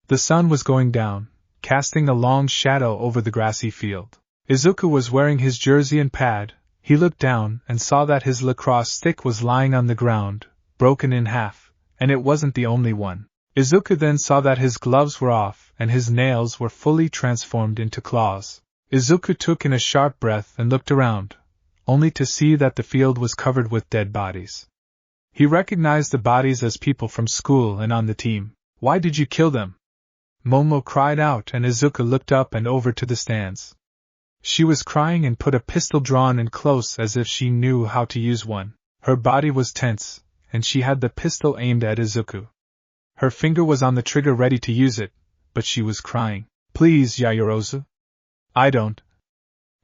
The sun was going down, casting a long shadow over the grassy field. Izuku was wearing his jersey and pad. He looked down and saw that his lacrosse stick was lying on the ground, broken in half, and it wasn't the only one. Izuku then saw that his gloves were off and his nails were fully transformed into claws. Izuku took in a sharp breath and looked around, only to see that the field was covered with dead bodies. He recognized the bodies as people from school and on the team. "Why did you kill them?" Momo cried out, and Izuku looked up and over to the stands. She was crying and put a pistol drawn in close as if she knew how to use one. Her body was tense, and she had the pistol aimed at Izuku. Her finger was on the trigger ready to use it, but she was crying. "Please, Yaoyorozu." "I don't,"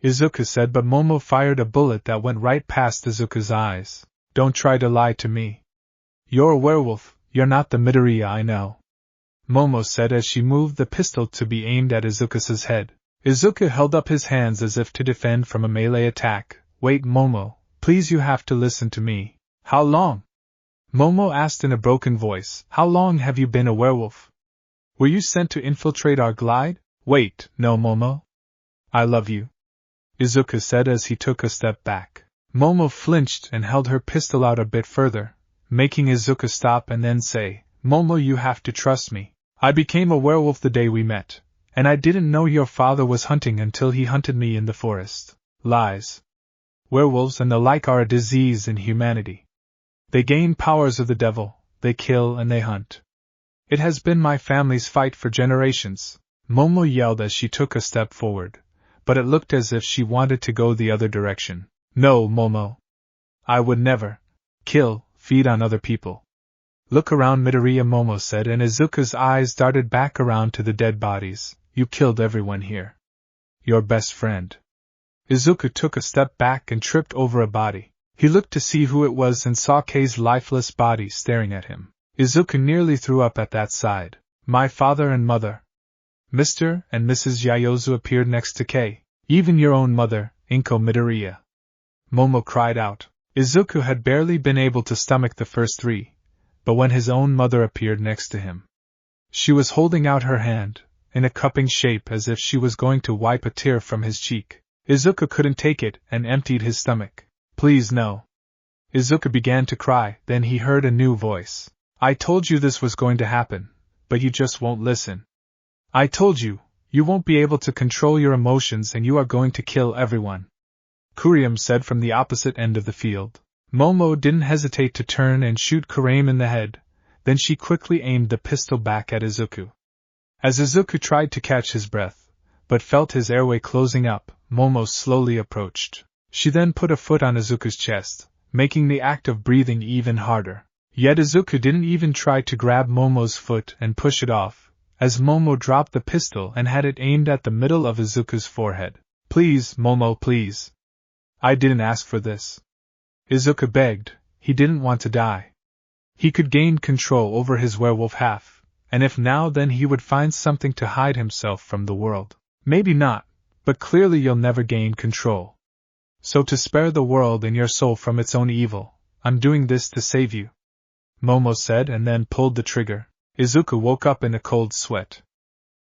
Izuku said, but Momo fired a bullet that went right past Izuku's eyes. "Don't try to lie to me. You're a werewolf, you're not the Midoriya I know," Momo said as she moved the pistol to be aimed at Izuku's head. Izuku held up his hands as if to defend from a melee attack. "Wait, Momo, please, you have to listen to me." "How long?" Momo asked in a broken voice. "How long have you been a werewolf? Were you sent to infiltrate our glide?" "Wait, no, Momo. I love you," Izuku said as he took a step back. Momo flinched and held her pistol out a bit further, making Izuku stop and then say, "Momo, you have to trust me. I became a werewolf the day we met, and I didn't know your father was hunting until he hunted me in the forest." "Lies. Werewolves and the like are a disease in humanity. They gain powers of the devil, they kill and they hunt. It has been my family's fight for generations," Momo yelled as she took a step forward, but it looked as if she wanted to go the other direction. "No, Momo. I would never feed on other people." "Look around, Midoriya," Momo said, and Izuku's eyes darted back around to the dead bodies. "You killed everyone here. Your best friend." Izuku took a step back and tripped over a body. He looked to see who it was and saw Kei's lifeless body staring at him. Izuku nearly threw up at that sight. "My father and mother." Mr. and Mrs. Yaoyorozu appeared next to Kei. "Even your own mother, Inko Midoriya," Momo cried out. Izuku had barely been able to stomach the first three, but when his own mother appeared next to him, she was holding out her hand, in a cupping shape as if she was going to wipe a tear from his cheek. Izuku couldn't take it and emptied his stomach. "Please no." Izuku began to cry, then he heard a new voice. "I told you this was going to happen, but you just won't listen. I told you, you won't be able to control your emotions and you are going to kill everyone," Kurium said from the opposite end of the field. Momo didn't hesitate to turn and shoot Kurium in the head, then she quickly aimed the pistol back at Izuku. As Izuku tried to catch his breath, but felt his airway closing up, Momo slowly approached. She then put a foot on Izuku's chest, making the act of breathing even harder. Yet Izuku didn't even try to grab Momo's foot and push it off, as Momo dropped the pistol and had it aimed at the middle of Izuku's forehead. "Please, Momo, please. I didn't ask for this," Izuku begged. He didn't want to die. He could gain control over his werewolf half, and if now then he would find something to hide himself from the world. "Maybe not, but clearly you'll never gain control. So to spare the world and your soul from its own evil, I'm doing this to save you," Momo said and then pulled the trigger. Izuku woke up in a cold sweat.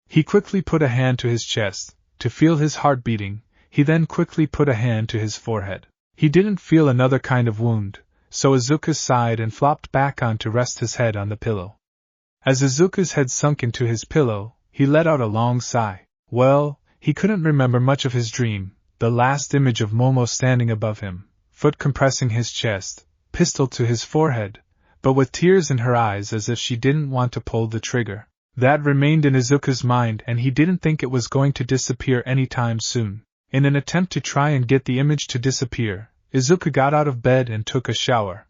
He quickly put a hand to his chest, to feel his heart beating. He then quickly put a hand to his forehead. He didn't feel another kind of wound, so Izuku sighed and flopped back on to rest his head on the pillow. As Izuku's head sunk into his pillow, he let out a long sigh. Well, he couldn't remember much of his dream, the last image of Momo standing above him, foot compressing his chest, pistol to his forehead, but with tears in her eyes as if she didn't want to pull the trigger. That remained in Izuku's mind and he didn't think it was going to disappear anytime soon. In an attempt to try and get the image to disappear, Izuku got out of bed and took a shower.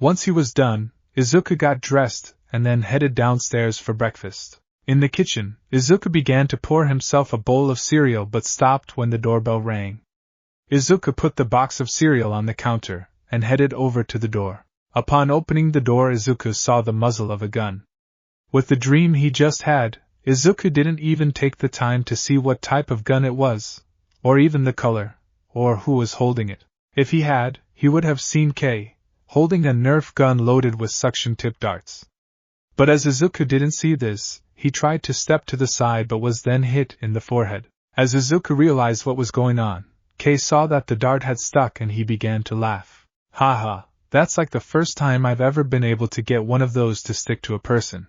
Once he was done, Izuku got dressed and then headed downstairs for breakfast. In the kitchen, Izuku began to pour himself a bowl of cereal but stopped when the doorbell rang. Izuku put the box of cereal on the counter and headed over to the door. Upon opening the door, Izuku saw the muzzle of a gun. With the dream he just had, Izuku didn't even take the time to see what type of gun it was, or even the color, or who was holding it. If he had, he would have seen Kei, holding a Nerf gun loaded with suction-tip darts. But as Izuku didn't see this, he tried to step to the side but was then hit in the forehead. As Izuku realized what was going on, Kei saw that the dart had stuck and he began to laugh. Haha, that's like the first time I've ever been able to get one of those to stick to a person.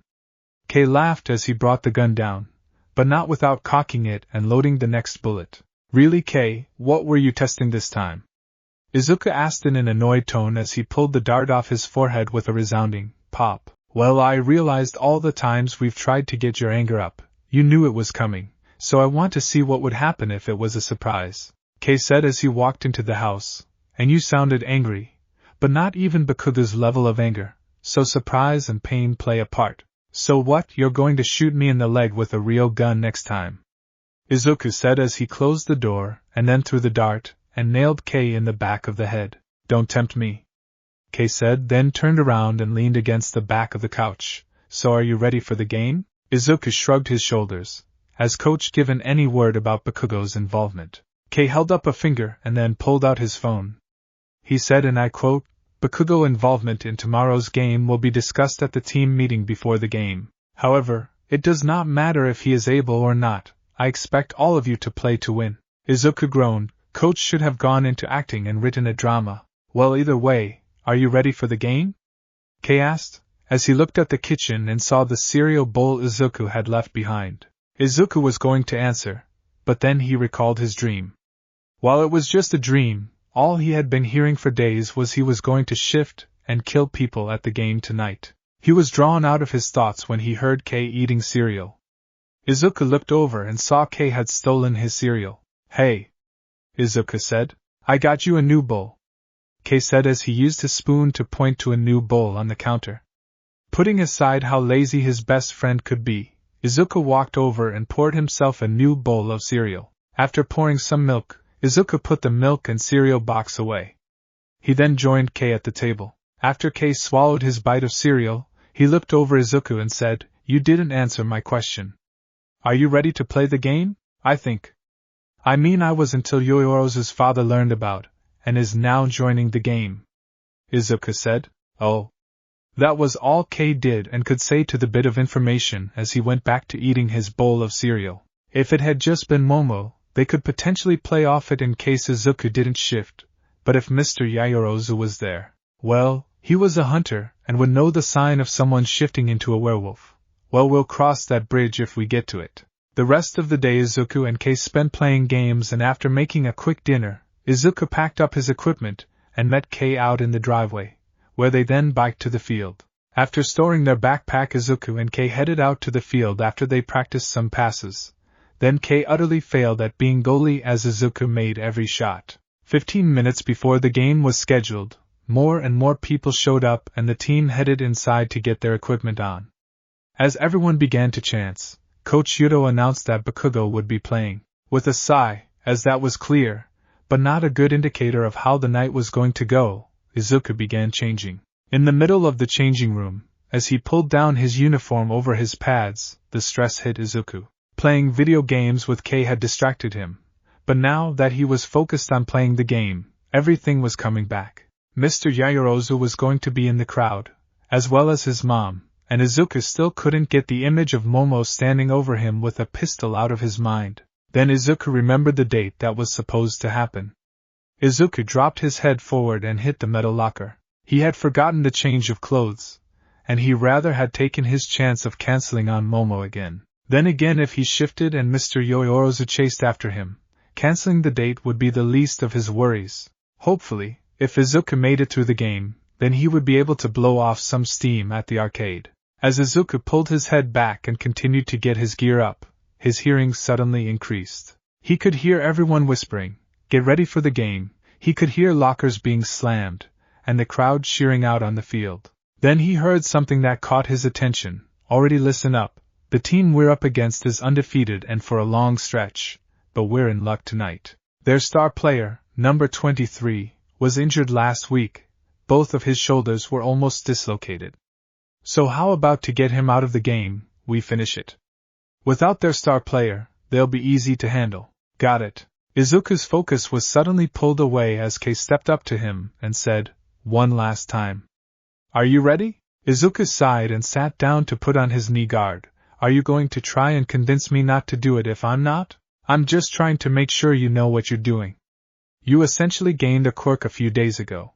Kei laughed as he brought the gun down, but not without cocking it and loading the next bullet. Really, Kei, what were you testing this time? Izuku asked in an annoyed tone as he pulled the dart off his forehead with a resounding pop. Well, I realized all the times we've tried to get your anger up, you knew it was coming, so I want to see what would happen if it was a surprise, Kei said as he walked into the house. And you sounded angry, but not even Bakugo's level of anger, so surprise and pain play a part. So what, you're going to shoot me in the leg with a real gun next time? Izuku said as he closed the door and then threw the dart and nailed Kei in the back of the head. Don't tempt me, Kei said, then turned around and leaned against the back of the couch. So are you ready for the game? Izuku shrugged his shoulders, as coach given any word about Bakugo's involvement. Kei held up a finger and then pulled out his phone. He said, and I quote, Bakugo involvement in tomorrow's game will be discussed at the team meeting before the game. However, it does not matter if he is able or not, I expect all of you to play to win. Izuku groaned, coach should have gone into acting and written a drama. Well, either way, are you ready for the game? Kei asked, as he looked at the kitchen and saw the cereal bowl Izuku had left behind. Izuku was going to answer, but then he recalled his dream. While it was just a dream, all he had been hearing for days was he was going to shift and kill people at the game tonight. He was drawn out of his thoughts when he heard Kei eating cereal. Izuku looked over and saw Kei had stolen his cereal. Hey, Izuku said, I got you a new bowl, Kei said as he used his spoon to point to a new bowl on the counter. Putting aside how lazy his best friend could be, Izuku walked over and poured himself a new bowl of cereal. After pouring some milk, Izuku put the milk and cereal box away. He then joined Kei at the table. After Kei swallowed his bite of cereal, he looked over Izuku and said, You didn't answer my question. Are you ready to play the game? I was until Yoyorozu's father learned about, and is now joining the game, Izuku said. Oh. That was all Kei did and could say to the bit of information as he went back to eating his bowl of cereal. If it had just been Momo, they could potentially play off it in case Izuku didn't shift, but if Mr. Yayorozu was there, well, he was a hunter and would know the sign of someone shifting into a werewolf. Well, we'll cross that bridge if we get to it. The rest of the day Izuku and Kei spent playing games, and after making a quick dinner, Izuku packed up his equipment and met Kei out in the driveway, where they then biked to the field. After storing their backpack, Izuku and Kei headed out to the field after they practiced some passes. Then Kei utterly failed at being goalie as Izuku made every shot. 15 minutes before the game was scheduled, more and more people showed up and the team headed inside to get their equipment on. As everyone began to chant, Coach Yuto announced that Bakugo would be playing. With a sigh, as that was clear, but not a good indicator of how the night was going to go, Izuku began changing. In the middle of the changing room, as he pulled down his uniform over his pads, the stress hit Izuku. Playing video games with Kei had distracted him, but now that he was focused on playing the game, everything was coming back. Mr. Yayorozu was going to be in the crowd, as well as his mom, and Izuku still couldn't get the image of Momo standing over him with a pistol out of his mind. Then Izuku remembered the date that was supposed to happen. Izuku dropped his head forward and hit the metal locker. He had forgotten the change of clothes, and he rather had taken his chance of canceling on Momo again. Then again, if he shifted and Mr. Yayorozu chased after him, canceling the date would be the least of his worries. Hopefully, if Izuku made it through the game, then he would be able to blow off some steam at the arcade. As Izuku pulled his head back and continued to get his gear up, his hearing suddenly increased. He could hear everyone whispering, "Get ready for the game." He could hear lockers being slammed, and the crowd cheering out on the field. Then he heard something that caught his attention. Already listen up. The team we're up against is undefeated and for a long stretch, but we're in luck tonight. Their star player, number 23, was injured last week. Both of his shoulders were almost dislocated. So how about to get him out of the game, we finish it. Without their star player, they'll be easy to handle. Got it. Izuku's focus was suddenly pulled away as Kei stepped up to him and said, "One last time. Are you ready?" Izuku sighed and sat down to put on his knee guard. "Are you going to try and convince me not to do it if I'm not?" "I'm just trying to make sure you know what you're doing. You essentially gained a quirk a few days ago.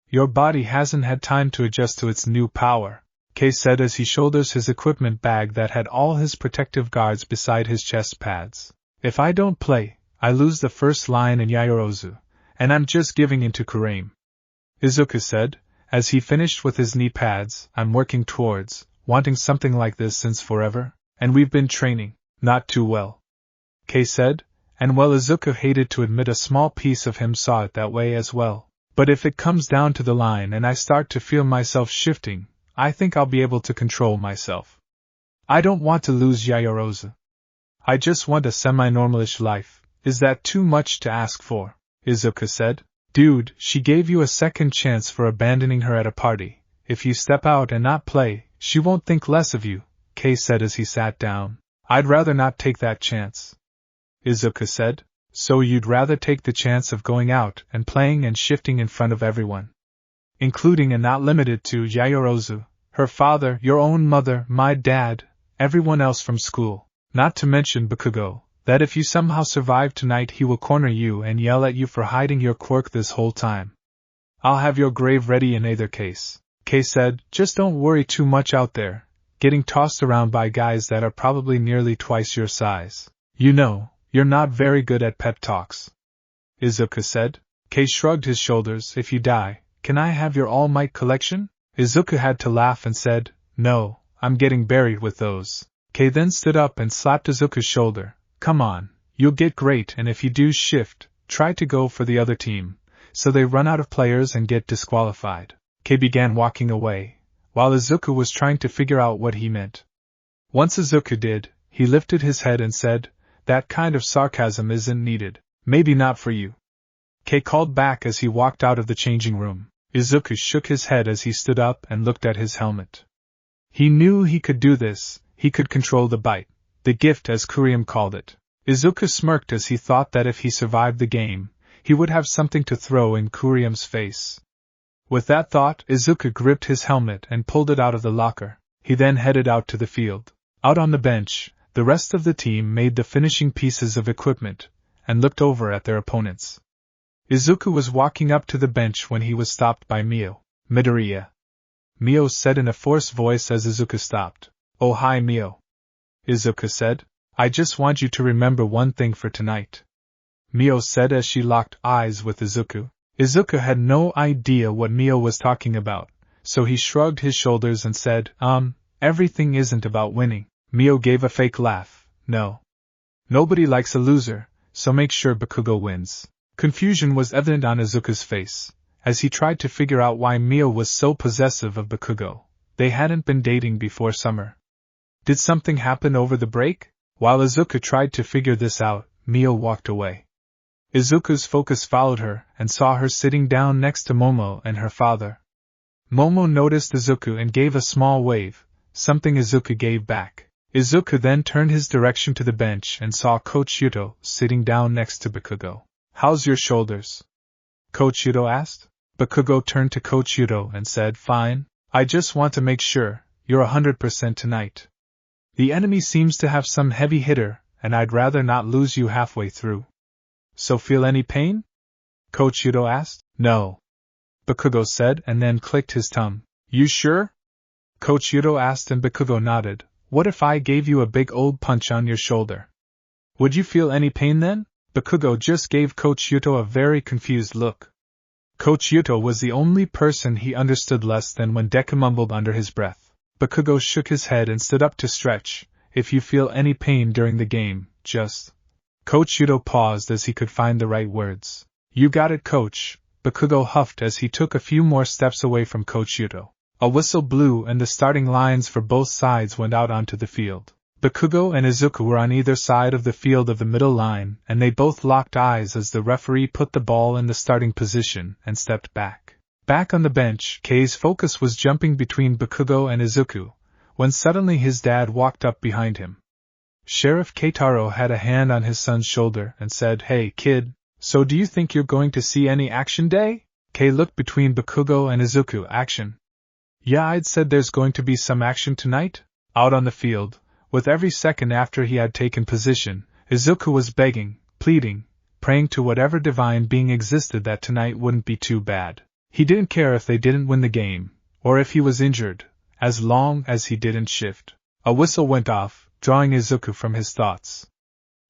Your body hasn't had time to adjust to its new power," Kei said as he shoulders his equipment bag that had all his protective guards beside his chest pads. "If I don't play, I lose the first line in Yaoyorozu, and I'm just giving in to Kurium," Izuku said, as he finished with his knee pads. "I'm working towards wanting something like this since forever, and we've been training, not too well," Kei said, and while Izuku hated to admit a small piece of him saw it that way as well. "But if it comes down to the line and I start to feel myself shifting, I think I'll be able to control myself. I don't want to lose Yaoyorozu. I just want a semi-normalish life. Is that too much to ask for?" Izuku said. "Dude, she gave you a second chance for abandoning her at a party. If you step out and not play, she won't think less of you," Kei said as he sat down. "I'd rather not take that chance," Izuku said. "So you'd rather take the chance of going out and playing and shifting in front of everyone, including and not limited to Yaoyorozu, her father, your own mother, my dad, everyone else from school, not to mention Bakugo, that if you somehow survive tonight he will corner you and yell at you for hiding your quirk this whole time. I'll have your grave ready in either case," Kei said. "Just don't worry too much out there, getting tossed around by guys that are probably nearly twice your size. You know, you're not very good at pep talks," Izuku said. Kei shrugged his shoulders. "If you die, can I have your All Might collection?" Izuku had to laugh and said, "No, I'm getting buried with those." Kei then stood up and slapped Izuku's shoulder. "Come on, you'll get great, and if you do shift, try to go for the other team, so they run out of players and get disqualified." Kei began walking away, while Izuku was trying to figure out what he meant. Once Izuku did, he lifted his head and said, "That kind of sarcasm isn't needed. Maybe not for you," Kei called back as he walked out of the changing room. Izuku shook his head as he stood up and looked at his helmet. He knew he could do this. He could control the bite. The gift, as Kurium called it. Izuku smirked as he thought that if he survived the game, he would have something to throw in Kurium's face. With that thought, Izuku gripped his helmet and pulled it out of the locker. He then headed out to the field. Out on the bench, the rest of the team made the finishing pieces of equipment, and looked over at their opponents. Izuku was walking up to the bench when he was stopped by Mio. "Midoriya," Mio said in a forced voice as Izuku stopped. "Oh hi Mio," Izuku said. "I just want you to remember one thing for tonight," Mio said as she locked eyes with Izuku. Izuku had no idea what Mio was talking about, so he shrugged his shoulders and said, Everything isn't about winning." Mio gave a fake laugh. "No. Nobody likes a loser, so make sure Bakugo wins." Confusion was evident on Izuku's face, as he tried to figure out why Mio was so possessive of Bakugo. They hadn't been dating before summer. Did something happen over the break? While Izuku tried to figure this out, Mio walked away. Izuku's focus followed her and saw her sitting down next to Momo and her father. Momo noticed Izuku and gave a small wave, something Izuku gave back. Izuku then turned his direction to the bench and saw Coach Yuto sitting down next to Bakugo. "How's your shoulders?" Coach Yuto asked. Bakugo turned to Coach Yuto and said, "Fine. I just want to make sure you're 100% tonight. The enemy seems to have some heavy hitter, and I'd rather not lose you halfway through." "So feel any pain?" Coach Yuto asked. "No," Bakugo said and then clicked his tongue. "You sure?" Coach Yuto asked and Bakugo nodded. "What if I gave you a big old punch on your shoulder? Would you feel any pain then?" Bakugo just gave Coach Yuto a very confused look. Coach Yuto was the only person he understood less than when Deku mumbled under his breath. Bakugo shook his head and stood up to stretch. "If you feel any pain during the game, just..." Coach Yuto paused as he could find the right words. "You got it, Coach," Bakugo huffed as he took a few more steps away from Coach Yuto. A whistle blew and the starting lines for both sides went out onto the field. Bakugo and Izuku were on either side of the field of the middle line, and they both locked eyes as the referee put the ball in the starting position and stepped back. Back on the bench, Kei's focus was jumping between Bakugo and Izuku, when suddenly his dad walked up behind him. Sheriff Keitaro had a hand on his son's shoulder and said, "Hey, kid, so do you think you're going to see any action day?" Kei looked between Bakugo and Izuku. Action? Yeah, I'd said there's going to be some action tonight. Out on the field, with every second after he had taken position, Izuku was begging, pleading, praying to whatever divine being existed that tonight wouldn't be too bad. He didn't care if they didn't win the game, or if he was injured, as long as he didn't shift. A whistle went off, drawing Izuku from his thoughts.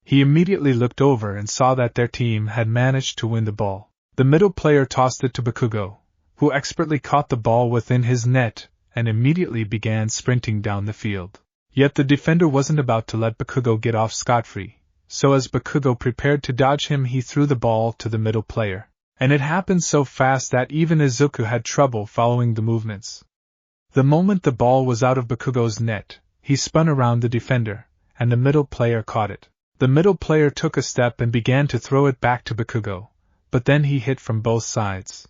He immediately looked over and saw that their team had managed to win the ball. The middle player tossed it to Bakugo, who expertly caught the ball within his net and immediately began sprinting down the field. Yet the defender wasn't about to let Bakugo get off scot-free, so as Bakugo prepared to dodge him, he threw the ball to the middle player. And it happened so fast that even Izuku had trouble following the movements. The moment the ball was out of Bakugo's net, he spun around the defender, and the middle player caught it. The middle player took a step and began to throw it back to Bakugo, but then he hit from both sides.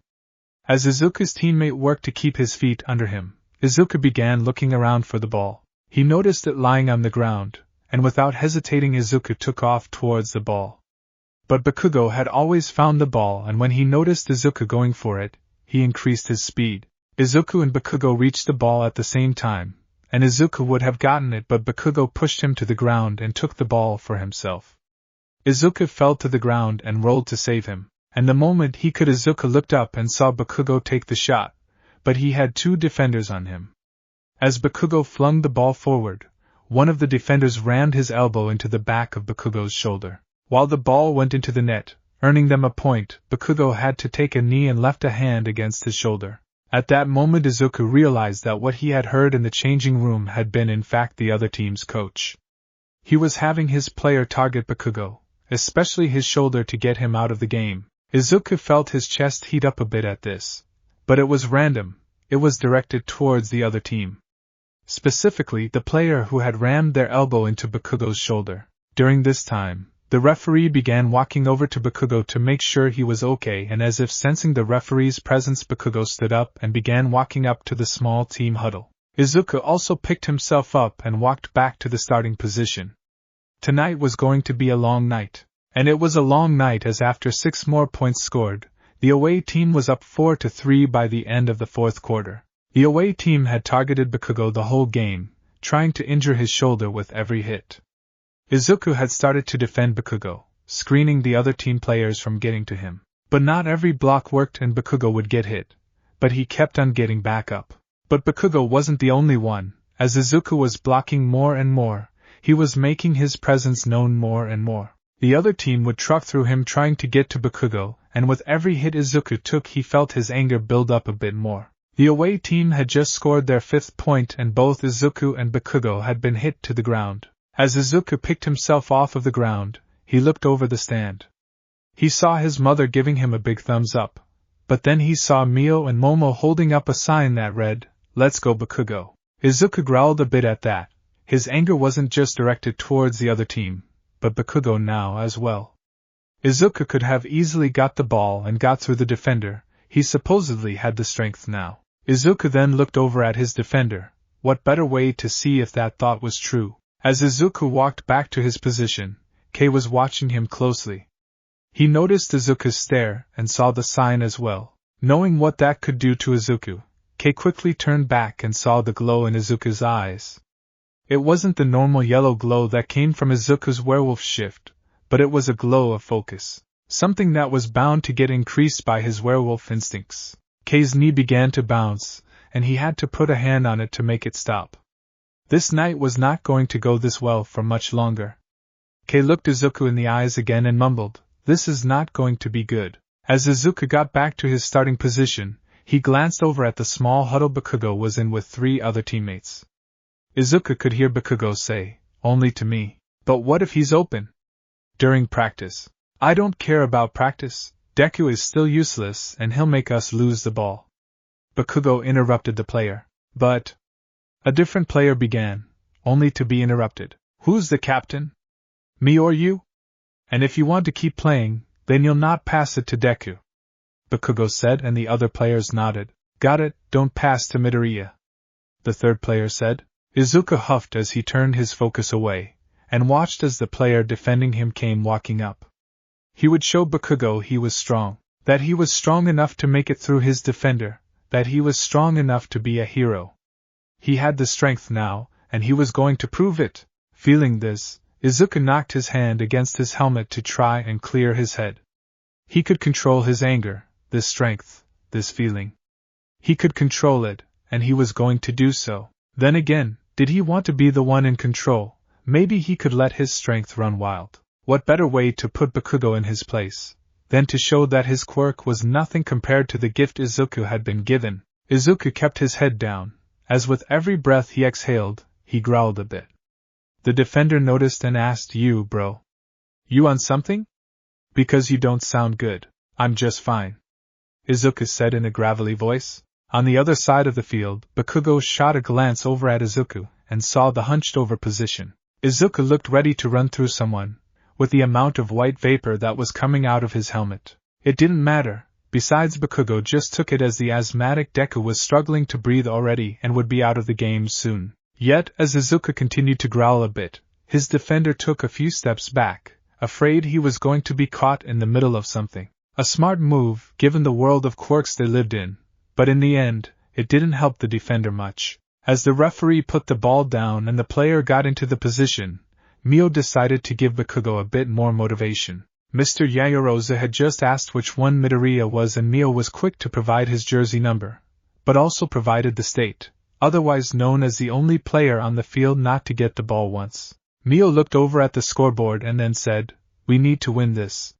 As Izuku's teammate worked to keep his feet under him, Izuku began looking around for the ball. He noticed it lying on the ground, and without hesitating Izuku took off towards the ball. But Bakugo had always found the ball, and when he noticed Izuku going for it, he increased his speed. Izuku and Bakugo reached the ball at the same time, and Izuku would have gotten it, but Bakugo pushed him to the ground and took the ball for himself. Izuku fell to the ground and rolled to save him, and the moment he could, Izuku looked up and saw Bakugo take the shot, but he had two defenders on him. As Bakugo flung the ball forward, one of the defenders rammed his elbow into the back of Bakugo's shoulder. While the ball went into the net, earning them a point, Bakugo had to take a knee and left a hand against his shoulder. At that moment Izuku realized that what he had heard in the changing room had been in fact the other team's coach. He was having his player target Bakugo, especially his shoulder, to get him out of the game. Izuku felt his chest heat up a bit at this. But it was random, it was directed towards the other team. Specifically, the player who had rammed their elbow into Bakugo's shoulder. During this time, the referee began walking over to Bakugo to make sure he was okay, and as if sensing the referee's presence, Bakugo stood up and began walking up to the small team huddle. Izuku also picked himself up and walked back to the starting position. Tonight was going to be a long night. And it was a long night, as after 6 more points scored, the away team was up 4-3 by the end of the fourth quarter. The away team had targeted Bakugo the whole game, trying to injure his shoulder with every hit. Izuku had started to defend Bakugo, screening the other team players from getting to him. But not every block worked and Bakugo would get hit, but he kept on getting back up. But Bakugo wasn't the only one. As Izuku was blocking more and more, he was making his presence known more and more. The other team would truck through him trying to get to Bakugo, and with every hit Izuku took, he felt his anger build up a bit more. The away team had just scored their 5th point and both Izuku and Bakugo had been hit to the ground. As Izuku picked himself off of the ground, he looked over the stand. He saw his mother giving him a big thumbs up, but then he saw Mio and Momo holding up a sign that read, "Let's go Bakugo." Izuku growled a bit at that. His anger wasn't just directed towards the other team, but Bakugo now as well. Izuku could have easily got the ball and got through the defender. He supposedly had the strength now. Izuku then looked over at his defender. What better way to see if that thought was true? As Izuku walked back to his position, Kei was watching him closely. He noticed Izuku's stare and saw the sign as well. Knowing what that could do to Izuku, Kei quickly turned back and saw the glow in Izuku's eyes. It wasn't the normal yellow glow that came from Izuku's werewolf shift, but it was a glow of focus. Something that was bound to get increased by his werewolf instincts. Kei's knee began to bounce, and he had to put a hand on it to make it stop. This night was not going to go this well for much longer. Kei looked Izuku in the eyes again and mumbled, "This is not going to be good." As Izuku got back to his starting position, he glanced over at the small huddle Bakugo was in with 3 other teammates. Izuku could hear Bakugo say, "Only to me. But what if he's open?" During practice. "I don't care about practice," Deku is still useless and he'll make us lose the ball. Bakugo interrupted the player. But a different player began, only to be interrupted. Who's the captain? Me or you? And if you want to keep playing, then you'll not pass it to Deku. Bakugo said, and the other players nodded. Got it, don't pass to Midoriya. The third player said. Izuku huffed as he turned his focus away, and watched as the player defending him came walking up. He would show Bakugo he was strong, that he was strong enough to make it through his defender, that he was strong enough to be a hero. He had the strength now, and he was going to prove it. Feeling this, Izuku knocked his hand against his helmet to try and clear his head. He could control his anger, this strength, this feeling. He could control it, and he was going to do so. Then again, did he want to be the one in control? Maybe he could let his strength run wild. What better way to put Bakugo in his place than to show that his quirk was nothing compared to the gift Izuku had been given? Izuku kept his head down, as with every breath he exhaled, he growled a bit. The defender noticed and asked, You, bro. You on something? Because you don't sound good. I'm just fine, Izuku said in a gravelly voice. On the other side of the field, Bakugo shot a glance over at Izuku and saw the hunched-over position. Izuku looked ready to run through someone, with the amount of white vapor that was coming out of his helmet. It didn't matter, besides Bakugo just took it as the asthmatic Deku was struggling to breathe already and would be out of the game soon. Yet, as Izuku continued to growl a bit, his defender took a few steps back, afraid he was going to be caught in the middle of something. A smart move, given the world of quirks they lived in, but in the end, it didn't help the defender much. As the referee put the ball down and the player got into the position, Mio decided to give Bakugo a bit more motivation. Mr. Yaoyorozu had just asked which one Midoriya was, and Mio was quick to provide his jersey number, but also provided the state, otherwise known as the only player on the field not to get the ball once. Mio looked over at the scoreboard and then said, We need to win this.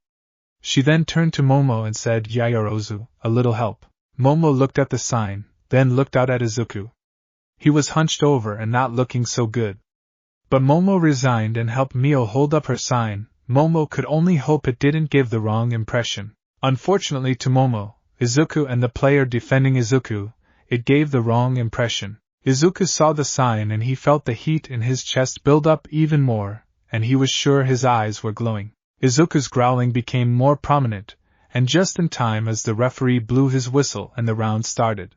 She then turned to Momo and said, Yaoyorozu, a little help. Momo looked at the sign, then looked out at Izuku. He was hunched over and not looking so good. But Momo resigned and helped Mio hold up her sign. Momo could only hope it didn't give the wrong impression. Unfortunately to Momo, Izuku and the player defending Izuku, it gave the wrong impression. Izuku saw the sign and he felt the heat in his chest build up even more, and he was sure his eyes were glowing. Izuku's growling became more prominent, and just in time as the referee blew his whistle and the round started.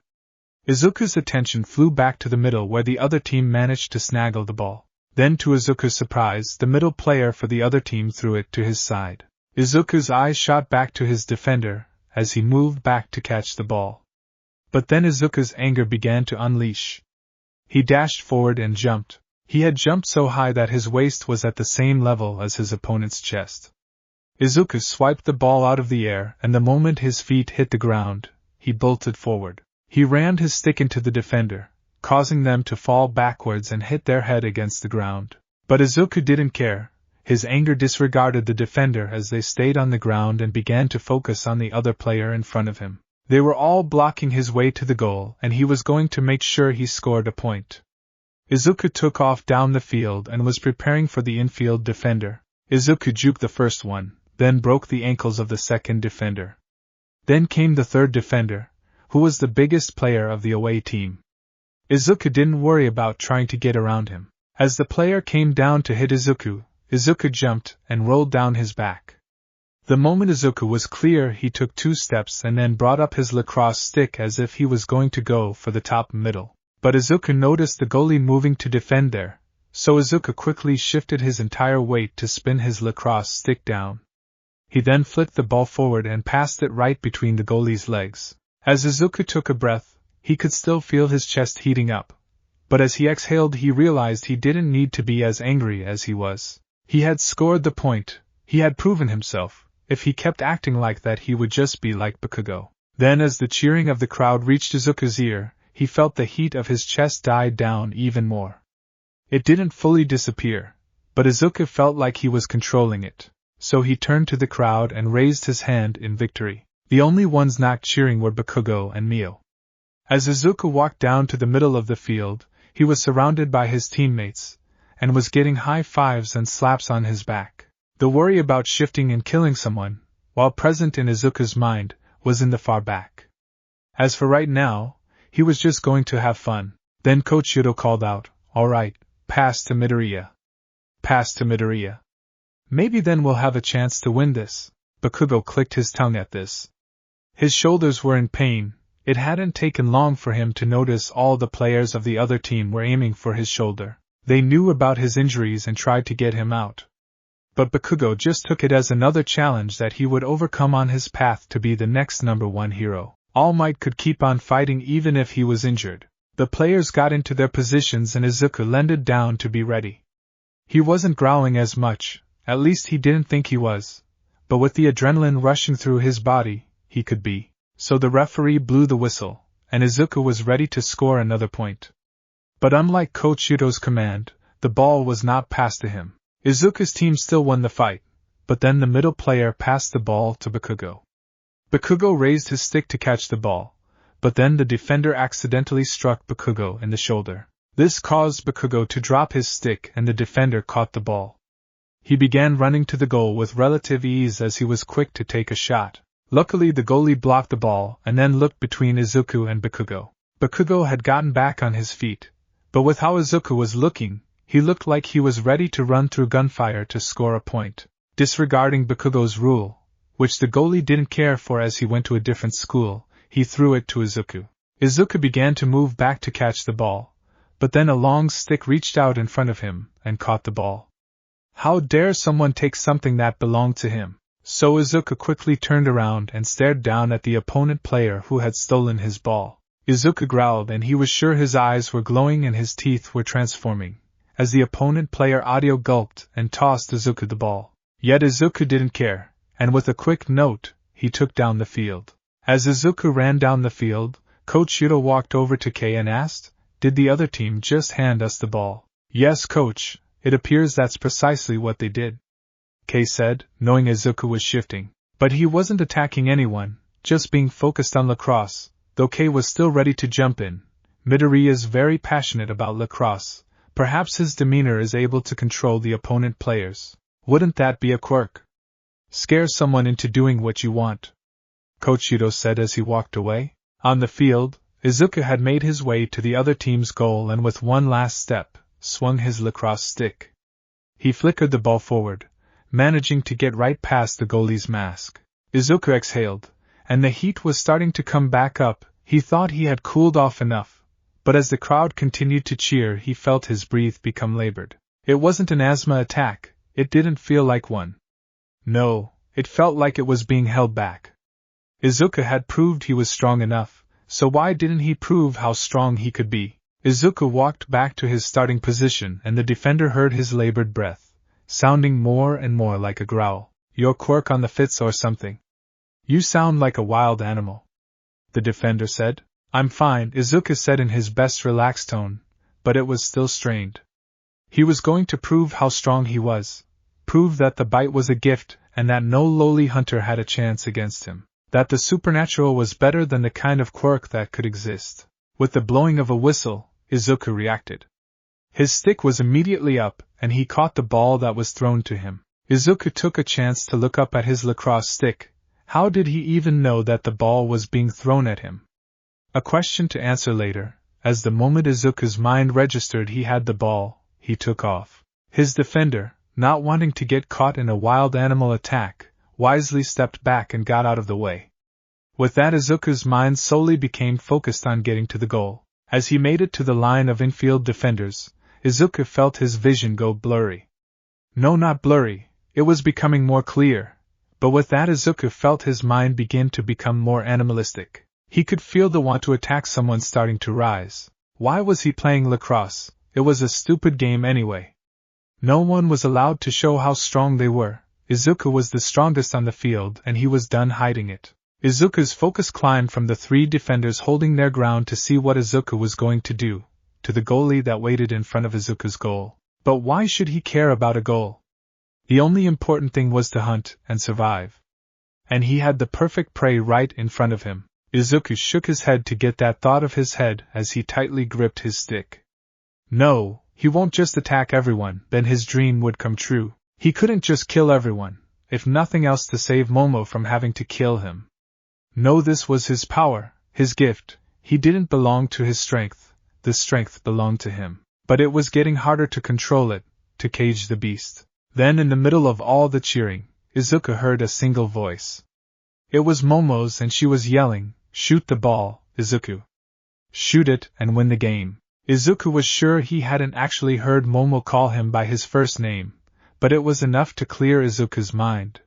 Izuku's attention flew back to the middle where the other team managed to snaggle the ball. Then to Izuku's surprise, the middle player for the other team threw it to his side. Izuku's eyes shot back to his defender, as he moved back to catch the ball. But then Izuku's anger began to unleash. He dashed forward and jumped. He had jumped so high that his waist was at the same level as his opponent's chest. Izuku swiped the ball out of the air, and the moment his feet hit the ground, he bolted forward. He rammed his stick into the defender, causing them to fall backwards and hit their head against the ground. But Izuku didn't care. His anger disregarded the defender as they stayed on the ground and began to focus on the other player in front of him. They were all blocking his way to the goal, and he was going to make sure he scored a point. Izuku took off down the field and was preparing for the infield defender. Izuku juked the first one, then broke the ankles of the second defender. Then came the third defender, who was the biggest player of the away team. Izuku didn't worry about trying to get around him. As the player came down to hit Izuku, Izuku jumped and rolled down his back. The moment Izuku was clear, he took 2 steps and then brought up his lacrosse stick as if he was going to go for the top middle. But Izuku noticed the goalie moving to defend there, so Izuku quickly shifted his entire weight to spin his lacrosse stick down. He then flicked the ball forward and passed it right between the goalie's legs. As Izuku took a breath, he could still feel his chest heating up. But as he exhaled, he realized he didn't need to be as angry as he was. He had scored the point. He had proven himself. If he kept acting like that, he would just be like Bakugo. Then as the cheering of the crowd reached Izuku's ear, he felt the heat of his chest die down even more. It didn't fully disappear, but Izuku felt like he was controlling it. So he turned to the crowd and raised his hand in victory. The only ones not cheering were Bakugo and Mio. As Izuku walked down to the middle of the field, he was surrounded by his teammates, and was getting high fives and slaps on his back. The worry about shifting and killing someone, while present in Izuku's mind, was in the far back. As for right now, he was just going to have fun. Then Coach Yuto called out, "All right, pass to Midoriya. Pass to Midoriya. Maybe then we'll have a chance to win this." Bakugo clicked his tongue at this. His shoulders were in pain. It hadn't taken long for him to notice all the players of the other team were aiming for his shoulder. They knew about his injuries and tried to get him out. But Bakugo just took it as another challenge that he would overcome on his path to be the next #1 hero. All Might could keep on fighting even if he was injured. The players got into their positions and Izuku leaned down to be ready. He wasn't growling as much, at least he didn't think he was. But with the adrenaline rushing through his body, he could be. So the referee blew the whistle, and Izuku was ready to score another point. But unlike Coach Yuto's command, the ball was not passed to him. Izuku's team still won the fight, but then the middle player passed the ball to Bakugo. Bakugo raised his stick to catch the ball, but then the defender accidentally struck Bakugo in the shoulder. This caused Bakugo to drop his stick and the defender caught the ball. He began running to the goal with relative ease as he was quick to take a shot. Luckily the goalie blocked the ball and then looked between Izuku and Bakugo. Bakugo had gotten back on his feet, but with how Izuku was looking, he looked like he was ready to run through gunfire to score a point. Disregarding Bakugo's rule, which the goalie didn't care for as he went to a different school, he threw it to Izuku. Izuku began to move back to catch the ball, but then a long stick reached out in front of him and caught the ball. How dare someone take something that belonged to him? So Izuku quickly turned around and stared down at the opponent player who had stolen his ball. Izuku growled and he was sure his eyes were glowing and his teeth were transforming, as the opponent player audio gulped and tossed Izuku the ball. Yet Izuku didn't care, and with a quick note, he took down the field. As Izuku ran down the field, Coach Yuto walked over to Kei and asked, "Did the other team just hand us the ball?" "Yes, Coach, it appears that's precisely what they did," Kei said, knowing Izuku was shifting. But he wasn't attacking anyone, just being focused on lacrosse, though Kei was still ready to jump in. Midoriya is very passionate about lacrosse. Perhaps his demeanor is able to control the opponent players. Wouldn't that be a quirk? Scare someone into doing what you want, Coach Yuto said as he walked away. On the field, Izuku had made his way to the other team's goal and with one last step, swung his lacrosse stick. He flickered the ball forward, managing to get right past the goalie's mask. Izuku exhaled, and the heat was starting to come back up. He thought he had cooled off enough, but as the crowd continued to cheer he felt his breath become labored. It wasn't an asthma attack, it didn't feel like one. No, it felt like it was being held back. Izuku had proved he was strong enough, so why didn't he prove how strong he could be? Izuku walked back to his starting position and the defender heard his labored breath, sounding more and more like a growl. "Your quirk on the fits or something? You sound like a wild animal," the defender said. "I'm fine," Izuku said in his best relaxed tone, but it was still strained. He was going to prove how strong he was, prove that the bite was a gift and that no lowly hunter had a chance against him, that the supernatural was better than the kind of quirk that could exist. With the blowing of a whistle, Izuku reacted. His stick was immediately up, and he caught the ball that was thrown to him. Izuku took a chance to look up at his lacrosse stick. How did he even know that the ball was being thrown at him? A question to answer later. As the moment Izuku's mind registered he had the ball, he took off. His defender, not wanting to get caught in a wild animal attack, wisely stepped back and got out of the way. With that Izuku's mind solely became focused on getting to the goal. As he made it to the line of infield defenders, Izuku felt his vision go blurry. No, not blurry, it was becoming more clear, but with that Izuku felt his mind begin to become more animalistic. He could feel the want to attack someone starting to rise. Why was he playing lacrosse? It was a stupid game anyway. No one was allowed to show how strong they were. Izuku was the strongest on the field and he was done hiding it. Izuku's focus climbed from the three defenders holding their ground to see what Izuku was going to do, to the goalie that waited in front of Izuku's goal. But why should he care about a goal? The only important thing was to hunt and survive. And he had the perfect prey right in front of him. Izuku shook his head to get that thought of his head as he tightly gripped his stick. No, he won't just attack everyone, then his dream would come true. He couldn't just kill everyone. if nothing else to save Momo from having to kill him. No, this was his power, his gift. He didn't belong to his strength, the strength belonged to him. But it was getting harder to control it, to cage the beast. Then in the middle of all the cheering, Izuku heard a single voice. It was Momo's, and she was yelling, "Shoot the ball, Izuku. Shoot it and win the game." Izuku was sure he hadn't actually heard Momo call him by his first name, but it was enough to clear Izuku's mind.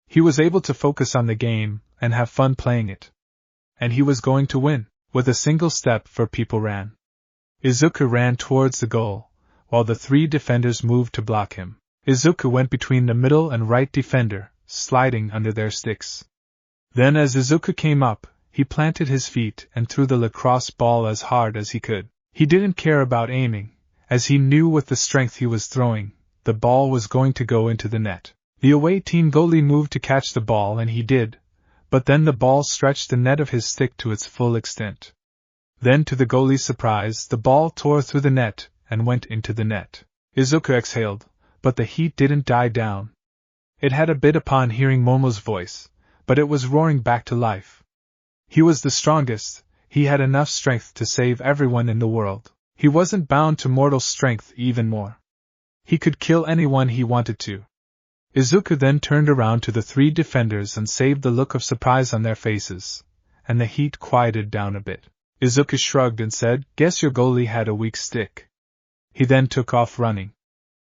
He was able to focus on the game and have fun playing it. And he was going to win. With a single step, four people ran. Izuku ran towards the goal, while the three defenders moved to block him. Izuku went between the middle and right defender, sliding under their sticks. Then as Izuku came up, he planted his feet and threw the lacrosse ball as hard as he could. He didn't care about aiming, as he knew with the strength he was throwing, the ball was going to go into the net. The away team goalie moved to catch the ball, and he did, but then the ball stretched the net of his stick to its full extent. Then, to the goalie's surprise, the ball tore through the net and went into the net. Izuku exhaled, but the heat didn't die down. It had a bit upon hearing Momo's voice, but it was roaring back to life. He was the strongest. He had enough strength to save everyone in the world. He wasn't bound to mortal strength even more. He could kill anyone he wanted to. Izuku then turned around to the three defenders and saved the look of surprise on their faces, and the heat quieted down a bit. Izuku shrugged and said, "Guess your goalie had a weak stick." He then took off running.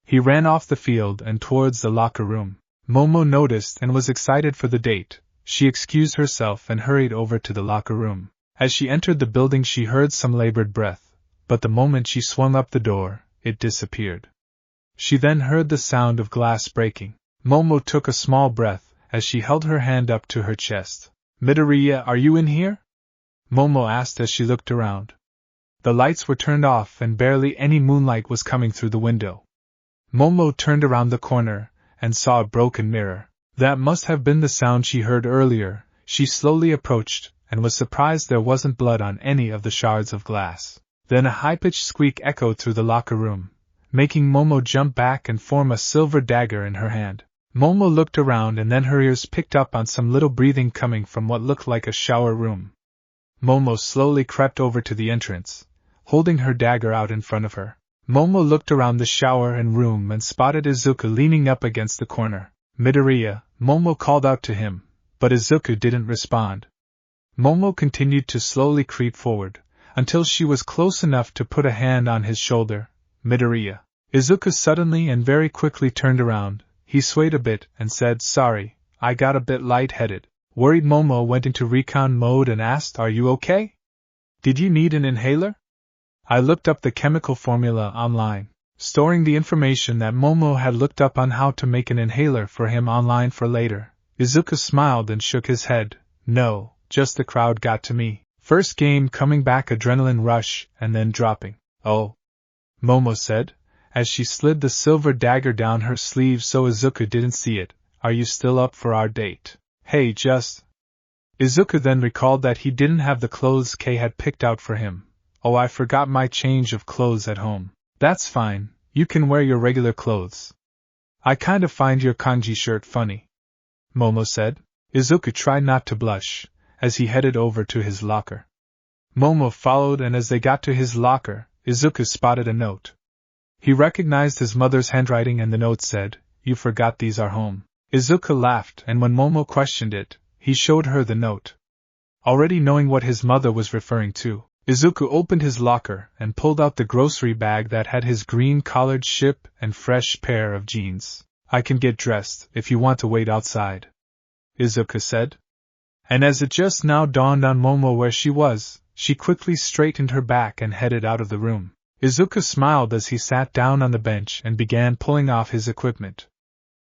He ran off the field and towards the locker room. Momo noticed and was excited for the date. She excused herself and hurried over to the locker room. As she entered the building, she heard some labored breath, but the moment she swung up the door, it disappeared. She then heard the sound of glass breaking. Momo took a small breath as she held her hand up to her chest. "Midoriya, are you in here?" Momo asked as she looked around. The lights were turned off and barely any moonlight was coming through the window. Momo turned around the corner and saw a broken mirror. That must have been the sound she heard earlier. She slowly approached and was surprised there wasn't blood on any of the shards of glass. Then a high-pitched squeak echoed through the locker room, making Momo jump back and form a silver dagger in her hand. Momo looked around and then her ears picked up on some little breathing coming from what looked like a shower room. Momo slowly crept over to the entrance, holding her dagger out in front of her. Momo looked around the shower and room and spotted Izuku leaning up against the corner. "Midoriya," Momo called out to him, but Izuku didn't respond. Momo continued to slowly creep forward, until she was close enough to put a hand on his shoulder. "Midoriya." Izuku suddenly and very quickly turned around. He swayed a bit and said, "Sorry, I got a bit lightheaded." Worried Momo went into recon mode and asked, "Are you okay? Did you need an inhaler?" I looked up the chemical formula online, storing the information that Momo had looked up on how to make an inhaler for him online for later. Izuku smiled and shook his head. "No, just the crowd got to me. First game coming back, adrenaline rush, and then dropping." "Oh," Momo said, as she slid the silver dagger down her sleeve so Izuku didn't see it. "Are you still up for our date?" "Hey, just..." Izuku then recalled that he didn't have the clothes Kei had picked out for him. "Oh, I forgot my change of clothes at home." "That's fine, you can wear your regular clothes. I kind of find your kanji shirt funny," Momo said. Izuku tried not to blush, as he headed over to his locker. Momo followed, and as they got to his locker, Izuku spotted a note. He recognized his mother's handwriting, and the note said, "You forgot these are home." Izuku laughed, and when Momo questioned it, he showed her the note. Already knowing what his mother was referring to, Izuku opened his locker and pulled out the grocery bag that had his green-collared ship and fresh pair of jeans. "I can get dressed if you want to wait outside," Izuku said. And as it just now dawned on Momo where she was, she quickly straightened her back and headed out of the room. Izuku smiled as he sat down on the bench and began pulling off his equipment.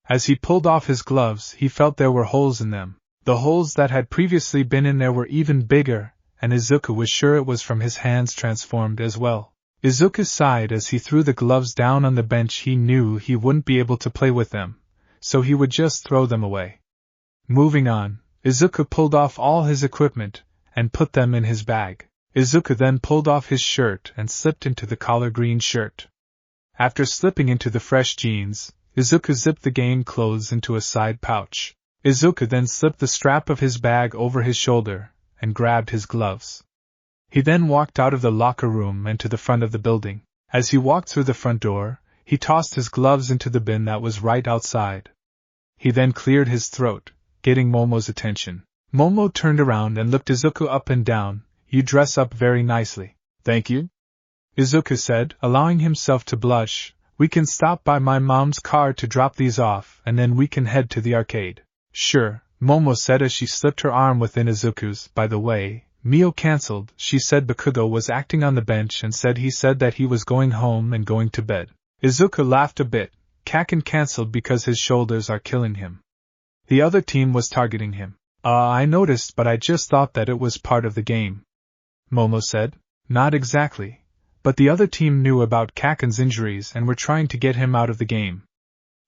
As he pulled off his gloves, he felt there were holes in them. The holes that had previously been in there were even bigger, and Izuku was sure it was from his hands transformed as well. Izuku sighed as he threw the gloves down on the bench. He knew he wouldn't be able to play with them, so he would just throw them away. Moving on, Izuku pulled off all his equipment and put them in his bag. Izuku then pulled off his shirt and slipped into the collar green shirt. After slipping into the fresh jeans, Izuku zipped the game clothes into a side pouch. Izuku then slipped the strap of his bag over his shoulder and grabbed his gloves. He then walked out of the locker room and to the front of the building. As he walked through the front door, he tossed his gloves into the bin that was right outside. He then cleared his throat, getting Momo's attention. Momo turned around and looked Izuku up and down. "You dress up very nicely." "Thank you," Izuku said, allowing himself to blush. "We can stop by my mom's car to drop these off, and then we can head to the arcade." "Sure," Momo said as she slipped her arm within Izuku's. "By the way, Mio cancelled," she said. Bakugo was acting on the bench and said that he was going home and going to bed. Izuku laughed a bit. "Kaken cancelled because his shoulders are killing him. The other team was targeting him." I noticed, but I just thought that it was part of the game," Momo said. "Not exactly, but the other team knew about Kaken's injuries and were trying to get him out of the game.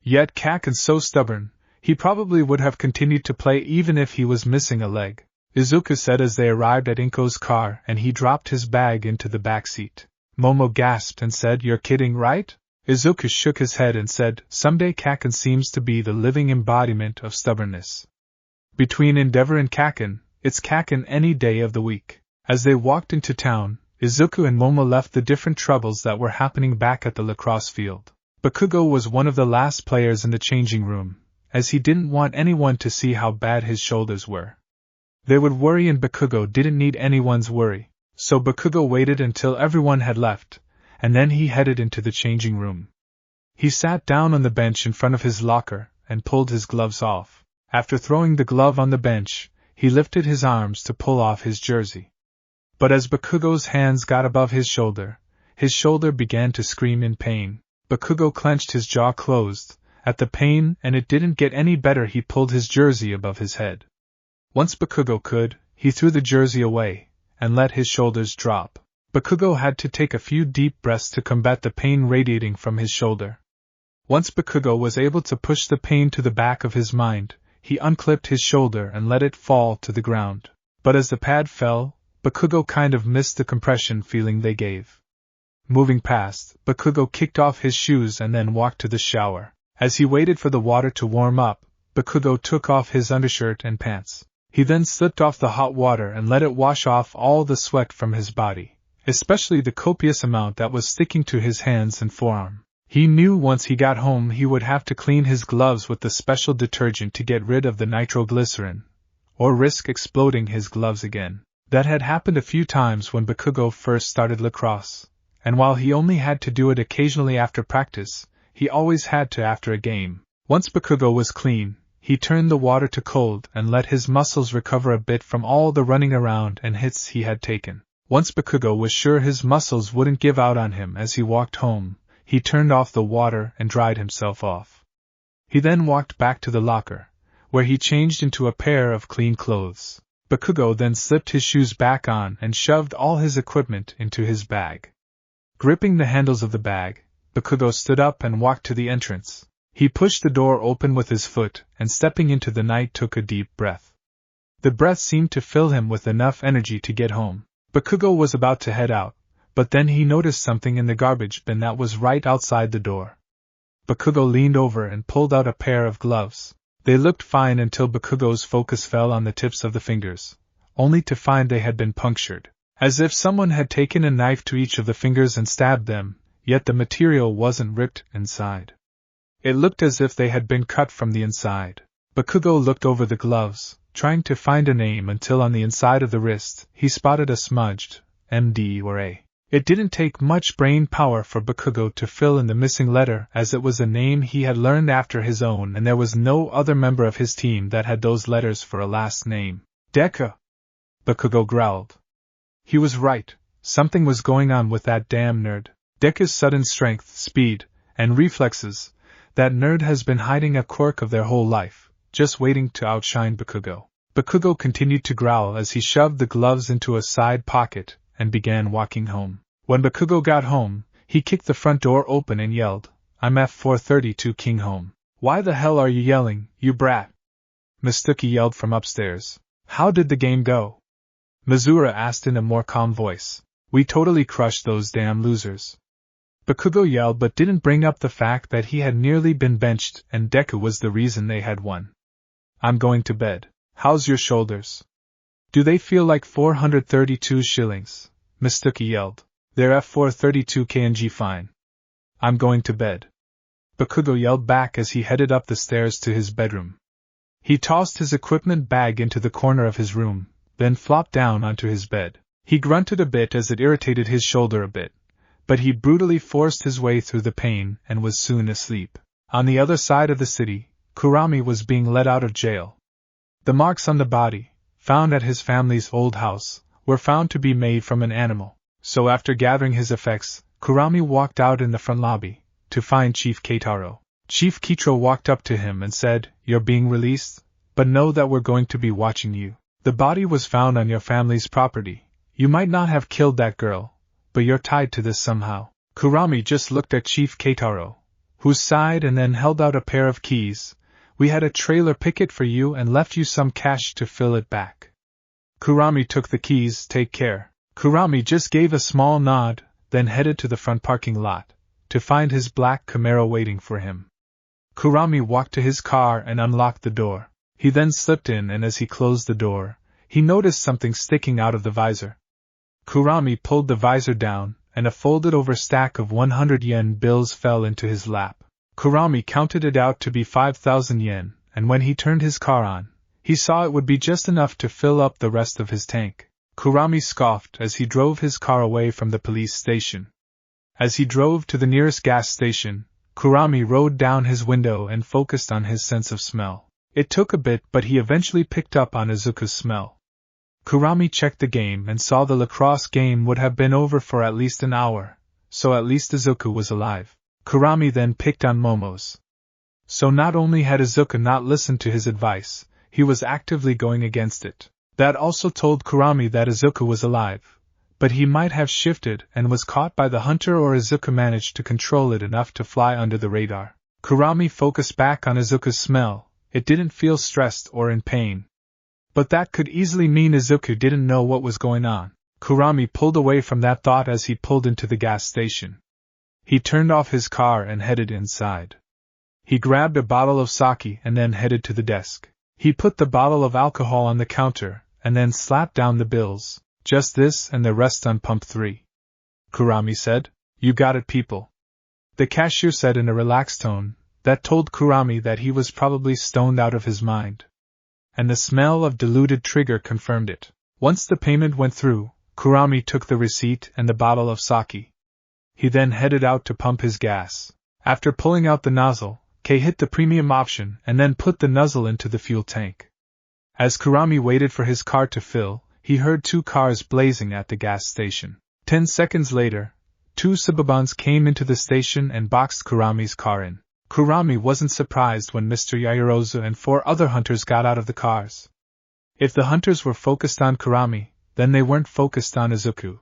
Yet Kaken's so stubborn, he probably would have continued to play even if he was missing a leg," Izuku said as they arrived at Inko's car and he dropped his bag into the back seat. Momo gasped and said, "You're kidding, right?" Izuku shook his head and said, "Someday Kaken seems to be the living embodiment of stubbornness. Between Endeavor and Kaken, it's Kaken any day of the week." As they walked into town, Izuku and Momo left the different troubles that were happening back at the lacrosse field. Bakugo was one of the last players in the changing room, as he didn't want anyone to see how bad his shoulders were. They would worry and Bakugo didn't need anyone's worry, so Bakugo waited until everyone had left, and then he headed into the changing room. He sat down on the bench in front of his locker and pulled his gloves off. After throwing the glove on the bench, he lifted his arms to pull off his jersey. But as Bakugo's hands got above his shoulder began to scream in pain. Bakugo clenched his jaw closed at the pain, and it didn't get any better. He pulled his jersey above his head. Once Bakugo could, he threw the jersey away and let his shoulders drop. Bakugo had to take a few deep breaths to combat the pain radiating from his shoulder. Once Bakugo was able to push the pain to the back of his mind, he unclipped his shoulder and let it fall to the ground. But as the pad fell, Bakugo kind of missed the compression feeling they gave. Moving past, Bakugo kicked off his shoes and then walked to the shower. As he waited for the water to warm up, Bakugo took off his undershirt and pants. He then slipped off the hot water and let it wash off all the sweat from his body, especially the copious amount that was sticking to his hands and forearm. He knew once he got home he would have to clean his gloves with the special detergent to get rid of the nitroglycerin, or risk exploding his gloves again. That had happened a few times when Bakugo first started lacrosse, and while he only had to do it occasionally after practice, he always had to after a game. Once Bakugo was clean, he turned the water to cold and let his muscles recover a bit from all the running around and hits he had taken. Once Bakugo was sure his muscles wouldn't give out on him as he walked home, he turned off the water and dried himself off. He then walked back to the locker, where he changed into a pair of clean clothes. Bakugo then slipped his shoes back on and shoved all his equipment into his bag. Gripping the handles of the bag, Bakugo stood up and walked to the entrance. He pushed the door open with his foot and stepping into the night took a deep breath. The breath seemed to fill him with enough energy to get home. Bakugo was about to head out, but then he noticed something in the garbage bin that was right outside the door. Bakugo leaned over and pulled out a pair of gloves. They looked fine until Bakugo's focus fell on the tips of the fingers, only to find they had been punctured, as if someone had taken a knife to each of the fingers and stabbed them, yet the material wasn't ripped inside. It looked as if they had been cut from the inside. Bakugo looked over the gloves, trying to find a name until on the inside of the wrist, he spotted a smudged MD or A. It didn't take much brain power for Bakugo to fill in the missing letter, as it was a name he had learned after his own and there was no other member of his team that had those letters for a last name. Deku! Bakugo growled. He was right, something was going on with that damn nerd. Deku's sudden strength, speed, and reflexes, that nerd has been hiding a quirk of their whole life, just waiting to outshine Bakugo. Bakugo continued to growl as he shoved the gloves into a side pocket and began walking home. When Bakugo got home, he kicked the front door open and yelled, "I'm F432 King home." "Why the hell are you yelling, you brat?" Mistuki yelled from upstairs. "How did the game go?" Mizura asked in a more calm voice. "We totally crushed those damn losers." Bakugo yelled but didn't bring up the fact that he had nearly been benched and Deku was the reason they had won. I'm going to bed. How's your shoulders? Do they feel like 432 shillings? Mistuki yelled. They're F432 KNG fine. I'm going to bed. Bakugo yelled back as he headed up the stairs to his bedroom. He tossed his equipment bag into the corner of his room, then flopped down onto his bed. He grunted a bit as it irritated his shoulder a bit, but he brutally forced his way through the pain and was soon asleep. On the other side of the city, Kurami was being let out of jail. The marks on the body, found at his family's old house, were found to be made from an animal, so after gathering his effects, Kurami walked out in the front lobby, to find Chief Keitaro. Chief Kitaro walked up to him and said, "You're being released, but know that we're going to be watching you. The body was found on your family's property. You might not have killed that girl, but you're tied to this somehow." Kurami just looked at Chief Keitaro, who sighed and then held out a pair of keys. "We had a trailer picket for you and left you some cash to fill it back." Kurami took the keys. "Take care." Kurami just gave a small nod, then headed to the front parking lot, to find his black Camaro waiting for him. Kurami walked to his car and unlocked the door. He then slipped in and as he closed the door, he noticed something sticking out of the visor. Kurami pulled the visor down, and a folded-over stack of 100 yen bills fell into his lap. Kurami counted it out to be 5,000 yen, and when he turned his car on, he saw it would be just enough to fill up the rest of his tank. Kurami scoffed as he drove his car away from the police station. As he drove to the nearest gas station, Kurami rolled down his window and focused on his sense of smell. It took a bit, but he eventually picked up on Izuku's smell. Kurami checked the game and saw the lacrosse game would have been over for at least an hour, so at least Izuku was alive. Kurami then picked on Momo's. So not only had Izuku not listened to his advice, he was actively going against it. That also told Kurami that Izuku was alive, but he might have shifted and was caught by the hunter, or Izuku managed to control it enough to fly under the radar. Kurami focused back on Izuku's smell. It didn't feel stressed or in pain. But that could easily mean Izuku didn't know what was going on. Kurami pulled away from that thought as he pulled into the gas station. He turned off his car and headed inside. He grabbed a bottle of sake and then headed to the desk. He put the bottle of alcohol on the counter and then slapped down the bills. "Just this and the rest on pump 3. Kurami said. "You got it, people." The cashier said in a relaxed tone. That told Kurami that he was probably stoned out of his mind. And the smell of diluted trigger confirmed it. Once the payment went through, Kurami took the receipt and the bottle of sake. He then headed out to pump his gas. After pulling out the nozzle, K hit the premium option and then put the nozzle into the fuel tank. As Kurami waited for his car to fill, he heard 2 cars blazing at the gas station. 10 seconds later, 2 Subabans came into the station and boxed Kurami's car in. Kurami wasn't surprised when Mr. Yaoyorozu and 4 other hunters got out of the cars. If the hunters were focused on Kurami, then they weren't focused on Izuku.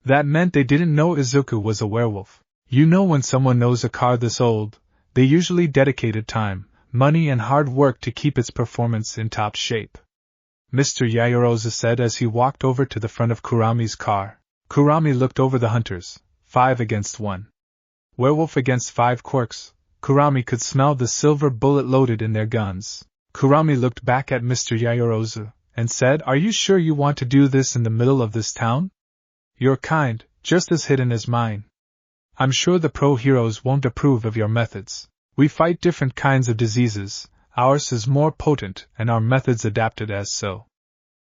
That meant they didn't know Izuku was a werewolf. You know, when someone knows a car this old, they usually dedicated time, money and hard work to keep its performance in top shape. Mr. Yaoyorozu said as he walked over to the front of Kurami's car. Kurami looked over the hunters. 5 against 1. Werewolf against 5 quirks. Kurami could smell the silver bullet loaded in their guns. Kurami looked back at Mr. Yaoyorozu and said, "Are you sure you want to do this in the middle of this town? You're kind, just as hidden as mine. I'm sure the pro heroes won't approve of your methods. We fight different kinds of diseases, ours is more potent and our methods adapted as so."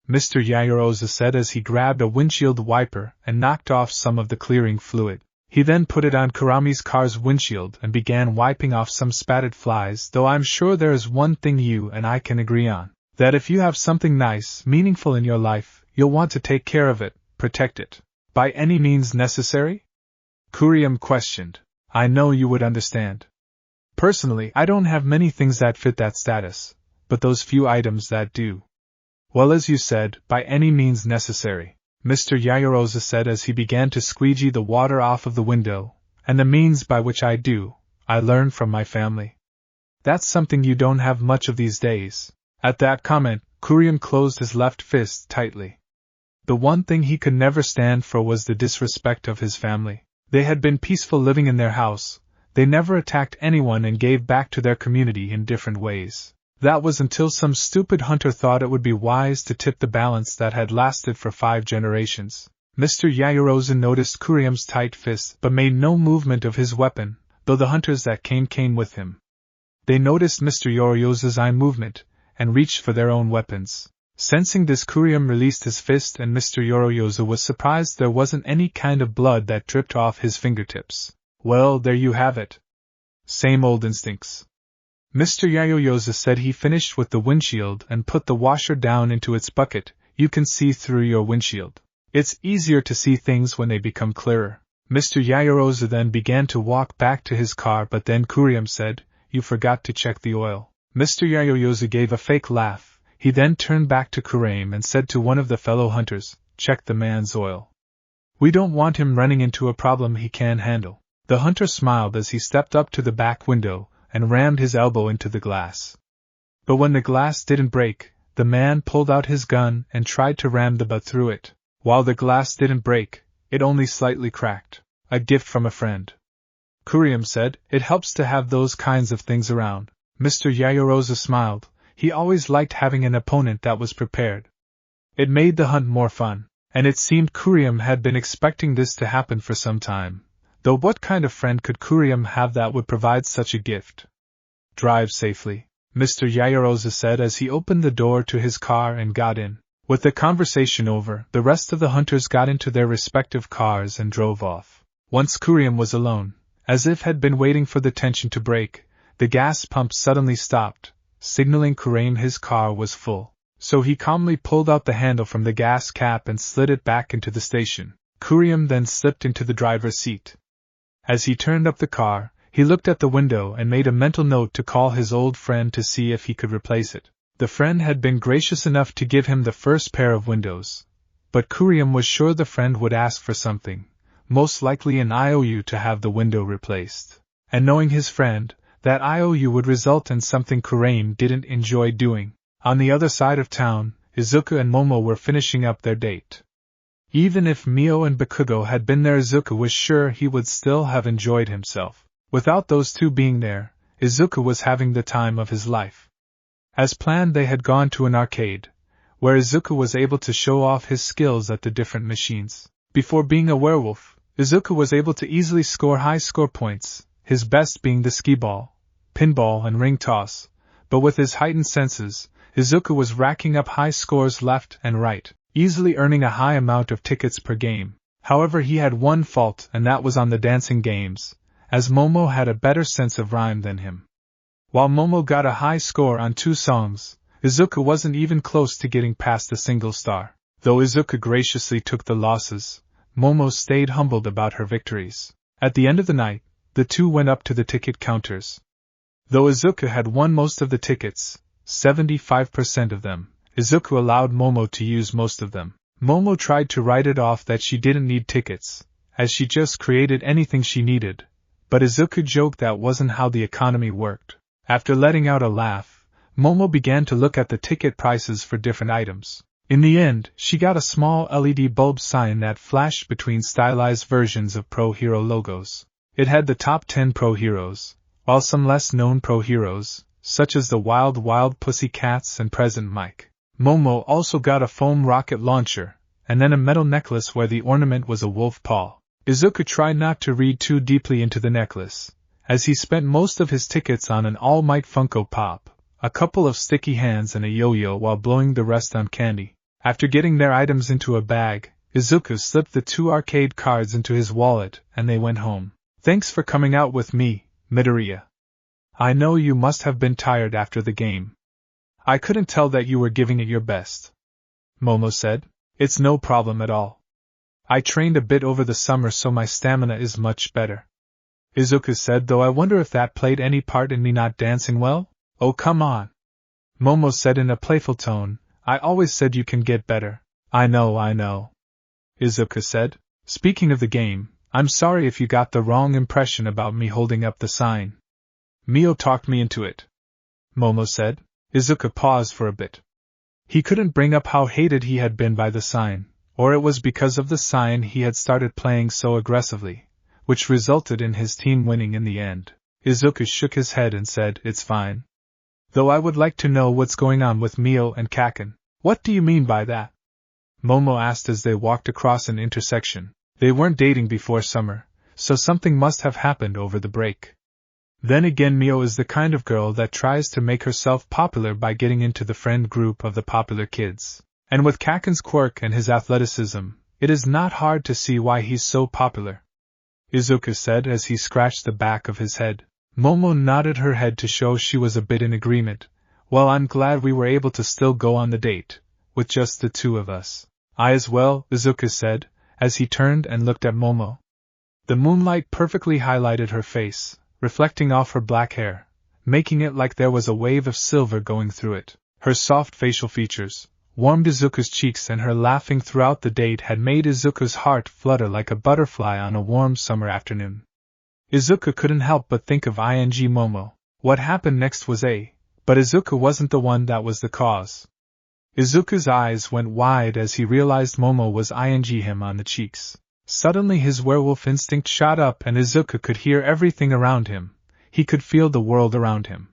Mr. Yaoyorozu said as he grabbed a windshield wiper and knocked off some of the clearing fluid. He then put it on Kurami's car's windshield and began wiping off some spatted flies. "Though I'm sure there is one thing you and I can agree on, that if you have something nice, meaningful in your life, you'll want to take care of it, protect it. By any means necessary?" Kurium questioned. "I know you would understand. Personally, I don't have many things that fit that status, but those few items that do. Well, as you said, by any means necessary," Mr. Yaoyorozu said as he began to squeegee the water off of the window, "and the means by which I learned from my family. That's something you don't have much of these days." At that comment, Kurium closed his left fist tightly. The one thing he could never stand for was the disrespect of his family. They had been peaceful living in their house, they never attacked anyone and gave back to their community in different ways. That was until some stupid hunter thought it would be wise to tip the balance that had lasted for 5 generations. Mr. Yaoyorozu noticed Kurium's tight fist but made no movement of his weapon, though the hunters that came with him. They noticed Mr. Yaoyorozu's eye movement, and reached for their own weapons. Sensing this, Kurium released his fist and Mr. Yaoyorozu was surprised there wasn't any kind of blood that dripped off his fingertips. Well, there you have it. Same old instincts. Mr. Yaoyorozu said he finished with the windshield and put the washer down into its bucket. You can see through your windshield. It's easier to see things when they become clearer. Mr. Yaoyorozu then began to walk back to his car, but then Kurium said, "You forgot to check the oil." Mr. Yaoyorozu gave a fake laugh. He then turned back to Kurium and said to one of the fellow hunters, "Check the man's oil. We don't want him running into a problem he can't handle." The hunter smiled as he stepped up to the back window and rammed his elbow into the glass. But when the glass didn't break, the man pulled out his gun and tried to ram the butt through it. While the glass didn't break, it only slightly cracked. A gift from a friend. Kurium said, "It helps to have those kinds of things around." Mr. Yaoyorozu smiled. He always liked having an opponent that was prepared. It made the hunt more fun, and it seemed Kurium had been expecting this to happen for some time. Though what kind of friend could Kurium have that would provide such a gift? "Drive safely," Mr. Yaoyorozu said as he opened the door to his car and got in. With the conversation over, the rest of the hunters got into their respective cars and drove off. Once Kurium was alone, as if had been waiting for the tension to break, the gas pump suddenly stopped, signaling Kurium his car was full. So he calmly pulled out the handle from the gas cap and slid it back into the station. Kurium then slipped into the driver's seat. As he turned up the car, he looked at the window and made a mental note to call his old friend to see if he could replace it. The friend had been gracious enough to give him the first pair of windows, but Kurium was sure the friend would ask for something, most likely an IOU to have the window replaced. And knowing his friend, that IOU would result in something Kurium didn't enjoy doing. On the other side of town, Izuku and Momo were finishing up their date. Even if Mio and Bakugo had been there, Izuku was sure he would still have enjoyed himself. Without those two being there, Izuku was having the time of his life. As planned, they had gone to an arcade, where Izuku was able to show off his skills at the different machines. Before being a werewolf, Izuku was able to easily score high score points, his best being the skee ball, pinball and ring toss, but with his heightened senses, Izuku was racking up high scores left and right, easily earning a high amount of tickets per game. However, he had one fault, and that was on the dancing games, as Momo had a better sense of rhyme than him. While Momo got a high score on 2 songs, Izuku wasn't even close to getting past a single star. Though Izuku graciously took the losses, Momo stayed humbled about her victories. At the end of the night, the two went up to the ticket counters. Though Izuku had won most of the tickets, 75% of them, Izuku allowed Momo to use most of them. Momo tried to write it off that she didn't need tickets, as she just created anything she needed, but Izuku joked that wasn't how the economy worked. After letting out a laugh, Momo began to look at the ticket prices for different items. In the end, she got a small LED bulb sign that flashed between stylized versions of Pro Hero logos. It had the top 10 Pro Heroes, while some less known Pro Heroes, such as the Wild Pussycats and Present Mike. Momo also got a foam rocket launcher, and then a metal necklace where the ornament was a wolf paw. Izuku tried not to read too deeply into the necklace, as he spent most of his tickets on an All Might Funko Pop, a couple of sticky hands and a yo-yo while blowing the rest on candy. After getting their items into a bag, Izuku slipped the 2 arcade cards into his wallet and they went home. "Thanks for coming out with me, Midoriya. I know you must have been tired after the game. I couldn't tell that you were giving it your best," Momo said. "It's no problem at all. I trained a bit over the summer so my stamina is much better," Izuku said, "though I wonder if that played any part in me not dancing well?" "Oh, come on," Momo said in a playful tone, "I always said you can get better." I know, Izuku said. "Speaking of the game, I'm sorry if you got the wrong impression about me holding up the sign. Mio talked me into it," Momo said. Izuku paused for a bit. He couldn't bring up how hated he had been by the sign, or it was because of the sign he had started playing so aggressively, which resulted in his team winning in the end. Izuku shook his head and said, "It's fine. Though I would like to know what's going on with Mio and Kaken." "What do you mean by that?" Momo asked as they walked across an intersection. They weren't dating before summer, so something must have happened over the break. Then again, Mio is the kind of girl that tries to make herself popular by getting into the friend group of the popular kids. And with Kaken's quirk and his athleticism, it is not hard to see why he's so popular, Izuku said as he scratched the back of his head. Momo nodded her head to show she was a bit in agreement. "Well, I'm glad we were able to still go on the date, with just the two of us." "I as well," Izuku said, as he turned and looked at Momo. The moonlight perfectly highlighted her face, reflecting off her black hair, making it like there was a wave of silver going through it. Her soft facial features warmed Izuku's cheeks, and her laughing throughout the date had made Izuku's heart flutter like a butterfly on a warm summer afternoon. Izuku couldn't help but think of Momo. What happened next was but Izuku wasn't the one that was the cause. Izuku's eyes went wide as he realized Momo was him on the cheeks. Suddenly his werewolf instinct shot up and Izuku could hear everything around him. He could feel the world around him.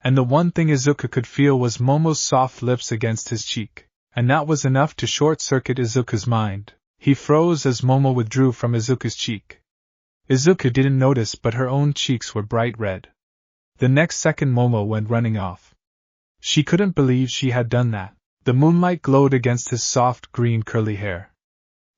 And the one thing Izuku could feel was Momo's soft lips against his cheek. And that was enough to short-circuit Izuku's mind. He froze as Momo withdrew from Izuku's cheek. Izuku didn't notice, but her own cheeks were bright red. The next second Momo went running off. She couldn't believe she had done that. The moonlight glowed against his soft green curly hair.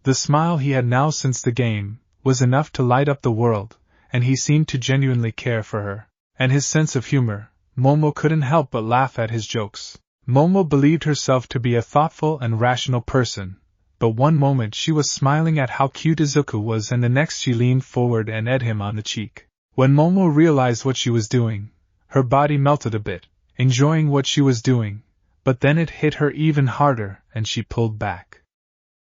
The smile he had now since the game was enough to light up the world, and he seemed to genuinely care for her. And his sense of humor, Momo couldn't help but laugh at his jokes. Momo believed herself to be a thoughtful and rational person, but one moment she was smiling at how cute Izuku was and the next she leaned forward and ate him on the cheek. When Momo realized what she was doing, her body melted a bit, enjoying what she was doing, but then it hit her even harder and she pulled back.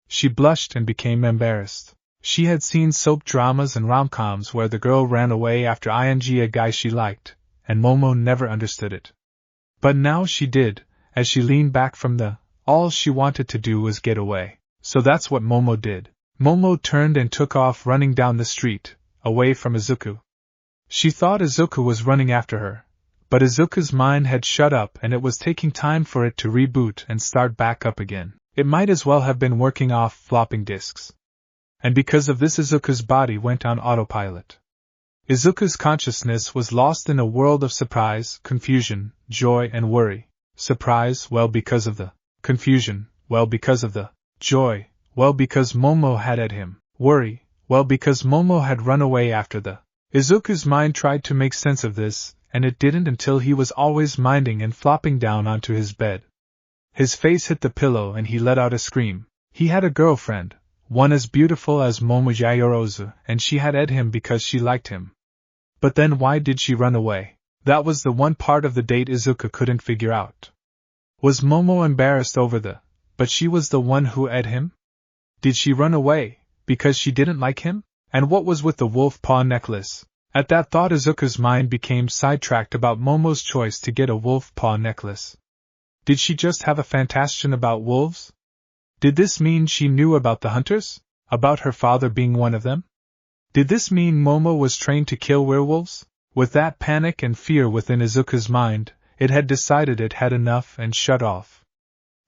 She blushed and became embarrassed. She had seen soap dramas and rom-coms where the girl ran away after a guy she liked, and Momo never understood it. But now she did, as she leaned back from all she wanted to do was get away. So that's what Momo did. Momo turned and took off running down the street, away from Izuku. She thought Izuku was running after her, but Izuku's mind had shut up and it was taking time for it to reboot and start back up again. It might as well have been working off flopping disks. And because of this Izuku's body went on autopilot. Izuku's consciousness was lost in a world of surprise, confusion, joy and worry. Surprise, well because of the confusion, well because of the joy, well because Momo had ate him. Worry, well because Momo had run away after the Izuku's mind tried to make sense of this, and it didn't until he was always minding and flopping down onto his bed. His face hit the pillow and he let out a scream. He had a girlfriend, one as beautiful as Momo Yayorozu, and she had ate him because she liked him. But then why did she run away? That was the one part of the date Izuku couldn't figure out. Was Momo embarrassed over but she was the one who ate him? Did she run away because she didn't like him? And what was with the wolf paw necklace? At that thought Izuku's mind became sidetracked about Momo's choice to get a wolf paw necklace. Did she just have a fantastion about wolves? Did this mean she knew about the hunters? About her father being one of them? Did this mean Momo was trained to kill werewolves? With that panic and fear within Izuku's mind, it had decided it had enough and shut off.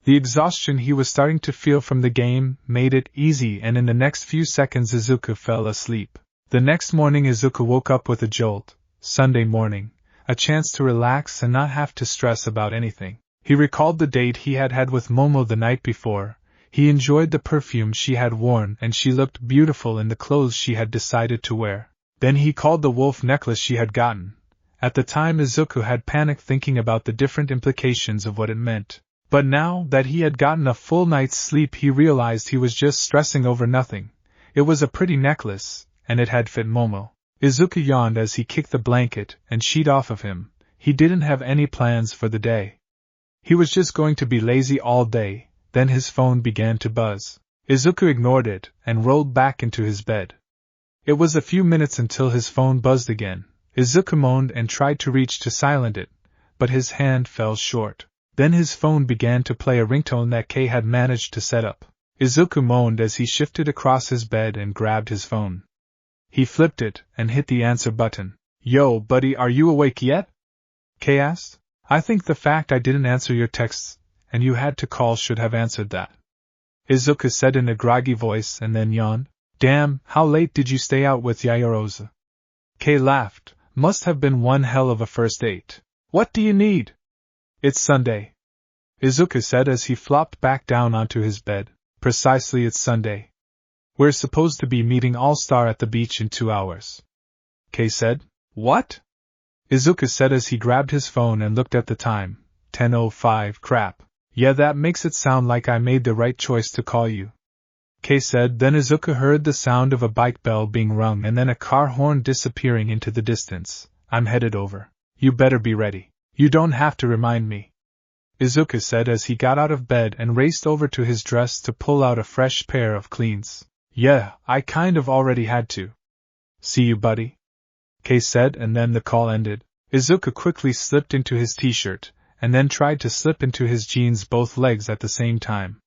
The exhaustion he was starting to feel from the game made it easy, and in the next few seconds Izuku fell asleep. The next morning Izuku woke up with a jolt. Sunday morning, a chance to relax and not have to stress about anything. He recalled the date he had had with Momo the night before. He enjoyed the perfume she had worn and she looked beautiful in the clothes she had decided to wear. Then he called the wolf necklace she had gotten. At the time Izuku had panicked thinking about the different implications of what it meant. But now that he had gotten a full night's sleep he realized he was just stressing over nothing. It was a pretty necklace, and it had fit Momo. Izuku yawned as he kicked the blanket and sheet off of him. He didn't have any plans for the day. He was just going to be lazy all day. Then his phone began to buzz. Izuku ignored it and rolled back into his bed. It was a few minutes until his phone buzzed again. Izuku moaned and tried to reach to silence it, but his hand fell short. Then his phone began to play a ringtone that Kei had managed to set up. Izuku moaned as he shifted across his bed and grabbed his phone. He flipped it and hit the answer button. Yo, buddy, are you awake yet? Kei asked. I think the fact I didn't answer your texts and you had to call should have answered that, Izuku said in a groggy voice and then yawned. Damn, how late did you stay out with Yaoyorozu? Kei laughed. Must have been one hell of a first date. What do you need? It's Sunday, Izuku said as he flopped back down onto his bed. Precisely, it's Sunday. We're supposed to be meeting All-Star at the beach in 2 hours. Kei said. What? Izuku said as he grabbed his phone and looked at the time. 10:05. Crap. Yeah, that makes it sound like I made the right choice to call you, Kei said. Then Izuku heard the sound of a bike bell being rung and then a car horn disappearing into the distance. I'm headed over. You better be ready. You don't have to remind me, Izuku said as he got out of bed and raced over to his dress to pull out a fresh pair of cleans. Yeah, I kind of already had to. See you, buddy, Kei said, and then the call ended. Izuku quickly slipped into his t-shirt, and then tried to slip into his jeans both legs at the same time.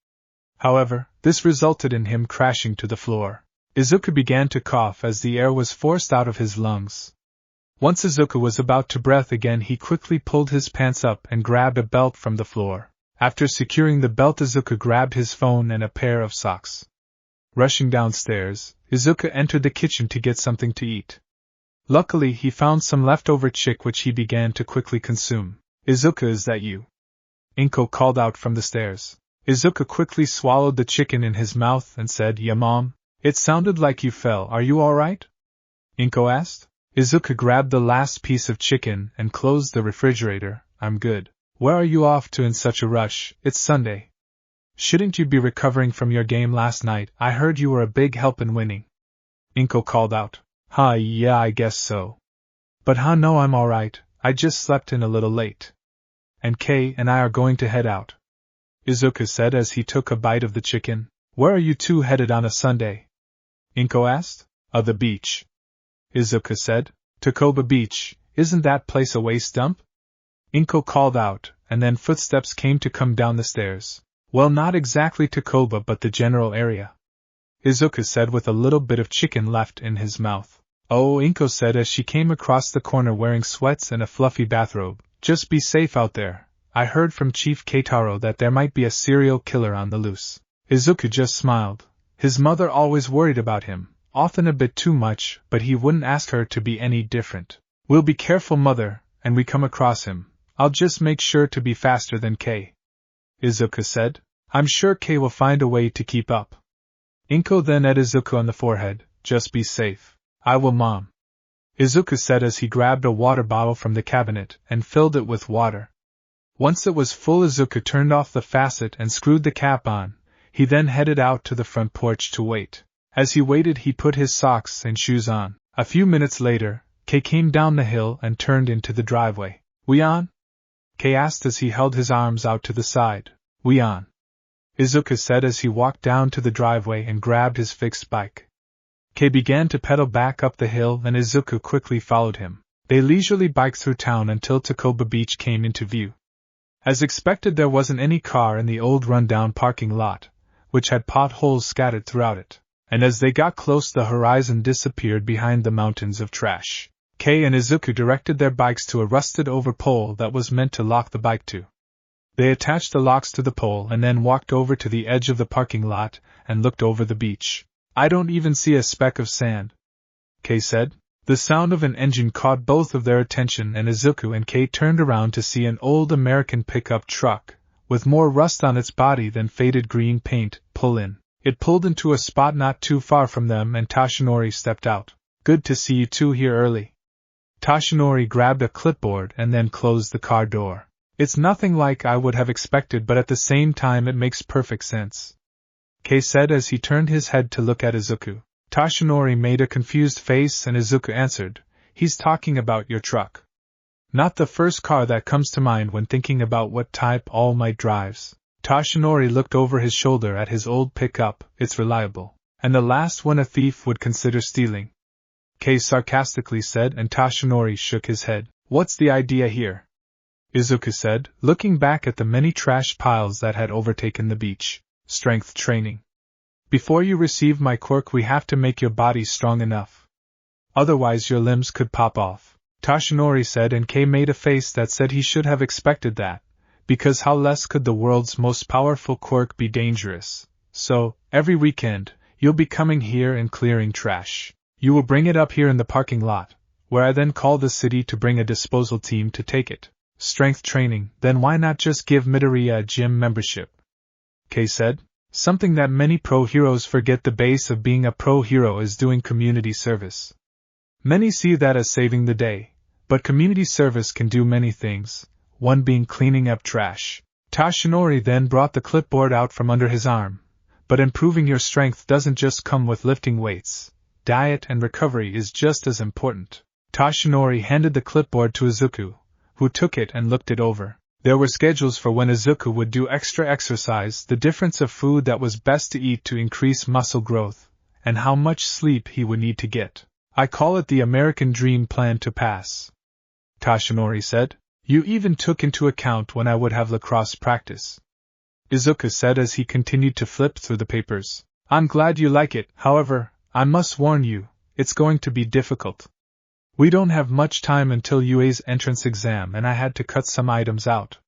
However, this resulted in him crashing to the floor. Izuku began to cough as the air was forced out of his lungs. Once Izuku was about to breathe again, he quickly pulled his pants up and grabbed a belt from the floor. After securing the belt, Izuku grabbed his phone and a pair of socks. Rushing downstairs, Izuku entered the kitchen to get something to eat. Luckily, he found some leftover chick which he began to quickly consume. Izuku, is that you? Inko called out from the stairs. Izuku quickly swallowed the chicken in his mouth and said, Yeah, Mom. It sounded like you fell. Are you alright? Inko asked. Izuku grabbed the last piece of chicken and closed the refrigerator. I'm good. Where are you off to in such a rush? It's Sunday. Shouldn't you be recovering from your game last night? I heard you were a big help in winning. Inko called out. Yeah, I guess so. But no, I'm alright. I just slept in a little late. And Kei and I are going to head out, Izuku said as he took a bite of the chicken. Where are you two headed on a Sunday? Inko asked. The beach, Izuku said. To Koba Beach. Isn't that place a waste dump? Inko called out, and then footsteps came to come down the stairs. Well, not exactly to Koba, but the general area, Izuku said with a little bit of chicken left in his mouth. Oh, Inko said as she came across the corner wearing sweats and a fluffy bathrobe. Just be safe out there. I heard from Chief Keitaro that there might be a serial killer on the loose. Izuku just smiled. His mother always worried about him, often a bit too much, but he wouldn't ask her to be any different. We'll be careful, Mother, and we come across him. I'll just make sure to be faster than Kei, Izuku said. I'm sure Kei will find a way to keep up. Inko then at Izuku on the forehead. Just be safe. I will, Mom, Izuku said as he grabbed a water bottle from the cabinet and filled it with water. Once it was full, Izuku turned off the faucet and screwed the cap on. He then headed out to the front porch to wait. As he waited, he put his socks and shoes on. A few minutes later, Kei came down the hill and turned into the driveway. We on? Kei asked as he held his arms out to the side. We on, Izuku said as he walked down to the driveway and grabbed his fixed bike. Kei began to pedal back up the hill and Izuku quickly followed him. They leisurely biked through town until Koba Beach came into view. As expected, there wasn't any car in the old rundown parking lot, which had potholes scattered throughout it, and as they got close, the horizon disappeared behind the mountains of trash. Kei and Izuku directed their bikes to a rusted-over pole that was meant to lock the bike to. They attached the locks to the pole and then walked over to the edge of the parking lot and looked over the beach. I don't even see a speck of sand, Kei said. The sound of an engine caught both of their attention, and Izuku and Kei turned around to see an old American pickup truck, with more rust on its body than faded green paint, pull in. It pulled into a spot not too far from them and Toshinori stepped out. Good to see you two here early. Toshinori grabbed a clipboard and then closed the car door. It's nothing like I would have expected, but at the same time it makes perfect sense, Kei said as he turned his head to look at Izuku. Toshinori made a confused face and Izuku answered, He's talking about your truck. Not the first car that comes to mind when thinking about what type All Might drives. Toshinori looked over his shoulder at his old pickup. It's reliable. And the last one a thief would consider stealing, Kei sarcastically said, and Toshinori shook his head. What's the idea here? Izuku said, looking back at the many trash piles that had overtaken the beach. Strength training. Before you receive my quirk, we have to make your body strong enough. Otherwise your limbs could pop off, Toshinori said, and Kei made a face that said he should have expected that, because how less could the world's most powerful quirk be dangerous? So, every weekend, you'll be coming here and clearing trash. You will bring it up here in the parking lot, where I then call the city to bring a disposal team to take it. Strength training, then why not just give Midoriya a gym membership? Kei said. Something that many pro heroes forget: the base of being a pro hero is doing community service. Many see that as saving the day, but community service can do many things, one being cleaning up trash. Toshinori then brought the clipboard out from under his arm. But improving your strength doesn't just come with lifting weights. Diet and recovery is just as important. Toshinori handed the clipboard to Izuku, who took it and looked it over. There were schedules for when Izuku would do extra exercise, the difference of food that was best to eat to increase muscle growth, and how much sleep he would need to get. I call it the American Dream Plan to pass, Toshinori said. You even took into account when I would have lacrosse practice, Izuku said as he continued to flip through the papers. I'm glad you like it, however, I must warn you, it's going to be difficult. We don't have much time until UA's entrance exam and I had to cut some items out,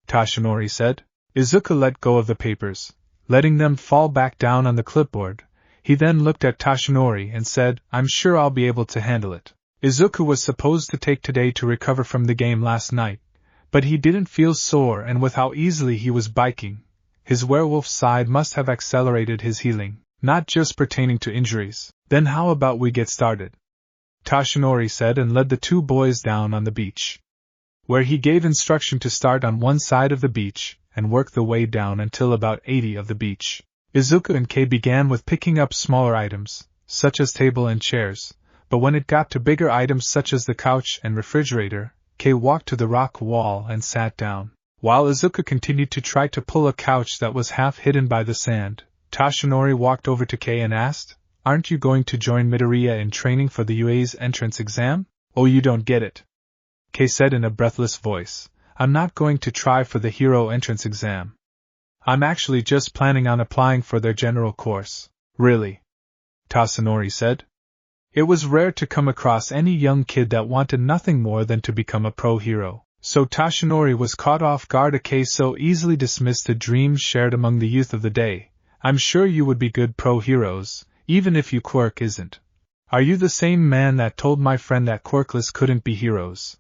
Toshinori said. Izuku let go of the papers, letting them fall back down on the clipboard. He then looked at Toshinori and said, I'm sure I'll be able to handle it. Izuku was supposed to take today to recover from the game last night, but he didn't feel sore, and with how easily he was biking, his werewolf side must have accelerated his healing, not just pertaining to injuries. Then how about we get started? Toshinori said and led the two boys down on the beach, where he gave instruction to start on one side of the beach and work the way down until about 80 of the beach. Izuku and Kei began with picking up smaller items, such as table and chairs, but when it got to bigger items such as the couch and refrigerator, Kei walked to the rock wall and sat down. While Izuku continued to try to pull a couch that was half hidden by the sand, Toshinori walked over to Kei and asked, Aren't you going to join Midoriya in training for the UA's entrance exam? Oh, you don't get it, Kei said in a breathless voice. I'm not going to try for the hero entrance exam. I'm actually just planning on applying for their general course. Really? Toshinori said. It was rare to come across any young kid that wanted nothing more than to become a pro hero, so Toshinori was caught off guard. A case so easily dismissed a dream shared among the youth of the day. I'm sure you would be good pro heroes, even if you quirk isn't. Are you the same man that told my friend that quirkless couldn't be heroes?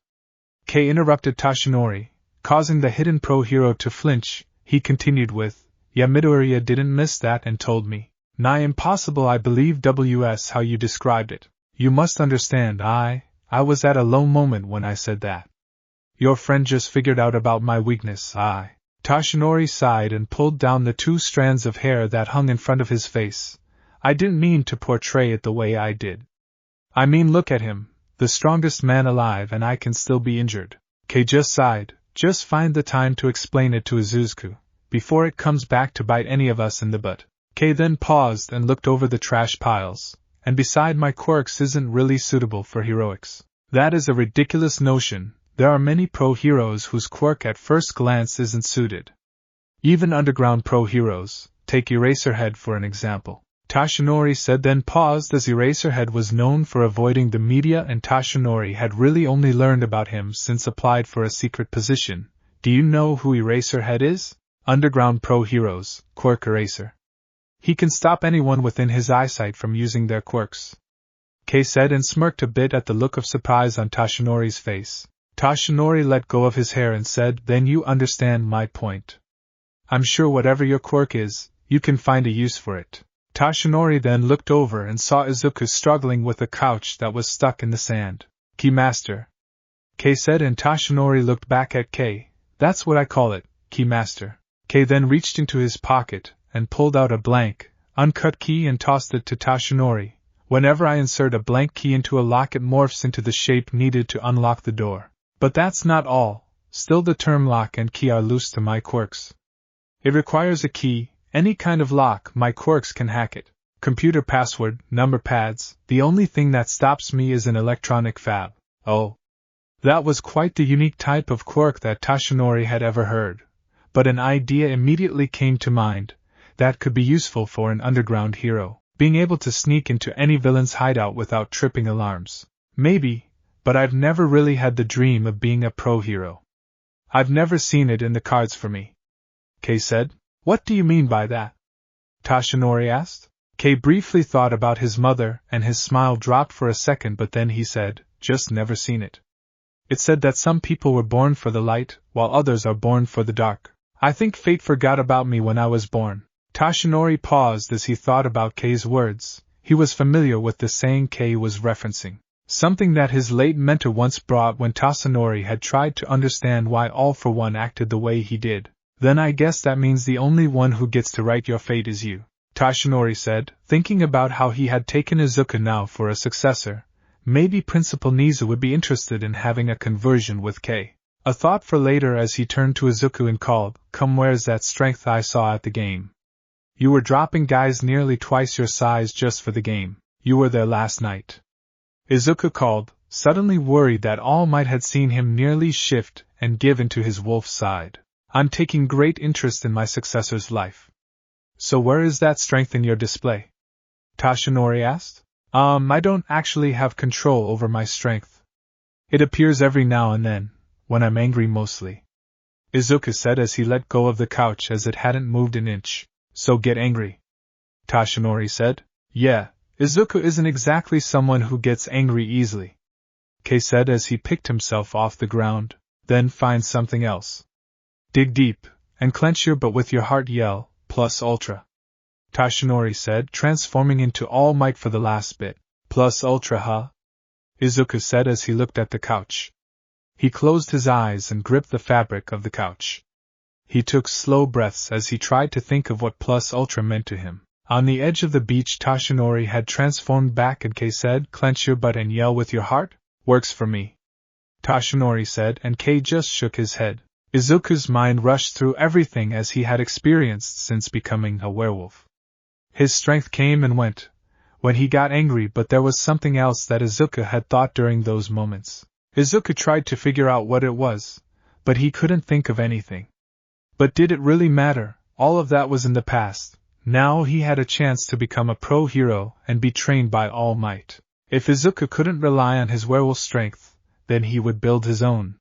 Kei interrupted Toshinori, causing the hidden pro hero to flinch. He continued with, Yeah, Midoriya didn't miss that and told me. Nigh impossible, I believe WS how you described it. You must understand, I was at a low moment when I said that. Your friend just figured out about my weakness. Toshinori sighed and pulled down the 2 strands of hair that hung in front of his face. I didn't mean to portray it the way I did. I mean, look at him, the strongest man alive, and I can still be injured. Kei just sighed. Just find the time to explain it to Izuku, before it comes back to bite any of us in the butt. Kei then paused and looked over the trash piles. And beside, my quirks isn't really suitable for heroics. That is a ridiculous notion. There are many pro heroes whose quirk at first glance isn't suited. Even underground pro heroes, take Eraserhead for an example. Toshinori said, then paused, as Eraserhead was known for avoiding the media and Toshinori had really only learned about him since applied for a secret position. Do you know who Eraserhead is? Underground pro heroes, quirk eraser. He can stop anyone within his eyesight from using their quirks, Kei said, and smirked a bit at the look of surprise on Toshinori's face. Toshinori let go of his hair and said, Then you understand my point. I'm sure whatever your quirk is, you can find a use for it. Toshinori then looked over and saw Izuku struggling with a couch that was stuck in the sand. Key Master, Kei said, and Toshinori looked back at Kei. That's what I call it, Key Master. Kei then reached into his pocket and pulled out a blank, uncut key and tossed it to Toshinori. Whenever I insert a blank key into a lock, it morphs into the shape needed to unlock the door. But that's not all. Still, the term lock and key are loose to my quirks. It requires a key. Any kind of lock, my quirks can hack it. Computer password, number pads, the only thing that stops me is an electronic fab. Oh. That was quite the unique type of quirk that Toshinori had ever heard. But an idea immediately came to mind that could be useful for an underground hero. being able to sneak into any villain's hideout without tripping alarms. Maybe, but I've never really had the dream of being a pro hero. I've never seen it in the cards for me. Kei said. What do you mean by that? Toshinori asked. Kei briefly thought about his mother and his smile dropped for a second, but then he said, just never seen it. It said that some people were born for the light, while others are born for the dark. I think fate forgot about me when I was born. Toshinori paused as he thought about Kei's words. He was familiar with the saying Kei was referencing, something that his late mentor once brought when Toshinori had tried to understand why All for One acted the way he did. Then I guess that means the only one who gets to write your fate is you, Toshinori said, thinking about how he had taken Izuku now for a successor. Maybe Principal Nizu would be interested in having a conversion with Kei. A thought for later as he turned to Izuku and called, Come, where's that strength I saw at the game? You were dropping guys nearly twice your size just for the game. You were there last night. Izuku called, suddenly worried that All Might had seen him nearly shift and give into his wolf's side. I'm taking great interest in my successor's life. So where is that strength in your display? Toshinori asked. I don't actually have control over my strength. It appears every now and then, when I'm angry mostly. Izuku said as he let go of the couch as it hadn't moved an inch. So get angry. Toshinori said. Yeah, Izuku isn't exactly someone who gets angry easily. Kei said as he picked himself off the ground. Then find something else. Dig deep, and clench your but with your heart yell, plus ultra. Toshinori said, transforming into All Might for the last bit. Plus ultra, huh? Izuku said as he looked at the couch. He closed his eyes and gripped the fabric of the couch. He took slow breaths as he tried to think of what plus ultra meant to him. On the edge of the beach, Toshinori had transformed back and Kei said, clench your butt and yell with your heart? Works for me. Toshinori said, and Kei just shook his head. Izuku's mind rushed through everything as he had experienced since becoming a werewolf. His strength came and went when he got angry, but there was something else that Izuku had thought during those moments. Izuku tried to figure out what it was, but he couldn't think of anything. But did it really matter? All of that was in the past. Now he had a chance to become a pro hero and be trained by All Might. If Izuku couldn't rely on his werewolf strength, then he would build his own.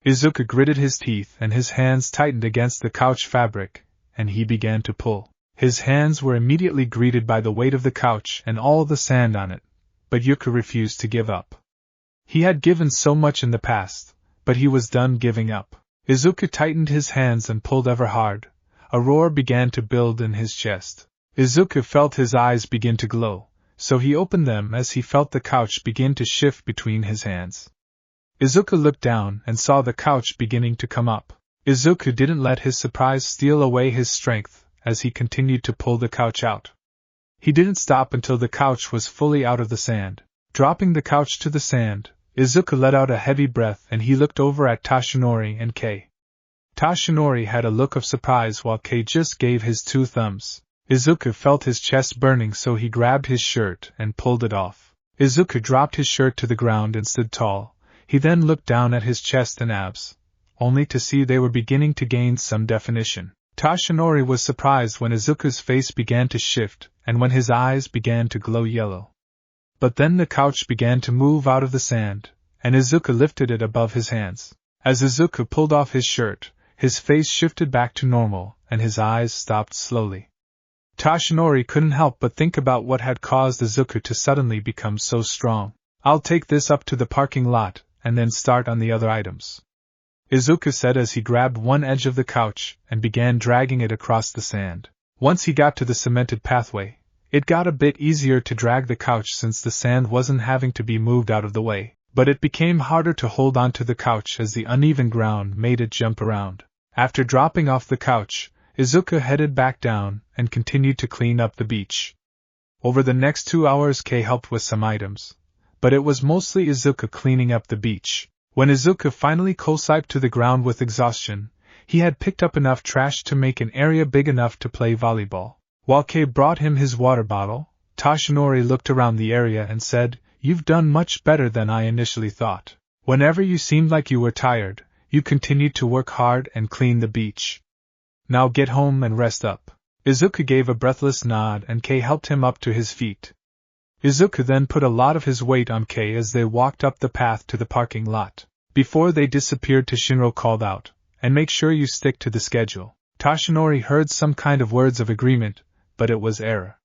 Izuku gritted his teeth and his hands tightened against the couch fabric, and he began to pull. His hands were immediately greeted by the weight of the couch and all the sand on it, but Izuku refused to give up. He had given so much in the past, but he was done giving up. Izuku tightened his hands and pulled ever hard. A roar began to build in his chest. Izuku felt his eyes begin to glow, so he opened them as he felt the couch begin to shift between his hands. Izuku looked down and saw the couch beginning to come up. Izuku didn't let his surprise steal away his strength as he continued to pull the couch out. He didn't stop until the couch was fully out of the sand. Dropping the couch to the sand, Izuku let out a heavy breath and he looked over at Toshinori and Kei. Toshinori had a look of surprise while Kei just gave his two thumbs. Izuku felt his chest burning, so he grabbed his shirt and pulled it off. Izuku dropped his shirt to the ground and stood tall. He then looked down at his chest and abs, only to see they were beginning to gain some definition. Toshinori was surprised when Izuku's face began to shift and when his eyes began to glow yellow. But then the couch began to move out of the sand, and Izuku lifted it above his hands. As Izuku pulled off his shirt, his face shifted back to normal, and his eyes stopped slowly. Toshinori couldn't help but think about what had caused Izuku to suddenly become so strong. I'll take this up to the parking lot, and then start on the other items, Izuku said as he grabbed one edge of the couch and began dragging it across the sand. Once he got to the cemented pathway, it got a bit easier to drag the couch since the sand wasn't having to be moved out of the way, but it became harder to hold onto the couch as the uneven ground made it jump around. After dropping off the couch, Izuku headed back down and continued to clean up the beach. Over the next 2 hours, Kei helped with some items, but it was mostly Izuku cleaning up the beach. When Izuku finally collapsed to the ground with exhaustion, he had picked up enough trash to make an area big enough to play volleyball. While Kei brought him his water bottle, Toshinori looked around the area and said, "You've done much better than I initially thought. Whenever you seemed like you were tired, you continued to work hard and clean the beach. Now get home and rest up." Izuku gave a breathless nod and Kei helped him up to his feet. Izuku then put a lot of his weight on Kei as they walked up the path to the parking lot. Before they disappeared, Shinro called out, "And make sure you stick to the schedule." Toshinori heard some kind of words of agreement, but it was error.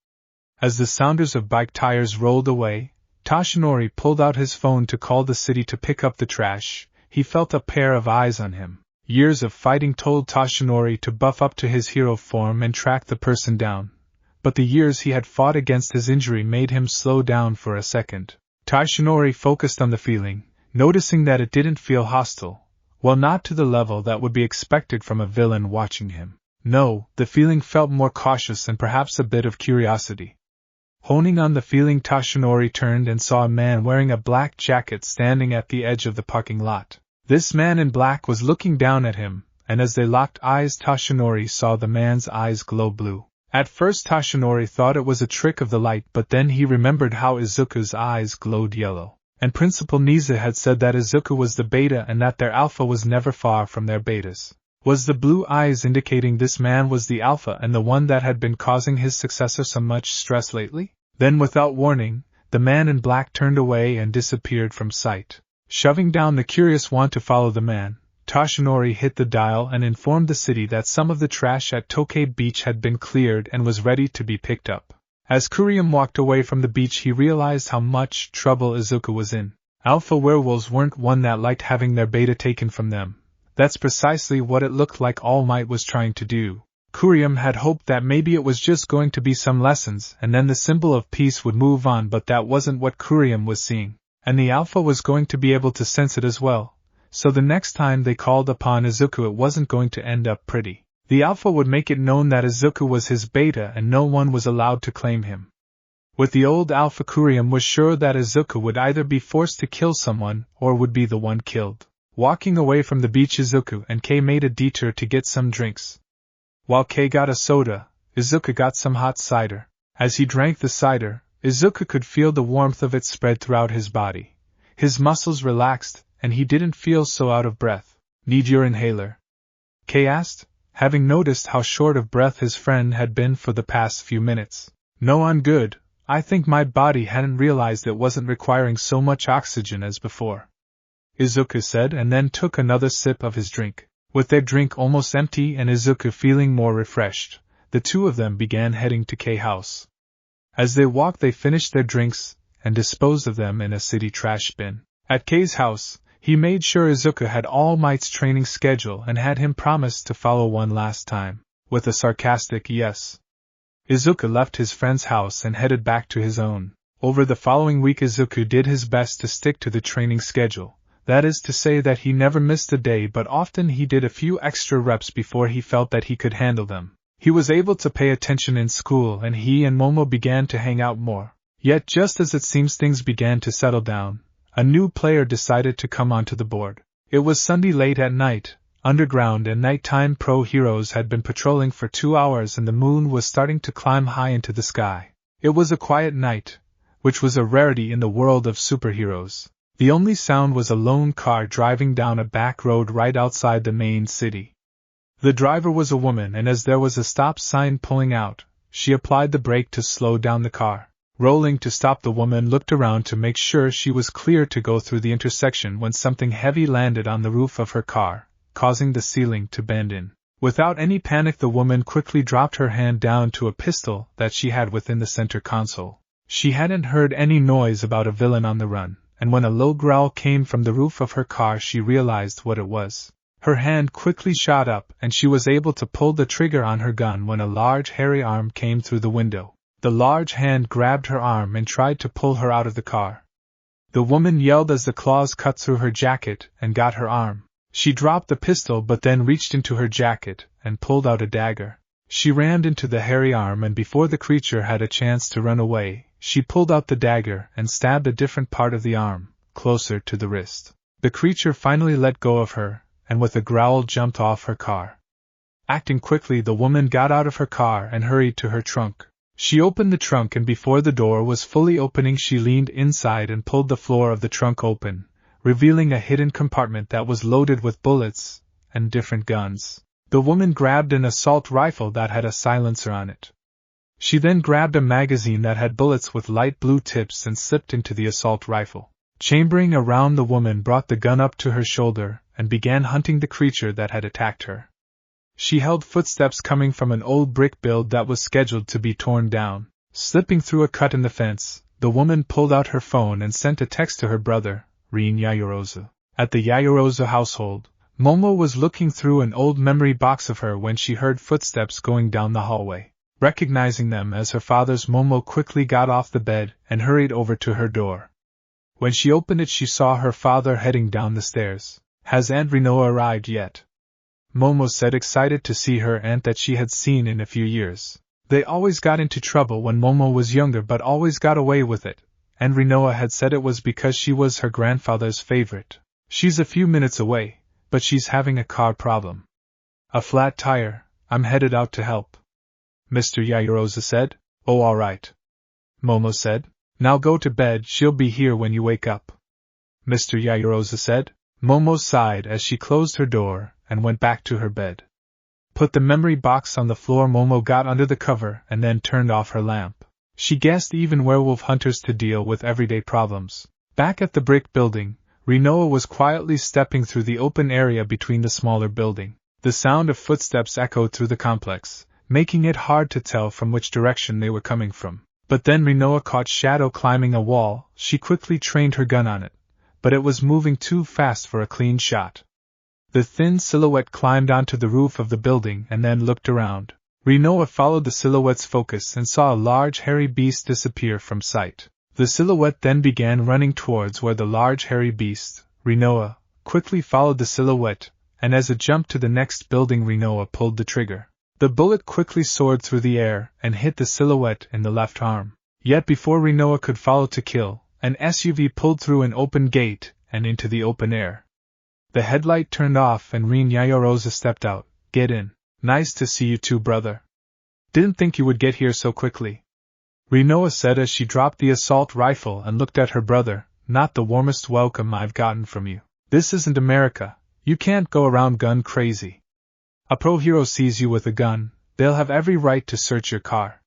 As the sounders of bike tires rolled away, Toshinori pulled out his phone to call the city to pick up the trash. He felt a pair of eyes on him. Years of fighting told Toshinori to buff up to his hero form and track the person down. But the years he had fought against his injury made him slow down for a second. Toshinori focused on the feeling, noticing that it didn't feel hostile. Well, not to the level that would be expected from a villain watching him. No, the feeling felt more cautious and perhaps a bit of curiosity. Honing on the feeling, Toshinori turned and saw a man wearing a black jacket standing at the edge of the parking lot. This man in black was looking down at him, and as they locked eyes, Toshinori saw the man's eyes glow blue. At first Toshinori thought it was a trick of the light, but then he remembered how Izuku's eyes glowed yellow. And Principal Niza had said that Izuku was the beta and that their alpha was never far from their betas. Was the blue eyes indicating this man was the alpha and the one that had been causing his successor so much stress lately? Then without warning, the man in black turned away and disappeared from sight. Shoving down the curious want to follow the man, Toshinori hit the dial and informed the city that some of the trash at Tokay Beach had been cleared and was ready to be picked up. As Kurium walked away from the beach, he realized how much trouble Izuku was in. Alpha werewolves weren't one that liked having their beta taken from them. That's precisely what it looked like All Might was trying to do. Kurium had hoped that maybe it was just going to be some lessons and then the symbol of peace would move on, but that wasn't what Kurium was seeing. And the Alpha was going to be able to sense it as well. So the next time they called upon Izuku, it wasn't going to end up pretty. The Alpha would make it known that Izuku was his beta and no one was allowed to claim him. With the old Alpha, Kurium was sure that Izuku would either be forced to kill someone or would be the one killed. Walking away from the beach, Izuku and Kei made a detour to get some drinks. While Kei got a soda, Izuku got some hot cider. As he drank the cider, Izuku could feel the warmth of it spread throughout his body. His muscles relaxed, and he didn't feel so out of breath. "Need your inhaler?" Kei asked, having noticed how short of breath his friend had been for the past few minutes. "No, I'm good. I think my body hadn't realized it wasn't requiring so much oxygen as before," Izuku said, and then took another sip of his drink. With their drink almost empty and Izuku feeling more refreshed, the two of them began heading to Kei house. As they walked, they finished their drinks and disposed of them in a city trash bin. At Kei's house, he made sure Izuku had All Might's training schedule and had him promise to follow one last time. With a sarcastic yes, Izuku left his friend's house and headed back to his own. Over the following week, Izuku did his best to stick to the training schedule. That is to say that he never missed a day, but often he did a few extra reps before he felt that he could handle them. He was able to pay attention in school and he and Momo began to hang out more. Yet just as it seems things began to settle down, a new player decided to come onto the board. It was Sunday late at night. Underground and nighttime pro heroes had been patrolling for 2 hours and the moon was starting to climb high into the sky. It was a quiet night, which was a rarity in the world of superheroes. The only sound was a lone car driving down a back road right outside the main city. The driver was a woman, and as there was a stop sign pulling out, she applied the brake to slow down the car. Rolling to stop, the woman looked around to make sure she was clear to go through the intersection when something heavy landed on the roof of her car, causing the ceiling to bend in. Without any panic, the woman quickly dropped her hand down to a pistol that she had within the center console. She hadn't heard any noise about a villain on the run, and when a low growl came from the roof of her car, she realized what it was. Her hand quickly shot up and she was able to pull the trigger on her gun when a large hairy arm came through the window. The large hand grabbed her arm and tried to pull her out of the car. The woman yelled as the claws cut through her jacket and got her arm. She dropped the pistol but then reached into her jacket and pulled out a dagger. She rammed into the hairy arm, and before the creature had a chance to run away, she pulled out the dagger and stabbed a different part of the arm, closer to the wrist. The creature finally let go of her, and with a growl jumped off her car. Acting quickly, the woman got out of her car and hurried to her trunk. She opened the trunk, and before the door was fully opening, she leaned inside and pulled the floor of the trunk open, revealing a hidden compartment that was loaded with bullets and different guns. The woman grabbed an assault rifle that had a silencer on it. She then grabbed a magazine that had bullets with light blue tips and slipped into the assault rifle. Chambering around, the woman brought the gun up to her shoulder and began hunting the creature that had attacked her. She held footsteps coming from an old brick build that was scheduled to be torn down. Slipping through a cut in the fence, the woman pulled out her phone and sent a text to her brother, Rin Yayorozu. At the Yayorozu household, Momo was looking through an old memory box of her when she heard footsteps going down the hallway. Recognizing them as her father's, Momo quickly got off the bed and hurried over to her door. When she opened it, she saw her father heading down the stairs. "Has Aunt Rinoa arrived yet?" Momo said, excited to see her aunt that she had seen in a few years. They always got into trouble when Momo was younger, but always got away with it, and Rinoa had said it was because she was her grandfather's favorite. "She's a few minutes away, but she's having a car problem. A flat tire. I'm headed out to help," Mr. Yayorozu said. "Oh, all right," Momo said. "Now go to bed, she'll be here when you wake up," Mr. Yayorozu said. Momo sighed as she closed her door and went back to her bed. Put the memory box on the floor. Momo got under the cover and then turned off her lamp. She guessed even werewolf hunters to deal with everyday problems. Back at the brick building, Rinoa was quietly stepping through the open area between the smaller building. The sound of footsteps echoed through the complex, making it hard to tell from which direction they were coming from. But then Rinoa caught Shadow climbing a wall. She quickly trained her gun on it, but it was moving too fast for a clean shot. The thin silhouette climbed onto the roof of the building and then looked around. Rinoa followed the silhouette's focus and saw a large hairy beast disappear from sight. The silhouette then began running towards where the large hairy beast. Rinoa quickly followed the silhouette, and as it jumped to the next building, Rinoa pulled the trigger. The bullet quickly soared through the air and hit the silhouette in the left arm. Yet before Rinoa could follow to kill, an SUV pulled through an open gate and into the open air. The headlight turned off and Rin Yayorozu stepped out. "Get in. Nice to see you too, brother. Didn't think you would get here so quickly," Rinoa said as she dropped the assault rifle and looked at her brother. "Not the warmest welcome I've gotten from you. This isn't America. You can't go around gun crazy. A pro hero sees you with a gun, they'll have every right to search your car.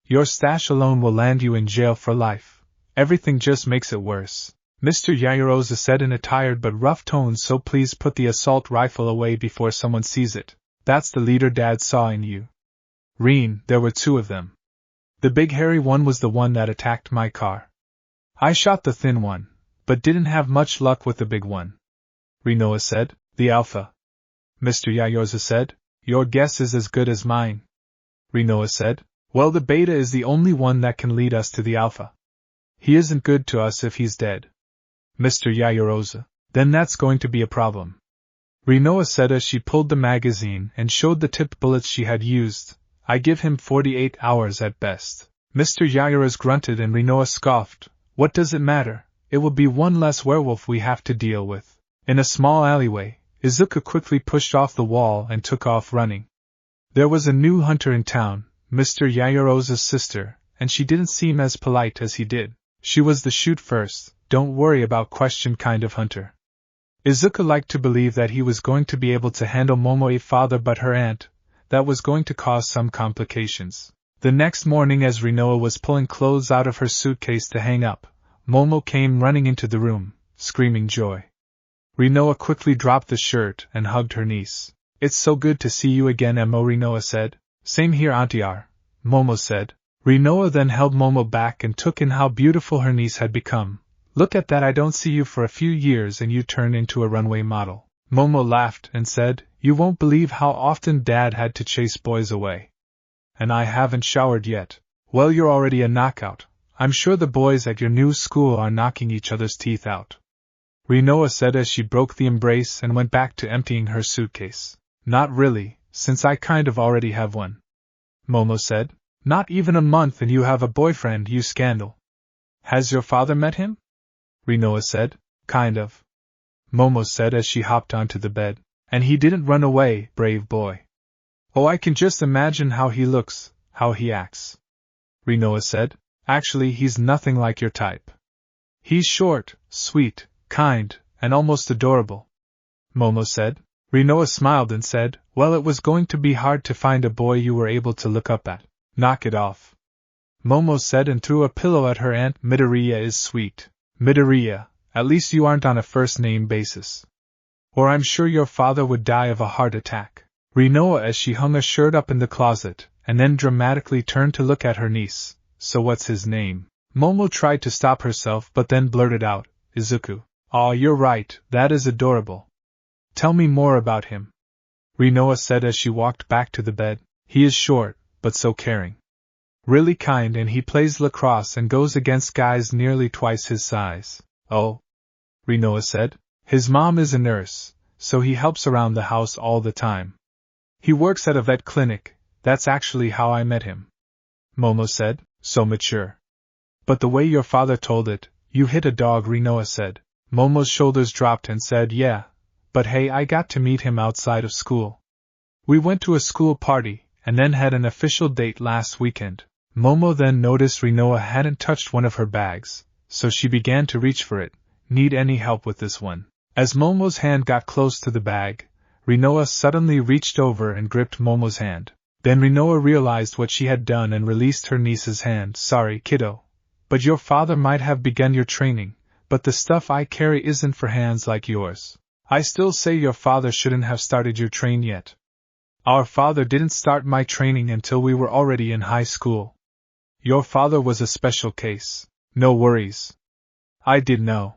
Your stash alone will land you in jail for life. Everything just makes it worse," Mr. Yayorozu said in a tired but rough tone. "So please put the assault rifle away before someone sees it. That's the leader Dad saw in you." "Rin, there were two of them. The big hairy one was the one that attacked my car. I shot the thin one, but didn't have much luck with the big one," Rinoa said. "The Alpha," Mr. Yayorozu said. "Your guess is as good as mine," Rinoa said. "Well, the Beta is the only one that can lead us to the Alpha. He isn't good to us if he's dead." Mr. Yayorozu: "Then that's going to be a problem," Rinoa said as she pulled the magazine and showed the tipped bullets she had used. "I give him 48 hours at best." Mr. Yayorozu grunted and Rinoa scoffed. "What does it matter? It will be one less werewolf we have to deal with." In a small alleyway, Izuka quickly pushed off the wall and took off running. There was a new hunter in town, Mr. Yayorozu's sister, and she didn't seem as polite as he did. She was the shoot first, don't worry about question kind of hunter. Izuka liked to believe that he was going to be able to handle Momoe's father, but her aunt, that was going to cause some complications. The next morning, as Rinoa was pulling clothes out of her suitcase to hang up, Momo came running into the room, screaming joy. Rinoa quickly dropped the shirt and hugged her niece. "It's so good to see you again, Mo," Rinoa said. "Same here, Auntie R," Momo said. Rinoa then held Momo back and took in how beautiful her niece had become. "Look at that, I don't see you for a few years and you turned into a runway model." Momo laughed and said, "You won't believe how often Dad had to chase boys away. And I haven't showered yet." "Well, you're already a knockout. I'm sure the boys at your new school are knocking each other's teeth out," Rinoa said as she broke the embrace and went back to emptying her suitcase. "Not really, since I kind of already have one," Momo said. "Not even a month and you have a boyfriend, you scandal." "Has your father met him?" Rinoa said. "Kind of," Momo said as she hopped onto the bed. "And he didn't run away, brave boy." "Oh, I can just imagine how he looks, how he acts," Rinoa said. "Actually, he's nothing like your type. He's short, sweet, kind, and almost adorable," Momo said. Rinoa smiled and said, well, it was going to be hard to find a boy you were able to look up at. Knock it off. Momo said and threw a pillow at her aunt. Midoriya is sweet. Midoriya, at least you aren't on a first-name basis. Or I'm sure your father would die of a heart attack. Rinoa as she hung a shirt up in the closet, and then dramatically turned to look at her niece. So what's his name? Momo tried to stop herself but then blurted out, Izuku. Aw, you're right, that is adorable. Tell me more about him. Rinoa said as she walked back to the bed. He is short, but so caring. Really kind, and he plays lacrosse and goes against guys nearly twice his size. Oh? Rinoa said. His mom is a nurse, so he helps around the house all the time. He works at a vet clinic, that's actually how I met him. Momo said, so mature. But the way your father told it, you hit a dog, Rinoa said. Momo's shoulders dropped and said, yeah, but hey, I got to meet him outside of school. We went to a school party, and then had an official date last weekend. Momo then noticed Rinoa hadn't touched one of her bags, so she began to reach for it. Need any help with this one? As Momo's hand got close to the bag, Rinoa suddenly reached over and gripped Momo's hand. Then Rinoa realized what she had done and released her niece's hand. Sorry, kiddo, but your father might have begun your training, but the stuff I carry isn't for hands like yours. I still say your father shouldn't have started your train yet. Our father didn't start my training until we were already in high school. Your father was a special case. No worries. I did know.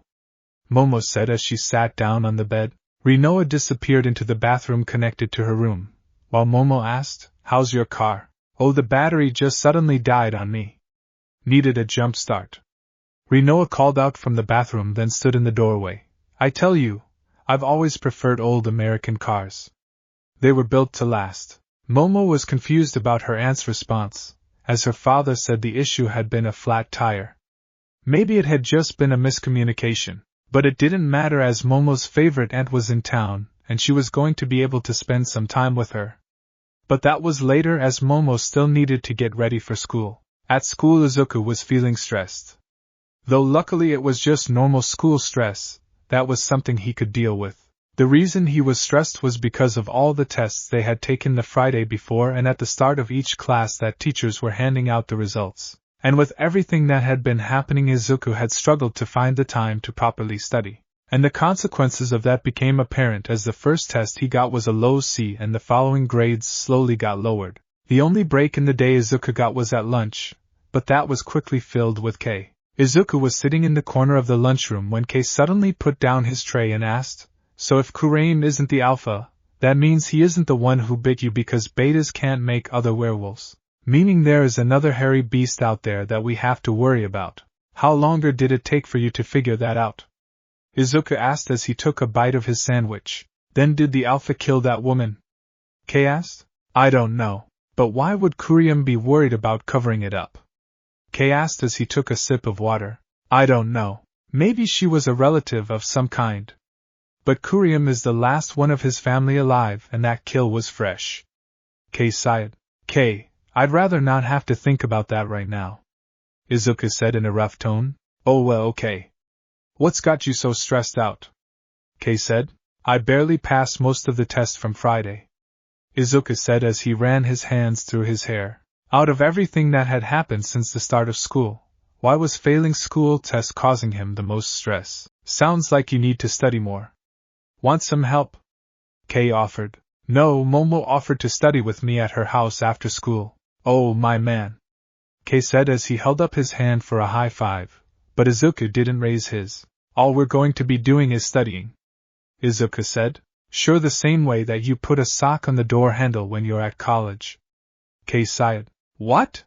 Momo said as she sat down on the bed. Rinoa disappeared into the bathroom connected to her room, while Momo asked, how's your car? Oh, the battery just suddenly died on me. Needed a jump start. Rinoa called out from the bathroom, then stood in the doorway. I tell you, I've always preferred old American cars. They were built to last. Momo was confused about her aunt's response, as her father said the issue had been a flat tire. Maybe it had just been a miscommunication. But it didn't matter as Momo's favorite aunt was in town, and she was going to be able to spend some time with her. But that was later as Momo still needed to get ready for school. At school Izuku was feeling stressed. Though luckily it was just normal school stress, that was something he could deal with. The reason he was stressed was because of all the tests they had taken the Friday before, and at the start of each class that teachers were handing out the results. And with everything that had been happening, Izuku had struggled to find the time to properly study. And the consequences of that became apparent as the first test he got was a low C and the following grades slowly got lowered. The only break in the day Izuku got was at lunch, but that was quickly filled with K. Izuku was sitting in the corner of the lunchroom when K suddenly put down his tray and asked, so if Kurium isn't the alpha, that means he isn't the one who bit you because betas can't make other werewolves. Meaning there is another hairy beast out there that we have to worry about. How longer did it take for you to figure that out? Izuku asked as he took a bite of his sandwich. Then did the alpha kill that woman? Kei asked. I don't know. But why would Kurium be worried about covering it up? Kei asked as he took a sip of water. I don't know. Maybe she was a relative of some kind. But Kurium is the last one of his family alive and that kill was fresh. Kei sighed. Kei, I'd rather not have to think about that right now. Izuku said in a rough tone. Oh well, okay. What's got you so stressed out? Kei said. I barely passed most of the tests from Friday. Izuku said as he ran his hands through his hair. Out of everything that had happened since the start of school, why was failing school tests causing him the most stress? Sounds like you need to study more. Want some help? Kei offered. No, Momo offered to study with me at her house after school. Oh, my man. Kei said as he held up his hand for a high five, but Izuku didn't raise his. All we're going to be doing is studying. Izuku said. Sure, the same way that you put a sock on the door handle when you're at college. Kei sighed. What?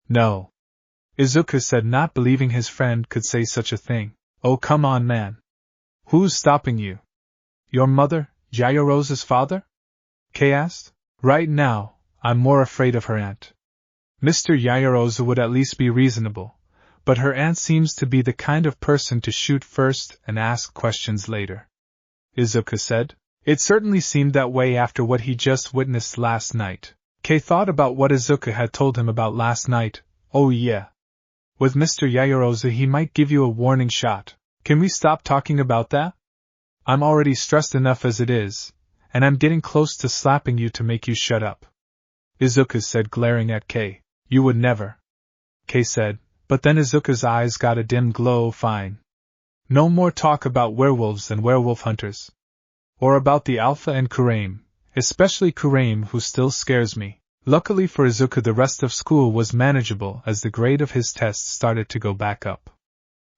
No. Izuku said, not believing his friend could say such a thing. Oh, come on, man. Who's stopping you? Your mother, Yaoyorozu's father? Kei asked. Right now, I'm more afraid of her aunt. Mr. Yaoyorozu would at least be reasonable, but her aunt seems to be the kind of person to shoot first and ask questions later. Izuku said. It certainly seemed that way after what he just witnessed last night. Kei thought about what Izuku had told him about last night. Oh yeah. With Mr. Yaoyorozu he might give you a warning shot. Can we stop talking about that? I'm already stressed enough as it is, and I'm getting close to slapping you to make you shut up. Izuku said, glaring at Kei. You would never. Kei said, but then Izuku's eyes got a dim glow. Fine. No more talk about werewolves and werewolf hunters. Or about the Alpha and Kurium, especially Kurium, who still scares me. Luckily for Izuku, the rest of school was manageable as the grade of his tests started to go back up.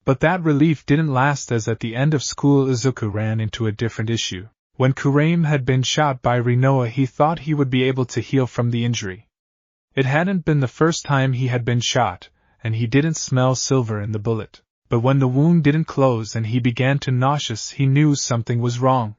But that relief didn't last, as at the end of school Izuku ran into a different issue. When Kurium had been shot by Rinoa, he thought he would be able to heal from the injury. It hadn't been the first time he had been shot, and he didn't smell silver in the bullet. But when the wound didn't close and he began to nauseous, he knew something was wrong.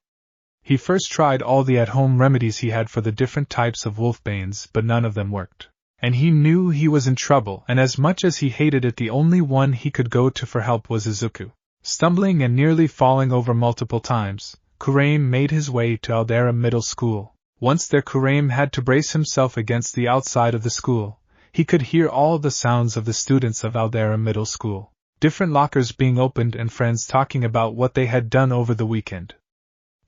He first tried all the at-home remedies he had for the different types of wolfbanes, but none of them worked. And he knew he was in trouble, and as much as he hated it, the only one he could go to for help was Izuku. Stumbling and nearly falling over multiple times, Kurium made his way to Aldera Middle School. Once there, Kurium had to brace himself against the outside of the school. He could hear all the sounds of the students of Aldera Middle School. Different lockers being opened and friends talking about what they had done over the weekend.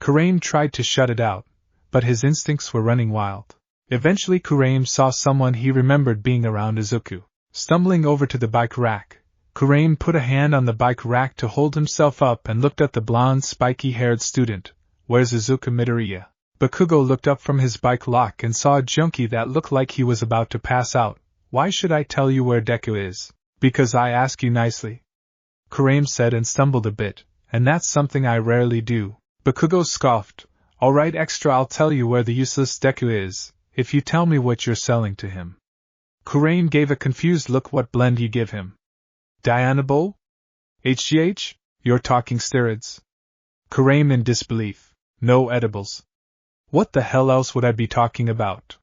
Kurium tried to shut it out, but his instincts were running wild. Eventually Kurium saw someone he remembered being around Izuku. Stumbling over to the bike rack, Kurium put a hand on the bike rack to hold himself up and looked at the blonde, spiky-haired student. Where's Izuku Midoriya? Bakugo looked up from his bike lock and saw a junkie that looked like he was about to pass out. Why should I tell you where Deku is? Because I ask you nicely. Kurium said and stumbled a bit, and that's something I rarely do. Bakugo scoffed. Alright, extra, I'll tell you where the useless Deku is, if you tell me what you're selling to him. Kurium gave a confused look. What blend you give him? Dianabol? HGH? You're talking steroids? Kurium in disbelief. No edibles. What the hell else would I be talking about?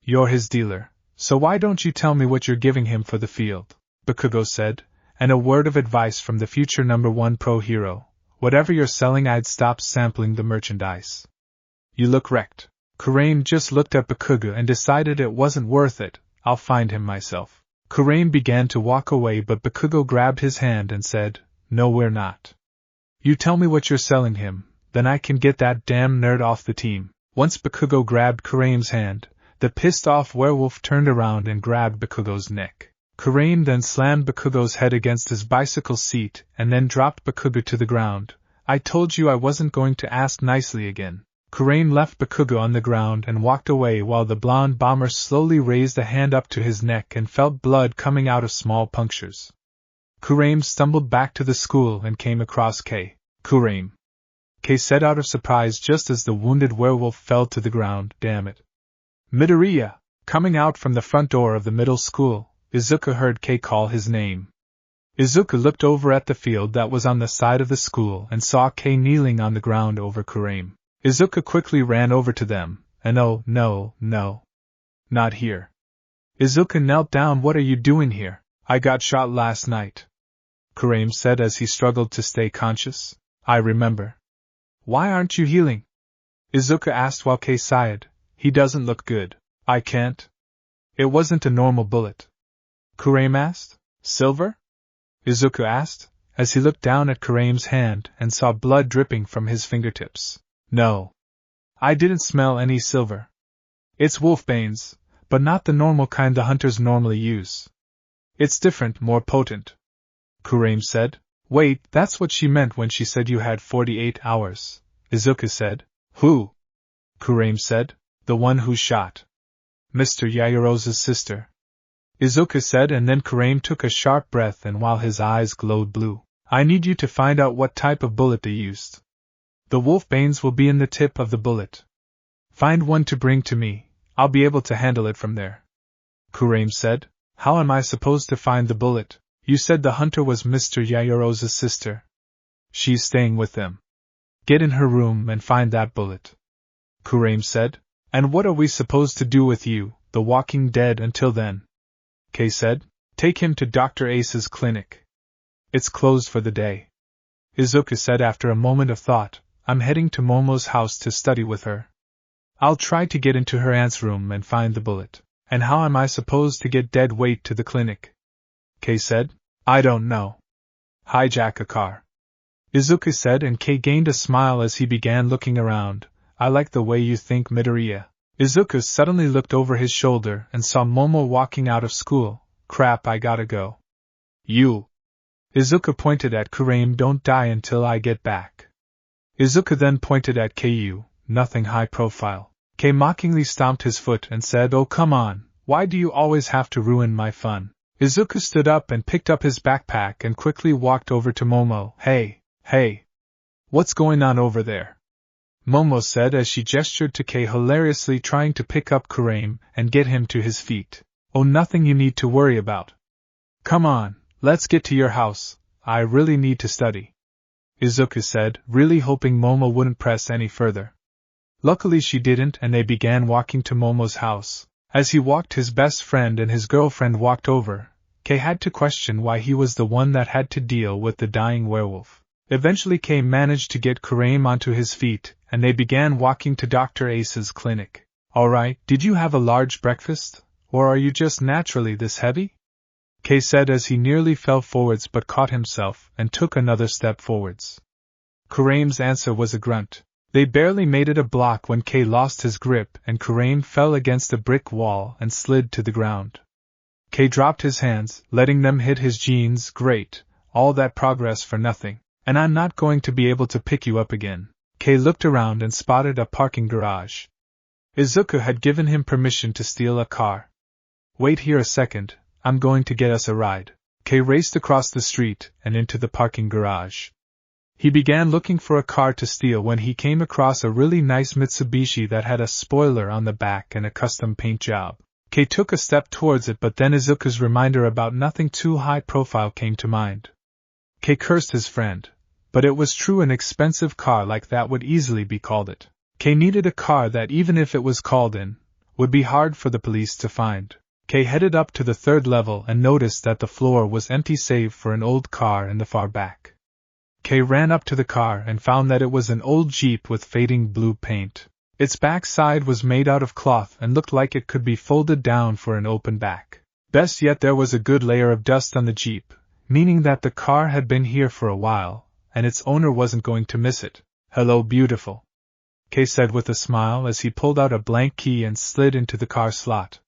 You're his dealer, so why don't you tell me what you're giving him for the field? Bakugo said, and a word of advice from the future #1 pro hero. Whatever you're selling, I'd stop sampling the merchandise. You look wrecked. Kurium just looked at Bakugo and decided it wasn't worth it. I'll find him myself. Kurium began to walk away, but Bakugo grabbed his hand and said, No, we're not. You tell me what you're selling him, then I can get that damn nerd off the team. Once Bakugo grabbed Kurium's hand, the pissed-off werewolf turned around and grabbed Bakugo's neck. Kurium then slammed Bakugo's head against his bicycle seat and then dropped Bakugo to the ground. I told you I wasn't going to ask nicely again. Kurium left Bakugo on the ground and walked away while the blonde bomber slowly raised a hand up to his neck and felt blood coming out of small punctures. Kurium stumbled back to the school and came across Kei. Kurium. Kei said out of surprise just as the wounded werewolf fell to the ground. Damn it. Midoriya! Coming out from the front door of the middle school, Izuku heard Kei call his name. Izuku looked over at the field that was on the side of the school and saw Kei kneeling on the ground over Kurium. Izuku quickly ran over to them, and oh, no. Not here. Izuku knelt down. What are you doing here? I got shot last night. Kurium said as he struggled to stay conscious. I remember. Why aren't you healing? Izuku asked while Kei sighed. He doesn't look good. I can't. It wasn't a normal bullet. Kurium asked. Silver? Izuku asked, as he looked down at Kurium's hand and saw blood dripping from his fingertips. No. I didn't smell any silver. It's wolfbanes, but not the normal kind the hunters normally use. It's different, more potent. Kurium said. Wait, that's what she meant when she said you had 48 hours, Izuku said. Who? Kurium said. The one who shot Mr. Yaoyorozu's sister. Izuku said, and then Kurium took a sharp breath and while his eyes glowed blue. I need you to find out what type of bullet they used. The wolfbanes will be in the tip of the bullet. Find one to bring to me, I'll be able to handle it from there. Kurium said. How am I supposed to find the bullet? You said the hunter was Mr. Yaoyorozu's sister. She's staying with them. Get in her room and find that bullet. Kurium said. And what are we supposed to do with you, the walking dead, until then? Kei said. Take him to Dr. Ace's clinic. It's closed for the day. Izuku said after a moment of thought. I'm heading to Momo's house to study with her. I'll try to get into her aunt's room and find the bullet. And how am I supposed to get dead weight to the clinic? Kei said. I don't know. Hijack a car. Izuku said, and Kei gained a smile as he began looking around. I like the way you think, Midoriya. Izuku suddenly looked over his shoulder and saw Momo walking out of school. Crap, I gotta go. You. Izuku pointed at Kurium. Don't die until I get back. Izuku then pointed at Ku. Nothing high profile. K mockingly stomped his foot and said, oh come on, why do you always have to ruin my fun? Izuku stood up and picked up his backpack and quickly walked over to Momo. Hey. What's going on over there? Momo said as she gestured to K, hilariously trying to pick up Kurium and get him to his feet. Oh, nothing you need to worry about. Come on, let's get to your house, I really need to study. Izuku said, really hoping Momo wouldn't press any further. Luckily she didn't, and they began walking to Momo's house. As he walked, his best friend and his girlfriend walked over. Kei had to question why he was the one that had to deal with the dying werewolf. Eventually Kei managed to get Kurium onto his feet, and they began walking to Dr. Ace's clinic. Alright, did you have a large breakfast? Or are you just naturally this heavy? Kei said as he nearly fell forwards but caught himself and took another step forwards. Kurium's answer was a grunt. They barely made it a block when Kei lost his grip and Kurium fell against a brick wall and slid to the ground. Kei dropped his hands, letting them hit his jeans. Great, all that progress for nothing, and I'm not going to be able to pick you up again. Kei looked around and spotted a parking garage. Izuku had given him permission to steal a car. Wait here a second, I'm going to get us a ride. Kei raced across the street and into the parking garage. He began looking for a car to steal when he came across a really nice Mitsubishi that had a spoiler on the back and a custom paint job. Kei took a step towards it, but then Izuku's reminder about nothing too high profile came to mind. Kei cursed his friend, but it was true, an expensive car like that would easily be called it. Kei needed a car that, even if it was called in, would be hard for the police to find. Kei headed up to the third level and noticed that the floor was empty save for an old car in the far back. Kei ran up to the car and found that it was an old Jeep with fading blue paint. Its back side was made out of cloth and looked like it could be folded down for an open back. Best yet, there was a good layer of dust on the Jeep, meaning that the car had been here for a while, and its owner wasn't going to miss it. Hello, beautiful, Kei said with a smile as he pulled out a blank key and slid into the car slot.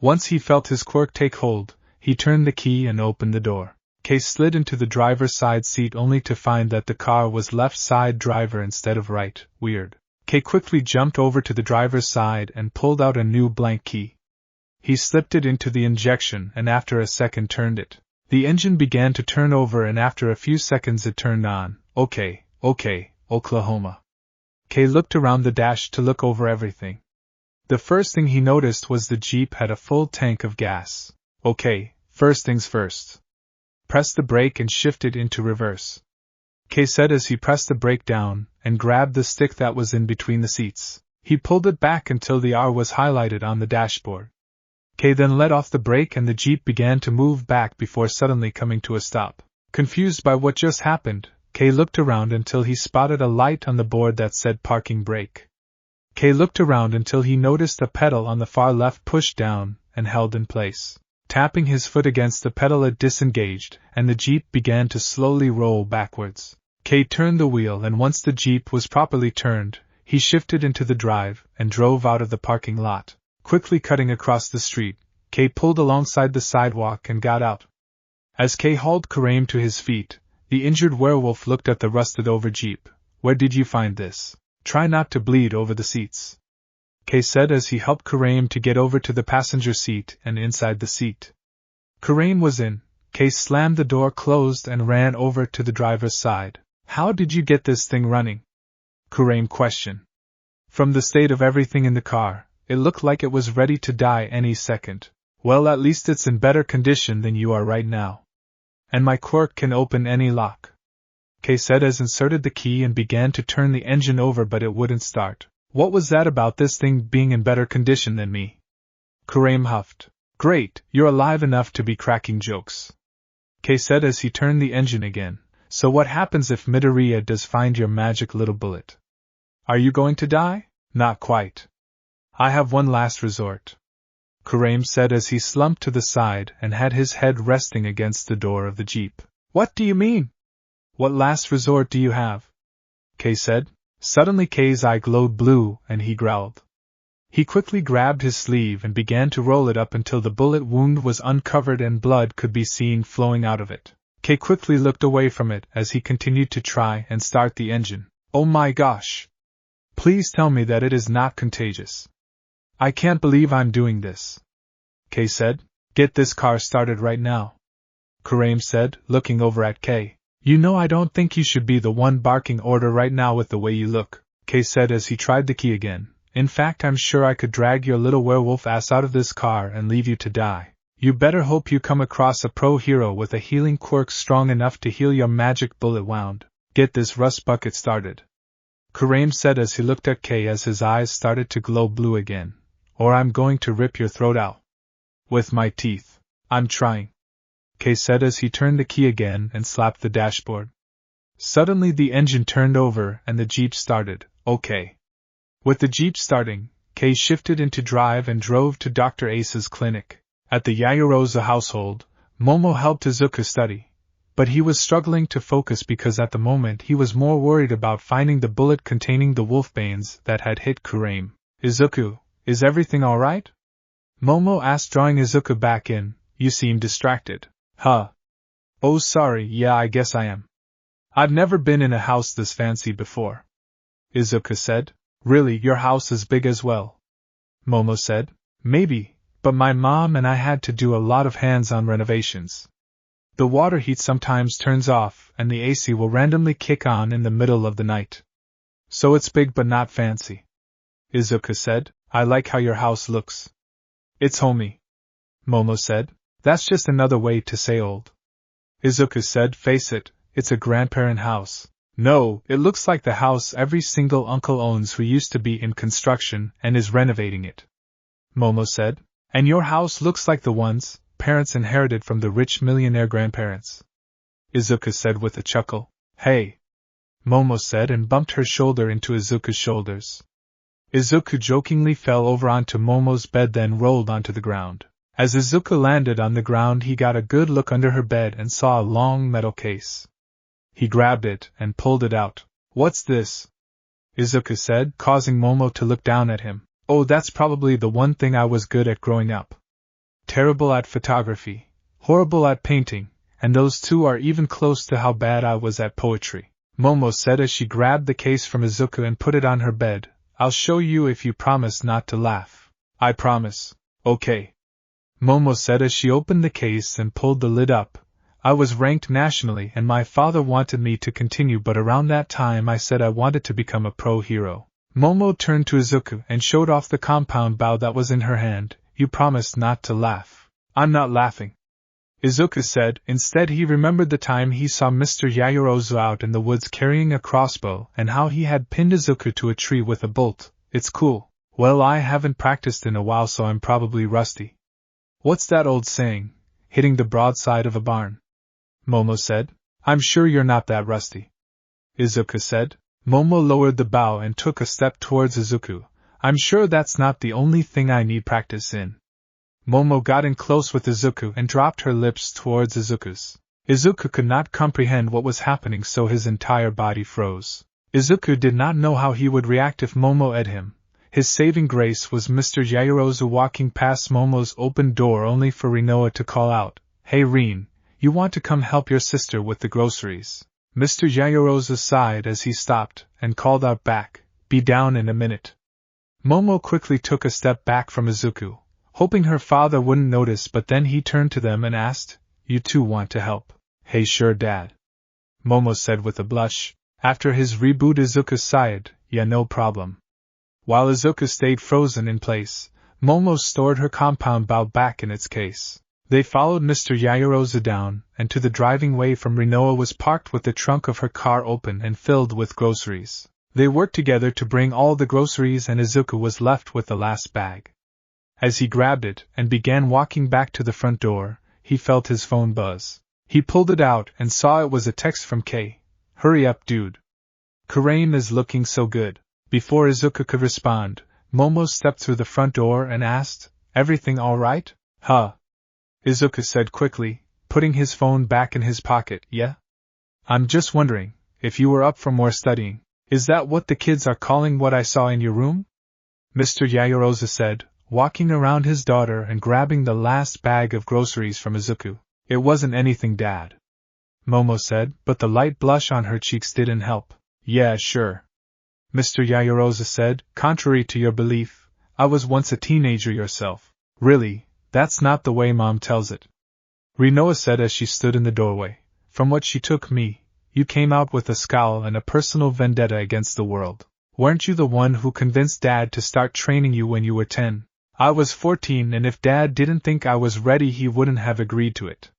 Once he felt his quirk take hold, he turned the key and opened the door. Kei slid into the driver's side seat only to find that the car was left side driver instead of right. Weird. Kei quickly jumped over to the driver's side and pulled out a new blank key. He slipped it into the injection and after a second turned it. The engine began to turn over and after a few seconds it turned on. Okay, Oklahoma. Kei looked around the dash to look over everything. The first thing he noticed was the Jeep had a full tank of gas. Okay, first things first. Press the brake and shift it into reverse, Kei said as he pressed the brake down and grabbed the stick that was in between the seats. He pulled it back until the R was highlighted on the dashboard. Kei then let off the brake and the Jeep began to move back before suddenly coming to a stop. Confused by what just happened, Kei looked around until he spotted a light on the board that said parking brake. Kei looked around until he noticed a pedal on the far left pushed down and held in place. Tapping his foot against the pedal, it disengaged, and the Jeep began to slowly roll backwards. Kei turned the wheel and once the Jeep was properly turned, he shifted into the drive and drove out of the parking lot. Quickly cutting across the street, Kei pulled alongside the sidewalk and got out. As Kei hauled Kurium to his feet, the injured werewolf looked at the rusted-over Jeep. Where did you find this? Try not to bleed over the seats, Kei said as he helped Kurium to get over to the passenger seat and inside the seat. Kurium was in. Kei slammed the door closed and ran over to the driver's side. How did you get this thing running? Kurium questioned. From the state of everything in the car, it looked like it was ready to die any second. Well, at least it's in better condition than you are right now. And my quirk can open any lock, Kei said as inserted the key and began to turn the engine over, but it wouldn't start. What was that about this thing being in better condition than me? Kurium huffed. Great, you're alive enough to be cracking jokes, Kei said as he turned the engine again. So what happens if Midoriya does find your magic little bullet? Are you going to die? Not quite. I have one last resort, Kurium said as he slumped to the side and had his head resting against the door of the Jeep. What do you mean? What last resort do you have? Kei said. Suddenly Kei's eye glowed blue and he growled. He quickly grabbed his sleeve and began to roll it up until the bullet wound was uncovered and blood could be seen flowing out of it. Kei quickly looked away from it as he continued to try and start the engine. Oh my gosh! Please tell me that it is not contagious. I can't believe I'm doing this. Kei said. Get this car started right now. Kurium said, looking over at Kei. You know I don't think you should be the one barking order right now with the way you look, Kei said as he tried the key again. In fact, I'm sure I could drag your little werewolf ass out of this car and leave you to die. You better hope you come across a pro hero with a healing quirk strong enough to heal your magic bullet wound. Get this rust bucket started. Kurium said as he looked at Kei as his eyes started to glow blue again. Or I'm going to rip your throat out. With my teeth. I'm trying. Kei said as he turned the key again and slapped the dashboard. Suddenly the engine turned over and the Jeep started. Okay. With the Jeep starting, Kei shifted into drive and drove to Dr. Ace's clinic. At the Yaoyorozu household, Momo helped Izuku study, but he was struggling to focus because at the moment he was more worried about finding the bullet containing the wolfbanes that had hit Kurium. Izuku, is everything alright? Momo asked, drawing Izuku back in. You seem distracted. Huh. Oh sorry, yeah, I guess I am. I've never been in a house this fancy before. Izuku said. Really, your house is big as well? Momo said. Maybe, but my mom and I had to do a lot of hands-on renovations. The water heat sometimes turns off and the AC will randomly kick on in the middle of the night. So it's big but not fancy. Izuku said. I like how your house looks. It's homey. Momo said. That's just another way to say old. Izuku said. Face it, it's a grandparent house. No, it looks like the house every single uncle owns who used to be in construction and is renovating it. Momo said. And your house looks like the ones parents inherited from the rich millionaire grandparents. Izuku said with a chuckle. Hey! Momo said and bumped her shoulder into Izuku's shoulders. Izuku jokingly fell over onto Momo's bed, then rolled onto the ground. As Izuku landed on the ground, he got a good look under her bed and saw a long metal case. He grabbed it and pulled it out. What's this? Izuku said, causing Momo to look down at him. Oh, that's probably the one thing I was good at growing up. Terrible at photography, horrible at painting, and those two are even close to how bad I was at poetry. Momo said as she grabbed the case from Izuku and put it on her bed. I'll show you if you promise not to laugh. I promise. Okay. Momo said as she opened the case and pulled the lid up. I was ranked nationally and my father wanted me to continue, but around that time I said I wanted to become a pro hero. Momo turned to Izuku and showed off the compound bow that was in her hand. You promised not to laugh. I'm not laughing. Izuku said. Instead he remembered the time he saw Mr. Yaoyorozu out in the woods carrying a crossbow and how he had pinned Izuku to a tree with a bolt. It's cool. Well, I haven't practiced in a while, so I'm probably rusty. What's that old saying? Hitting the broadside of a barn. Momo said. I'm sure you're not that rusty. Izuku said. Momo lowered the bow and took a step towards Izuku. I'm sure that's not the only thing I need practice in. Momo got in close with Izuku and dropped her lips towards Izuku's. Izuku could not comprehend what was happening, so his entire body froze. Izuku did not know how he would react if Momo ate him. His saving grace was Mr. Yaoyorozu walking past Momo's open door only for Rinoa to call out, Hey Rin, you want to come help your sister with the groceries? Mr. Yaoyorozu sighed as he stopped and called out back, Be down in a minute. Momo quickly took a step back from Izuku, hoping her father wouldn't notice, but then he turned to them and asked, You two want to help? Hey sure dad. Momo said with a blush. After his reboot Izuku sighed, Yeah no problem. While Izuku stayed frozen in place, Momo stored her compound bow back in its case. They followed Mr. Yaoyorozu down, and to the driving way from Rinoa was parked with the trunk of her car open and filled with groceries. They worked together to bring all the groceries and Izuku was left with the last bag. As he grabbed it and began walking back to the front door, he felt his phone buzz. He pulled it out and saw it was a text from Kei. Hurry up, dude. Kurium is looking so good. Before Izuku could respond, Momo stepped through the front door and asked, Everything all right? Huh? Izuku said quickly, putting his phone back in his pocket. Yeah? I'm just wondering if you were up for more studying. Is that what the kids are calling what I saw in your room? Mr. Yaoyorozu said, walking around his daughter and grabbing the last bag of groceries from Izuku. It wasn't anything, Dad, Momo said, but the light blush on her cheeks didn't help. Yeah, sure, Mr. Yaoyorozu said, contrary to your belief, I was once a teenager yourself. Really, that's not the way Mom tells it. Rinoa said as she stood in the doorway. From what she took me, you came out with a scowl and a personal vendetta against the world. Weren't you the one who convinced Dad to start training you when you were 10? I was 14, and if Dad didn't think I was ready he wouldn't have agreed to it,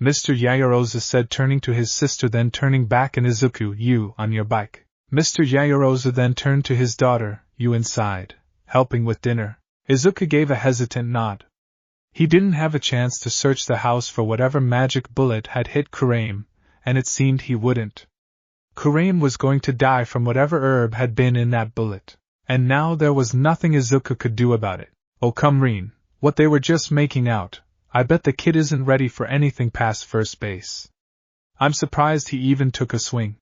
Mr. Yaoyorozu said, turning to his sister then turning back and Izuku, you on your bike. Mr. Yaoyorozu then turned to his daughter, you inside, helping with dinner. Izuku gave a hesitant nod. He didn't have a chance to search the house for whatever magic bullet had hit Kurium, and it seemed he wouldn't. Kurium was going to die from whatever herb had been in that bullet, and now there was nothing Izuku could do about it. Oh come Rin, what they were just making out, I bet the kid isn't ready for anything past first base. I'm surprised he even took a swing,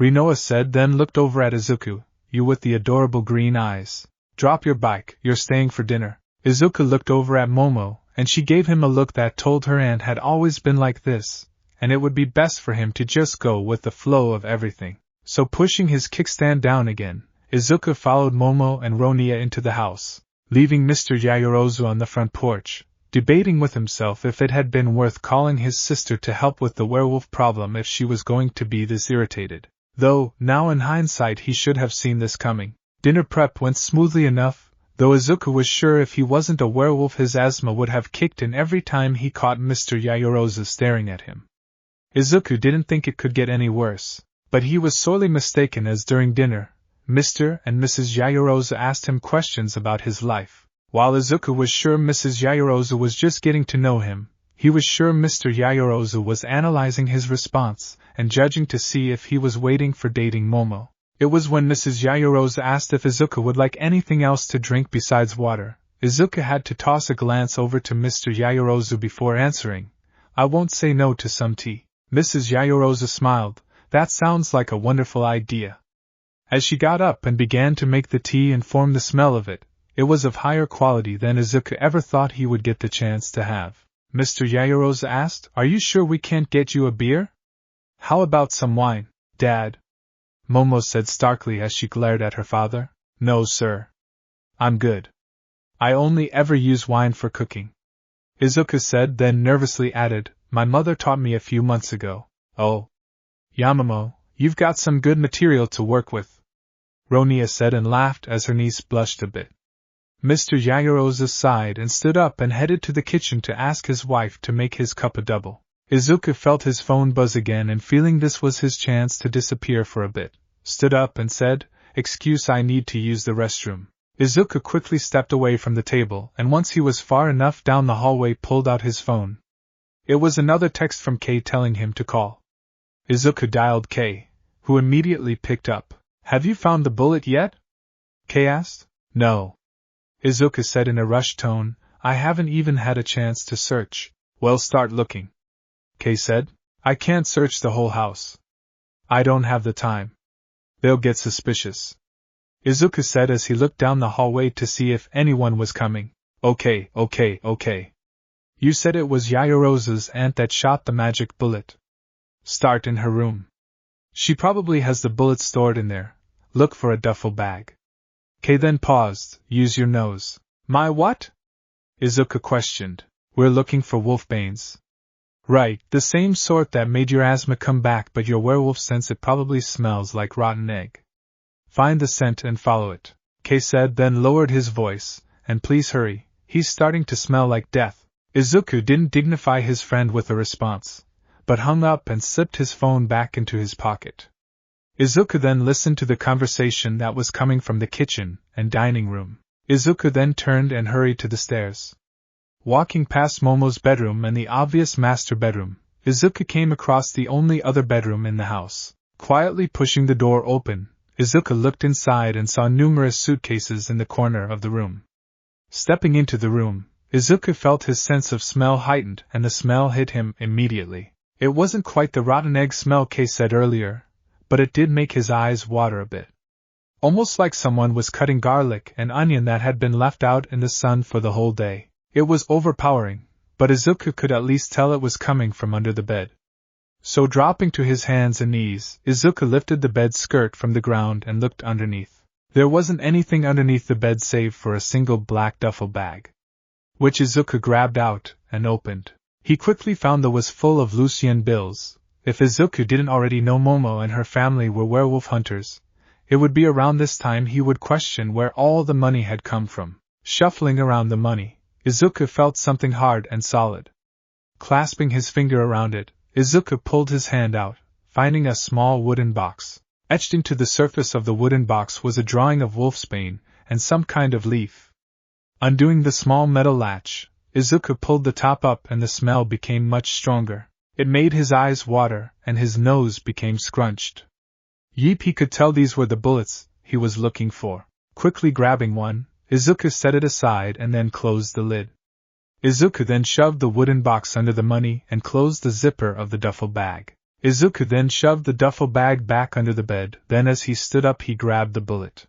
Rinoa said, then looked over at Izuku, you with the adorable green eyes. Drop your bike, you're staying for dinner. Izuku looked over at Momo, and she gave him a look that told her aunt had always been like this, and it would be best for him to just go with the flow of everything. So pushing his kickstand down again, Izuku followed Momo and Ronia into the house, leaving Mr. Yaoyorozu on the front porch, debating with himself if it had been worth calling his sister to help with the werewolf problem if she was going to be this irritated. Though, now in hindsight he should have seen this coming. Dinner prep went smoothly enough, though Izuku was sure if he wasn't a werewolf his asthma would have kicked in every time he caught Mr. Yaoyorozu staring at him. Izuku didn't think it could get any worse, but he was sorely mistaken as during dinner, Mr. and Mrs. Yaoyorozu asked him questions about his life. While Izuku was sure Mrs. Yaoyorozu was just getting to know him, he was sure Mr. Yaoyorozu was analyzing his response and judging to see if he was waiting for dating Momo. It was when Mrs. Yaoyorozu asked if Izuku would like anything else to drink besides water. Izuku had to toss a glance over to Mr. Yaoyorozu before answering, I won't say no to some tea. Mrs. Yaoyorozu smiled, that sounds like a wonderful idea. As she got up and began to make the tea and form the smell of it, it was of higher quality than Izuku ever thought he would get the chance to have. Mr. Yaoyorozu asked, are you sure we can't get you a beer? How about some wine, Dad? Momo said starkly as she glared at her father. No, sir. I'm good. I only ever use wine for cooking. Izuku said, then nervously added, my mother taught me a few months ago. Oh. Yamamoto, you've got some good material to work with, Ronia said and laughed as her niece blushed a bit. Mr. Yaoyorozu sighed and stood up and headed to the kitchen to ask his wife to make his cup a double. Izuku felt his phone buzz again and feeling this was his chance to disappear for a bit, stood up and said, excuse, I need to use the restroom. Izuku quickly stepped away from the table and once he was far enough down the hallway pulled out his phone. It was another text from Kei telling him to call. Izuku dialed Kei, who immediately picked up. Have you found the bullet yet? Kei asked. No. Izuku said in a rushed tone, I haven't even had a chance to search. Well, start looking. Kei said. I can't search the whole house. I don't have the time. They'll get suspicious. Izuku said as he looked down the hallway to see if anyone was coming. Okay. You said it was Yaoyorozu's aunt that shot the magic bullet. Start in her room. She probably has the bullet stored in there. Look for a duffel bag. Kei then paused. Use your nose. My what? Izuku questioned. We're looking for wolfbanes. Right, the same sort that made your asthma come back, but your werewolf sense it probably smells like rotten egg. Find the scent and follow it, Kei said, then lowered his voice, and please hurry, he's starting to smell like death. Izuku didn't dignify his friend with a response, but hung up and slipped his phone back into his pocket. Izuku then listened to the conversation that was coming from the kitchen and dining room. Izuku then turned and hurried to the stairs. Walking past Momo's bedroom and the obvious master bedroom, Izuku came across the only other bedroom in the house. Quietly pushing the door open, Izuku looked inside and saw numerous suitcases in the corner of the room. Stepping into the room, Izuku felt his sense of smell heightened and the smell hit him immediately. It wasn't quite the rotten egg smell Kei said earlier, but it did make his eyes water a bit. Almost like someone was cutting garlic and onion that had been left out in the sun for the whole day. It was overpowering, but Izuku could at least tell it was coming from under the bed. So dropping to his hands and knees, Izuku lifted the bed skirt from the ground and looked underneath. There wasn't anything underneath the bed save for a single black duffel bag, which Izuku grabbed out and opened. He quickly found that was full of Lucian bills. If Izuku didn't already know Momo and her family were werewolf hunters, it would be around this time he would question where all the money had come from. Shuffling around the money, Izuku felt something hard and solid. Clasping his finger around it, Izuku pulled his hand out, finding a small wooden box. Etched into the surface of the wooden box was a drawing of wolfsbane and some kind of leaf. Undoing the small metal latch, Izuku pulled the top up and the smell became much stronger. It made his eyes water and his nose became scrunched. Yeep, he could tell these were the bullets he was looking for. Quickly grabbing one, Izuku set it aside and then closed the lid. Izuku then shoved the wooden box under the money and closed the zipper of the duffel bag. Izuku then shoved the duffel bag back under the bed, then as he stood up he grabbed the bullet.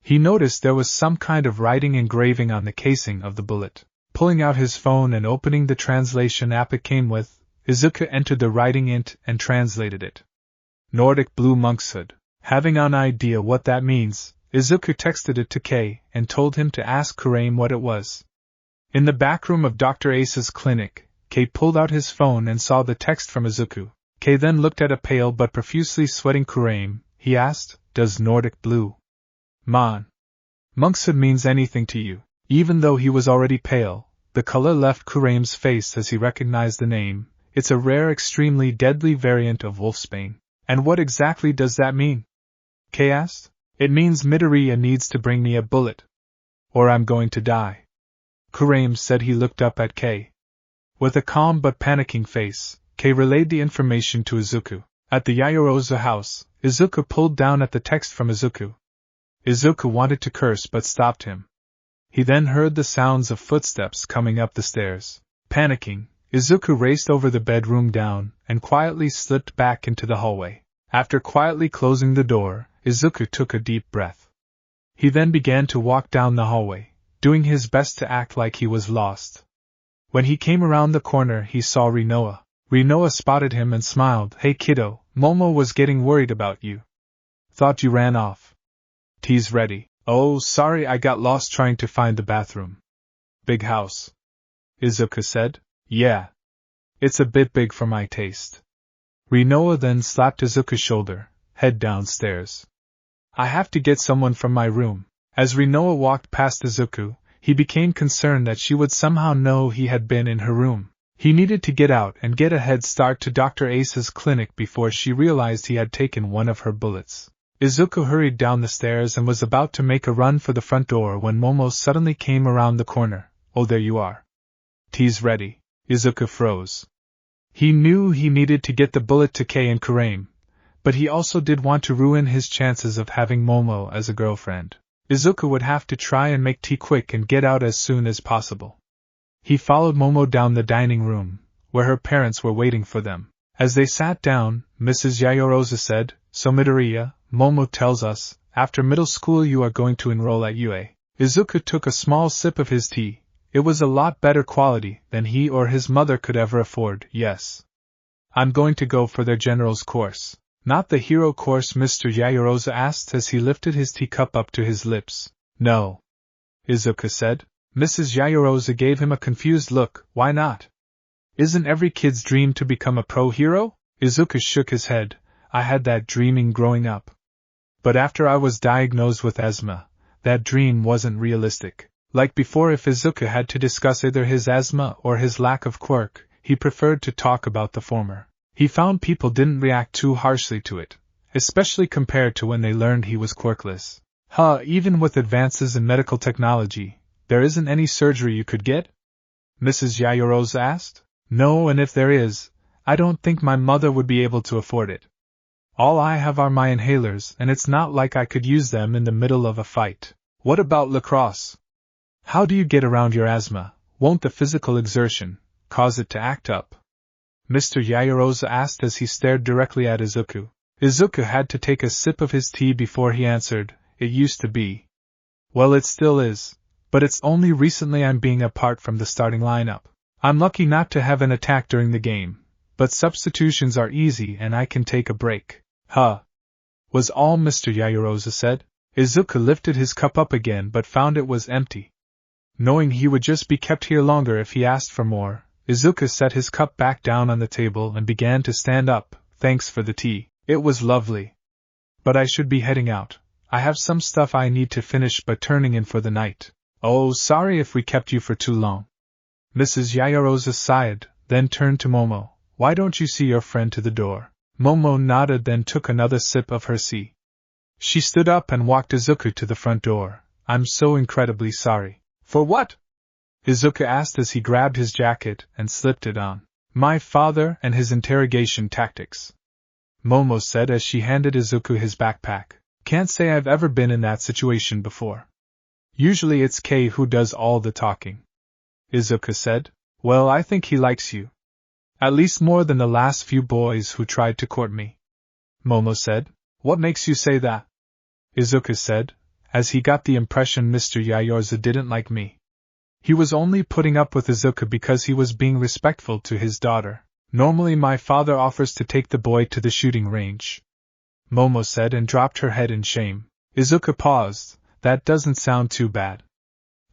He noticed there was some kind of writing engraving on the casing of the bullet. Pulling out his phone and opening the translation app it came with, Izuku entered the writing int and translated it. Nordic blue monk's hood. Having an idea what that means, Izuku texted it to Kei and told him to ask Kurium what it was. In the back room of Dr. Ace's clinic, Kei pulled out his phone and saw the text from Izuku. Kei then looked at a pale but profusely sweating Kurium. He asked, "Does Nordic blue monk's hood means anything to you?" Even though he was already pale, the color left Kurium's face as he recognized the name. It's a rare, extremely deadly variant of wolfsbane. And what exactly does that mean? Kei asked. It means Midoriya needs to bring me a bullet, or I'm going to die. Kurium said. He looked up at Kei. With a calm but panicking face, Kei relayed the information to Izuku. At the Yaoyorozu house, Izuku pulled down at the text from Izuku. Izuku wanted to curse but stopped him. He then heard the sounds of footsteps coming up the stairs. Panicking, Izuku raced over the bedroom down and quietly slipped back into the hallway. After quietly closing the door, Izuku took a deep breath. He then began to walk down the hallway, doing his best to act like he was lost. When he came around the corner he saw Rinoa. Rinoa spotted him and smiled. "Hey kiddo, Momo was getting worried about you. Thought you ran off. Tea's ready." "Oh, sorry, I got lost trying to find the bathroom." "Big house?" Izuku said. "Yeah. It's a bit big for my taste." Rinoa then slapped Izuku's shoulder. "Head downstairs. I have to get someone from my room." As Rinoa walked past Izuku, he became concerned that she would somehow know he had been in her room. He needed to get out and get a head start to Dr. Ace's clinic before she realized he had taken one of her bullets. Izuku hurried down the stairs and was about to make a run for the front door when Momo suddenly came around the corner. "Oh, there you are. Tea's ready." Izuku froze. He knew he needed to get the bullet to Kei and Kurium, but he also did want to ruin his chances of having Momo as a girlfriend. Izuku would have to try and make tea quick and get out as soon as possible. He followed Momo down the dining room, where her parents were waiting for them. As they sat down, Mrs. Yaoyorozu said, "So Midoriya, Momo tells us, after middle school you are going to enroll at UA." Izuku took a small sip of his tea. It was a lot better quality than he or his mother could ever afford. "Yes. I'm going to go for their general's course." "Not the hero course?" Mr. Yaoyorozu asked as he lifted his teacup up to his lips. "No," Izuku said. Mrs. Yaoyorozu gave him a confused look. "Why not? Isn't every kid's dream to become a pro hero?" Izuku shook his head. "I had that dreaming growing up. But after I was diagnosed with asthma, that dream wasn't realistic." Like before, if Izuku had to discuss either his asthma or his lack of quirk, he preferred to talk about the former. He found people didn't react too harshly to it, especially compared to when they learned he was quirkless. Even with advances in medical technology, there isn't any surgery you could get?" Mrs. Yaoyorozu asked. "No, and if there is, I don't think my mother would be able to afford it. All I have are my inhalers, and it's not like I could use them in the middle of a fight." "What about lacrosse? How do you get around your asthma? Won't the physical exertion cause it to act up?" Mr. Yaoyorozu asked as he stared directly at Izuku. Izuku had to take a sip of his tea before he answered, "It used to be. Well, it still is, but it's only recently I'm being apart from the starting lineup. I'm lucky not to have an attack during the game, but substitutions are easy and I can take a break." "Huh," was all Mr. Yaoyorozu said. Izuku lifted his cup up again but found it was empty. Knowing he would just be kept here longer if he asked for more, Izuku set his cup back down on the table and began to stand up. "Thanks for the tea, it was lovely. But I should be heading out. I have some stuff I need to finish by turning in for the night." "Oh, sorry if we kept you for too long." Mrs. Yaoyorozu sighed, then turned to Momo. "Why don't you see your friend to the door?" Momo nodded, then took another sip of her tea. She stood up and walked Izuku to the front door. "I'm so incredibly sorry." "For what?" Izuku asked as he grabbed his jacket and slipped it on. "My father and his interrogation tactics," Momo said as she handed Izuku his backpack. "Can't say I've ever been in that situation before. Usually it's Kei who does all the talking." Izuku said. "Well, I think he likes you. At least more than the last few boys who tried to court me," Momo said. "What makes you say that?" Izuku said, as he got the impression Mr. Yaoyorozu didn't like me. He was only putting up with Izuku because he was being respectful to his daughter. "Normally my father offers to take the boy to the shooting range," Momo said and dropped her head in shame. Izuku paused. "That doesn't sound too bad.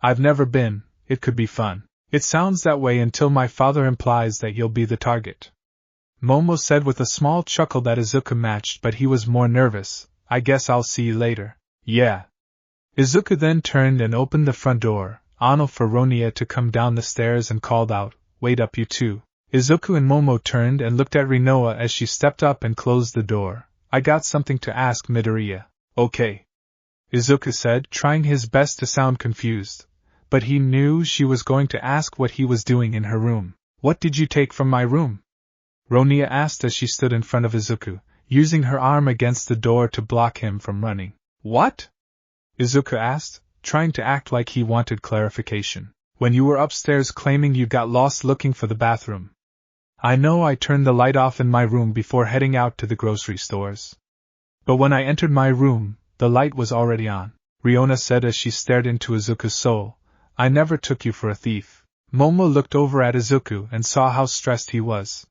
I've never been. It could be fun." "It sounds that way until my father implies that you'll be the target," Momo said with a small chuckle that Izuku matched, but he was more nervous. "I guess I'll see you later." "Yeah." Izuku then turned and opened the front door, Ano for Ronia to come down the stairs and called out, "Wait up, you two." Izuku and Momo turned and looked at Rinoa as she stepped up and closed the door. "I got something to ask Midoriya." "Okay," Izuku said, trying his best to sound confused, but he knew she was going to ask what he was doing in her room. "What did you take from my room?" Ronia asked as she stood in front of Izuku, using her arm against the door to block him from running. "What?" Izuku asked, trying to act like he wanted clarification. "When you were upstairs claiming you got lost looking for the bathroom. I know I turned the light off in my room before heading out to the grocery stores. But when I entered my room, the light was already on," Riona said as she stared into Izuku's soul. "I never took you for a thief." Momo looked over at Izuku and saw how stressed he was.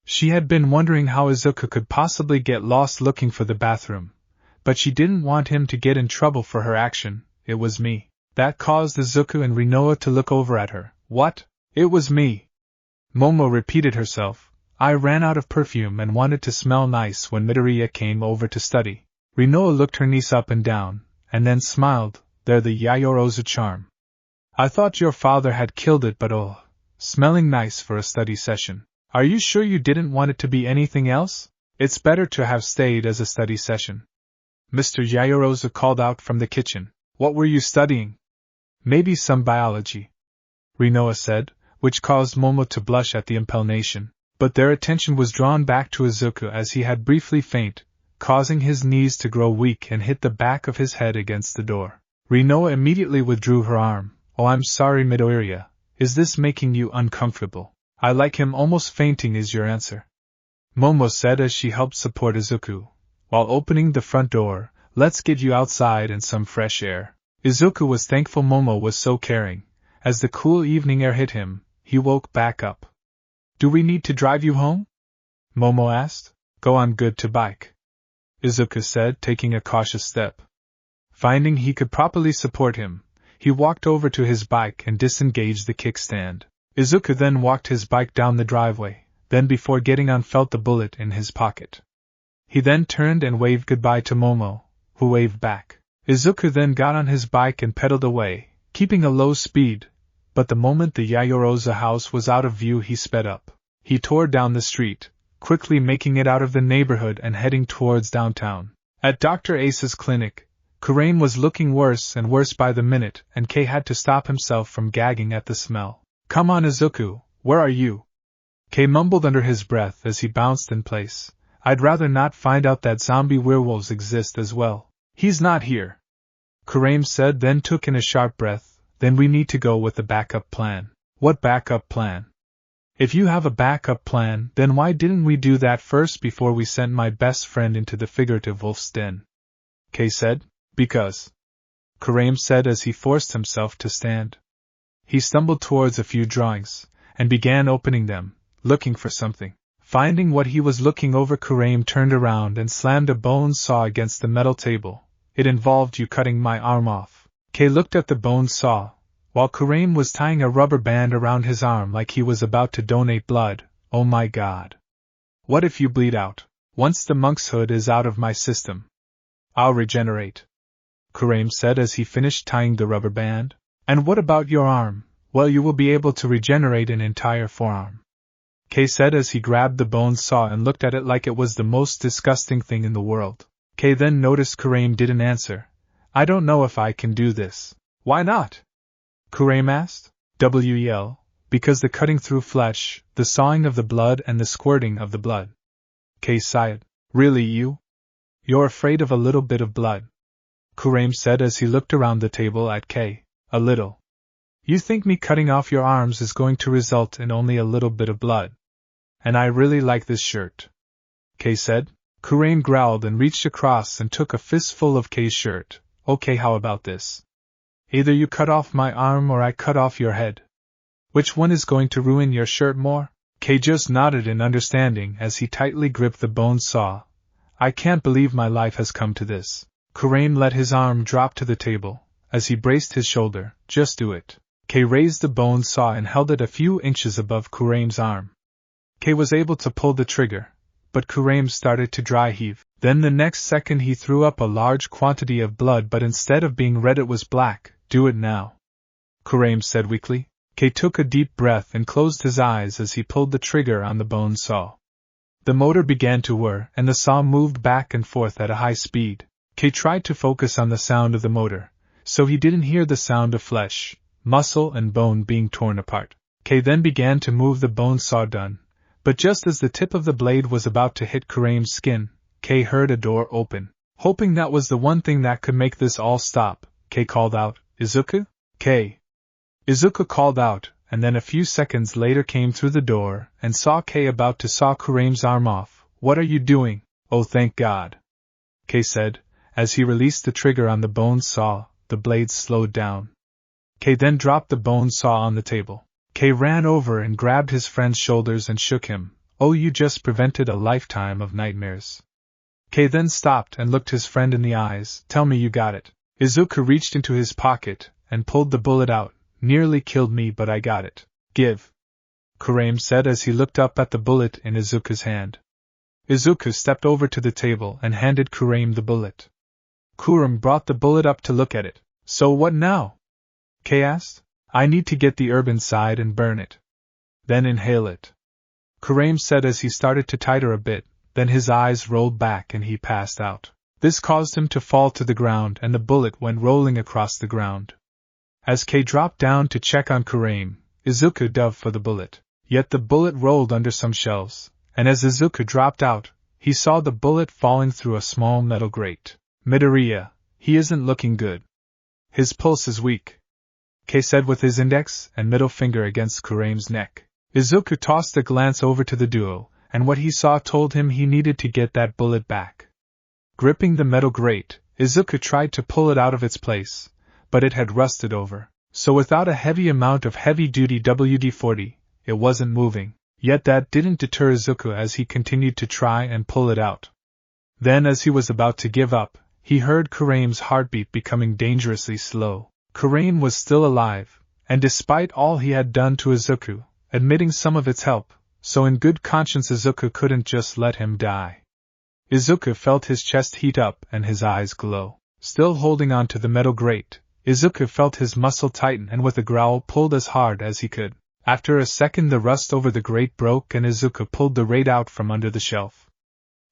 She had been wondering how Izuku could possibly get lost looking for the bathroom, but she didn't want him to get in trouble for her action. "It was me." That caused Izuku and Rinoa to look over at her. "What?" "It was me," Momo repeated herself. "I ran out of perfume and wanted to smell nice when Midoriya came over to study." Rinoa looked her niece up and down, and then smiled. "They're the Yaoyorozu charm. I thought your father had killed it, but oh, smelling nice for a study session. Are you sure you didn't want it to be anything else? It's better to have stayed as a study session." Mr. Yaoyorozu called out from the kitchen. "What were you studying?" "Maybe some biology," Rinoa said, which caused Momo to blush at the impulsion. But their attention was drawn back to Izuku as he had briefly fainted, causing his knees to grow weak and hit the back of his head against the door. Rinoa immediately withdrew her arm. "Oh, I'm sorry, Midoriya. Is this making you uncomfortable?" "I like him almost fainting is your answer," Momo said as she helped support Izuku, while opening the front door. "Let's get you outside and some fresh air." Izuku was thankful Momo was so caring. As the cool evening air hit him, he woke back up. "Do we need to drive you home?" Momo asked. "Go on, good to bike," Izuku said, taking a cautious step. Finding he could properly support him, he walked over to his bike and disengaged the kickstand. Izuku then walked his bike down the driveway, then before getting on felt the bullet in his pocket. He then turned and waved goodbye to Momo, who waved back. Izuku then got on his bike and pedaled away, keeping a low speed, but the moment the Yaoyorozu house was out of view he sped up. He tore down the street, quickly making it out of the neighborhood and heading towards downtown. At Dr. Ace's clinic, Kurium was looking worse and worse by the minute, and Kei had to stop himself from gagging at the smell. "Come on, Izuku, where are you?" Kei mumbled under his breath as he bounced in place. "I'd rather not find out that zombie werewolves exist as well." "He's not here," Kurium said, then took in a sharp breath. "Then we need to go with the backup plan." "What backup plan?" If you have a backup plan, then why didn't we do that first before we sent my best friend into the figurative wolf's den? Kay said. Because. Kurium said as he forced himself to stand. He stumbled towards a few drawings, and began opening them, looking for something. Finding what he was looking over, Kurium turned around and slammed a bone saw against the metal table. It involved you cutting my arm off. Kay looked at the bone saw, while Kurium was tying a rubber band around his arm like he was about to donate blood. Oh my God. What if you bleed out? Once the monk's hood is out of my system, I'll regenerate, Kurium said as he finished tying the rubber band. And what about your arm? Well, you will be able to regenerate an entire forearm, Kay said as he grabbed the bone saw and looked at it like it was the most disgusting thing in the world. Kay then noticed Kurium didn't answer. I don't know if I can do this. Why not? Kurium asked. Well, because the cutting through flesh, the sawing of the blood and the squirting of the blood. Kay sighed. Really, you're afraid of a little bit of blood? Kurium said as he looked around the table at Kay. A little. You think me cutting off your arms is going to result in only a little bit of blood? And I really like this shirt, Kay said. Kurium growled and reached across and took a fistful of Kay's shirt. Okay, how about this? Either you cut off my arm or I cut off your head. Which one is going to ruin your shirt more? Kay just nodded in understanding as he tightly gripped the bone saw. I can't believe my life has come to this. Kurium let his arm drop to the table. As he braced his shoulder, just do it. Kay raised the bone saw and held it a few inches above Kurium's arm. Kay was able to pull the trigger, but Kurium started to dry heave. Then the next second he threw up a large quantity of blood, but instead of being red it was black. Do it now, Kurium said weakly. Kay took a deep breath and closed his eyes as he pulled the trigger on the bone saw. The motor began to whir and the saw moved back and forth at a high speed. Kay tried to focus on the sound of the motor, so he didn't hear the sound of flesh, muscle and bone being torn apart. Kay then began to move the bone saw done, but just as the tip of the blade was about to hit Kurium's skin, Kay heard a door open. Hoping that was the one thing that could make this all stop, Kay called out, Izuku? Kay. Izuku called out, and then a few seconds later came through the door and saw Kay about to saw Kurium's arm off. What are you doing? Oh, thank God, Kay said. As he released the trigger on the bone saw, the blade slowed down. Kay then dropped the bone saw on the table. Kay ran over and grabbed his friend's shoulders and shook him. Oh, you just prevented a lifetime of nightmares. Kay then stopped and looked his friend in the eyes. Tell me you got it. Izuku reached into his pocket and pulled the bullet out. Nearly killed me, but I got it. Give, Kurium said as he looked up at the bullet in Izuku's hand. Izuku stepped over to the table and handed Kurium the bullet. Kurium brought the bullet up to look at it. So what now? Kay asked. I need to get the herb inside and burn it. Then inhale it, Kurium said as he started to tighter a bit, then his eyes rolled back and he passed out. This caused him to fall to the ground and the bullet went rolling across the ground. As Kay dropped down to check on Kurium, Izuku dove for the bullet. Yet the bullet rolled under some shelves, and as Izuku dropped out, he saw the bullet falling through a small metal grate. Midoriya, he isn't looking good. His pulse is weak, Kay said with his index and middle finger against Kurium's neck. Izuku tossed a glance over to the duo, and what he saw told him he needed to get that bullet back. Gripping the metal grate, Izuku tried to pull it out of its place, but it had rusted over, so without a heavy amount of heavy-duty WD-40, it wasn't moving. Yet that didn't deter Izuku as he continued to try and pull it out. Then as he was about to give up, he heard Kurium's heartbeat becoming dangerously slow. Kurium was still alive, and despite all he had done to Izuku, admitting some of its help, so in good conscience Izuku couldn't just let him die. Izuku felt his chest heat up and his eyes glow. Still holding on to the metal grate, Izuku felt his muscle tighten and with a growl pulled as hard as he could. After a second the rust over the grate broke and Izuku pulled the grate out from under the shelf.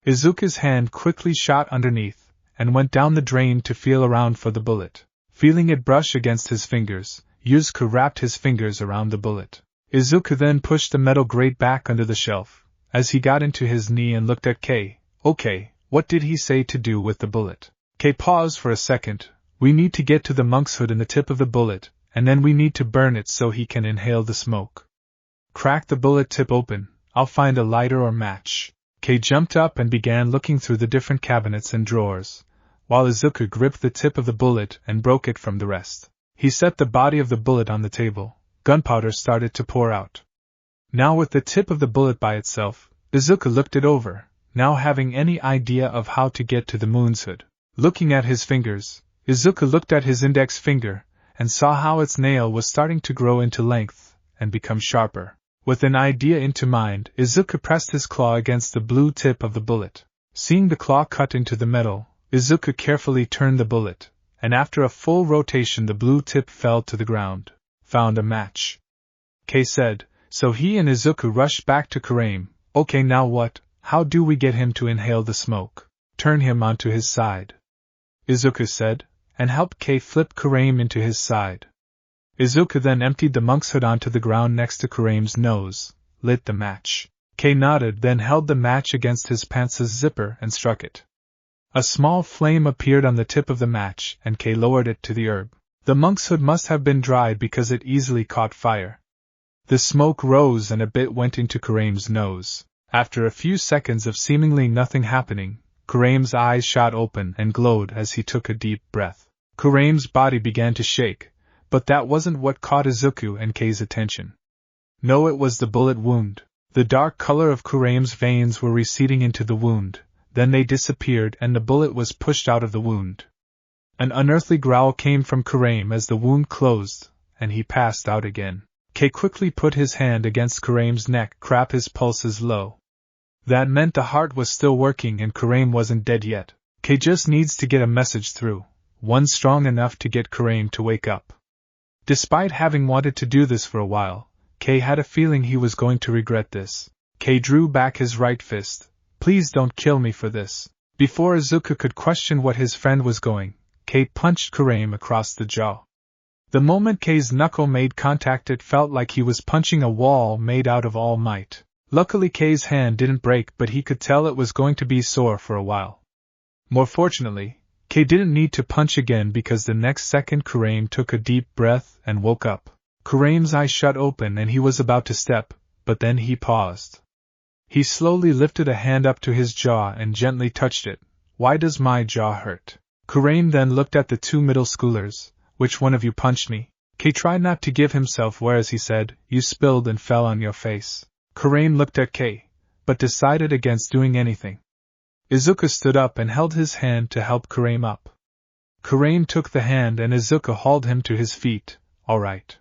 Izuku's hand quickly shot underneath, and went down the drain to feel around for the bullet. Feeling it brush against his fingers, Izuku wrapped his fingers around the bullet. Izuku then pushed the metal grate back under the shelf. As he got into his knee and looked at Kay, okay, what did he say to do with the bullet? Kay paused for a second. We need to get to the monk's hood in the tip of the bullet, and then we need to burn it so he can inhale the smoke. Crack the bullet tip open, I'll find a lighter or match. Kei jumped up and began looking through the different cabinets and drawers, while Izuku gripped the tip of the bullet and broke it from the rest. He set the body of the bullet on the table. Gunpowder started to pour out. Now with the tip of the bullet by itself, Izuku looked it over, now having any idea of how to get to the moon's hood. Looking at his fingers, Izuku looked at his index finger, and saw how its nail was starting to grow into length, and become sharper. With an idea into mind, Izuku pressed his claw against the blue tip of the bullet. Seeing the claw cut into the metal, Izuku carefully turned the bullet, and after a full rotation the blue tip fell to the ground. Found a match. Kei said, so he and Izuku rushed back to Kurium. Okay, now what? How do we get him to inhale the smoke? Turn him onto his side, Izuku said, and helped Kei flip Kurium into his side. Izuku then emptied the monk's hood onto the ground next to Kurium's nose, lit the match. Kei nodded, then held the match against his pants' zipper and struck it. A small flame appeared on the tip of the match, and Kei lowered it to the herb. The monk's hood must have been dried because it easily caught fire. The smoke rose and a bit went into Kurium's nose. After a few seconds of seemingly nothing happening, Kurium's eyes shot open and glowed as he took a deep breath. Kurium's body began to shake, but that wasn't what caught Izuku and Kei's attention. No, it was the bullet wound. The dark color of Kurium's veins were receding into the wound, then they disappeared and the bullet was pushed out of the wound. An unearthly growl came from Kurium as the wound closed, and he passed out again. Kei quickly put his hand against Kurium's neck, crap, his pulses low. That meant the heart was still working and Kurium wasn't dead yet. Kei just needs to get a message through, one strong enough to get Kurium to wake up. Despite having wanted to do this for a while, Kei had a feeling he was going to regret this. Kei drew back his right fist. Please don't kill me for this. Before Izuku could question what his friend was going, Kei punched Kurium across the jaw. The moment Kei's knuckle made contact, it felt like he was punching a wall made out of all might. Luckily Kei's hand didn't break, but he could tell it was going to be sore for a while. More fortunately, Kei didn't need to punch again because the next second Kurium took a deep breath and woke up. Kurium's eyes shut open and he was about to step, but then he paused. He slowly lifted a hand up to his jaw and gently touched it. Why does my jaw hurt? Kurium then looked at the two middle schoolers. Which one of you punched me? Kei tried not to give himself whereas he said, you spilled and fell on your face. Kurium looked at Kei, but decided against doing anything. Izuku stood up and held his hand to help Kurium up. Kurium took the hand and Izuku hauled him to his feet. All right.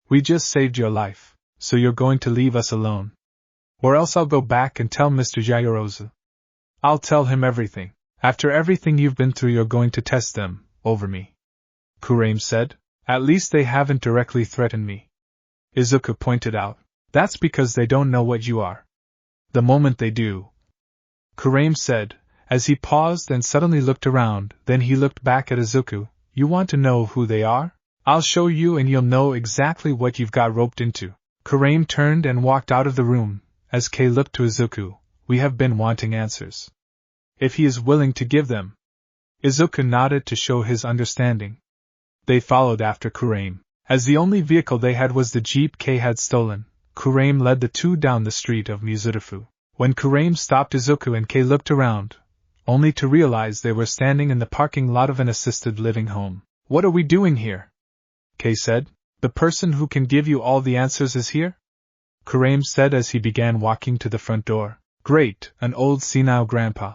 We just saved your life, so you're going to leave us alone. Or else I'll go back and tell Mr. Yaoyorozu. I'll tell him everything. After everything you've been through, you're going to test them over me. Kurium said. At least they haven't directly threatened me. Izuku pointed out. That's because they don't know what you are. The moment they do, Kurium said, as he paused and suddenly looked around, then he looked back at Izuku. You want to know who they are? I'll show you and you'll know exactly what you've got roped into. Kurium turned and walked out of the room. As Kei looked to Izuku, we have been wanting answers. If he is willing to give them. Izuku nodded to show his understanding. They followed after Kurium. As the only vehicle they had was the jeep Kei had stolen, Kurium led the two down the street of Mizurufu. When Kurium stopped, Izuku and Kei looked around, only to realize they were standing in the parking lot of an assisted living home. What are we doing here? Kei said. The person who can give you all the answers is here? Kurium said as he began walking to the front door. Great, an old senile grandpa.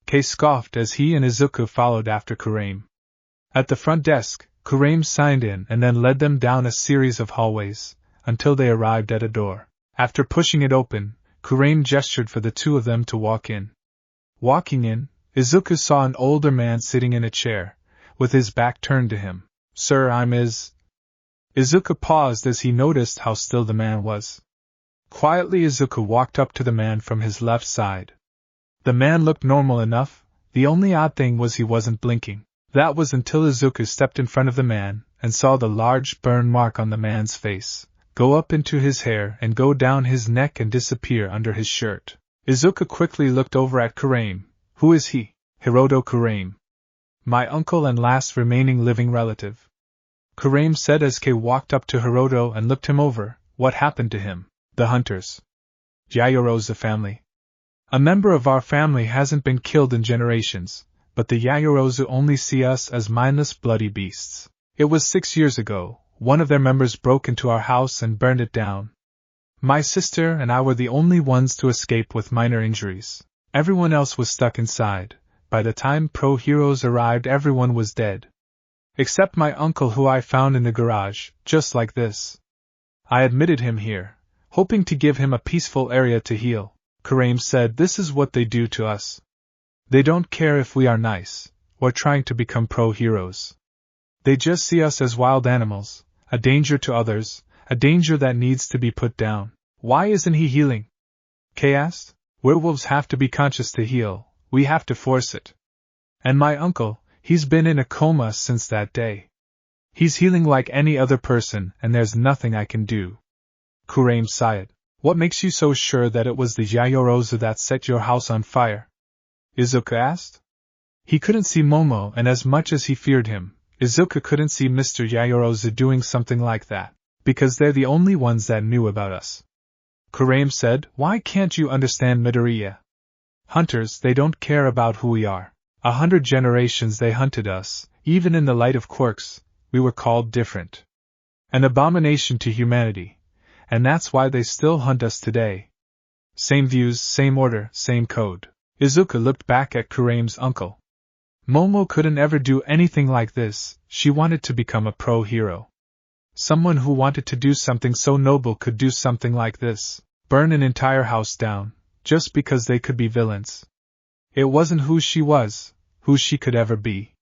Kei scoffed as he and Izuku followed after Kurium. At the front desk, Kurium signed in and then led them down a series of hallways, until they arrived at a door. After pushing it open, Kurium gestured for the two of them to walk in. Walking in, Izuku saw an older man sitting in a chair, with his back turned to him. Sir, I'm Izuku paused as he noticed how still the man was. Quietly Izuku walked up to the man from his left side. The man looked normal enough, the only odd thing was he wasn't blinking. That was until Izuku stepped in front of the man, and saw the large burn mark on the man's face go up into his hair and go down his neck and disappear under his shirt. Izuku quickly looked over at Kurium. Who is he? Hiroto Kurium. My uncle and last remaining living relative. Kurium said as Kei walked up to Hiroto and looked him over. What happened to him? The hunters. Yaoyorozu family. A member of our family hasn't been killed in generations, but the Yaoyorozu only see us as mindless bloody beasts. It was 6 years ago, one of their members broke into our house and burned it down. My sister and I were the only ones to escape with minor injuries. Everyone else was stuck inside. By the time pro-heroes arrived, everyone was dead. Except my uncle, who I found in the garage, just like this. I admitted him here, hoping to give him a peaceful area to heal. Kurium said, "This is what they do to us. They don't care if we are nice, or trying to become pro-heroes. They just see us as wild animals, a danger to others, a danger that needs to be put down." "Why isn't he healing?" Kay asked. "Werewolves have to be conscious to heal, we have to force it. And my uncle, he's been in a coma since that day. He's healing like any other person, and there's nothing I can do." Kurium sighed. "What makes you so sure that it was the Yaoyorozu that set your house on fire?" Izuku asked. He couldn't see Momo, and as much as he feared him, Izuku couldn't see Mr. Yaoyorozu doing something like that, because they're the only ones that knew about us. Kurium said, "Why can't you understand Midoriya? Hunters, they don't care about who we are. 100 generations they hunted us, even in the light of quirks, we were called different. An abomination to humanity, and that's why they still hunt us today. Same views, same order, same code." Izuku looked back at Kurium's uncle. Momo couldn't ever do anything like this. She wanted to become a pro-hero. Someone who wanted to do something so noble could do something like this, burn an entire house down, just because they could be villains. It wasn't who she was, who she could ever be.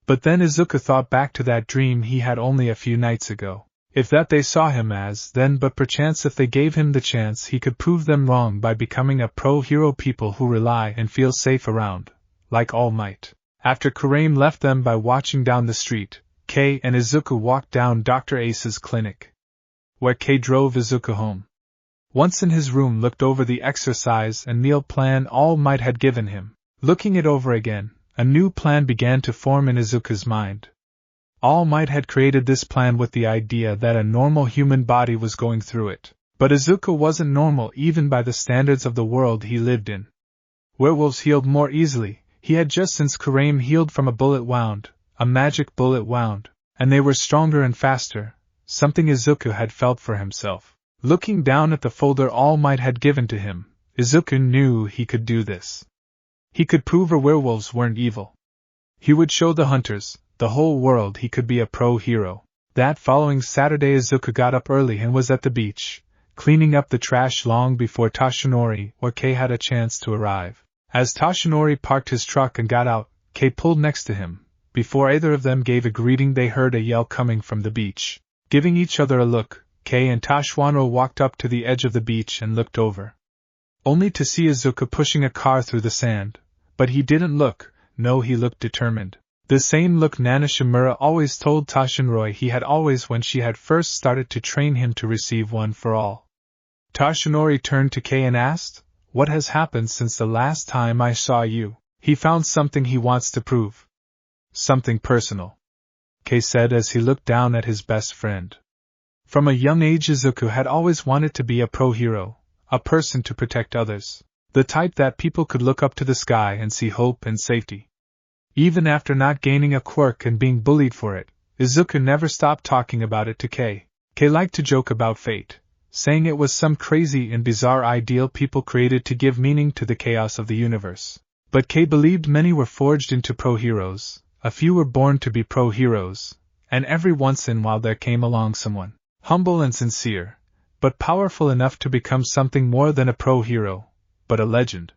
But then Izuku thought back to that dream he had only a few nights ago. If that they saw him as, then but perchance if they gave him the chance he could prove them wrong by becoming a pro-hero, people who rely and feel safe around, like All Might. After Kurium left them by watching down the street, Kei and Izuku walked down Dr. Ace's clinic, where Kei drove Izuku home. Once in his room, looked over the exercise and meal plan All Might had given him. Looking it over again, a new plan began to form in Izuku's mind. All Might had created this plan with the idea that a normal human body was going through it. But Izuku wasn't normal even by the standards of the world he lived in. Werewolves healed more easily. He had just since Kurium healed from a bullet wound, a magic bullet wound, and they were stronger and faster, something Izuku had felt for himself. Looking down at the folder All Might had given to him, Izuku knew he could do this. He could prove her werewolves weren't evil. He would show the hunters, the whole world, he could be a pro-hero. That following Saturday Izuku got up early and was at the beach, cleaning up the trash long before Toshinori or Kei had a chance to arrive. As Toshinori parked his truck and got out, Kei pulled next to him. Before either of them gave a greeting, they heard a yell coming from the beach. Giving each other a look, Kei and Toshinori walked up to the edge of the beach and looked over. Only to see Izuku pushing a car through the sand. But he didn't look, no, he looked determined. The same look Nana Shimura always told Toshinori he had always when she had first started to train him to receive one for all. Toshinori turned to Kei and asked, "What has happened since the last time I saw you?" "He found something he wants to prove. Something personal," Kei said as he looked down at his best friend. From a young age Izuku had always wanted to be a pro-hero, a person to protect others, the type that people could look up to the sky and see hope and safety. Even after not gaining a quirk and being bullied for it, Izuku never stopped talking about it to Kei. Kei liked to joke about fate, saying it was some crazy and bizarre ideal people created to give meaning to the chaos of the universe. But Kei believed many were forged into pro-heroes, a few were born to be pro-heroes, and every once in a while there came along someone, humble and sincere, but powerful enough to become something more than a pro-hero, but a legend.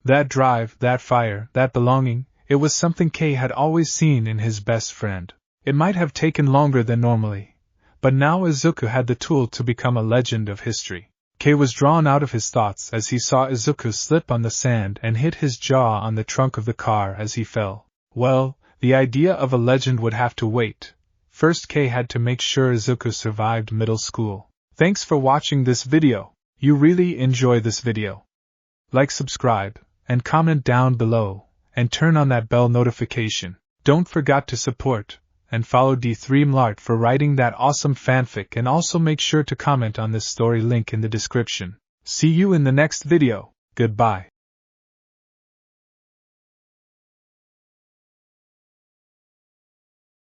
That drive, that fire, that belonging, it was something Kei had always seen in his best friend. It might have taken longer than normally, but now Izuku had the tool to become a legend of history. Kei was drawn out of his thoughts as he saw Izuku slip on the sand and hit his jaw on the trunk of the car as he fell. Well, the idea of a legend would have to wait. First Kei had to make sure Izuku survived middle school. Thanks for watching this video. You really enjoy this video. Like, subscribe, and comment down below, and turn on that bell notification. Don't forget to support, and follow D3mlart for writing that awesome fanfic, and also make sure to comment on this story, link in the description. See you in the next video, goodbye.